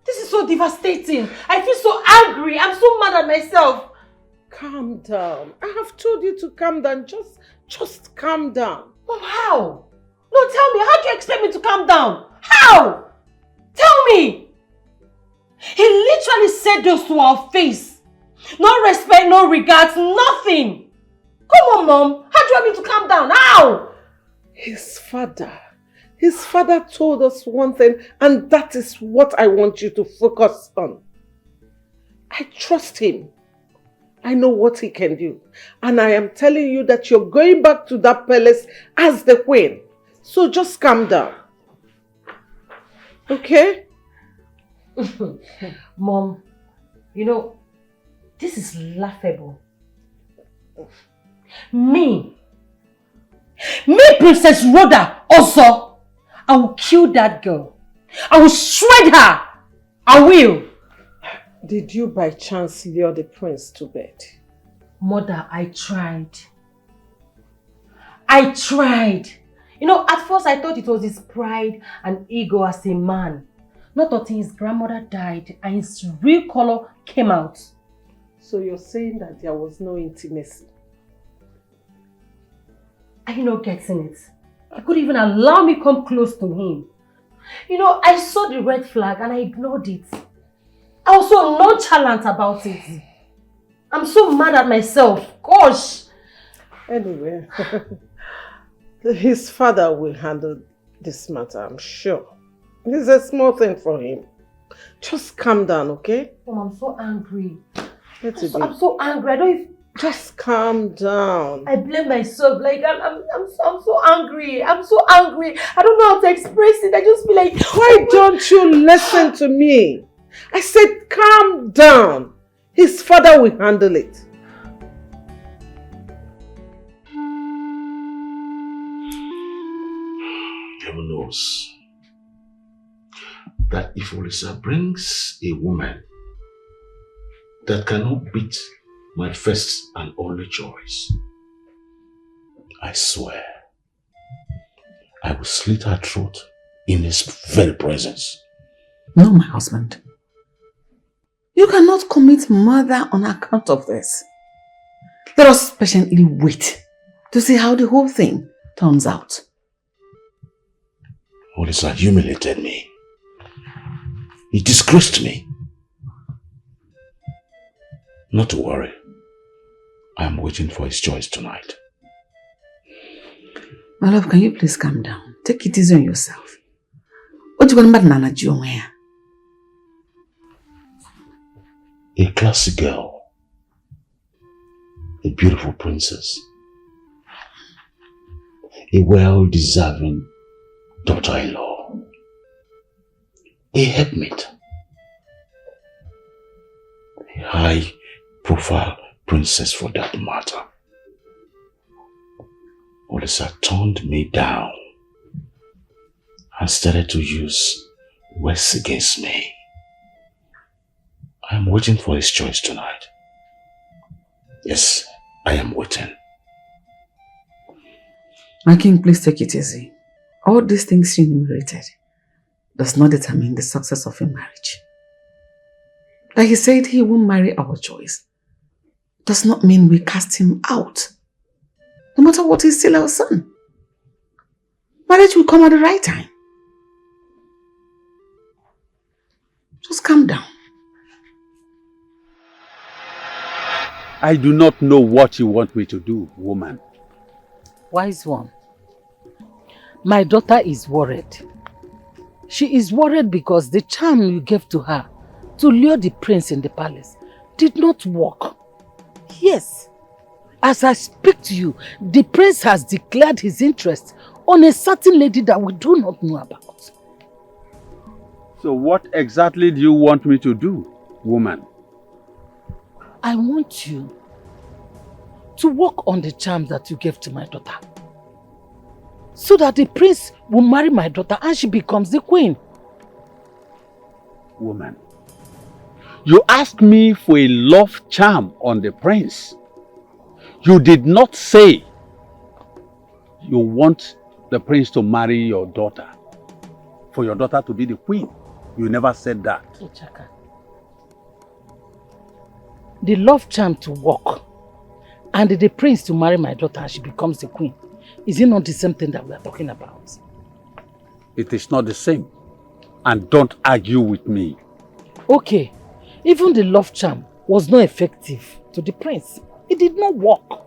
This is so devastating. I feel so angry. I'm so mad at myself. Calm down. I have told you to calm down. Just calm down. Mom, how? No, tell me. How do you expect me to calm down? How? Tell me. He literally said those to our face. No respect, no regards, nothing. Come on, Mom. How do you want me to calm down? How? His father told us one thing, and that is what I want you to focus on. I trust him. I know what he can do. And I am telling you that you're going back to that palace as the queen. So just calm down. Okay? Mom, you know, this is laughable. Me, Princess Rhoda, also. I will kill that girl. I will shred her. I will. Did you by chance lure the prince to bed? Mother, I tried. I tried. You know, at first I thought it was his pride and ego as a man. Not until his grandmother died and his real color came out. So you're saying that there was no intimacy? Are you not getting it? He couldn't even allow me come close to him. You know, I saw the red flag and I ignored it. I was so nonchalant about it. I'm so mad at myself. Gosh. Anyway, his father will handle this matter, I'm sure. It's a small thing for him. Just calm down, okay? Mom, I'm so angry. I'm so angry. I don't even... Just calm down. I blame myself. Like I'm so angry. I'm so angry. I don't know how to express it. I just feel like, why don't you listen to me? I said calm down. His father will handle it. Heaven knows that if Olisa brings a woman that cannot beat my first and only choice, I swear, I will slit her throat in his very presence. No, my husband. You cannot commit murder on account of this. Let us patiently wait to see how the whole thing turns out. Olisa humiliated me. He disgraced me. Not to worry. I am waiting for his choice tonight. My love, can you please calm down? Take it easy on yourself. What you going to do Nana? A classy girl. A beautiful princess. A well-deserving daughter-in-law. A helpmate. A high-profile princess for that matter. Olisa turned me down and started to use words against me. I am waiting for his choice tonight. Yes, I am waiting. My king, please take it easy. All these things you enumerated does not determine the success of your marriage. Like he said, he won't marry our choice. Does not mean we cast him out. No matter what, he's still our son. Marriage will come at the right time. Just calm down. I do not know what you want me to do, woman. Wise one. My daughter is worried. She is worried because the charm you gave to her to lure the prince in the palace did not work. Yes. As I speak to you, the prince has declared his interest on a certain lady that we do not know about. So what exactly do you want me to do, woman? I want you to work on the charm that you gave to my daughter, so that the prince will marry my daughter and she becomes the queen. Woman, you asked me for a love charm on the prince. You did not say you want the prince to marry your daughter, for your daughter to be the queen. You never said that. Ichaka. The love charm to work and the prince to marry my daughter and she becomes the queen. Is it not the same thing that we are talking about? It is not the same. And don't argue with me. Okay. Even the love charm was not effective to the prince. It did not work.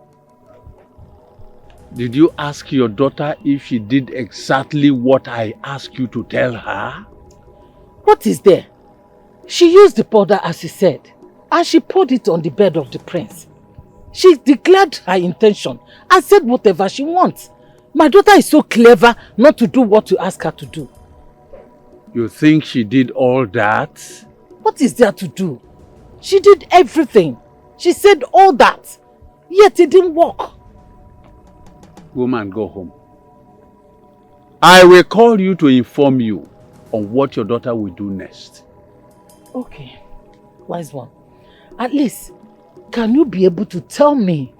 Did you ask your daughter if she did exactly what I asked you to tell her? What is there? She used the powder as he said, and she poured it on the bed of the prince. She declared her intention and said whatever she wants. My daughter is so clever not to do what you ask her to do. You think she did all that? What is there to do? She did everything. She said all that. Yet it didn't work. Woman, go home. I will call you to inform you on what your daughter will do next. Okay. Wise one. At least, can you be able to tell me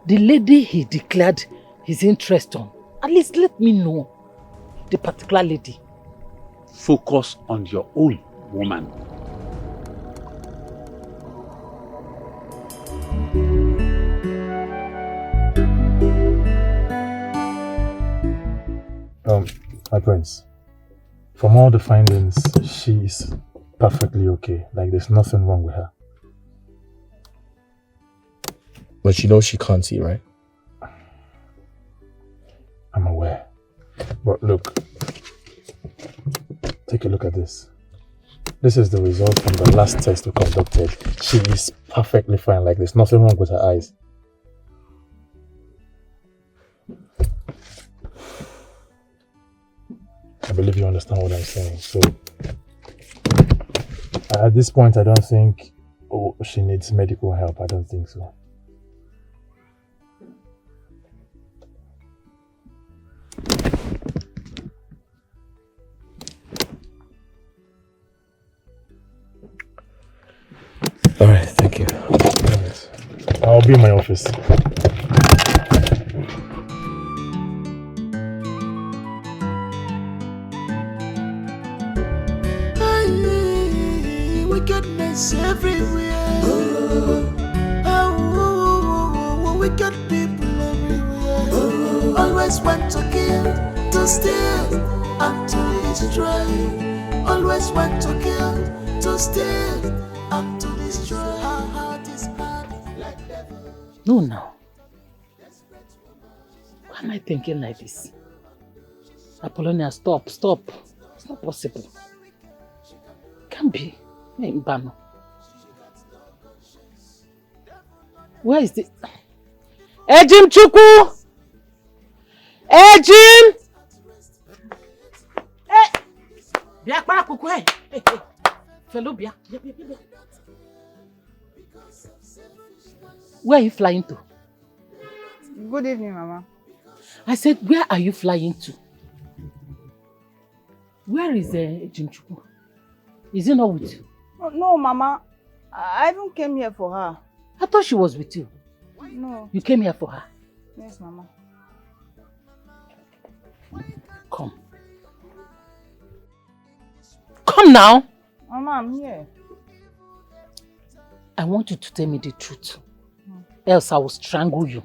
the lady he declared his interest on? At least let me know the particular lady. Focus on your own, woman. My prince, from all the findings, she's perfectly okay. Like there's nothing wrong with her. But she knows she can't see, right? I'm aware. But look, take a look at this. This is the result from the last test we conducted. She is perfectly fine. Like there's nothing wrong with her eyes. I believe you understand what I'm saying. So, at this point, I don't think she needs medical help. I don't think so. All right, thank you. Yes. I'll be in my office. Wickedness everywhere. want to kill, to steal, and to destroy. Always want to kill, to steal, and to destroy. Our heart is hard like devil. No, now. Why am I thinking like this? Apollonia, stop. It's not possible. Can't be. Mbano. Where is the... Ejim Chukwu! Ejim! Bia para kuku hey. Fellow bia. Where are you flying to? Good evening, Mama. I said, where are you flying to? Where is Ejim Chukwu? Is he not with you? No, Mama. I even came here for her. I thought she was with you. No. You came here for her? Yes, Mama. Come. Come now. Mama, I'm here. I want you to tell me the truth. Else I will strangle you.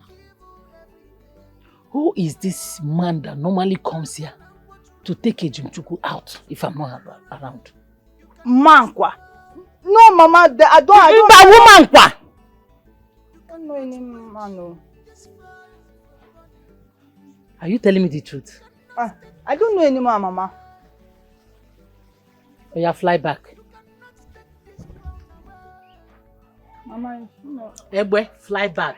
Who is this man that normally comes here to take Ejim Chukwu out if I'm not around? Mankwa. No, Mama, I don't know any man. No. Are you telling me the truth? I don't know any man, Mama. Oh, yeah, fly back. Mama, no. Ebwe, fly back.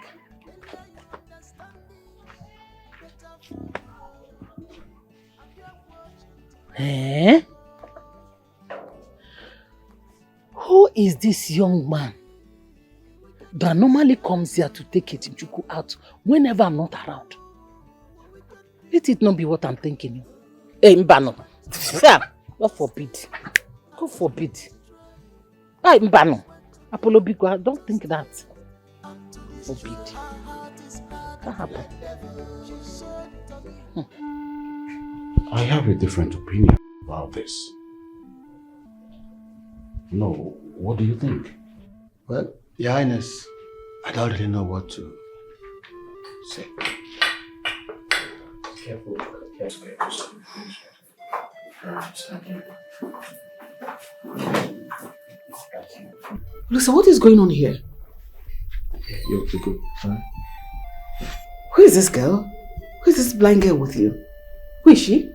Eh? Who is this young man that normally comes here to take Ejim Chukwu out whenever I'm not around? Let it not be what I'm thinking. Hey, Mbano. God forbid. God forbid. Hey, Mbano. Apollo Bigwa, don't think that. Forbid. What happened? I have a different opinion about this. No, what do you think? Well, Your Highness, I don't really know what to say. Careful. Listen, what is going on here? You're good. Huh? Who is this girl? Who is this blind girl with you? Who is she?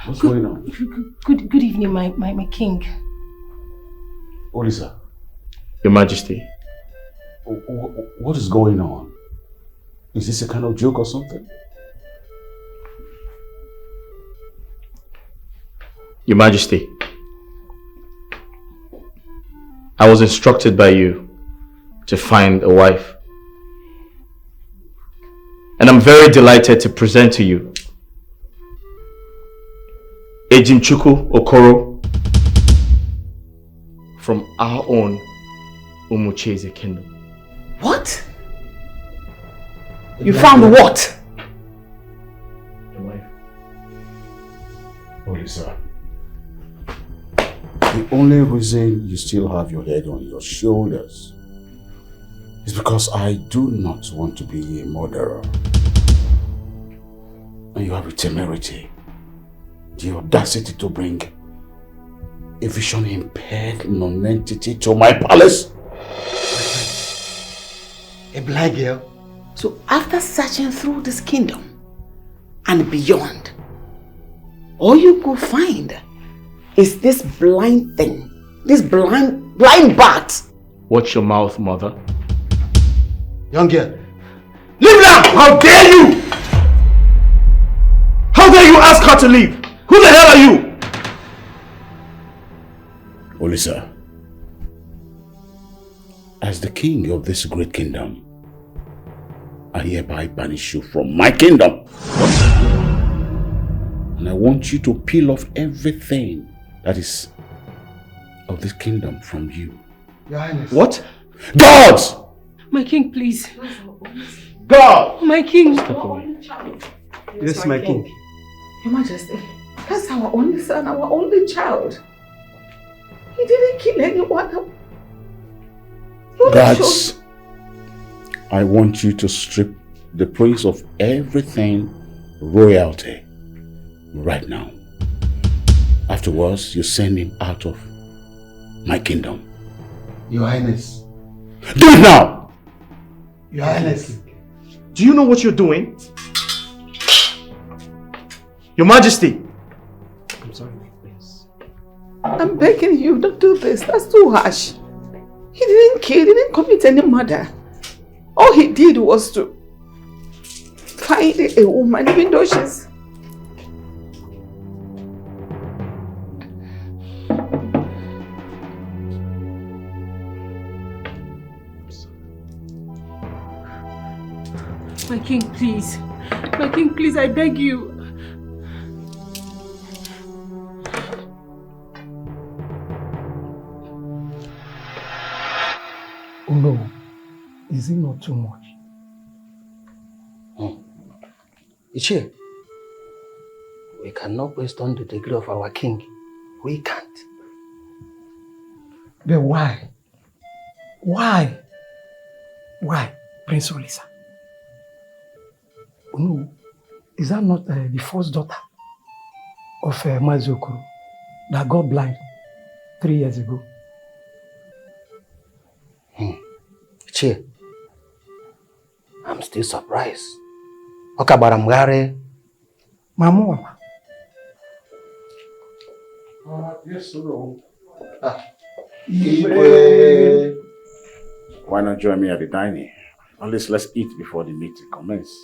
What's going on? Good evening, my king. Olisa, Your Majesty. what is going on? Is this a kind of joke or something? Your Majesty, I was instructed by you to find a wife. And I'm very delighted to present to you Ejim Chukwu Okoro from our own Umucheze kingdom. What? You found what? A wife. Olisa, the only reason you still have your head on your shoulders is because I do not want to be a murderer. And you have the temerity, the audacity to bring a vision-impaired non-entity to my palace. A blind girl? So after searching through this kingdom and beyond, all you could find is this blind thing, this blind bat. Watch your mouth, mother. Young girl. Leave now! How dare you! How dare you ask her to leave? Who the hell are you? Olisa, as the king of this great kingdom, I hereby banish you from my kingdom. And I want you to peel off everything that is of this kingdom from you. Your Highness. What? Gods! My king, please. God! My king. Yes, my king. Your Majesty, that's our only son, our only child. He didn't kill anyone. Gods, I want you to strip the prince of everything royalty right now. Afterwards, you send him out of my kingdom. Your Highness. Do it now! Your Highness. Do you know what you're doing? Your Majesty! I'm sorry, my prince. I'm begging you, don't do this. That's too harsh. He didn't kill, he didn't commit any murder. All he did was to find a woman, even though she's... My king, please. My king, please, I beg you. Oh no, is it not too much? Ichie, we cannot question the degree of our king. We can't. But why? Why? Why, Prince Olisa? Oh no, is that not the first daughter of Mazokuru that got blind 3 years ago? Ichie, I'm still surprised. Okabaramgare, Mamu. Yes, sir. Why not join me at the dining? At least let's eat before the meeting commences.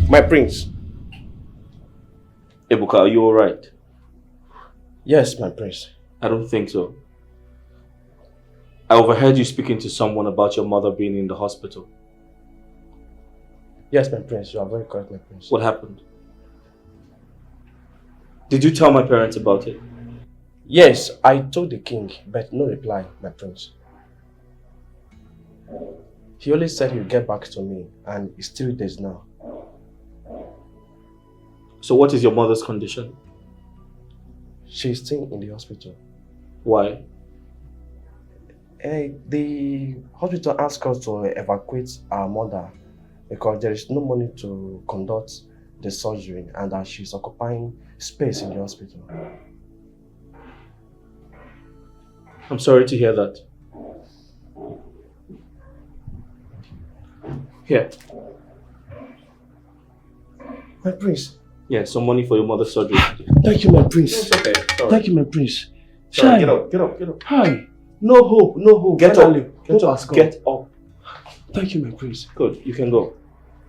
My prince. Ebuka, are you alright? Yes, my prince. I don't think so. I overheard you speaking to someone about your mother being in the hospital. Yes, my prince. You are very correct, my prince. What happened? Did you tell my parents about it? Yes, I told the king, but no reply, my prince. He only said he'll get back to me, and it's 3 days now. So what is your mother's condition? She's still in the hospital. Why? The hospital asked us to evacuate our mother because there is no money to conduct the surgery and that she's occupying space in the hospital. I'm sorry to hear that. Here. My prince. Yeah, some money for your mother's surgery. Thank you, my prince. It's okay. Sorry. Thank you, my prince. Sorry, get up, get up, get up. Hi. No hope, no hope. Get Finally, up, get hope up, has come. get up. Thank you, my prince. Good, you can go.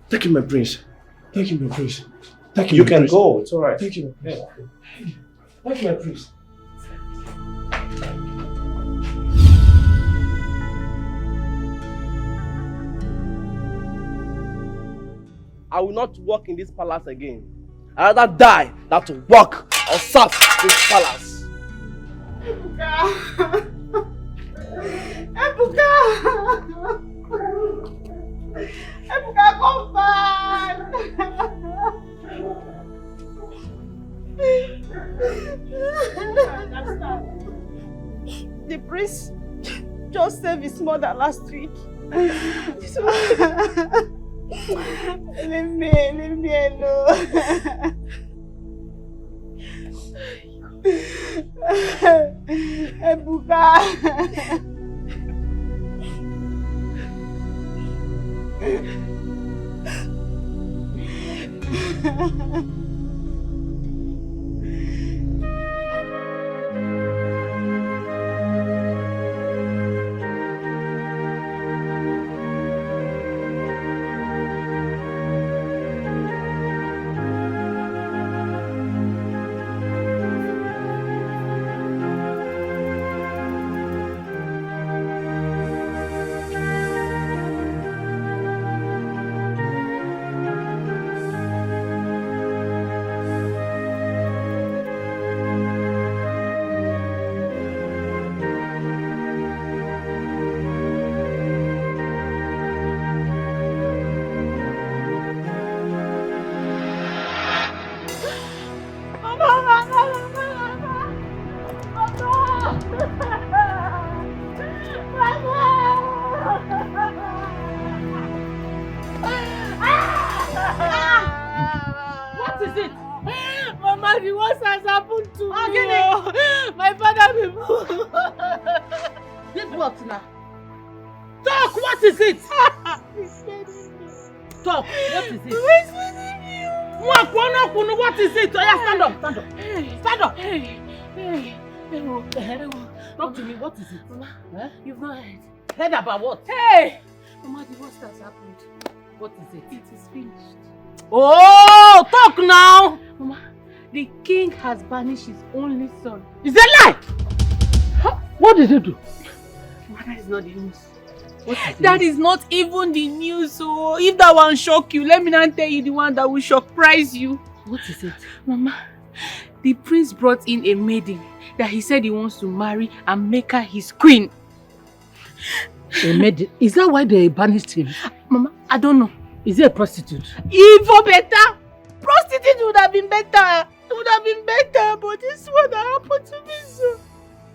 Thank you, my prince. Thank you, my prince. Thank you, You my can prince. go, it's alright. Thank you, my prince. Thank you, my prince. I will not walk in this palace again. I rather die than to walk or serve this palace. Ebuka! Ebuka! Ebuka, come back! The priest just saved his mother last week. Leave me alone. Ebuka. What is it? Mama, the worst has happened to me. Oh. My father people. Did what now? Talk, what is it? Talk, what is it? What is it? Oh, yeah, stand up, stand up. Stand up. Talk to me, what is it? Mama, huh? You've not heard. Heard about what? Hey! Mama, the worst has happened. What is it? It is finished. Oh, talk now! Mama, the king has banished his only son. Is that lie? Huh? What did he do? Mama, that is not the news. That is not even the news. So if that one shock you, let me not tell you the one that will surprise you. What is it? Mama, the prince brought in a maiden that he said he wants to marry and make her his queen. A maiden? Is that why they banished him? Mama, I don't know. Is he a prostitute? Even better. Prostitute would have been better. It would have been better, but this one that happened to me, so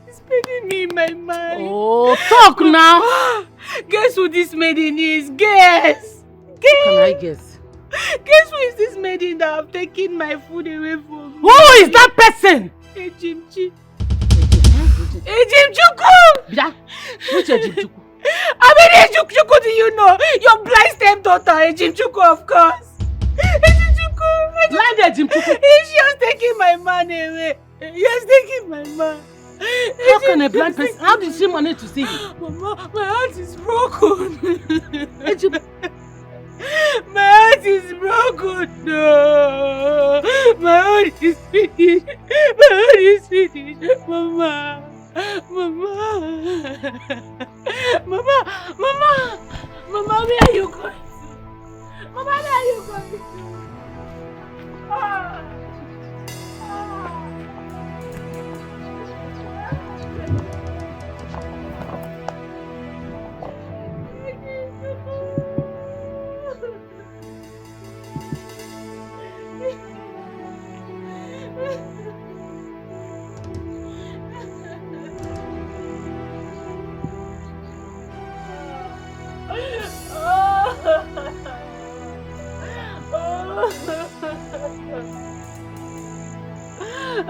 it's paining me in my mind. Oh, talk now. Guess who this maiden is? Guess. Guess. Can I guess? Guess who is this maiden that have taken my food away from me? Who is that person? Ejimchi. Ejimchuku! Yeah. Which Ejimchuku? I mean, Ejimchuku, do you know? Your blind stepdaughter, Ejimchuku, of course. Ejimchuku. Blind Ejimchuku? She has taken my man away. He has taken my man. How can a blind person? How did she manage to see you? Mama, my heart is broken. My heart is broken. No. My heart is finished. My heart is finished. Mama. Mama. Mama. Mama. Mama, where are you going to? Mama, where are you going to? Ah. Ah. No,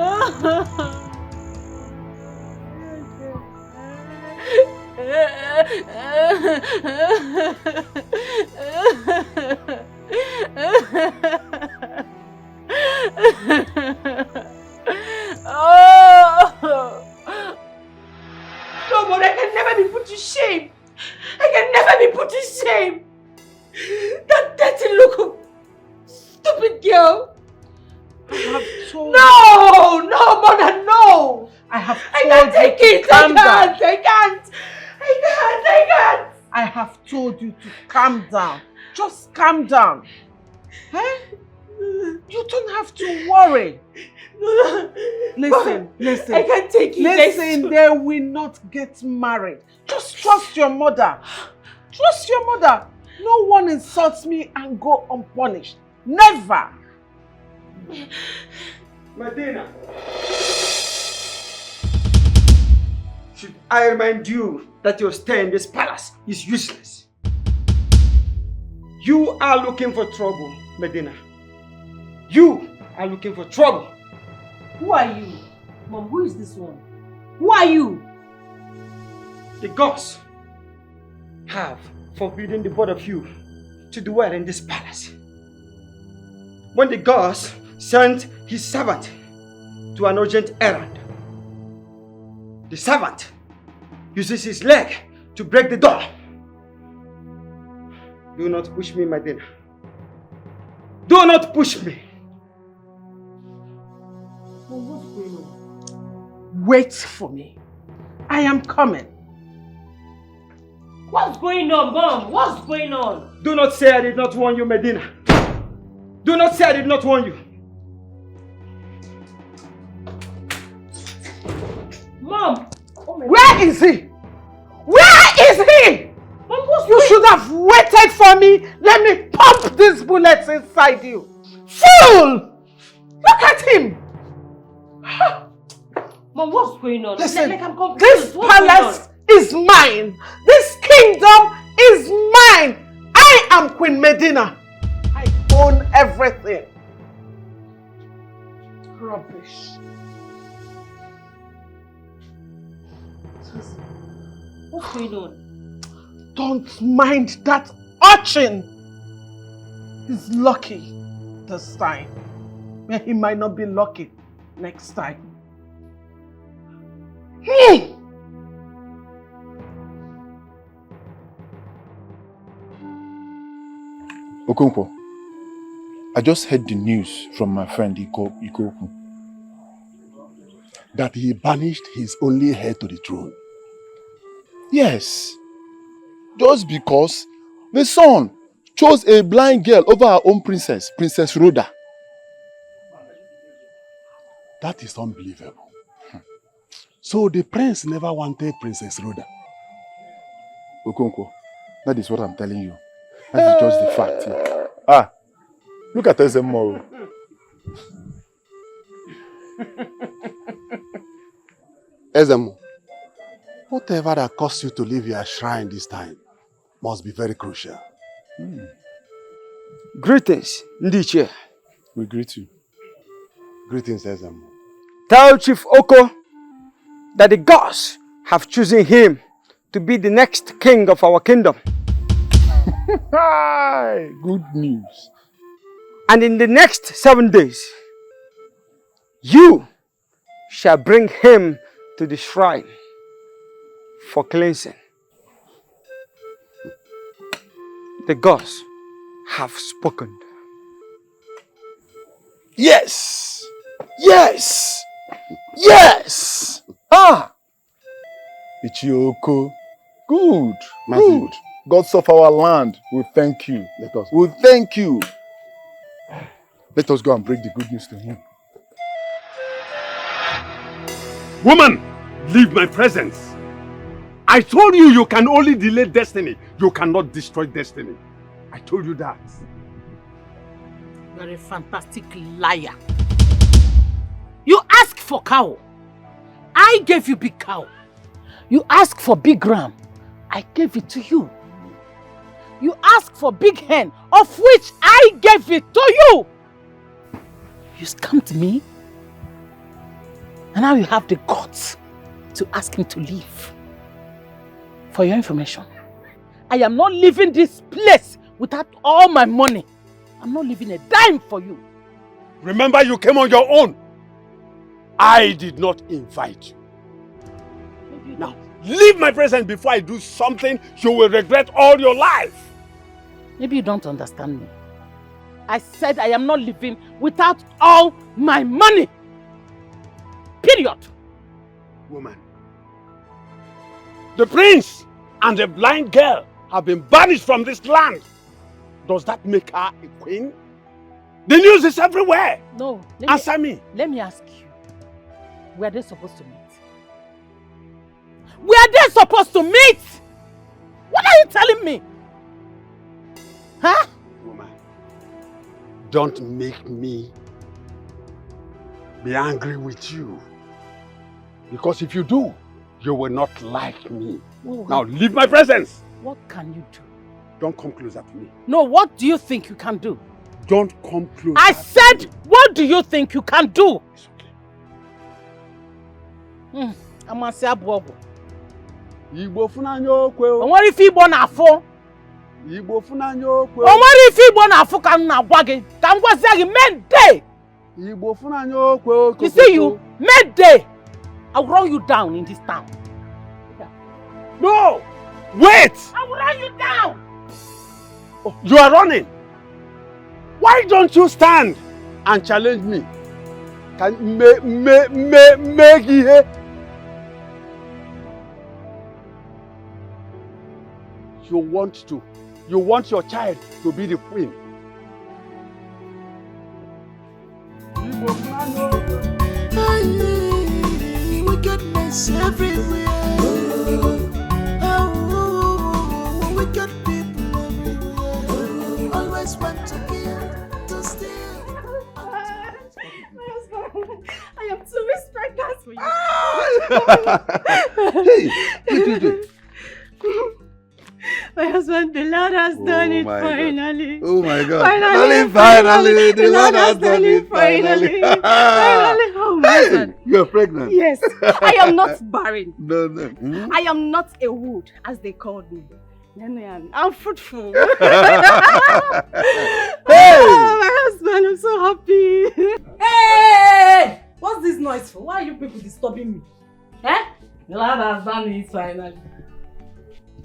but I can never be put to shame. I can never be put to shame. That dirty look of stupid girl. I have told No, mother, no. I have I told can't take you to it. calm down. I can't. I have told you to calm down. Just calm down. Eh? You don't have to worry. Listen. I can't take it. Listen, they will not get married. Just trust your mother. Trust your mother. No one insults me and go unpunished. Never. Medina, should I remind you that your stay in this palace is useless? You are looking for trouble, Medina. You are looking for trouble. Who are you? Mom, who is this one? Who are you? The gods have forbidden the both of you to dwell in this palace. When the gods sent his servant to an urgent errand, the servant uses his leg to break the door. Do not push me, Medina. Do not push me. What's going on? Wait for me. I am coming. What's going on, Mom? What's going on? Do not say I did not warn you, Medina. Do not say I did not warn you. Mom! Where is he? Where is he? Mom, what's You should have waited for me. Let me pump these bullets inside you. Fool! Look at him. Mom, what's going on? Listen, Like, I'm confused. this What's going palace is mine. This kingdom is mine. I am Queen Medina. I own everything. Rubbish. What's going on? Don't mind that urchin. He's lucky this time. He might not be lucky next time. Okonkwo, I just heard the news from my friend Ikoku That he banished his only heir to the throne. Yes, just because the son chose a blind girl over our own princess, Princess Rhoda. That is unbelievable. So the prince never wanted Princess Rhoda. Okonkwo, that is what I'm telling you. That is just the fact. Here. Ah, look at Ezemo. Ezemo, whatever that caused you to leave your shrine this time must be very crucial. Greetings, Ndiche. We greet you. Greetings, Ezemo. Tell Chief Oko that the gods have chosen him to be the next king of our kingdom. Good news. And in the next 7 days, you shall bring him to the shrine for cleansing. The gods have spoken. Yes! Yes! Yes! Ah! Ichioko. Good. Good. Gods of our land, we thank you. We thank you. Let us go and break the good news to him. Woman, leave my presence. I told you you can only delay destiny. You cannot destroy destiny. I told you that. You are a fantastic liar. You asked for cow. I gave you big cow. You asked for big ram. I gave it to you. You asked for big hen, of which I gave it to you. You scammed me. And now you have the guts to ask him to leave. For your information, I am not leaving this place without all my money. I'm not leaving a dime for you. Remember, you came on your own. I did not invite you. Now, leave my presence before I do something you will regret all your life. Maybe you don't understand me. I said I am not leaving without all my money. Period. Woman, the prince and the blind girl have been banished from this land. Does that make her a queen? The news is everywhere. No. Answer me. Let me ask you. Were they supposed to meet? Were they supposed to meet? What are you telling me? Huh? Woman, don't make me be angry with you. Because if you do, you will not like me. Oh, now leave my presence. What can you do? Don't come closer to me. No, what do you think you can do? Don't come closer. I said, what do you think you can do? It's okay. I'm going to say Abuogo. Igbo funanyo okwe o. Onwere ife Igbo na-afụ. Igbo funanyo okwe o. Onwere ife Igbo na-afụ ka m na-agwa gị. Ka m gwazie gị Monday. Igbo funanyo okwe o. You see you, Monday. I will run you down in this town. No! Wait! I will run you down! Oh, you are running! Why don't you stand and challenge me? Can make it? You want your child to be the queen. Wickedness everywhere. Wicked people everywhere. Always want to kill, to steal. My husband, I am too respectful for you. Hey, My husband, the Lord has done it finally. Oh my God. Finally, the Lord has done it finally. Finally. Oh my husband. You are pregnant. Yes, I am not barren. No. Hmm? I am not a wood, as they called me. I'm fruitful. Hey! Oh, my husband, I'm so happy. Hey! What's this noise for? Why are you people disturbing me? Eh? The Lord has done it finally.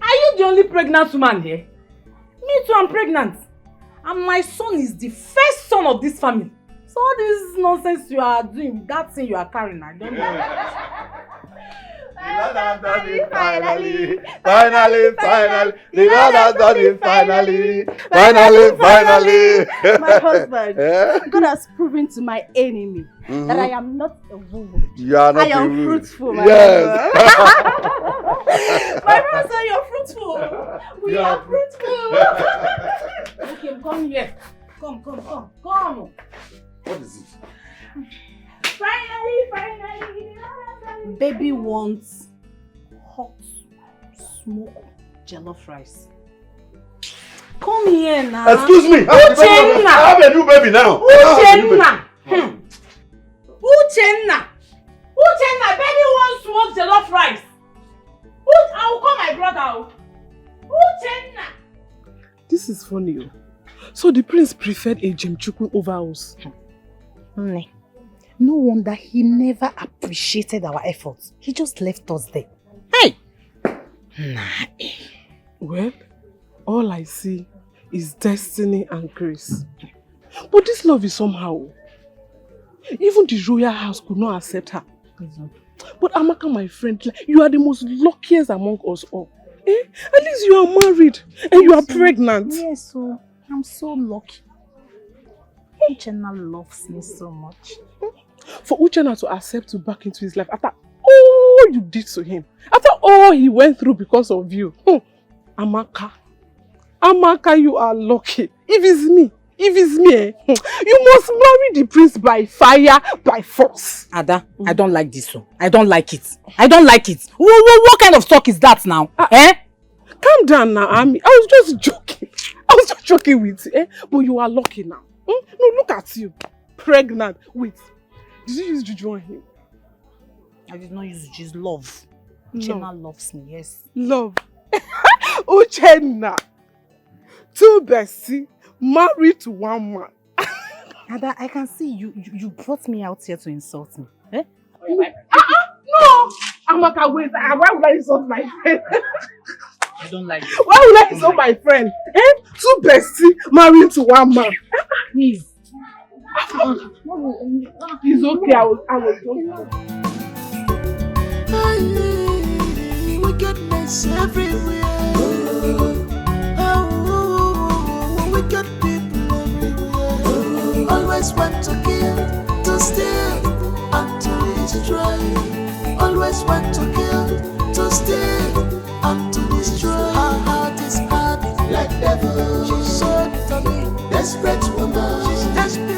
Are you the only pregnant woman here? Me too, I'm pregnant. And my son is the first son of this family. So all this nonsense you are doing, that thing you are carrying, I don't know. The Lord has done it finally. Finally. The Lord has done it finally. Finally. My husband, God has proven to my enemy that I am not a woman. You are not I am a wood. fruitful, my Yes. husband. My brother, you're fruitful. We are fruitful. Okay, come here. Come. What is it? Finally. Baby wants hot, smoked jollof rice. Come here now. Excuse me. I have a new baby now. Uchenna, baby wants smoked jollof rice. I will call my brother. Uchenna. This is funny. So the prince preferred a Jemchukwu over us. No wonder he never appreciated our efforts. He just left us there. Hey! Well, all I see is destiny and grace. But this love is somehow. Even the royal house could not accept her. But Amaka, my friend, you are the most luckiest among us all. At least you are married and you are pregnant. Yes, so I'm so lucky. Uchenna loves me so much. For Uchenna to accept you back into his life after all you did to him, after all he went through because of you. Amaka, you are lucky. If it's me, you must marry the prince by fire, by force. Ada, I don't like this one. I don't like it. What kind of talk is that now? Calm down now, Ami. I was just joking with you. But you are lucky now. No, look at you. Pregnant. Wait, did you use juju on him? I did not use Uche's love. Uchenna loves me, yes. Love. Uchenna. Two besties married to one man. Ada, I can see you brought me out here to insult me. Eh? No! Amaka, wait. Why would I insult my friend? I don't like it. Why would I insult my friend? Eh? Two besties married to one man. Please. It's okay, I will do wickedness everywhere. Wicked people everywhere. Always want to kill, to steal, and to destroy. Always want to kill, to steal, and to destroy. Her heart is hard like devil. She's so determined, desperate woman. She's desperate.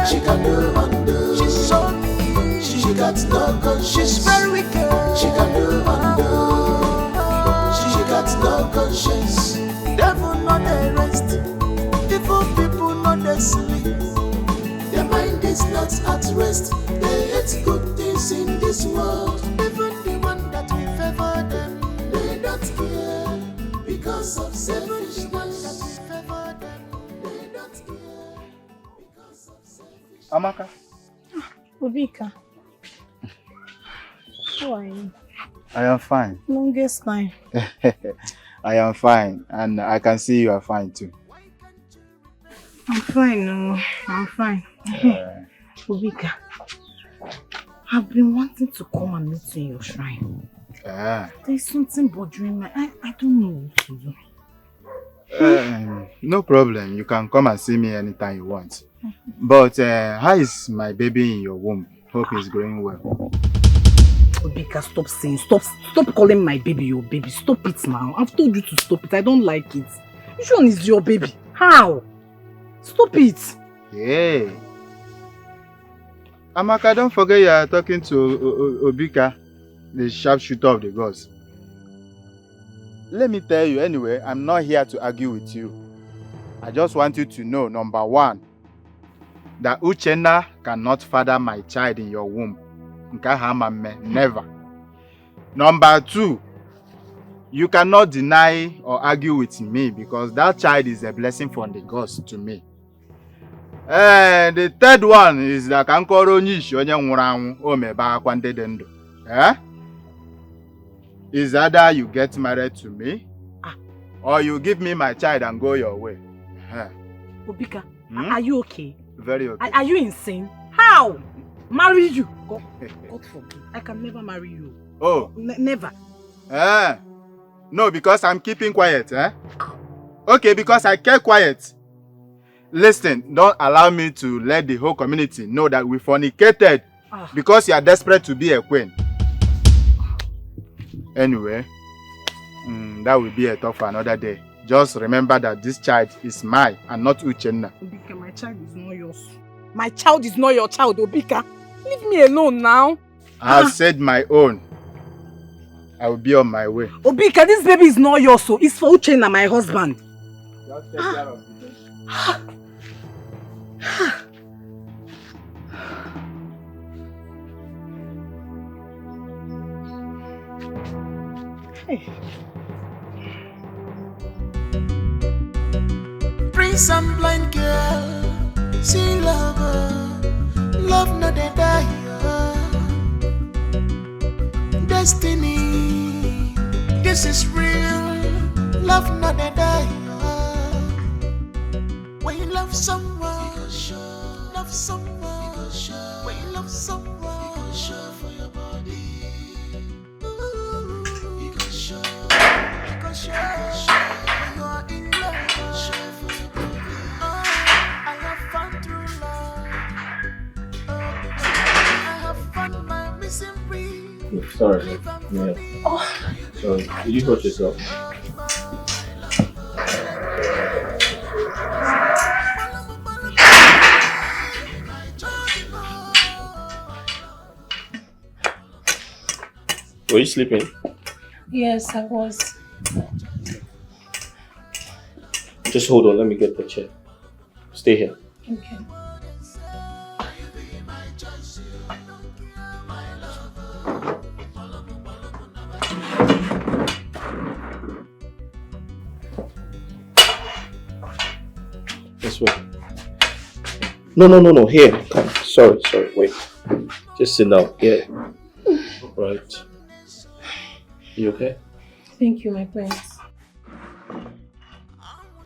She can do undo. She's so mean. She got no conscience. She's very wicked. She can do undo. She got no conscience. Devil not the rest. Evil people not the sleep. Their mind is not at rest. They hate good things in this world. Even the one that we favor them, they don't care because of selfish one that we favor them, they don't care because of selfish. Amaka. Obika. How are you? I am fine. Longest time. I am fine, and I can see you are fine too. I'm fine, no. I'm fine. Obika, I've been wanting to come and meet you in your shrine. There's something bothering me. I don't know what to do. No problem. You can come and see me anytime you want. But how is my baby in your womb? Hope it's growing well. Obika, stop saying, stop calling my baby your baby. Stop it now. I've told you to stop it. I don't like it. Which one is your baby? How? Stop it. Yeah. Amaka, don't forget you are talking to Obika, the sharpshooter of the gods. Let me tell you anyway, I'm not here to argue with you. I just want you to know, number one, that Uchenna cannot father my child in your womb. Never. Number two, you cannot deny or argue with me because that child is a blessing from the gods to me. And the third one is that is either you get married to me or you give me my child and go your way. Obika, are you okay? Very okay. Are you insane? How? Marry you? God forbid. I can never marry you. Oh. Never. No, because I'm keeping quiet. Okay, because I kept quiet. Listen, don't allow me to let the whole community know that we fornicated because you are desperate to be a queen. Anyway, that will be a talk for another day. Just remember that this child is mine and not Uchenna. Obika, my child is not yours. My child is not your child, Obika. Leave me alone now. I have said my own. I will be on my way. Obika, this baby is not yours, so it's for Uchenna, my husband. Just take care of it. Prince and blind girl, see lover, love not a die. Destiny, this is real, love not a die. When you love someone, love someone, when you love someone, for your body. You can show, when you are in love, for your body. I have found true love. I have found my missing piece. Sorry. Yeah. So, did you hurt yourself? Were you sleeping? Yes, I was. Just hold on, let me get the chair. Stay here. Okay. No. Here. Come. Sorry. Wait. Just sit down. Yeah. Right. You okay? Thank you, my prince.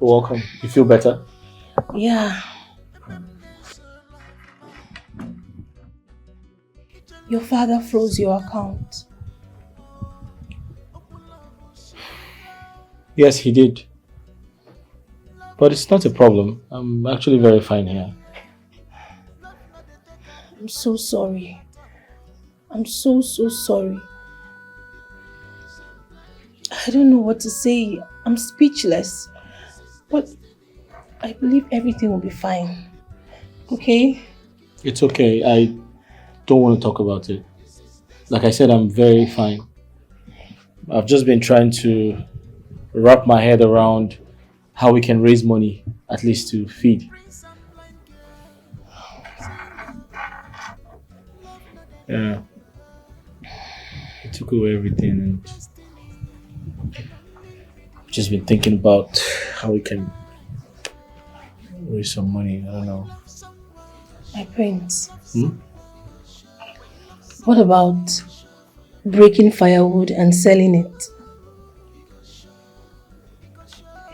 Welcome. You feel better? Yeah. Your father froze your account. Yes, he did. But it's not a problem. I'm actually very fine here. I'm so sorry. I'm so sorry. I don't know what to say. I'm speechless. But I believe everything will be fine. Okay? It's okay. I don't want to talk about it. Like I said, I'm very fine. I've just been trying to wrap my head around how we can raise money, at least to feed. Yeah. I took away everything and just been thinking about how we can raise some money. I don't know. My prince. What about breaking firewood and selling it?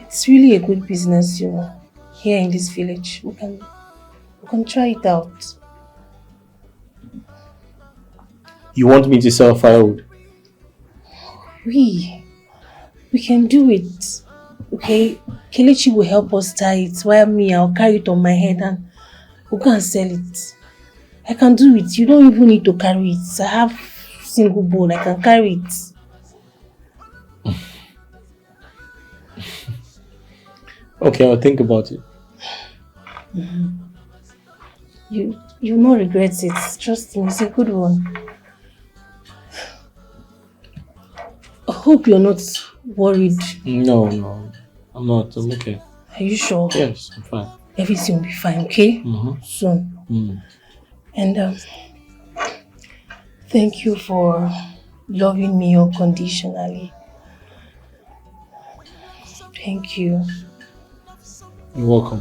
It's really a good business, you know, here in this village. We can try it out. You want me to sell firewood? We can do it. Okay? Kelechi will help us tie it while me, I'll carry it on my head and we can sell it. I can do it. You don't even need to carry it. I have single bone. I can carry it. Okay, I'll think about it. You'll not regret it. Trust me, it's a good one. I hope you're not worried. No, I'm not. I'm okay. Are you sure? Yes, I'm fine. Everything will be fine, okay? Soon. And thank you for loving me unconditionally. Thank you. You're welcome.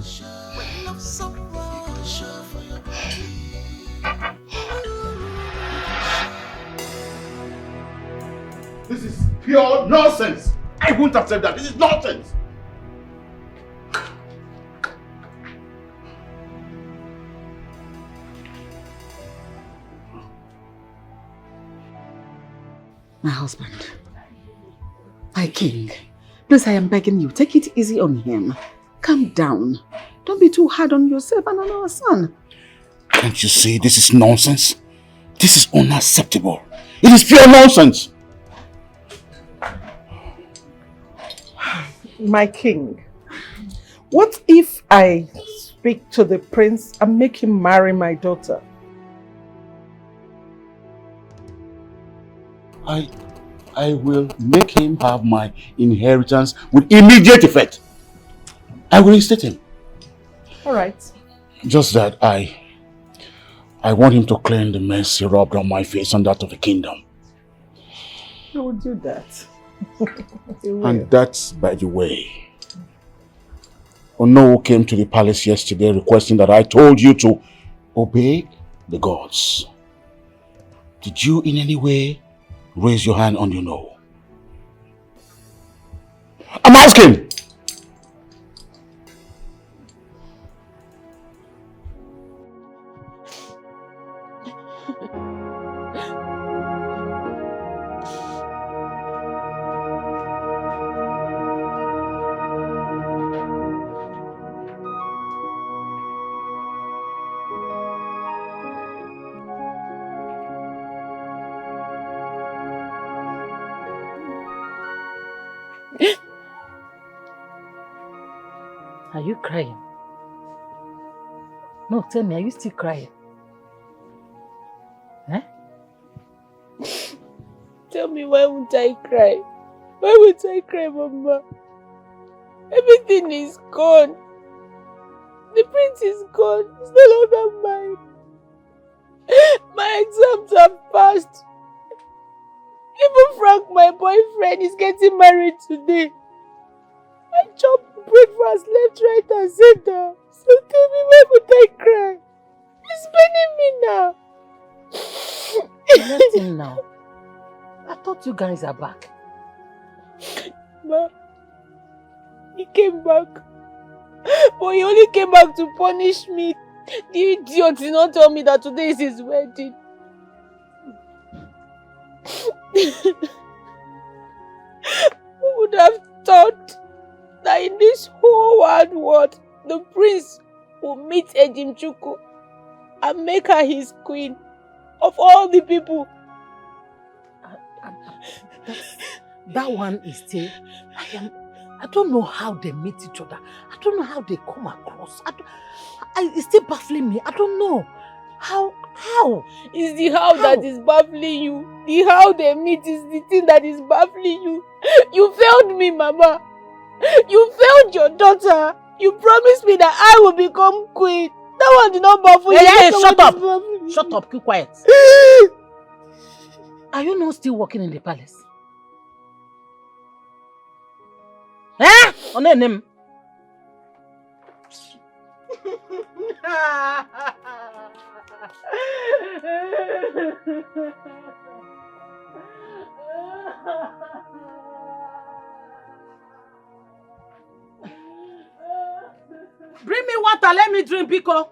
This is pure nonsense. I won't accept that. This is nonsense. My husband, my king, please, I am begging you, take it easy on him. Calm down. Don't be too hard on yourself and on our son. Can't you see this is nonsense? This is unacceptable. It is pure nonsense. My king, what if I speak to the prince and make him marry my daughter? I will make him have my inheritance with immediate effect. I will instate him. All right. Just that I want him to clean the mess he rubbed on my face and that of the kingdom. I will do that. And that's by the way. Ono came to the palace yesterday requesting that I told you to obey the gods. Did you in any way raise your hand on your no? I'm asking! Are you crying? No, tell me, are you still crying? Eh? Tell me, why won't I cry? Why would I cry, Mama? Everything is gone. The prince is gone. It's no longer mine. My exams have passed. Even Frank, my boyfriend, is getting married today. I chopped breakfast left, right, and center. So Look at me, why would I cry? He's blaming me now. Let him now. I thought you guys are back. Ma, he came back. But he only came back to punish me. The idiot did not tell me that today is his wedding. Who would have thought that in this whole wide world, the prince will meet Ejimchuku and make her his queen of all the people? That one is still... I don't know how they meet each other. I don't know how they come across. It's still baffling me. I don't know. How? It's the how that is baffling you. The how they meet is the thing that is baffling you. You failed me, Mama. You failed your daughter. You promised me that I will become queen. That one did not baffle you. Hey, shut up. Shut up. Keep quiet. Are you not still working in the palace? Eh? On a name. Bring me water, let me drink, Pico.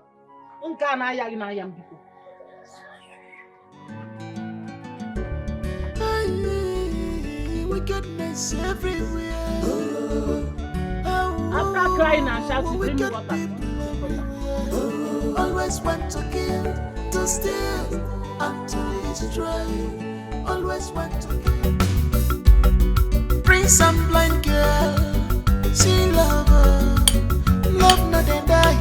Wickedness everywhere. After crying and shouting, bring me water. Always want to kill, to steal, and to destroy. Always want to kill. Prince and blind girl, see lover, love not a die.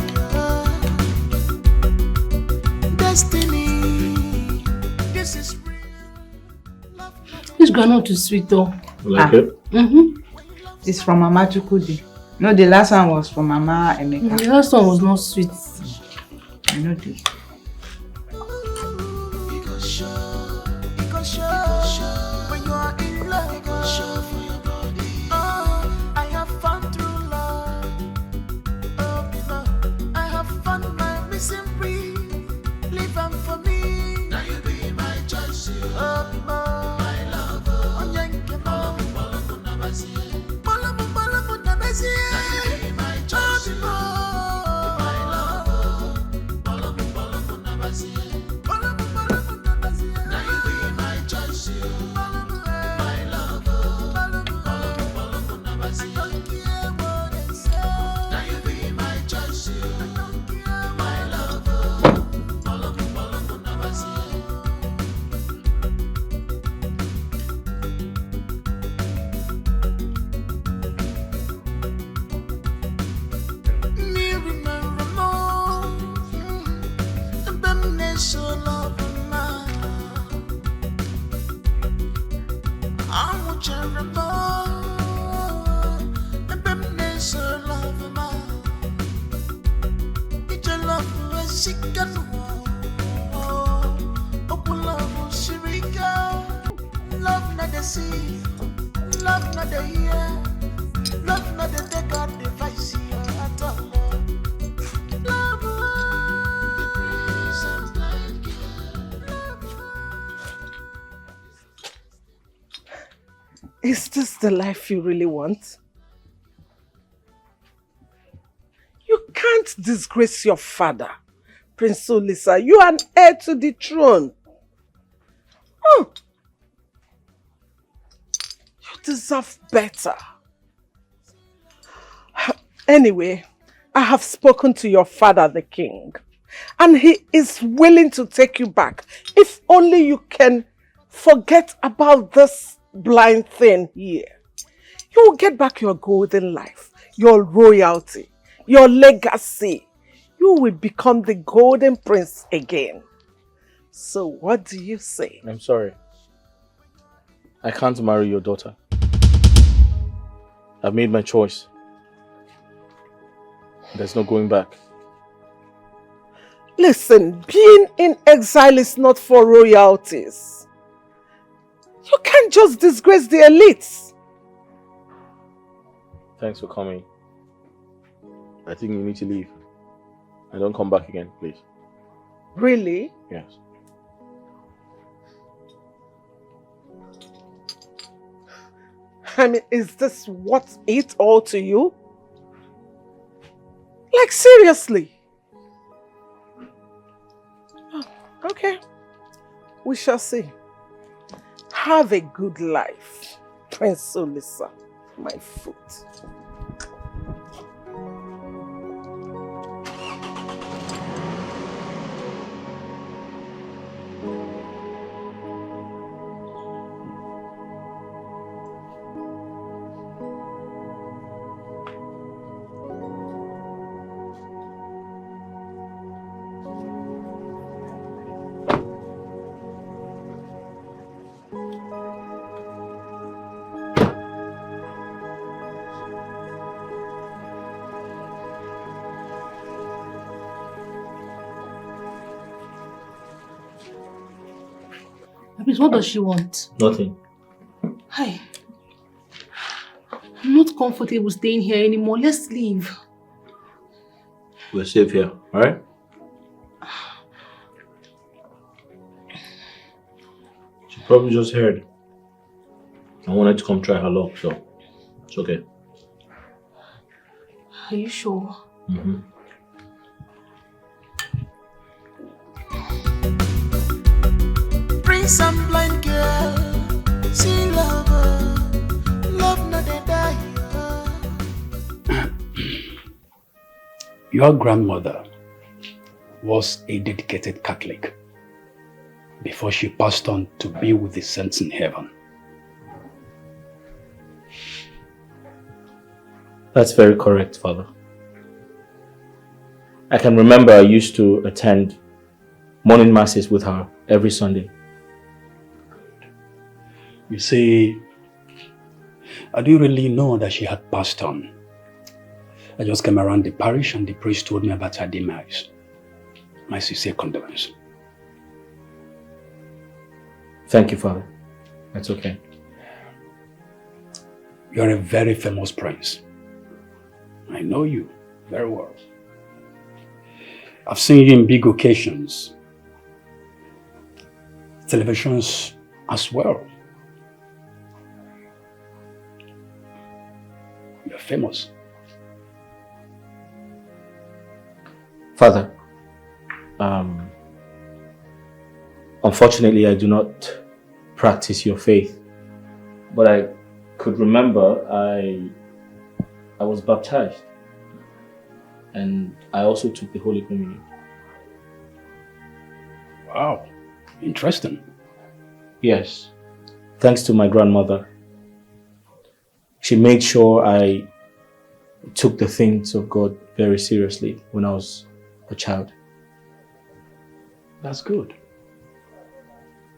Destiny, this is real. This granite is sweet though. You like it? Mm-hmm. It's from Mama Chukudi. No, the last one was from Mama Emeka. The last one was not sweet. I know this. When you are in love, for your body. I have found true love. Love. I have found my missing piece. Live them for me. Now you be my choice. My love. Love not the sea, love not the ear, love not the take out the vice at all. Is this the life you really want? You can't disgrace your father, Prince Olisa. You are an heir to the throne. Oh. You deserve better. Anyway, I have spoken to your father, the king, and he is willing to take you back if only you can forget about this blind thing here. You will get back your golden life, your royalty, your legacy. You will become the golden prince again. So what do you say? I'm sorry. I can't marry your daughter. I've made my choice. There's no going back. Listen, being in exile is not for royalties. You can't just disgrace the elites. Thanks for coming. I think you need to leave. and don't come back again, please. Really? Yes. I mean, is this worth it all to you? Like, seriously? Oh, okay. We shall see. Have a good life, Prince Olisa. My foot. What does she want? Nothing. Hi. I'm not comfortable staying here anymore. Let's leave. We're safe here, alright? She probably just heard. I wanted to come try her luck, so it's okay. Are you sure? Mm-hmm. Prince and blind girl, see lover, love not a die. Your grandmother was a dedicated Catholic before she passed on to be with the saints in heaven. That's very correct, Father. I can remember I used to attend morning masses with her every Sunday. You see, I didn't really know that she had passed on. I just came around the parish and the priest told me about her demise. My sincere condolence. Thank you, Father. That's okay. You're a very famous prince. I know you very well. I've seen you in big occasions, televisions as well. You're famous. Father, unfortunately I do not practice your faith, but I could remember I was baptized and I also took the Holy Communion. Wow, interesting. Yes, thanks to my grandmother. She made sure I took the things of God very seriously when I was a child. That's good.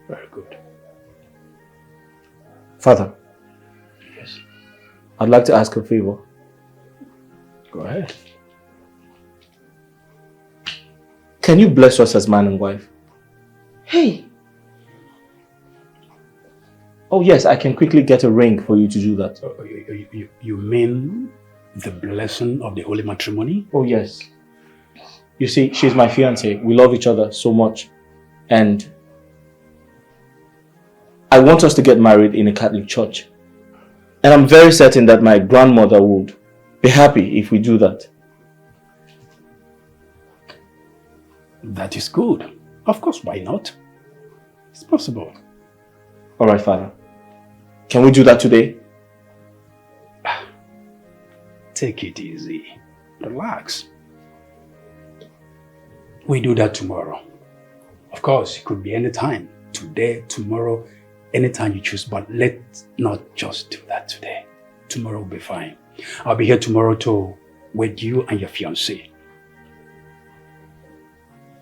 Very good. Father. Yes. I'd like to ask a favor. Go ahead. Can you bless us as man and wife? Hey. Oh yes, I can quickly get a ring for you to do that. You mean the blessing of the holy matrimony? Oh yes. You see, she's my fiancée. We love each other so much. And I want us to get married in a Catholic church. And I'm very certain that my grandmother would be happy if we do that. That is good. Of course, why not? It's possible. All right, Father. Can we do that today? Take it easy. Relax. We do that tomorrow. Of course, it could be any time. Today, tomorrow, anytime you choose. But let's not just do that today. Tomorrow will be fine. I'll be here tomorrow to wed you and your fiancé.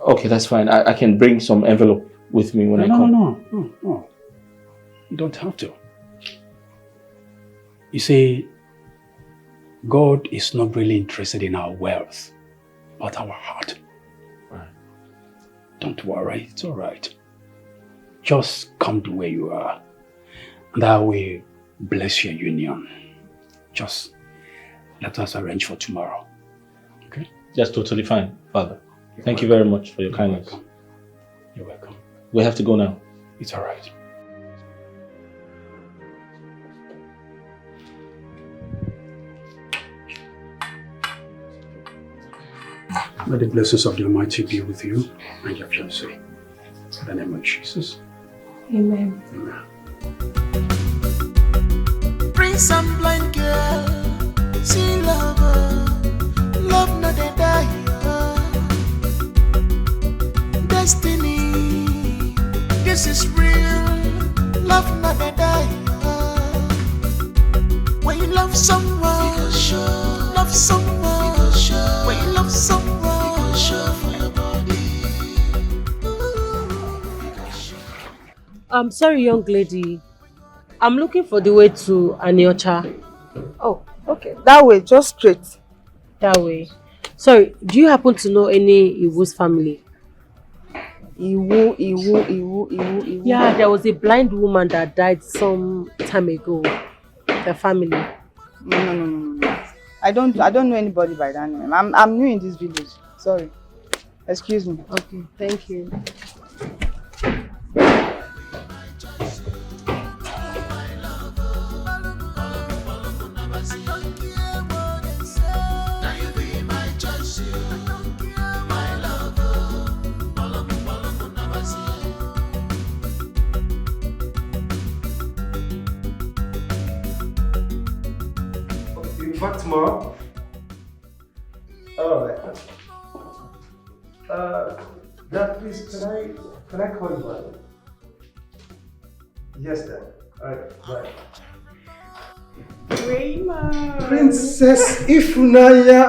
Okay, that's fine. I can bring some envelope with me when I come. No. You don't have to. You see, God is not really interested in our wealth, but our heart. Right. Don't worry, it's all right. Just come to where you are, and I will bless your union. Just let us arrange for tomorrow. Okay? That's totally fine, Father. Thank you very much for your kindness. You're welcome. We have to go now. It's all right. May the blessings of the Almighty be with you and your fiancé. In the name of Jesus. Amen. Amen. Prince and blind girl, see lover, love not a die. Destiny, this is real, love not a die. When you love someone, love someone, when you love someone, I'm sorry, young lady. I'm looking for the way to Aniocha. Oh, okay. That way, just straight. That way. Sorry, do you happen to know any Iwu's family? Iwu. Yeah, there was a blind woman that died some time ago. The family. No. I don't know anybody by that name. I'm new in this village. Sorry. Excuse me. Okay, thank you. Back tomorrow? Alright. Dad, please, can I call you back? Yes, Dad. Alright, bye. Raymond. Princess Ifunanya!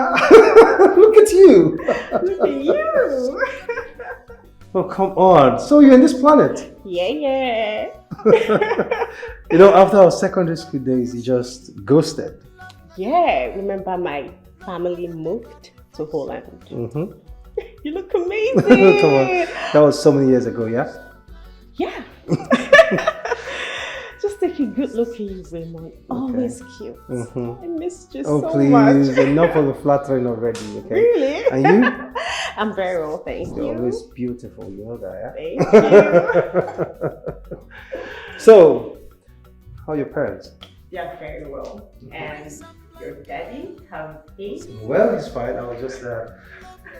Look at you! Look at you! Oh, come on. So you're in this planet? Yeah. You know, after our secondary school days, you just ghosted. Yeah, remember my family moved to Holland. Mm-hmm. You look amazing. Come on. That was so many years ago, yeah? Yeah. Just take a good look at you, Raymond. Always cute. Mm-hmm. I missed you Oh, so please. much. Enough of the flattering already, okay? Really? And you? I'm very well, thank You're you. always beautiful, you know that, Thank you. So, how are your parents? Yeah, very well. And your daddy, how is he? Well, he's fine. I was just on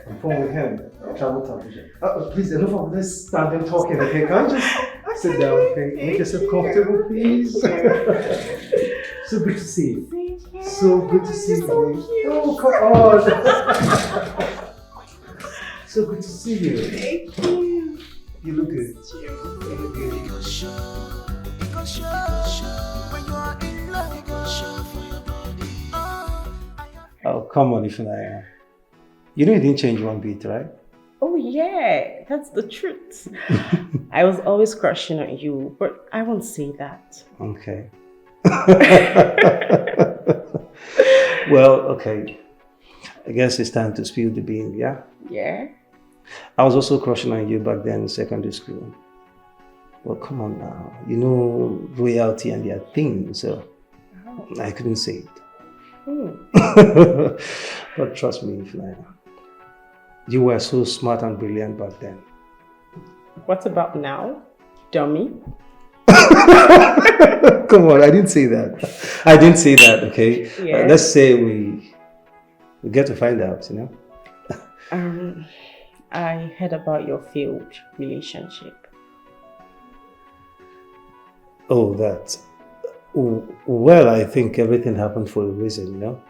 the phone with him. Travel television. Please, enough of this standing talking, okay? Can I just sit down, okay? Make yourself comfortable, please. So good to see you. So good to see you. Oh, come on. So good to see you. Thank you. You look good. You look good. Oh, come on, Ifunanya. You know you didn't change one bit, right? Oh yeah, that's the truth. I was always crushing on you, but I won't say that. Okay. Well, okay. I guess it's time to spill the beans, yeah? Yeah? I was also crushing on you back then in secondary school. Well, come on now. You know royalty and their thing, so I couldn't say it. But trust me, Ifunanya, you were so smart and brilliant back then. What about now, dummy? Come on, I didn't say that. I didn't say that, okay? Yeah. Let's say we get to find out, you know? I heard about your failed relationship. Oh, that. Well, I think everything happened for a reason, you know?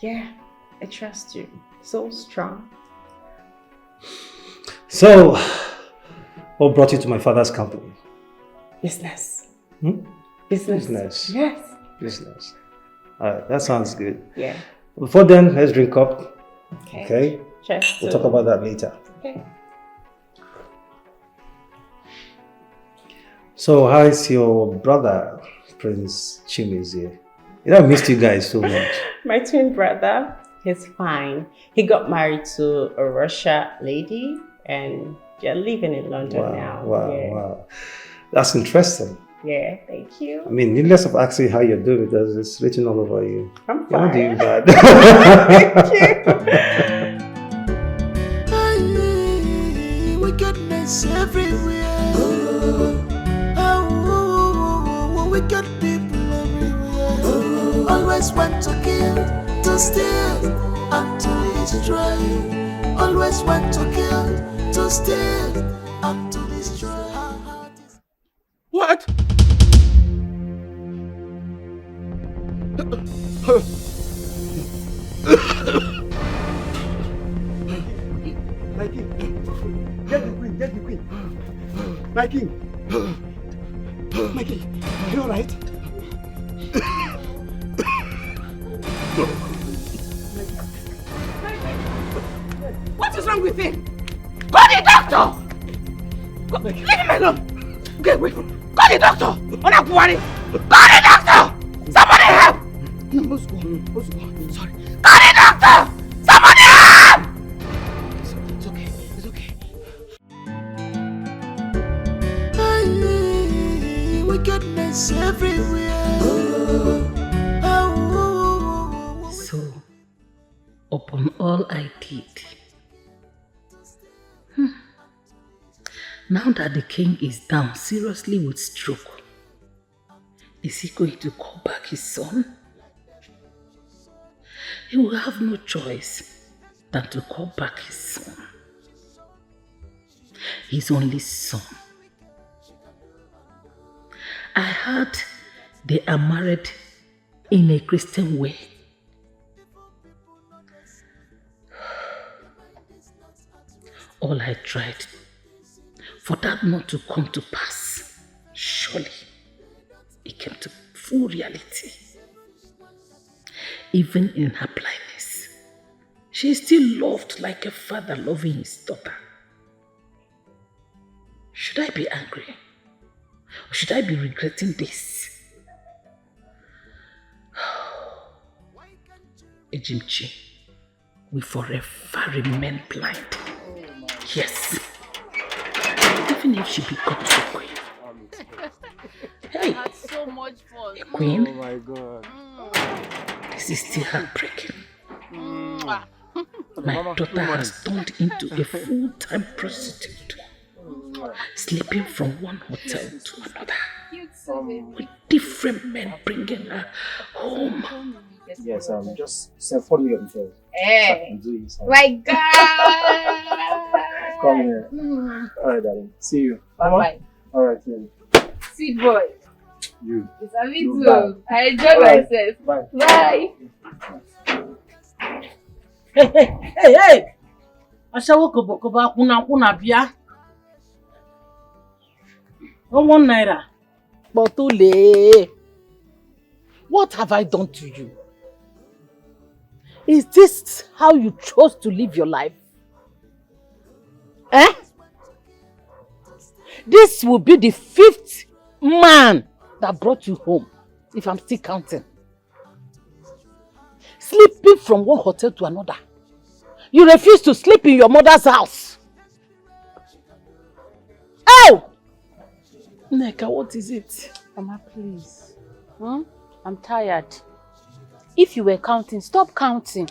Yeah, I trust you. So strong. So, what brought you to my father's company? Business. Hmm? Business. Yes. Business. Alright, that sounds good. Yeah. Before then, let's drink up. Okay. Cheers. We'll talk about that later. Okay. So, how is your brother, Prince Chimezie? You know, I missed you guys so much. My twin brother, he's fine. He got married to a Russian lady and they're living in London now. Wow. That's interesting. Yeah, thank you. I mean, needless of asking how you're doing because it's written all over you. I'm You're not fine. doing bad. Thank you. wickedness everywhere. Wicked people everywhere. Always want to kill, to steal, and to destroy. Always want to kill, to steal, and to destroy. What? My king, get the queen, get the queen. My king. My king, are you alright? What is wrong with him? Call the doctor! Leave him alone! Get away from him! Call the doctor! Call the doctor! Somebody help! No, sorry. Call the doctor! Somebody help! It's okay. It's okay. Wickedness everywhere. So, upon all I did, now that the king is down seriously with stroke, is he going to call back his son? He will have no choice than to call back his son. His only son. I heard they are married in a Christian way. All I tried for that not to come to pass, surely it came to full reality. Even in her blindness, she is still loved like a father loving his daughter. Should I be angry? Or should I be regretting this? Ejimchi will forever remain blind. Yes. Even if she becomes a queen. Hey, That's so much fun. a queen? Oh my God. This is still heartbreaking. Mwah. My daughter has turned into a full-time prostitute, sleeping from one hotel to another, with different men bringing her home. Yes, just follow your details. Hey. Do it. My God. Come here. Alright, darling. See you. Bye-bye. Alright, see you. Sweet boy. You. It's a me You too. bye. I enjoy Alright. myself. Bye. Bye. Hey! Ashawo koba kuna bia. 1 naira. Botule, what have I done to you? Is this how you chose to live your life? Eh? This will be the 5th man that brought you home, if I'm still counting. Sleeping from one hotel to another. You refuse to sleep in your mother's house. Oh! Neka, what is it? Mama, please. I'm tired. If you were counting, stop counting.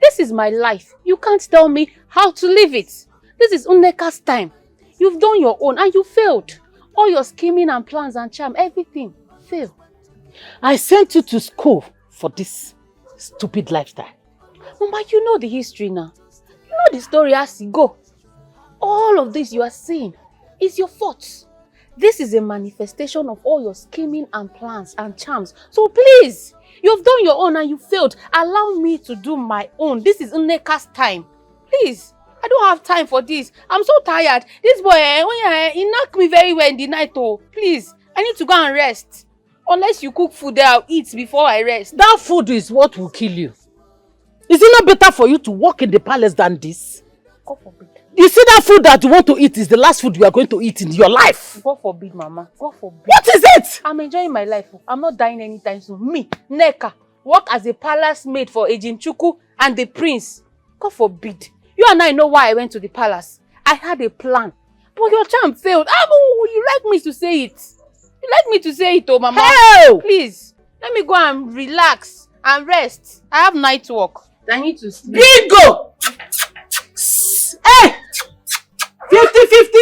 This is my life. You can't tell me how to live it. This is Nneka's time. You've done your own and you failed. All your scheming and plans and charm, everything failed. I sent you to school for this stupid lifestyle. Mama, you know the history now. You know the story as you go. All of this you are seeing is your fault. This is a manifestation of all your scheming and plans and charms. So please, you've done your own and you failed. Allow me to do my own. This is Nneka's time. Please, I don't have time for this. I'm so tired. This boy, he knocked me very well in the night. Oh, please, I need to go and rest. Unless you cook food there, I'll eat before I rest. That food is what will kill you. Is it not better for you to walk in the palace than this? God forbid. You see that food that you want to eat is the last food you are going to eat in your life. God forbid, Mama. God forbid. What is it? I'm enjoying my life. I'm not dying anytime soon. Me, Nneka, work as a palace maid for Ejimchuku and the prince. God forbid. You and I know why I went to the palace. I had a plan. But your charm failed. You like me to say it. You like me to say it, oh, Mama. Hell! Please, let me go and relax and rest. I have night work. I need to sleep. Bingo! Hey! 50-50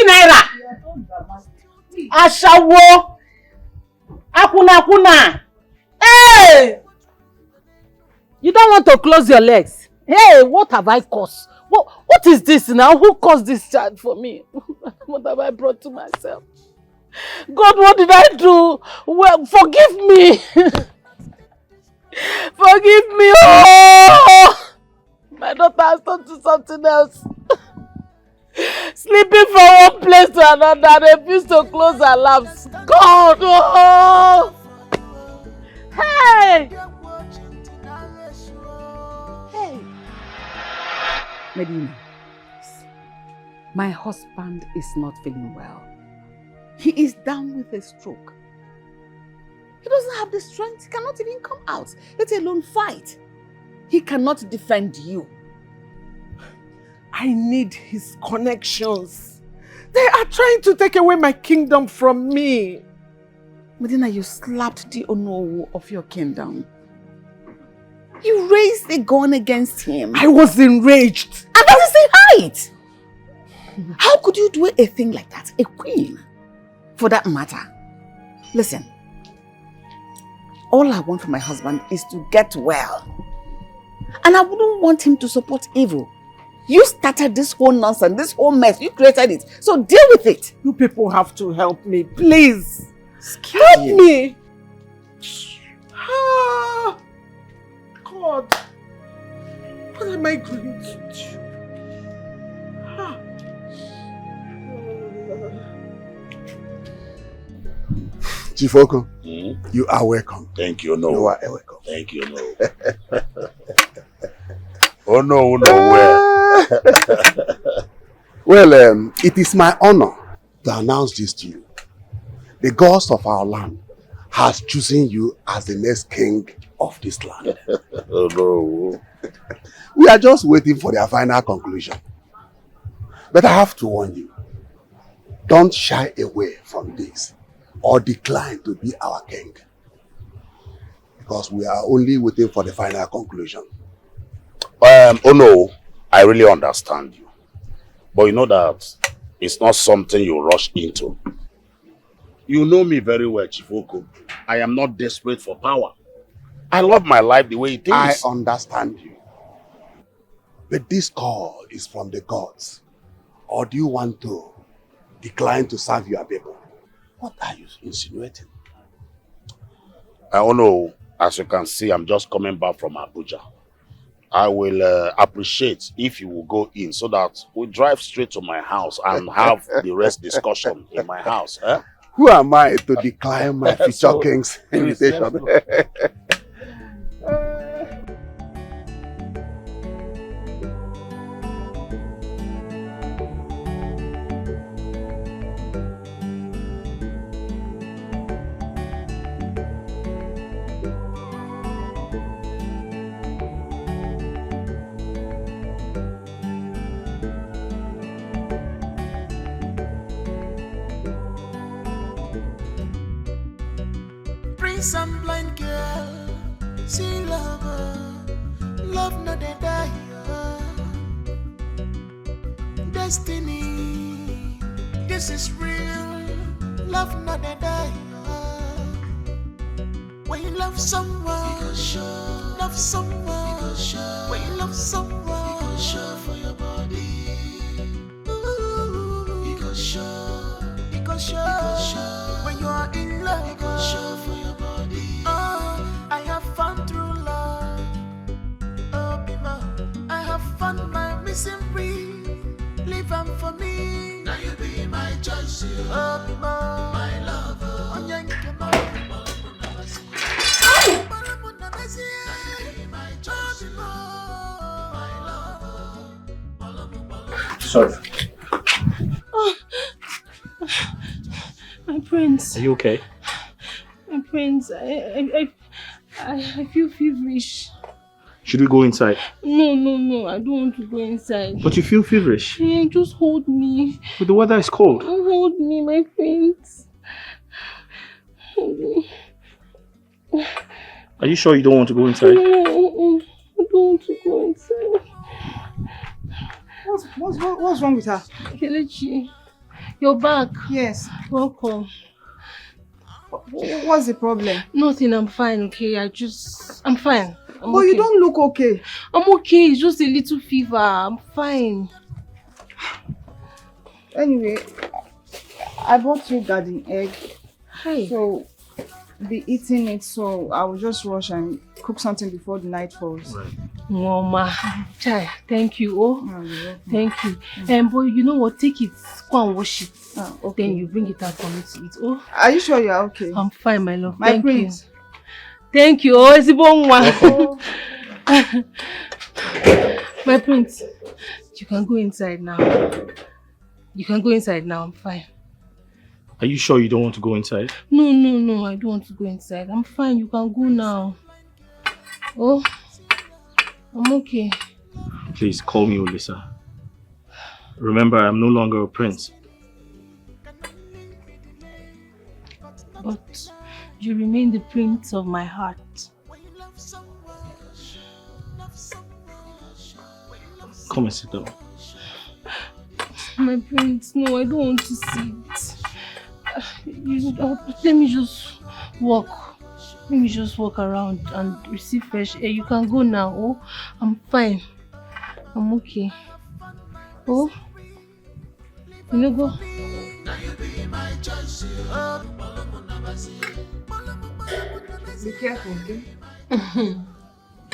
Ashawo! Akuna! Hey! You don't want to close your legs? Hey, what have I caused? What is this now? Who caused this child for me? What have I brought to myself? God, what did I do? Well, forgive me. Forgive me. Oh! My daughter has turned to something else. Sleeping from one place to another and refuse to close her lamps. God! Oh! Hey! Hey! Medina, my husband is not feeling well. He is down with a stroke. He doesn't have the strength. He cannot even come out, let alone fight. He cannot defend you. I need his connections. They are trying to take away my kingdom from me. Medina, you slapped the Onowu of your kingdom. You raised a gun against him. I was enraged. And that is the height. How could you do a thing like that? A queen, for that matter. Listen, all I want from my husband is to get well. And I wouldn't want him to support evil. You started this whole nonsense, this whole mess. You created it. So deal with it. You people have to help me, please. Help me. Ah, God. What am I going to do? Ah. Chief Oko, you are welcome. Thank you, no. You are welcome. Thank you, no. Oh no, where? Well, it is my honor to announce this to you. The gods of our land has chosen you as the next king of this land. Oh no. We are just waiting for their final conclusion. But I have to warn you, don't shy away from this or decline to be our king. Because we are only waiting for the final conclusion. Oh no, I really understand you. But you know that it's not something you rush into. You know me very well, Chief Oko. I am not desperate for power. I love my life the way it is. I understand you. But this call is from the gods. Or do you want to decline to serve your people? What are you insinuating? Oh no, as you can see, I'm just coming back from Abuja. I will appreciate if you will go in so that we drive straight to my house and have the rest discussion in my house. Eh? Who am I to decline my future king's invitation? Some blind girl, see lover, love not a die. Destiny, this is real, love not a die. When you love someone, love someone, when you love someone, for your body. Because sure, when you are in love, for your body. I have found true love. Oh, Bima, I have found my missing ring. Leave them for me. Now you be my choice. Oh, Bima, my lover. Sorry. My prince. Are you okay? My prince, I feel feverish. Should we go inside? No, I don't want to go inside. But you feel feverish. Yeah, just hold me. But the weather is cold. Hold me, my prince. Hold me. Are you sure you don't want to go inside? No, I don't want to go inside. What's wrong with her? Kelechi You're back. Yes. Welcome. What's the problem? Nothing, I'm fine, okay? I'm fine. But you don't look okay. I'm okay, it's just a little fever. I'm fine. Anyway, I bought you garden egg. Hi. So, be eating it, so I will just rush and cook something before the night falls. Right. Mama, Chai, thank you. Thank you. Boy, you know what? Take it, go and wash it. Okay. Then you bring it out for me to eat. Oh. Are you sure you're okay? I'm fine, my love. My prince. Thank you. Oh, it's a bon one. My prince, you can go inside now. I'm fine. Are you sure you don't want to go inside? No, I don't want to go inside. I'm fine, you can go now. Oh, I'm okay. Please call me Olisa. Remember, I'm no longer a prince. But you remain the prince of my heart. Come and sit down. My prince, no, I don't want to sit. Let me just walk. Let me just walk around and receive fresh air. You can go now. Oh, I'm fine. I'm okay. Oh, you know, go. Be careful, okay?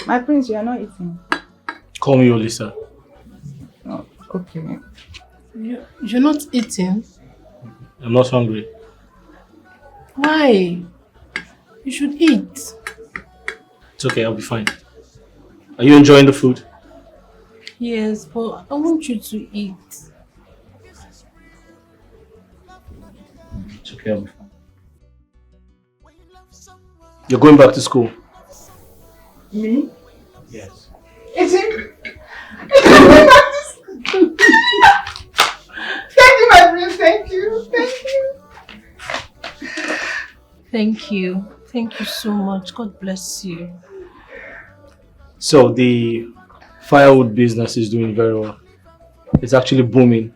My prince, you are not eating. Call me Olisa. Oh, okay. You're not eating? I'm not hungry. Why? You should eat. It's okay, I'll be fine. Are you enjoying the food? Yes, but I want you to eat. It's okay, I'll be fine. You're going back to school? Me? Yes. Is it? I'm going back to school. Thank you, my prince. Thank you. Thank you. Thank you so much. God bless you. So the firewood business is doing very well. It's actually booming.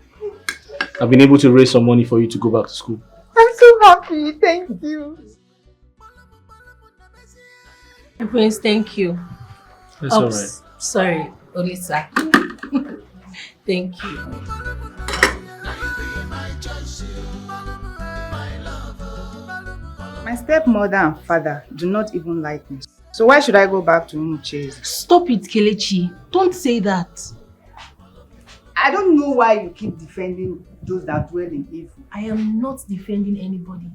I've been able to raise some money for you to go back to school. I'm so happy. Thank you. Prince, thank you. That's alright. Sorry, Olisa. Thank you. My stepmother and father do not even like me. So why should I go back to Umuche's? Stop it, Kelechi. Don't say that. I don't know why you keep defending those that dwell in evil. I am not defending anybody.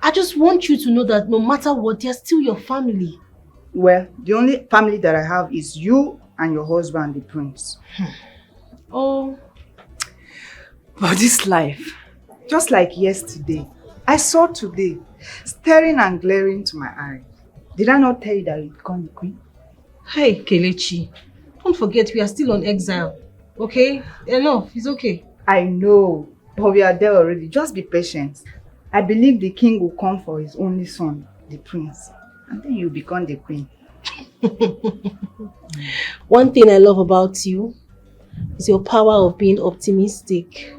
I just want you to know that no matter what, they're still your family. Well, the only family that I have is you and your husband, the prince. Oh. But this life, just like yesterday, I saw today, staring and glaring to my eye. Did I not tell you that you become the queen? Hey, Kelechi, don't forget we are still on exile. Okay? Enough, it's okay. I know, but we are there already. Just be patient. I believe the king will come for his only son, the prince. And then you become the queen. One thing I love about you is your power of being optimistic.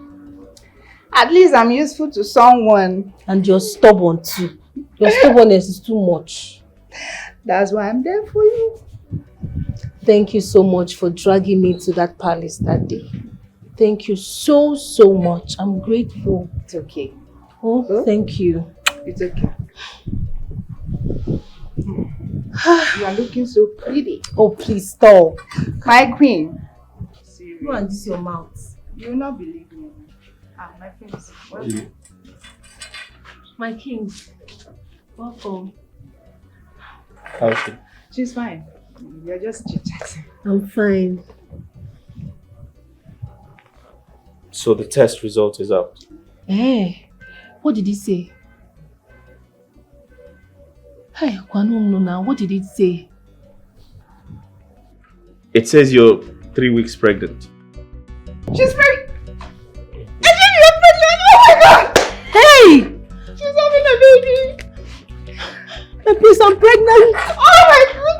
At least I'm useful to someone. And you're stubborn too. Your stubbornness is too much. That's why I'm there for you. Thank you so much for dragging me to that palace that day. Thank you so much. I'm grateful. It's okay. Oh, thank you. It's okay. You are looking so pretty. Oh, please stop. My queen. You and this your mouth. You will not believe me. My prince. Welcome. My king. Welcome. How's she? She's fine. We are just chit-chatting. I'm fine. So the test result is out. Hey, what did he say? Hey, now, what did it say? It says you're 3 weeks pregnant. She's pregnant! You're pregnant! Oh my god! Hey! She's having a baby! Please, I'm pregnant! Oh my god!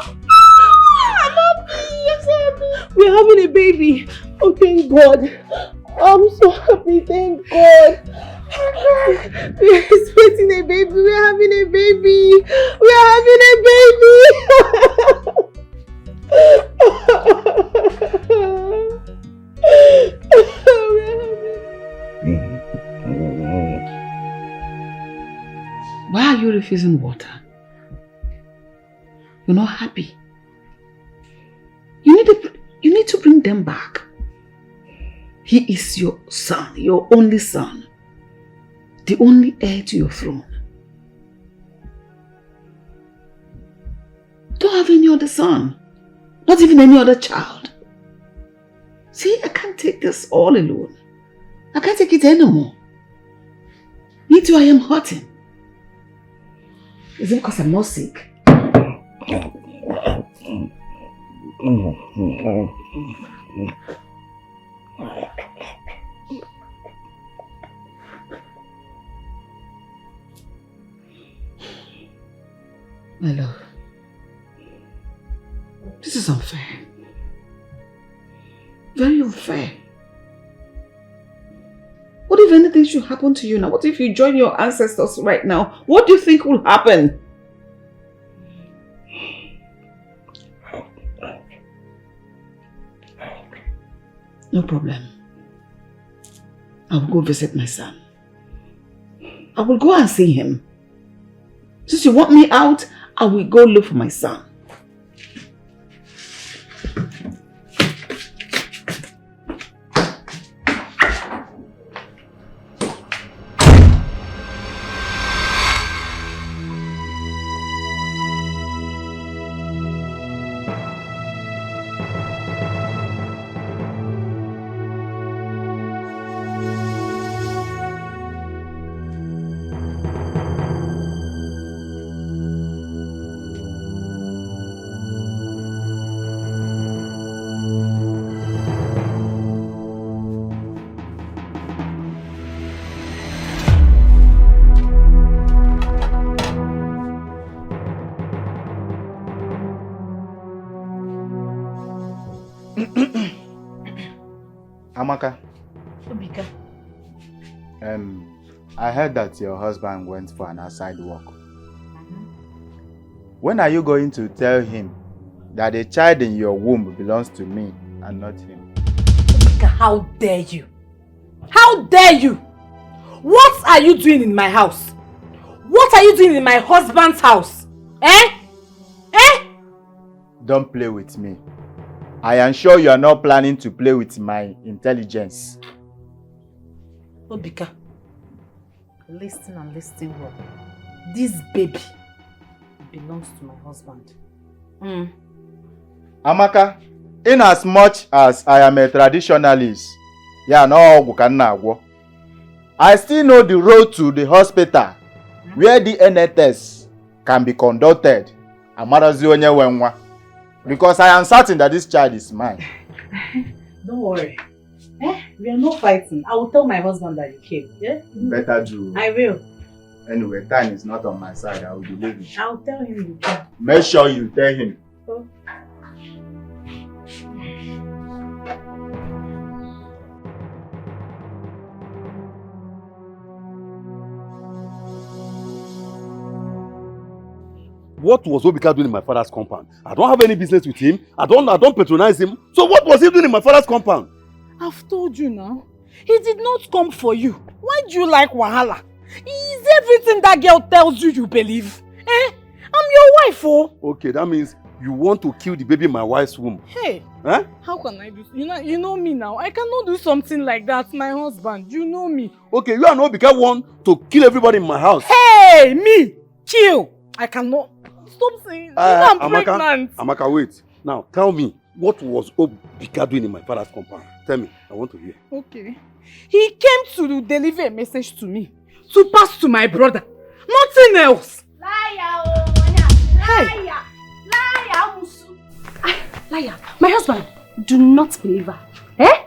I'm happy! I'm so happy! We're having a baby! Oh, thank God! I'm so happy, thank God. We're expecting a baby. We're having a baby. We're having a baby. Why are you refusing water? You're not happy. You need to bring them back. He is your son, your only son. The only heir to your throne. Don't have any other son. Not even any other child. See, I can't take this all alone. I can't take it anymore. Me too, I am hurting. Is it because I'm not sick? My love, this is unfair. Very unfair. What if anything should happen to you now? What if you join your ancestors right now? What do you think will happen? No problem. I will go visit my son. I will go and see him. Since you want me out, I will go look for my son. Amaka. Obika. I heard that your husband went for an outside walk. When are you going to tell him that the child in your womb belongs to me and not him? Obika, how dare you? How dare you? What are you doing in my house? What are you doing in my husband's house? Eh? Eh? Don't play with me. I am sure you are not planning to play with my intelligence. Obika, listen and listen well. This baby belongs to my husband. Amaka, in as much as I am a traditionalist, I still know the road to the hospital where the DNA test can be conducted. Because I am certain that this child is mine. Don't worry. We are not fighting. I will tell my husband that you came. Yeah? Better do. I will. Anyway, time is not on my side. I will believe you. I'll tell him you came. Make sure you tell him. Oh. What was Obika doing in my father's compound? I don't have any business with him. I don't patronize him. So what was he doing in my father's compound? I've told you now. He did not come for you. Why do you like wahala? Is everything that girl tells you you believe? Eh? I'm your wife, oh. Okay, that means you want to kill the baby in my wife's womb. Hey, huh? How can I do? You know me now. I cannot do something like that. My husband, you know me. Okay, you and Obika want to kill everybody in my house. Hey, me, kill. I cannot. Stop saying. I'm pregnant. Amaka, wait. Now tell me, what was Obika doing in my father's compound? Tell me, I want to hear. Okay, he came to deliver a message to me, to pass to my brother. Nothing else. Liar, liar, liar, Musu. Liar, my husband, do not believe her. Eh?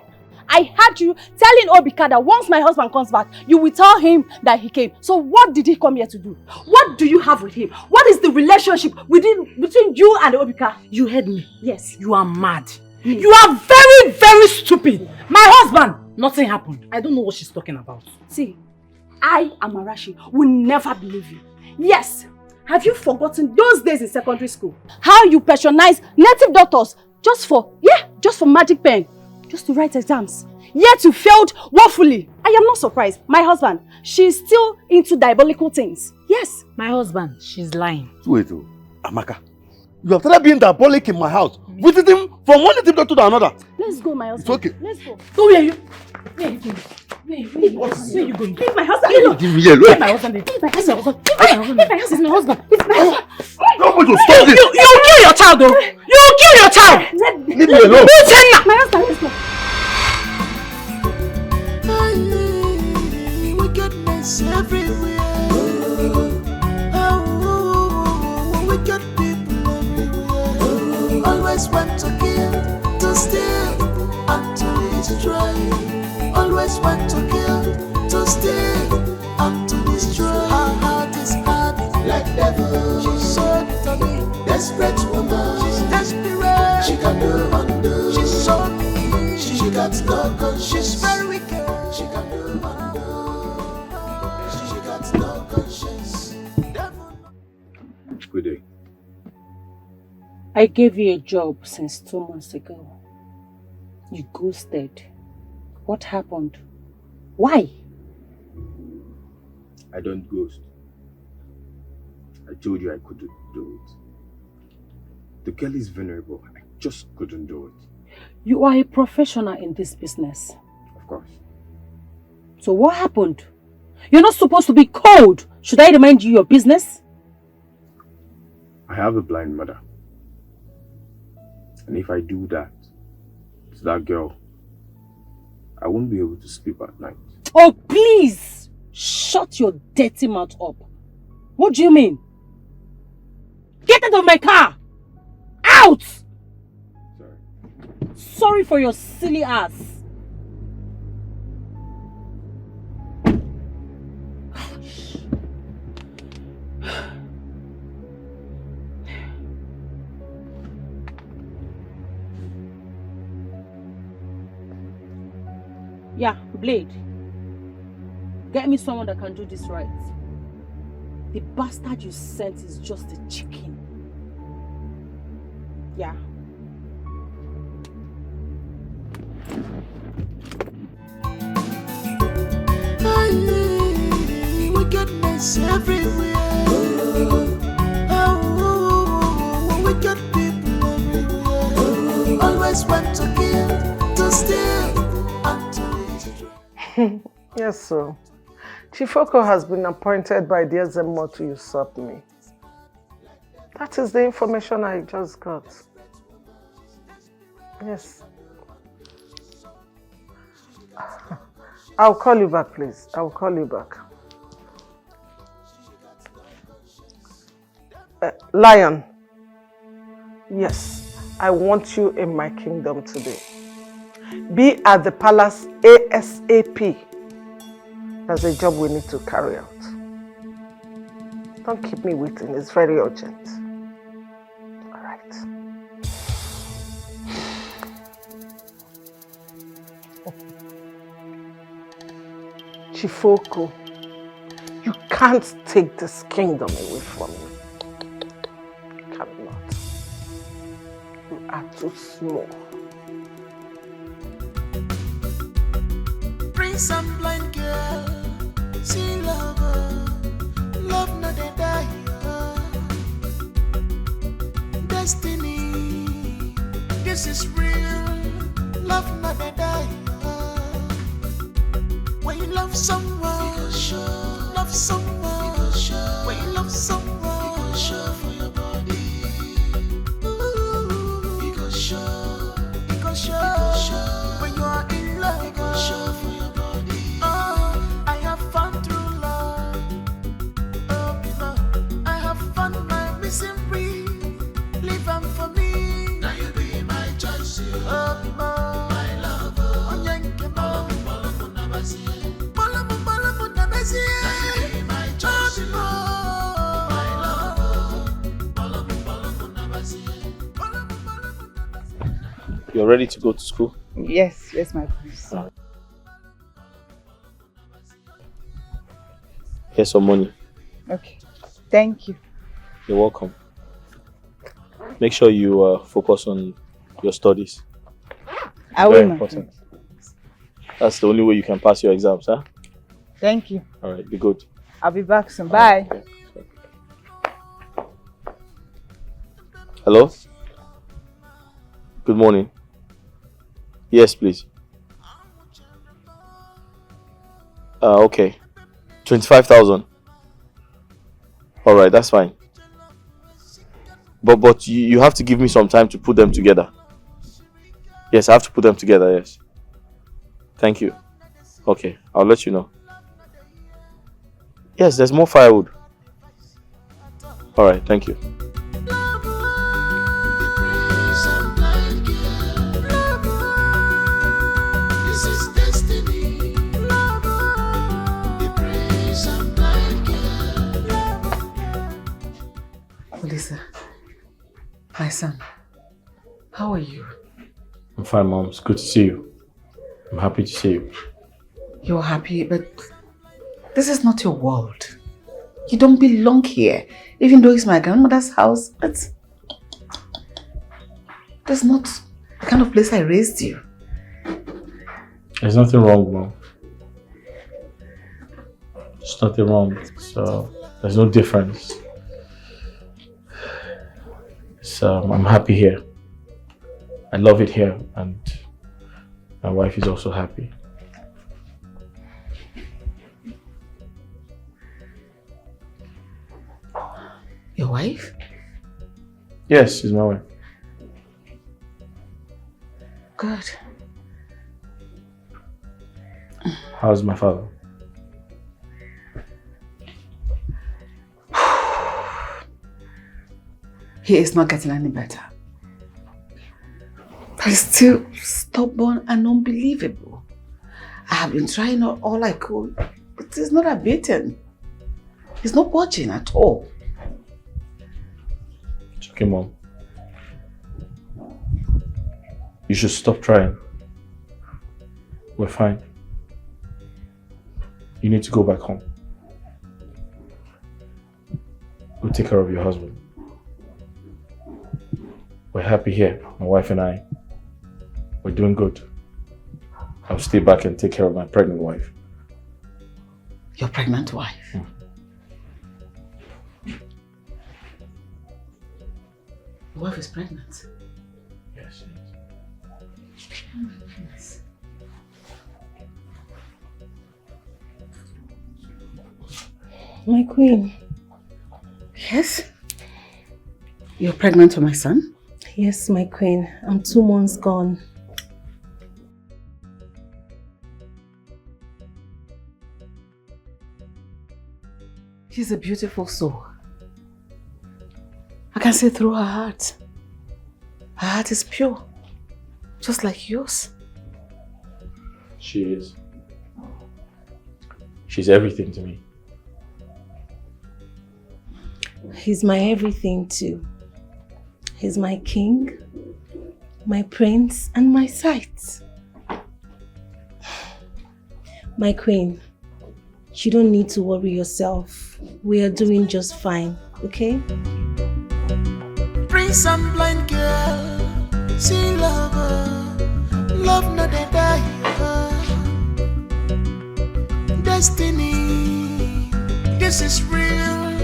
I heard you telling Obika that once my husband comes back, you will tell him that he came. So what did he come here to do? What do you have with him? What is the relationship between you and Obika? You heard me. Yes. You are mad. You are very, very stupid. My husband, nothing happened. I don't know what she's talking about. See, I, Amarachi, will never believe you. Yes, have you forgotten those days in secondary school? How you patronized native doctors just for magic pen, just to write exams. Yet you failed woefully. I am not surprised. My husband, she's still into diabolical things. Yes. My husband, she's lying. Wait, Amaka. You have started being diabolic in my house, visiting from one native doctor to another. Let's go, my husband. It's okay. Let's go. Go where you? Where are you going? Where are you going? Leave my husband alone. Leave my husband. Leave my husband. Leave my husband. Leave my husband. Leave my husband. I'm going to stop this. You kill your child, though. You kill your child. Leave me alone. My husband, let's go. Wickedness everywhere. Wicked people everywhere. Always want to kill, to steal, and to destroy. Always want to kill, to steal, and to destroy. Her heart is hard like devil. She's so determined, desperate woman. She's desperate. She can do undo. She's so mean. She got no conscience. She's very wicked. She can do undo. She got no conscience. Good day. I gave you a job since 2 months ago. You ghosted. What happened? Why? I don't ghost. I told you I couldn't do it. The girl is vulnerable. I just couldn't do it. You are a professional in this business. Of course. So what happened? You're not supposed to be cold. Should I remind you your business? I have a blind mother. And if I do that to that girl, I won't be able to sleep at night. Oh, please! Shut your dirty mouth up. What do you mean? Get out of my car! Out! Sorry for your silly ass. Yeah, Blade. Get me someone that can do this right. The bastard you sent is just a chicken. Yeah. Wickedness everywhere. Wicked people everywhere. Always want to kill, to steal, and to destroy. Yes, sir. Chifoko has been appointed by the SMO to usurp me. That is the information I just got. Yes. I'll call you back, please. I'll call you back. Lion. Yes, I want you in my kingdom today. Be at the palace ASAP. There's a job we need to carry out. Don't keep me waiting, it's very urgent. All right. Chifoko, you can't take this kingdom away from me. You cannot. You are too small. Prince and blind girl, see lover, love not a die. Destiny, this is real, love not a die. When you love someone, love someone, when you love someone, for your body. Because show, when you are in love, show for your body. Oh, I have found true love. Oh, Lord, I have found my missing breed. Live them for me. Now you be my choice. Oh, Lord, my love. Oh, Yankee, You're ready to go to school? Yes, my prince. Here's some money. Okay, thank you. You're welcome. Make sure you focus on your studies. I will, Very my important. That's the only way you can pass your exams, huh? Thank you. All right, be good. I'll be back soon. Bye. Hello? Good morning. Yes, please. Okay. 25,000. All right, that's fine. But you have to give me some time to put them together. Yes, I have to put them together, yes. Thank you. Okay, I'll let you know. Yes, there's more firewood. All right, thank you. This is destiny. The praise and Lisa, my son, how are you? I'm fine, Mom. It's good to see you. I'm happy to see you. You're happy, but this is not your world. You don't belong here. Even though it's my grandmother's house, that's not the kind of place I raised you. There's nothing wrong, Mom. There's nothing wrong. So there's no difference. So I'm happy here. I love it here, and my wife is also happy. Your wife? Yes, she's my wife. Good. How's my father? He is not getting any better. But he's still stubborn and unbelievable. I have been trying all I could, but he's not abating. He's not budging at all. It's okay, Mom. You should stop trying. We're fine. You need to go back home. Go take care of your husband. We're happy here, my wife and I. We're doing good. I'll stay back and take care of my pregnant wife. Your pregnant wife? Your wife is pregnant? Yes. Oh my goodness. My queen. Yes? You're pregnant for my son? Yes, my queen. I'm 2 months gone. She's a beautiful soul. I can see through her heart. Her heart is pure, just like yours. She is. She's everything to me. He's my everything too. He's my king, my prince, and my sight. My queen, you don't need to worry yourself. We are doing just fine, okay? Prince and blind girl, see lover, love not a die. Destiny, this is real,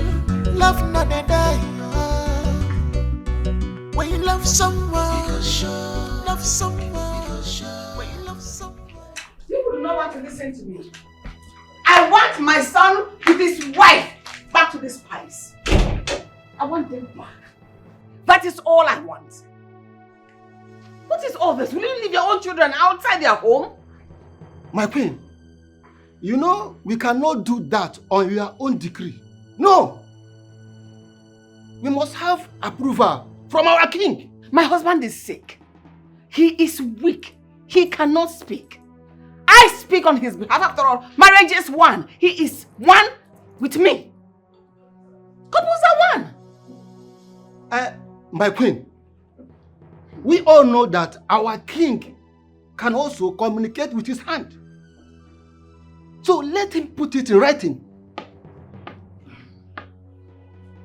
love not a die. When you love someone, love someone, when you love someone. You do not want to listen to me. I want my son with his wife back to this palace. I want them back. That is all I want. What is all this? Will you leave your own children outside their home? My queen, you know we cannot do that on your own decree. No! We must have approval from our king. My husband is sick. He is weak. He cannot speak. I speak on his behalf. After all, marriage is one. He is one with me. Couples are one. My queen, we we all know that our king can also communicate with his hand. So let him put it in writing.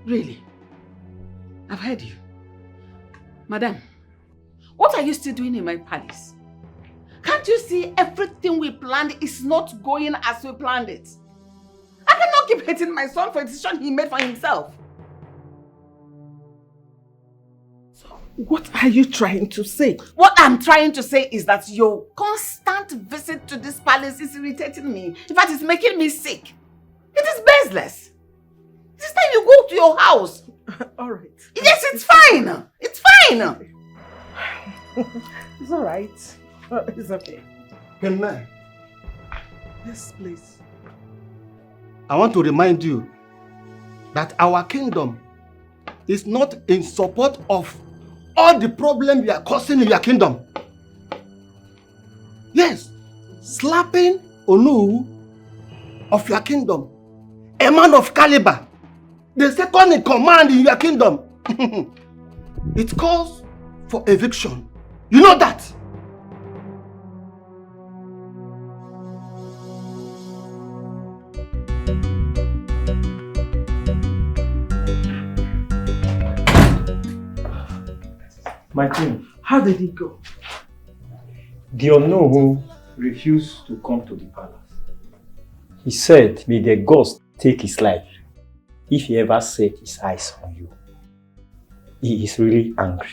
Really? I've heard you. Madam, what are you still doing in my palace? Can't you see everything we planned is not going as we planned it? I cannot keep hating my son for a decision he made for himself. What are you trying to say? What I'm trying to say is that your constant visit to this palace is irritating me. In fact, it's making me sick. It is baseless. This time you go to your house. All right. Yes, it's fine. It's fine. It's all right. It's okay. Henna, Yes, please. I want to remind you that our kingdom is not in support of all the problems you are causing in your kingdom. Yes, slapping Onu of your kingdom, a man of caliber, the second in command in your kingdom, it calls for eviction. You know that? My king, How did it go? the Onowu refused to come to the palace. He said, may the gods take his life if he ever set his eyes on you. He is really angry.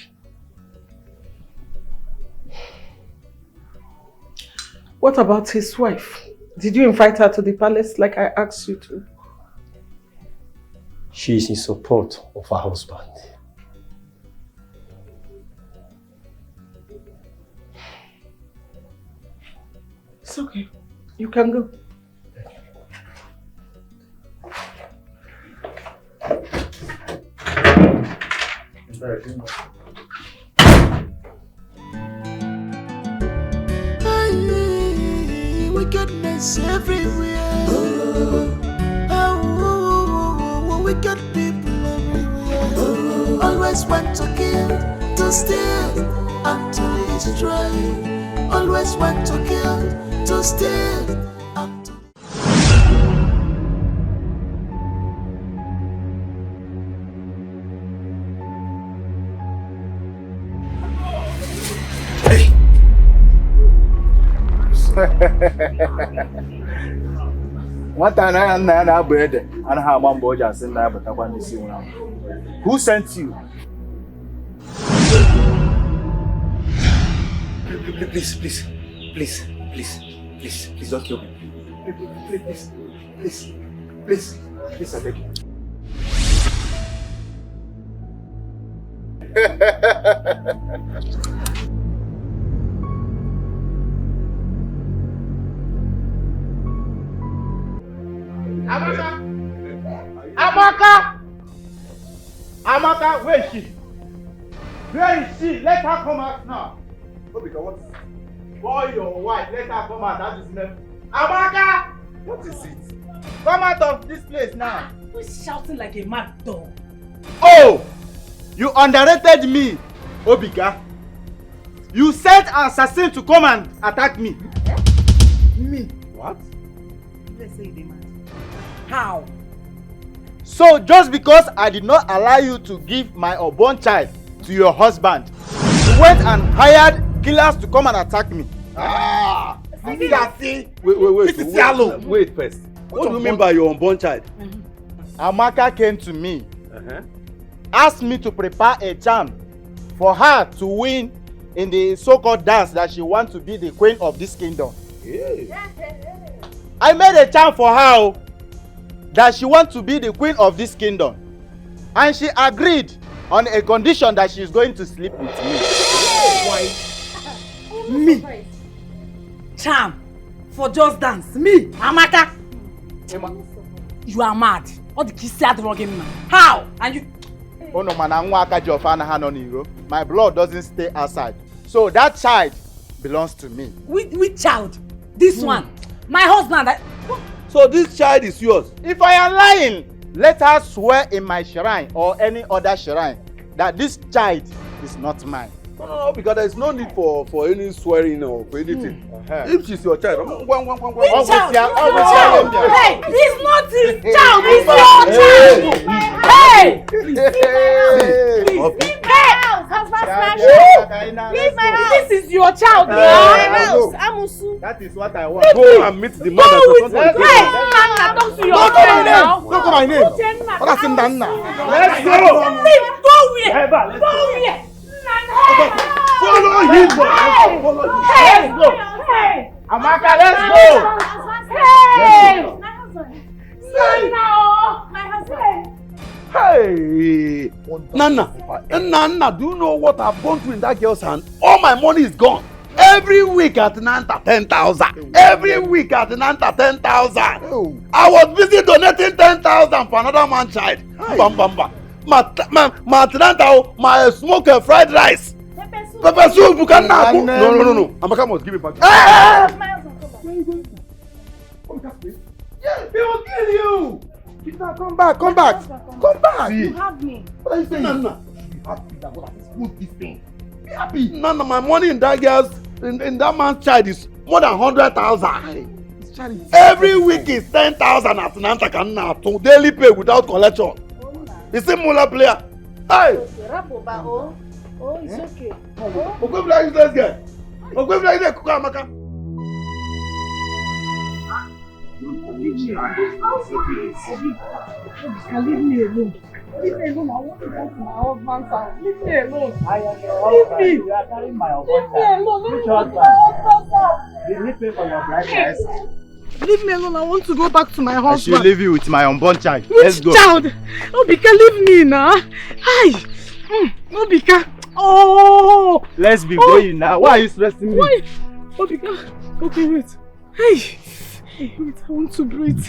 What about his wife? Did you invite her to the palace like I asked you to? She is in support of her husband. It's okay. You can go. Hey, wickedness everywhere. Wicked people everywhere. Always want to kill, to steal, and to destroy. Always want to kill, to steal, and to... Who sent you? Please don't kill me. Please, I beg you. Amaka, where is she? Where is she? Let her come out now. Boy, your wife, let her come out. That is name. Amaka! What is it? Come out of this place now. Who's shouting like a mad dog? Oh! You underrated me, Obika. You sent an assassin to come and attack me. Me? What? Let's say they mad. How? So just because I did not allow you to give my unborn child to your husband, you went and hired killers to come and attack me. Wait first. What do you mean by your unborn child? Amaka came to me, asked me to prepare a charm for her to win in the so-called dance that she wants to be the queen of this kingdom. I made a charm for her that she wants to be the queen of this kingdom, and she agreed on a condition that she is going to sleep with me. Why? Me? Charm for just dance? Me? Amaka? You are mad. What the kiss said wrong in me? How? And you? Oh no, man, my blood doesn't stay outside. So that child belongs to me. Which child? This one? My husband? So this child is yours? If I am lying, let her swear in my shrine or any other shrine that this child is not mine. No, because there's no need for any swearing or for anything. If she's your child, Hey, he's not his child, he's your child! Hey! Leave my house! Leave my house! This is your child! Leave my house! Amusu! That is what I want. Go and meet the mother. Don't to your friend now! Don't call my name! Let's go! Go here! Go here! Follow him! Follow him! Let's go! Amaka, let's go! Hey! My husband! Hey! Nana, do you know what I've gone through in that girl's hand? All my money is gone. Every week at Nanta, 10,000. Every week at Nanta, 10,000. I was busy donating 10,000 for another man's child. Bam, bam, bam. My smoke fried rice. Pepper soup, you can now. No. Amaka must give it back. Where are you going? Yeah, they will kill you. Come back. Come back. You have me. What are you saying? Nana, be happy that God has smoothed this thing. Be happy. Nana, my money in that girl's, in that man's child is more than 100,000. Every week is 10,000 at Nanta Kanna to daily pay without collection. You see Mula player? Hey! Oh, it's okay. Let's get. Amaka. Leave me alone. Leave me alone. I want to go to my husband's house. Leave me alone. I am your Leave husband. me. You are carrying my Leave me husband. alone. Let me Which go to husband? my husband's house. Did he pay for your bride price? Leave me alone. I want to go back to my I husband. should leave you with my unborn child. Which Let's go. child? Obika, leave me now. Hi. Obika. Oh. Let's be going now. Why are you stressing me? Why? Obika. Okay, wait. Hey, wait. I want to breathe.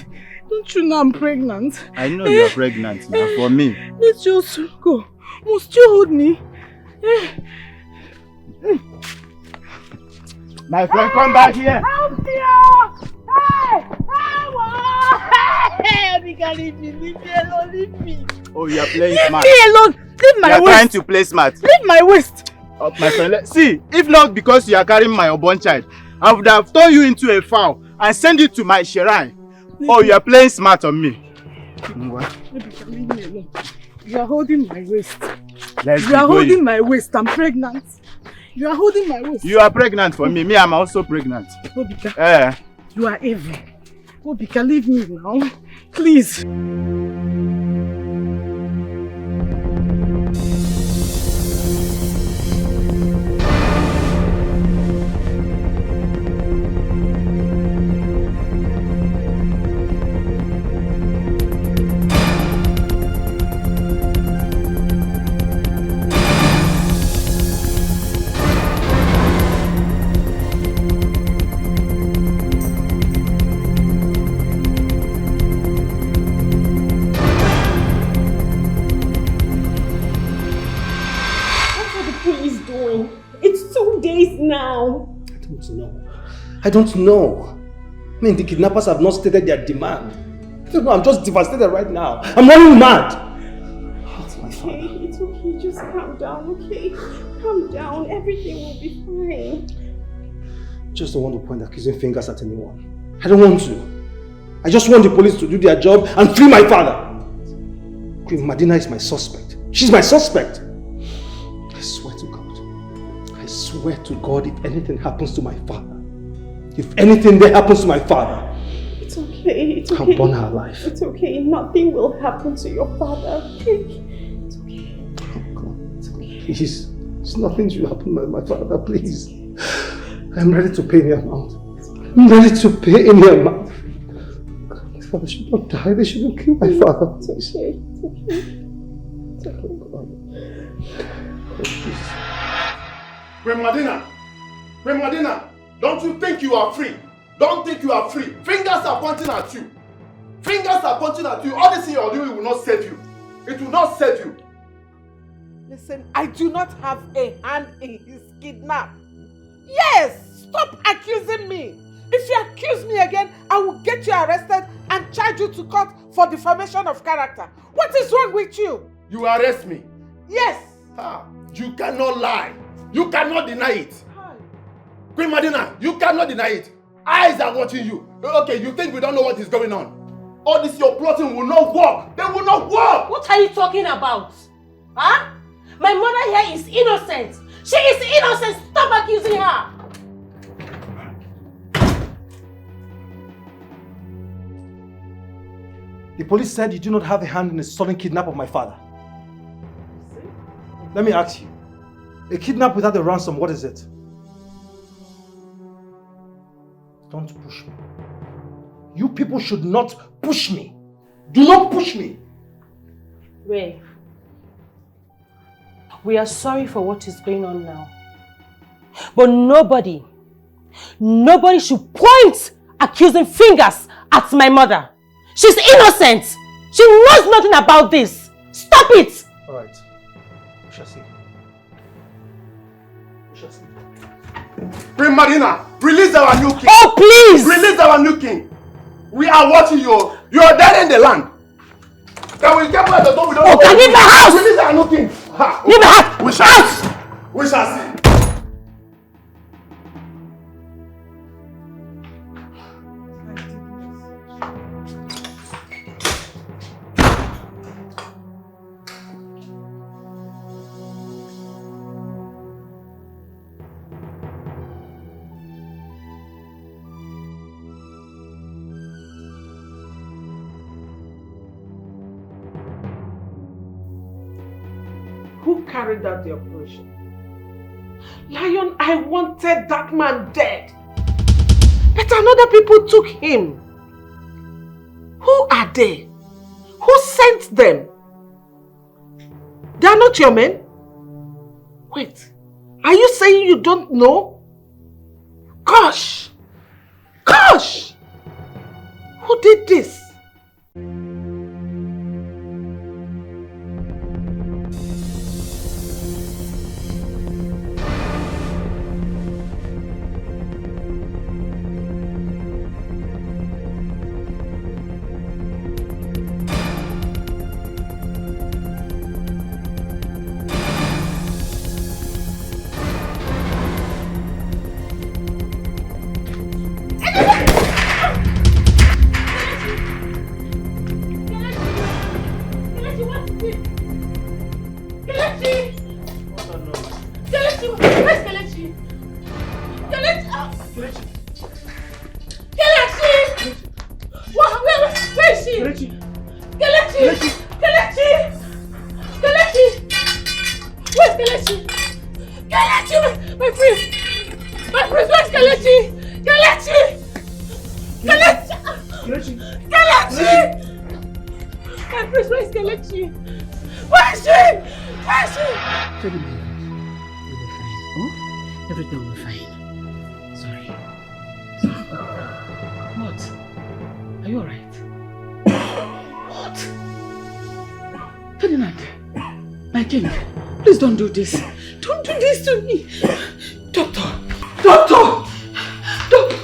Don't you know I'm pregnant? I know you are pregnant now for me. Let's just go. Must you hold me? My friend, come back here. Help me! Hey! Obika, leave me alone, leave me. Oh, you are playing smart. Leave me alone. Leave my You are waist. trying to play smart. Leave my waist. Oh, my friend, see, if not because you are carrying my unborn child, I would have thrown you into a fowl and send you to my shrine. Oh, you are playing smart on me. What? Obika, leave me alone. You are holding my waist. Let's You are be going. holding my waist. I'm pregnant. You are holding my waist. You are pregnant for me. Me, I'm also pregnant. Obika, You are evil. Obika, leave me now. Please. Now? I don't know. I mean, the kidnappers have not stated their demand. I don't know, I'm just devastated right now. I'm running mad. It's okay, just calm down, okay? Calm down, everything will be fine. Just don't want to point accusing fingers at anyone. I don't want to. I just want the police to do their job and free my father. Queen Madina is my suspect. She's my suspect. I swear to God. I swear to God, if anything happens to my father, if anything there happens to my father, it's okay, it's okay. I'll burn her alive. It's okay, nothing will happen to your father, okay? It's okay. Oh God, please. It's nothing should happen to my father, please. I'm ready to pay any amount. I'm ready to pay any amount. My father should not die. They shouldn't kill my father. It's okay, it's okay. It's okay. Oh God. Oh, please. Queen Madina, don't you think you are free? Don't think you are free. Fingers are pointing at you. Fingers are pointing at you. All this thing you're doing will not save you. It will not save you. Listen, I do not have a hand in his kidnap. Yes! Stop accusing me. If you accuse me again, I will get you arrested and charge you to court for defamation of character. What is wrong with you? You arrest me? Yes. You cannot lie. You cannot deny it. Queen Madina, you cannot deny it. Eyes are watching you. Okay, you think we don't know what is going on? All this your plotting will not work. They will not work. What are you talking about? Huh? My mother here is innocent. She is innocent. Stop accusing her. The police said you do not have a hand in the sudden kidnap of my father. Let me ask you. A kidnap without a ransom, what is it? Don't push me. You people should not push me. Do not push me. Ray, we are sorry for what is going on now. But nobody should point accusing fingers at my mother. She's innocent. She knows nothing about this. Stop it. All right. We shall see. We shall see. Queen Marina, release our new king. Oh, please! Release our new king. We are watching you. You are dead in the land. Can we get at the door? We don't know. Okay, leave my house! Release our new king. Leave my house! We shall see. We shall see. Who carried out the operation? Lion, I wanted that man dead. But another people took him. Who are they? Who sent them? They are not your men? Wait, are you saying you don't know? Gosh! Gosh! Who did this? Don't do this. Don't do this to me. Doctor! Doctor! Doctor!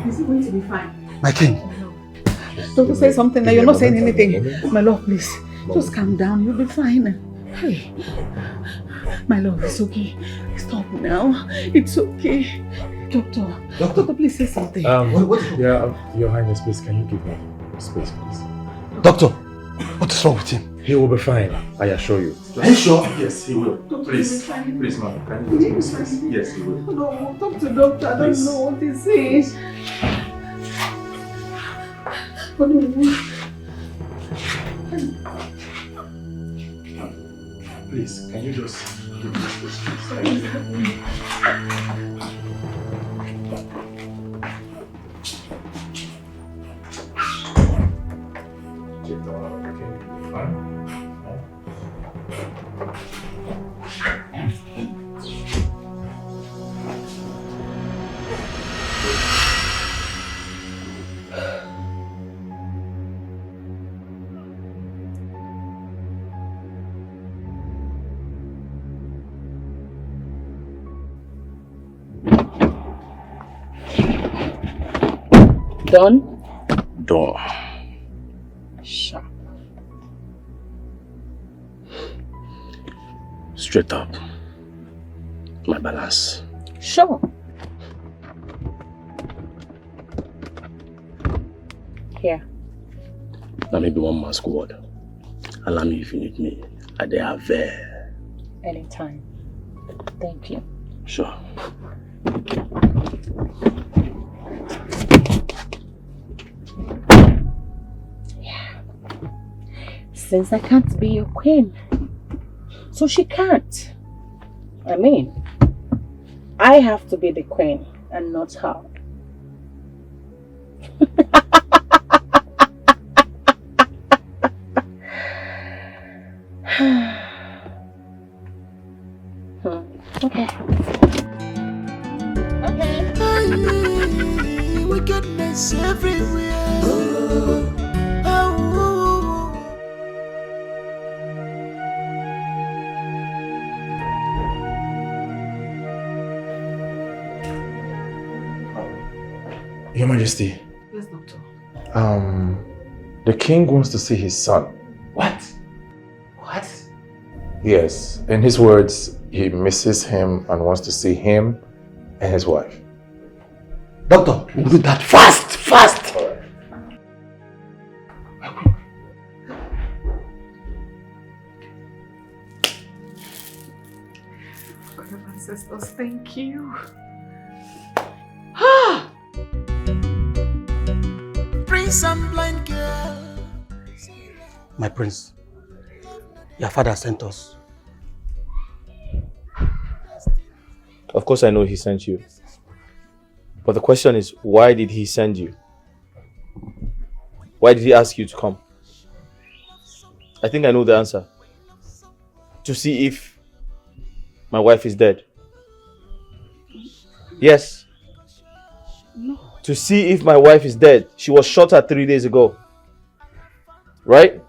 Is it going to be fine? My king. Doctor, say something now. You're not saying anything. My love, please. Just calm down. You'll be fine. Hey. My love, it's okay. Stop now. It's okay. Doctor, please say something. Yeah, Your Highness, please, can you give me space, please? Doctor, what is wrong with him? He will be fine, I assure you. Are you sure? Yes, he will. Doctor, Please, ma'am, can you give me space? Yes, he will. No, talk to doctor. I don't know what this is. Please, can you just give me space, please? Done? Done. Sure. Straight up. My balance. Sure. Here. Now maybe one mask word. Allow me if you need me. I they are there. Anytime. Thank you. Sure. Yeah. Since I can't be your queen, so she can't. I mean, I have to be the queen and not her. Okay. Hey, wickedness everywhere. Oh, oh, Your Majesty. Yes, Doctor. The king wants to see his son. What? What? Yes, in his words, he misses him and wants to see him and his wife. Doctor, we'll do that fast, fast. All right. God of ancestors, thank you. Prince and blind girl. My prince, your father sent us. Of course I know he sent you. But the question is, why did he send you? Why did he ask you to come? I think I know the answer. To see if my wife is dead. Yes. No. To see if my wife is dead. She was shot at 3 days ago. Right?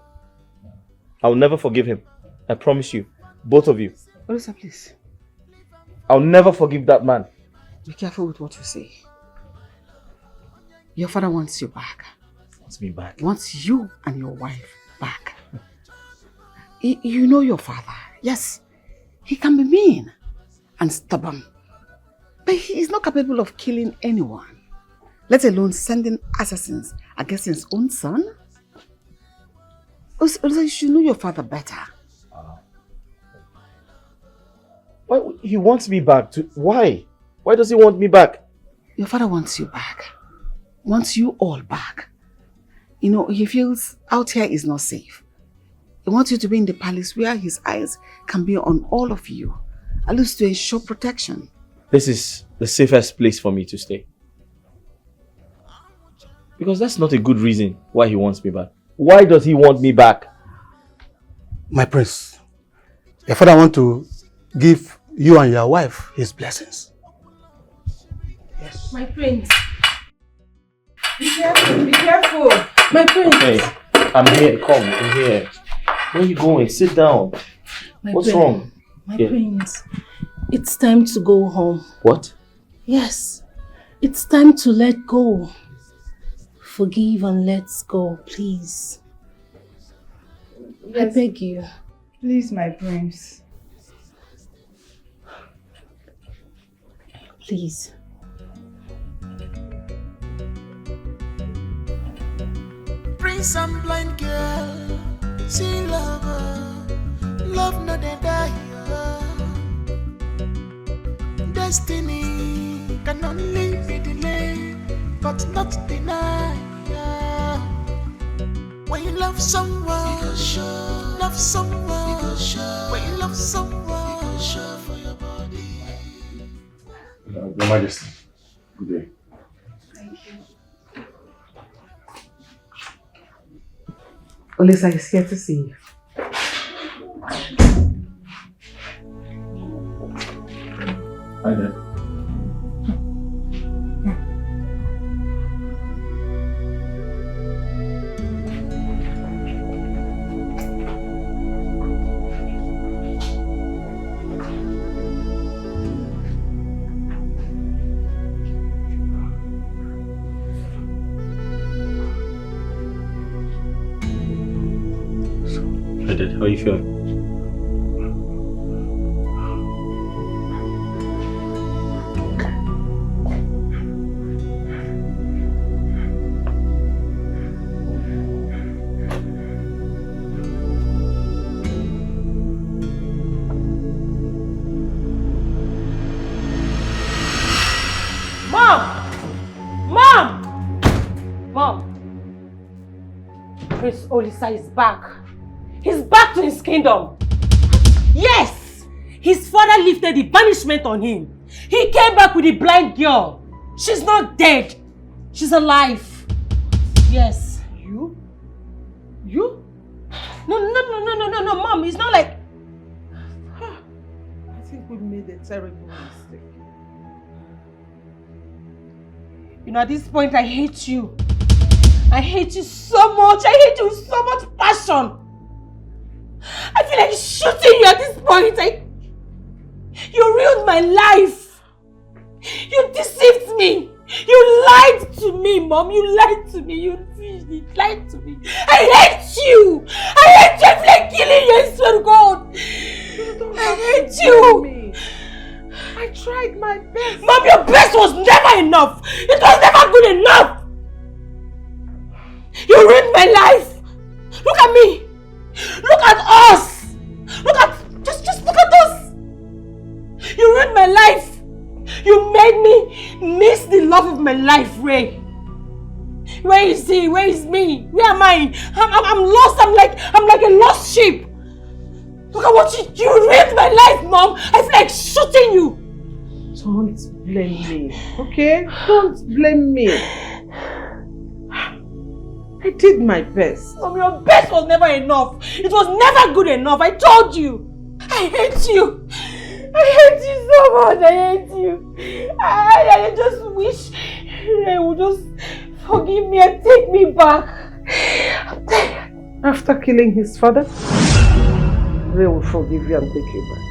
I'll never forgive him. I promise you. Both of you. Olisa, please. I'll never forgive that man. Be careful with what you say. Your father wants you back. Wants me back. Wants you and your wife back. You know your father. Yes, he can be mean and stubborn. But he is not capable of killing anyone. Let alone sending assassins against his own son. Also, you should know your father better. Why he wants me back? Why? Why does he want me back? Your father wants you back. Wants you all back. You know, he feels out here is not safe. He wants you to be in the palace where his eyes can be on all of you. At least to ensure protection. This is the safest place for me to stay. Because that's not a good reason why he wants me back. Why does he want me back? My prince, your father wants to give you and your wife his blessings. Yes. My prince. Be careful, be careful. My prince. Hey, I'm here. Come, I'm here. Where are you going? Sit down. What's wrong? My prince. It's time to go home. What? Yes. It's time to let go. Forgive and let's go, please. Yes. I beg you. Please, my prince. Please. Prince and blind girl, see lover, love not a die. Destiny can only be delayed, but not denied. When you love someone, love someone. When you love someone, for your body. Your Majesty, good day. Thank you. Olisa is here to see you. Hi there. lightheaded. How are you feeling? Prince Olisa is back. He's back to his kingdom. Yes! His father lifted the banishment on him. He came back with a blind girl. She's not dead. She's alive. Yes. You? No, Mom. It's not like... I think we made a terrible mistake. You know, at this point, I hate you. I hate you so much. I hate you with so much passion. I feel like shooting you at this point. You ruined my life. You deceived me. You lied to me, Mom. You lied to me. You lied to me. I hate you. I hate you. I feel like killing you. I swear to God. I hate you. I tried my best. Mom, your best was never enough. It was never good enough. You ruined my life. Look at me. Look at us. Just look at us. You ruined my life. You made me miss the love of my life, Ray. Where is he? Where is me? Where am I? I'm lost. I'm like a lost sheep. Look at what you ruined my life, Mom. I feel like shooting you. Don't blame me, okay? Don't blame me. I did my best. Mom, your best was never enough. It was never good enough. I told you. I hate you. I hate you so much. I hate you. I just wish they would just forgive me and take me back. I'm tired. After killing his father, they will forgive you and take you back.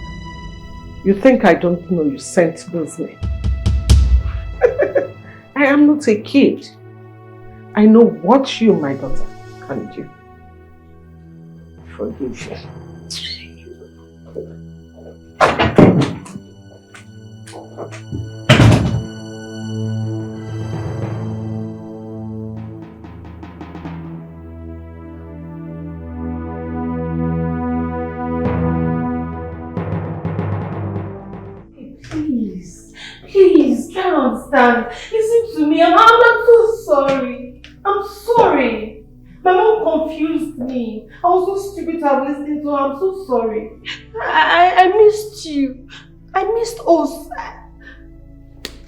You think I don't know you sent those men? I am not a kid. I know what you, my daughter, can do. Forgive you. Please, try to understand. Listen to me. I'm not so sorry. I'm sorry. My mom confused me. I was so stupid to have listened to her. I'm so sorry. I missed you. I missed us.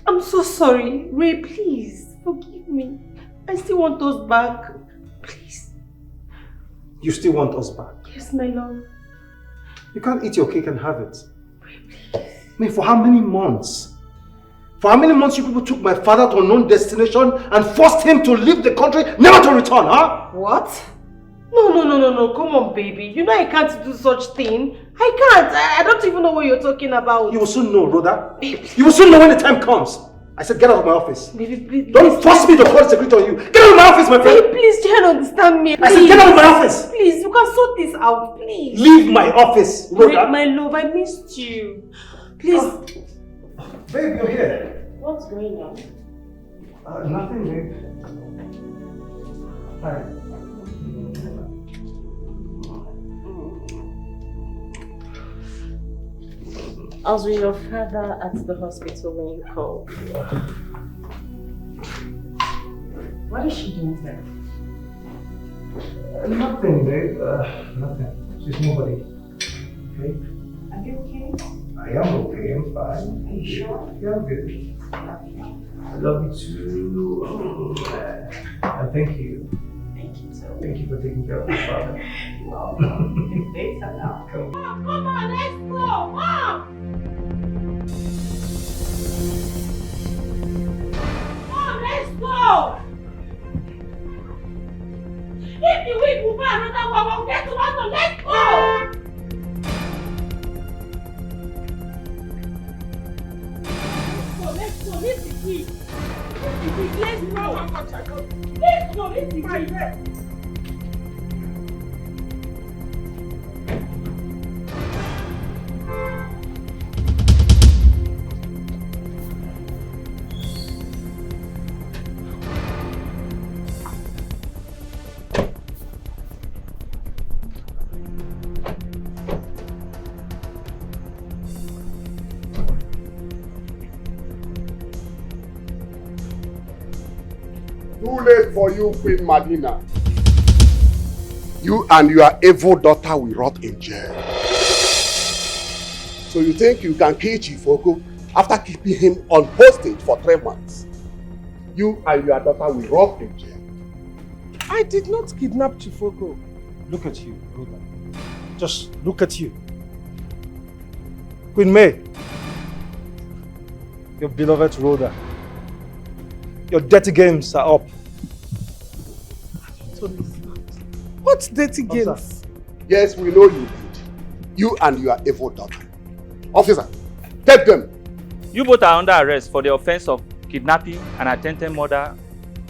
I'm so sorry. Ray, please, forgive me. I still want us back. Please. You still want us back? Yes, my love. You can't eat your cake and have it. I mean, for how many months? For how many months you people took my father to a known destination and forced him to leave the country, never to return, huh? What? No. Come on, baby. You know I can't do such thing. I can't. I don't even know what you're talking about. You will soon know, brother. Baby. You will soon know when the time comes. I said, get out of my office. Baby, please. Don't force me to call the security on you. Get out of my office, my friend. Baby, please try to understand me. I said, get out of my office. Please, you can sort this out, please. Leave my office, brother. My love, I missed you. Please. Babe, you're here. What's going on? Nothing, babe. Hi. I was with your father at the hospital when you called. What is she doing there? Nothing, babe. Nothing. She's nobody. Okay? Are you okay? I am okay. I'm fine. Are you sure? Yeah, I'm good. I love you too. And thank you. Thank you too. Thank you for taking care of your father. You're welcome. Later now. Come. Come on, let's go, Mom! Mom, let's go! If you win, we'll buy another one. We'll get to London. Let's go! Let's go. This is it. Let's go. Let's go. This is it. too late for you, Queen Madina. You and your evil daughter will rot in jail. So you think you can kill Chifoko after keeping him on hostage for 3 months? You and your daughter will rot in jail. I did not kidnap Chifoko. Look at you, Rhoda. Just look at you. Queen May, your beloved Rhoda, your dirty games are up. What dirty games? Yes, we know you did. You and your evil daughter. Officer, take them. You both are under arrest for the offense of kidnapping and attempted murder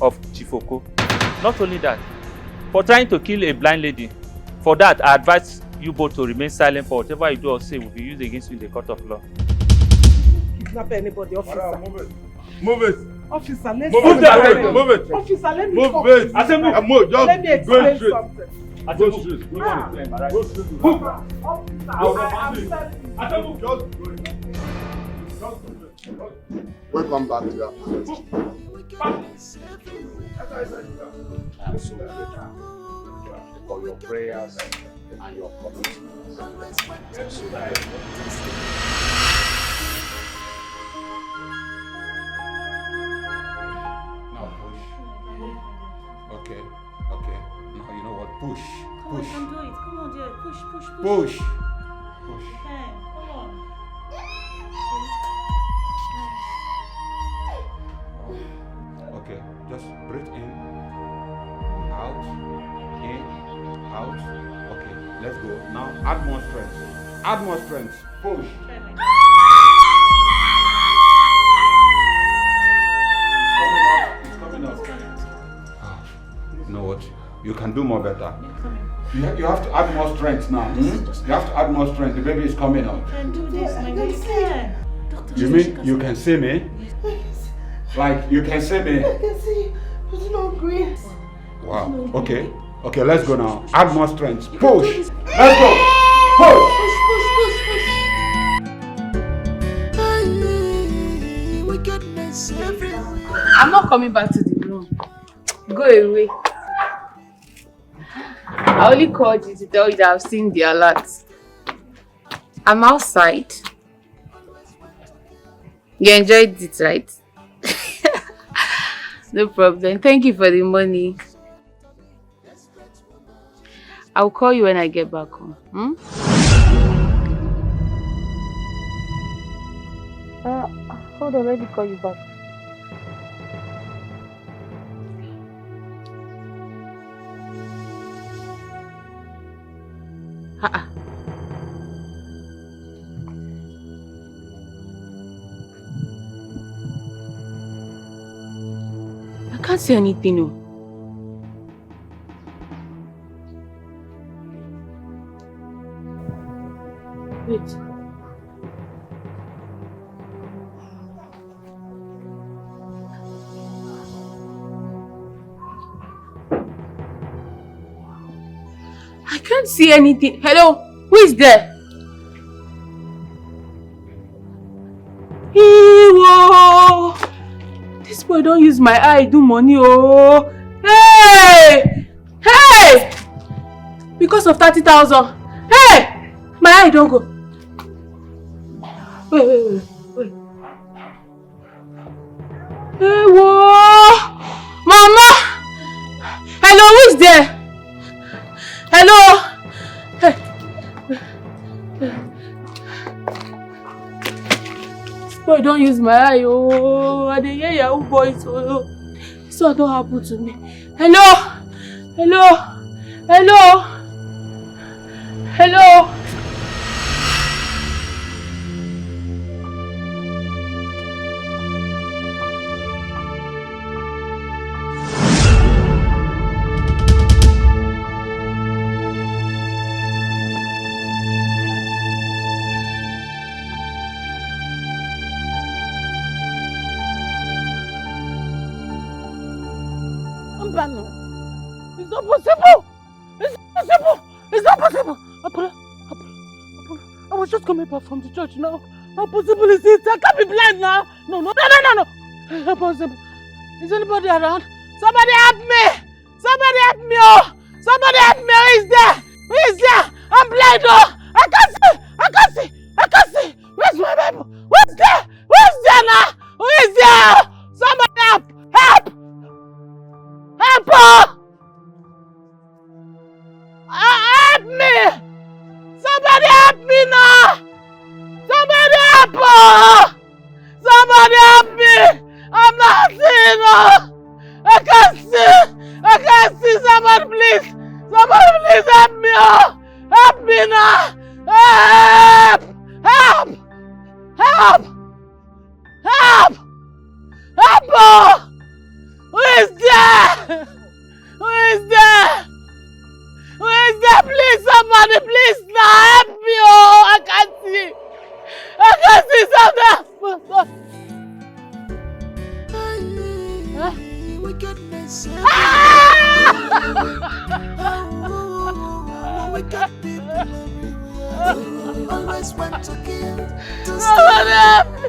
of Chifoko. Not only that, for trying to kill a blind lady. For that, I advise you both to remain silent, for whatever you do or say will be used against you in the court of law. Kidnap anybody, officer. Madam, move it. Move it. Officer, let's move it. Move it. Officer, let me talk. It. I said move. Just let me explain something. Go straight. Go straight. Move. I said move. Just go. Welcome back to your palace. I'm so grateful for your prayers and your commitment. Now push. Okay. Now you know what? Push. Come on, you can do it. Come on, dear. Push. Push. Okay, come on. Okay. Just breathe in, out, in, out. Okay. Let's go. Now add more strength. Add more strength. Push. It's coming up. You know what? You can do more better. You have to add more strength now. You have to add more strength. The baby is coming out. I can do this, my baby. You mean you can see me? Like you can see me? I can see, but it's not green. Wow. Okay, let's go now. Add more strength. Push. Let's go. Push. I'm not coming back to the room. Go away. I only called you to tell you that I've seen the alert. I'm outside. You enjoyed it, right? No problem. Thank you for the money. I'll call you when I get back home. Hold on, let me call you back. I can't say anything. No. Wait. I can't see anything. Hello? Who is there? Whoa! This boy don't use my eye do money. Oh! Hey! Hey! Because of 30,000. Hey! My eye don't go. Wait. Hey, whoa! Mama! Hello, who is there? Hello? Hey. Boy, don't use my eye. Oh, I dey hear your voice. Oh, so don't happen to me. Hello? It's not possible! It's not possible! Apura. I was just coming back from the church now. How possible is it? I can't be blind now! No. Impossible. Is anybody around? Somebody help me! Somebody help me! Oh! Somebody help me! Who is there? Who is there? I'm blind! Oh! I can't see! I can't see! I can't see! Where's my Bible? Who's there? Who's there now? Who is there? Somebody help! Help! Help! Oh! Help me! Somebody help me now! Somebody help! Oh! Somebody help me! I'm not seeing! Oh! I can't see! I can't see! Somebody please! Somebody please help me! Oh! Help me now! Help! Help! Help! Help! Help! Oh! Who is there? Who is there? Who is there? Please, somebody, please now help me! Oh! I can't see! I can't see something! Huh? Wickedness. Wicked people everywhere. Always want to kill, to steal,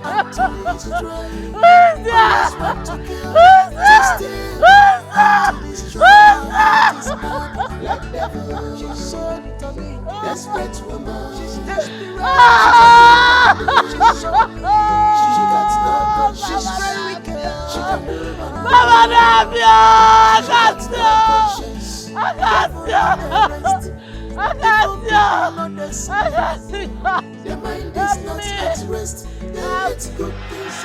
and to destroy. Always want to kill, to steal, and to destroy. She's mad like devil. She's so determined. Desperate woman. She's desperate. She's so she got no. She's very wicked. She can do it. Mama, help me! I can't see! I can't see! I can't see! I can't see! Their mind is not at rest. It's good things.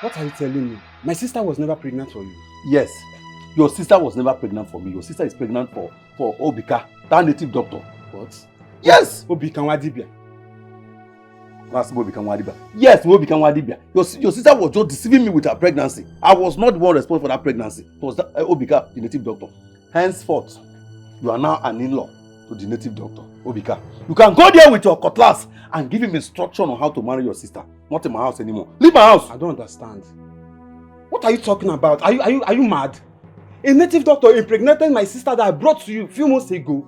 What are you telling me? My sister was never pregnant for you. Yes. Your sister was never pregnant for me. Your sister is pregnant for Obika, that native doctor. What? Yes! Obika Wadibia. Yes, Obika Wadibia. Your sister was just deceiving me with her pregnancy. I was not the one responsible for that pregnancy. It was that, Obika, the native doctor. Henceforth, you are now an in-law to the native doctor, Obika. You can go there with your cutlass and give him instruction on how to marry your sister. Not in my house anymore. Leave my house. I don't understand. What are you talking about? Are you mad? A native doctor impregnated my sister that I brought to you a few months ago.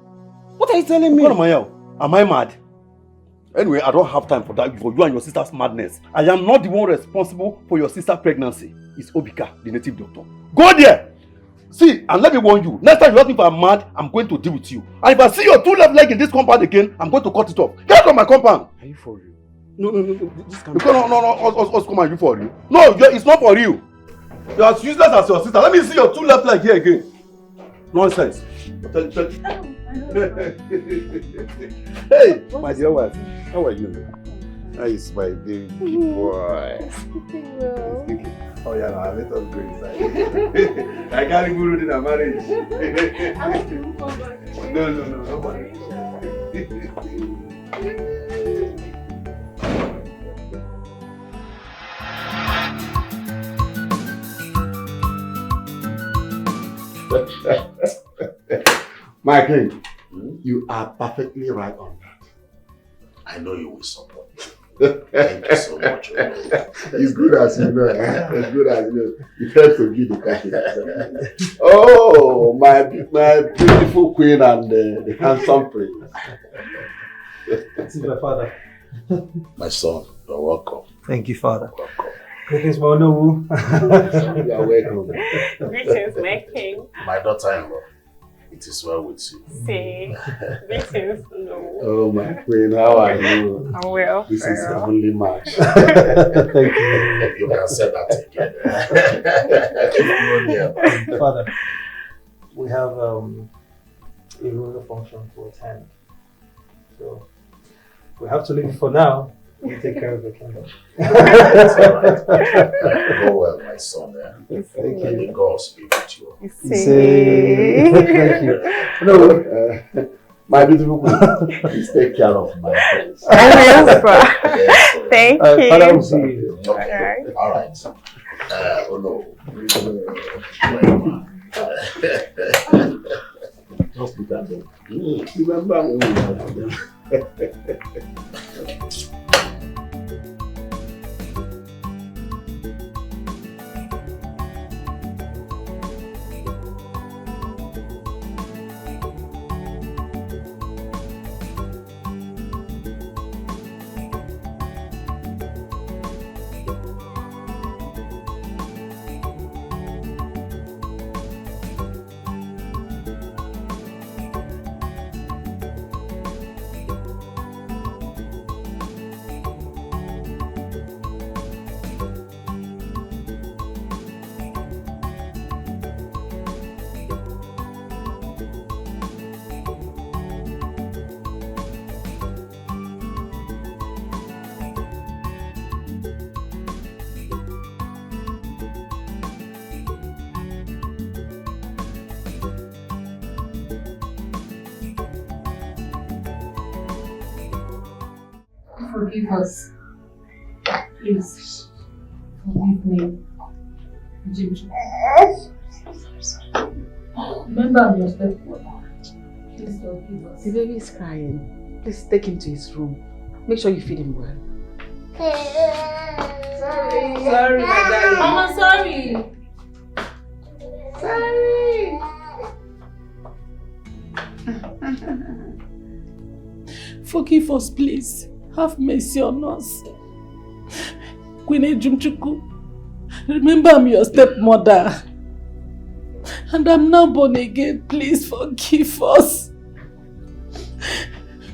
What are you telling me? What am I mad? Anyway, I don't have time for that, for you and your sister's madness. I am not the one responsible for your sister's pregnancy. It's Obika, the native doctor. Go there! See, and let me warn you, next time you ask me if I'm mad, I'm going to deal with you. And if I see your two left leg in this compound again, I'm going to cut it off. Get out of my compound! Are you for real? No, this can't be. No, come on, you for real? No, it's not for you. You're as useless as your sister. Let me see your two left leg here again. Nonsense. Tell. Hey, my dear wife, how are you? How is my baby boy? Sleeping well. Oh yeah, now let us go inside. I can't even ruin a marriage. I want to come back. No worry. My king, you are perfectly right on that. I know you will support me. Thank you so much. It's good as you know. It's good as you know. You have to give the cash. Oh, my beautiful queen and the handsome prince. This is my father. My son, you're welcome. Thank you, father. Welcome. Greetings, Mono. You are welcome. Greetings, my king. My daughter-in-law, it is well with you. Say, greetings, no. Oh, my queen, how are you? I'm well. This is the only match. Thank you. You can say that again. Father, we have a rural function to attend. So we have to leave for now. You take care of the kingdom. It's all right. Go well, my son. Thank you. May God speak with you. Thank you. No, my beautiful queen, please take care of my friends. Yes, thank you. Father, will see you. Okay. All right. Oh no. Hospital. Remember when we were Forgive us. Please. Forgive me. Jimmy. Remember I'm your stepmother. Please forgive us. The baby is crying. Please take him to his room. Make sure you feed him well. Sorry. Sorry, my darling. Mama, sorry. Sorry. Forgive us, please. Have mercy on us. Queen Ejumchuku, remember I'm your stepmother. And I'm now born again. Please forgive us.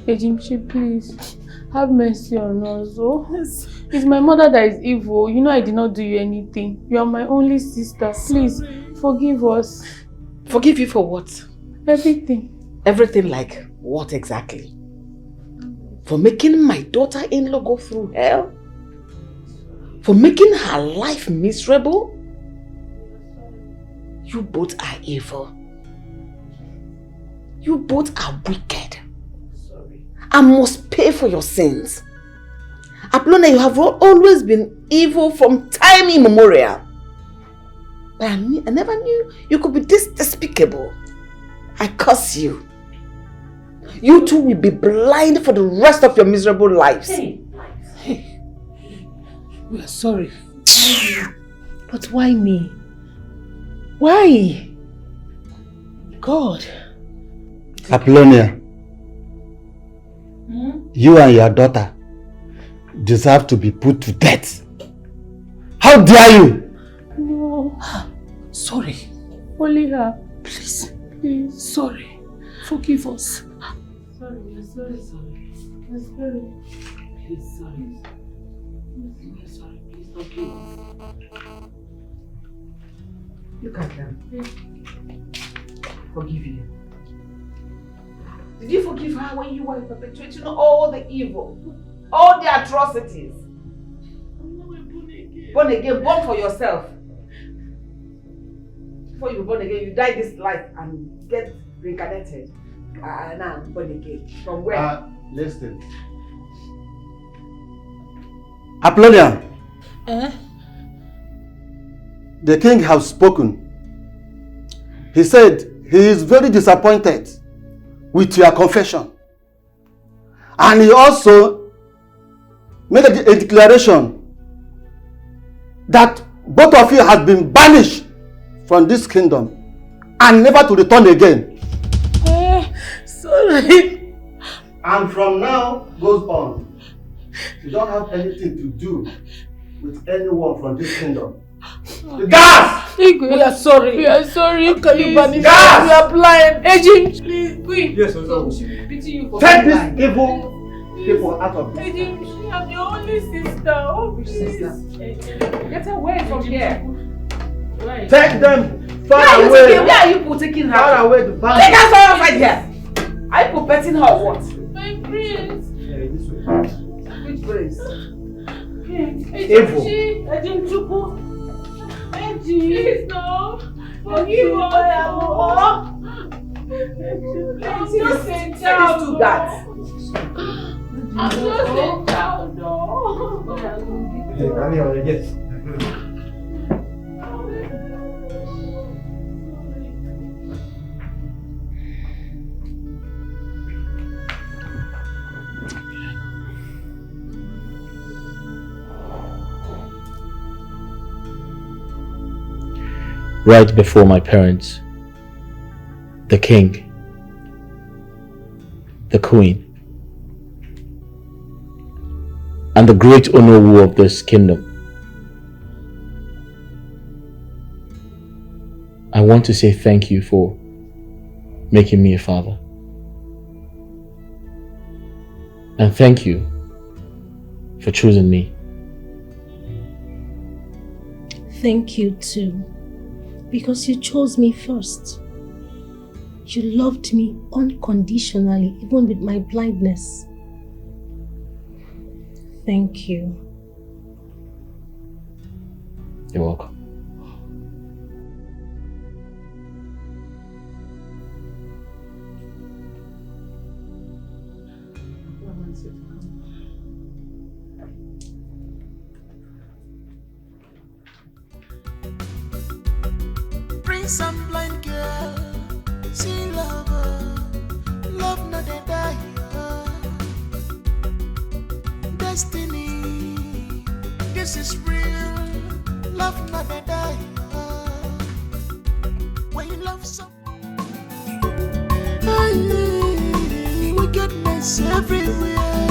Ejimchi, please. Have mercy on us, oh. It's my mother that is evil. You know I did not do you anything. You are my only sister. Please, forgive us. Forgive you for what? Everything. Everything like what exactly? For making my daughter-in-law go through hell? For making her life miserable? You both are evil. You both are wicked. I must pay for your sins. Apollonia, you have always been evil from time immemorial. But I never knew you could be this despicable. I curse you. You two will be blind for the rest of your miserable lives. Hey. We are sorry. But why me? Why? God. Apollonia, you and your daughter deserve to be put to death. How dare you? No. Sorry. Only her. Please. Please. Sorry. Forgive us. Sorry, I'm sorry. I'm sorry. Please, sorry. I'm sorry. Please forgive us. Look at them. Forgive you. Did you forgive her when you were perpetrating all the evil? All the atrocities? Born again, born for yourself. Before you were born again, you die this life and get reincarnated. Now born again. From where? Listen. Apollonia. The king has spoken. He said he is very disappointed with your confession. And he also made a declaration that both of you have been banished from this kingdom and never to return again. Sorry. And from now goes on, you don't have anything to do with anyone from this kingdom. Gas! We are sorry. We are sorry. How can you banish Gas! us? We are blind. Ejim, please, queen. Yes, So we should be pitying you for take being this blind. evil people out of this. Ejim, I'm your only sister. Oh, which please. sister? Get away from here. Right. Take them far Where away. Where are you taking her? Far away to bank. Take her far outside here. Are you puppeting her or what? My prince. Which prince? Evil. Ejim Chukwu. Ejim. Please no. Forgive us. I'm just a child. Please do that. I'm just a child. No. Right before my parents, the king, the queen, and the great Onowu of this kingdom, I want to say thank you for making me a father. And thank you for choosing me. Thank you too, because you chose me first. You loved me unconditionally, even with my blindness. Thank you. You're welcome. Prince and blind girl, see lover, love not a die. Destiny, this is real, love not a die. When you love someone, wickedness everywhere.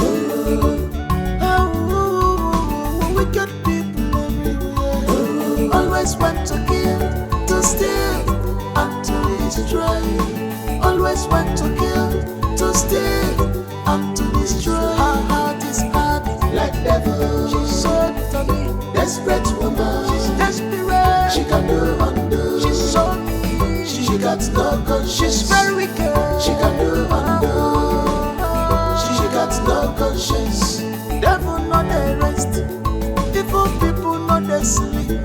Wicked people everywhere. Always want to kill, to steal, and to destroy. Always want to kill, to steal, and to destroy. Her heart is hard like devil. She's so determined, desperate woman. She's desperate. She can do undo. She's so mean. She got no conscience. She's very wicked. She can do undo. She got no conscience. Devil not the rest. Evil people not the sleep.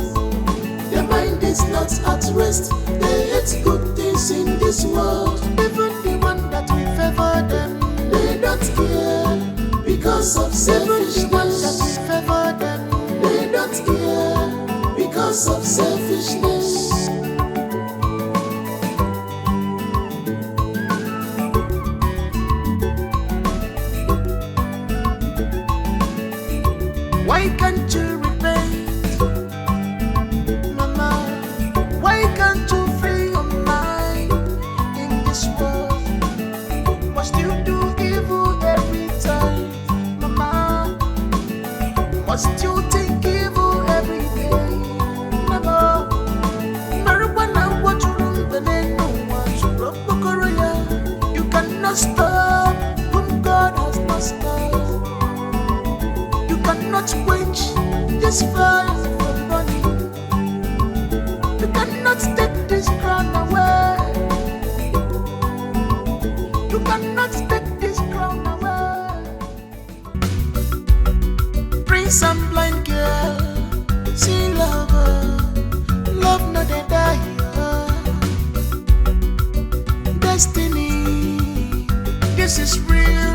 Their mind is not at rest. They hate good things in this world. Even the one that we favor them, they don't care because of selfishness. Even the one that we favor them, they don't care because of selfishness. Why can't you repent, Mama? Why can't you free your mind in this world? Must you do evil every time, Mama? Must you think evil every day, Mama? Marijuana, what you run the name, no one should rock Bokoroya. You cannot stop whom God has not stopped. You cannot quench this fire from burning. You cannot take this crown away. You cannot take this crown away. Prince and blind girl, see lover, love not a die. Destiny, this is real.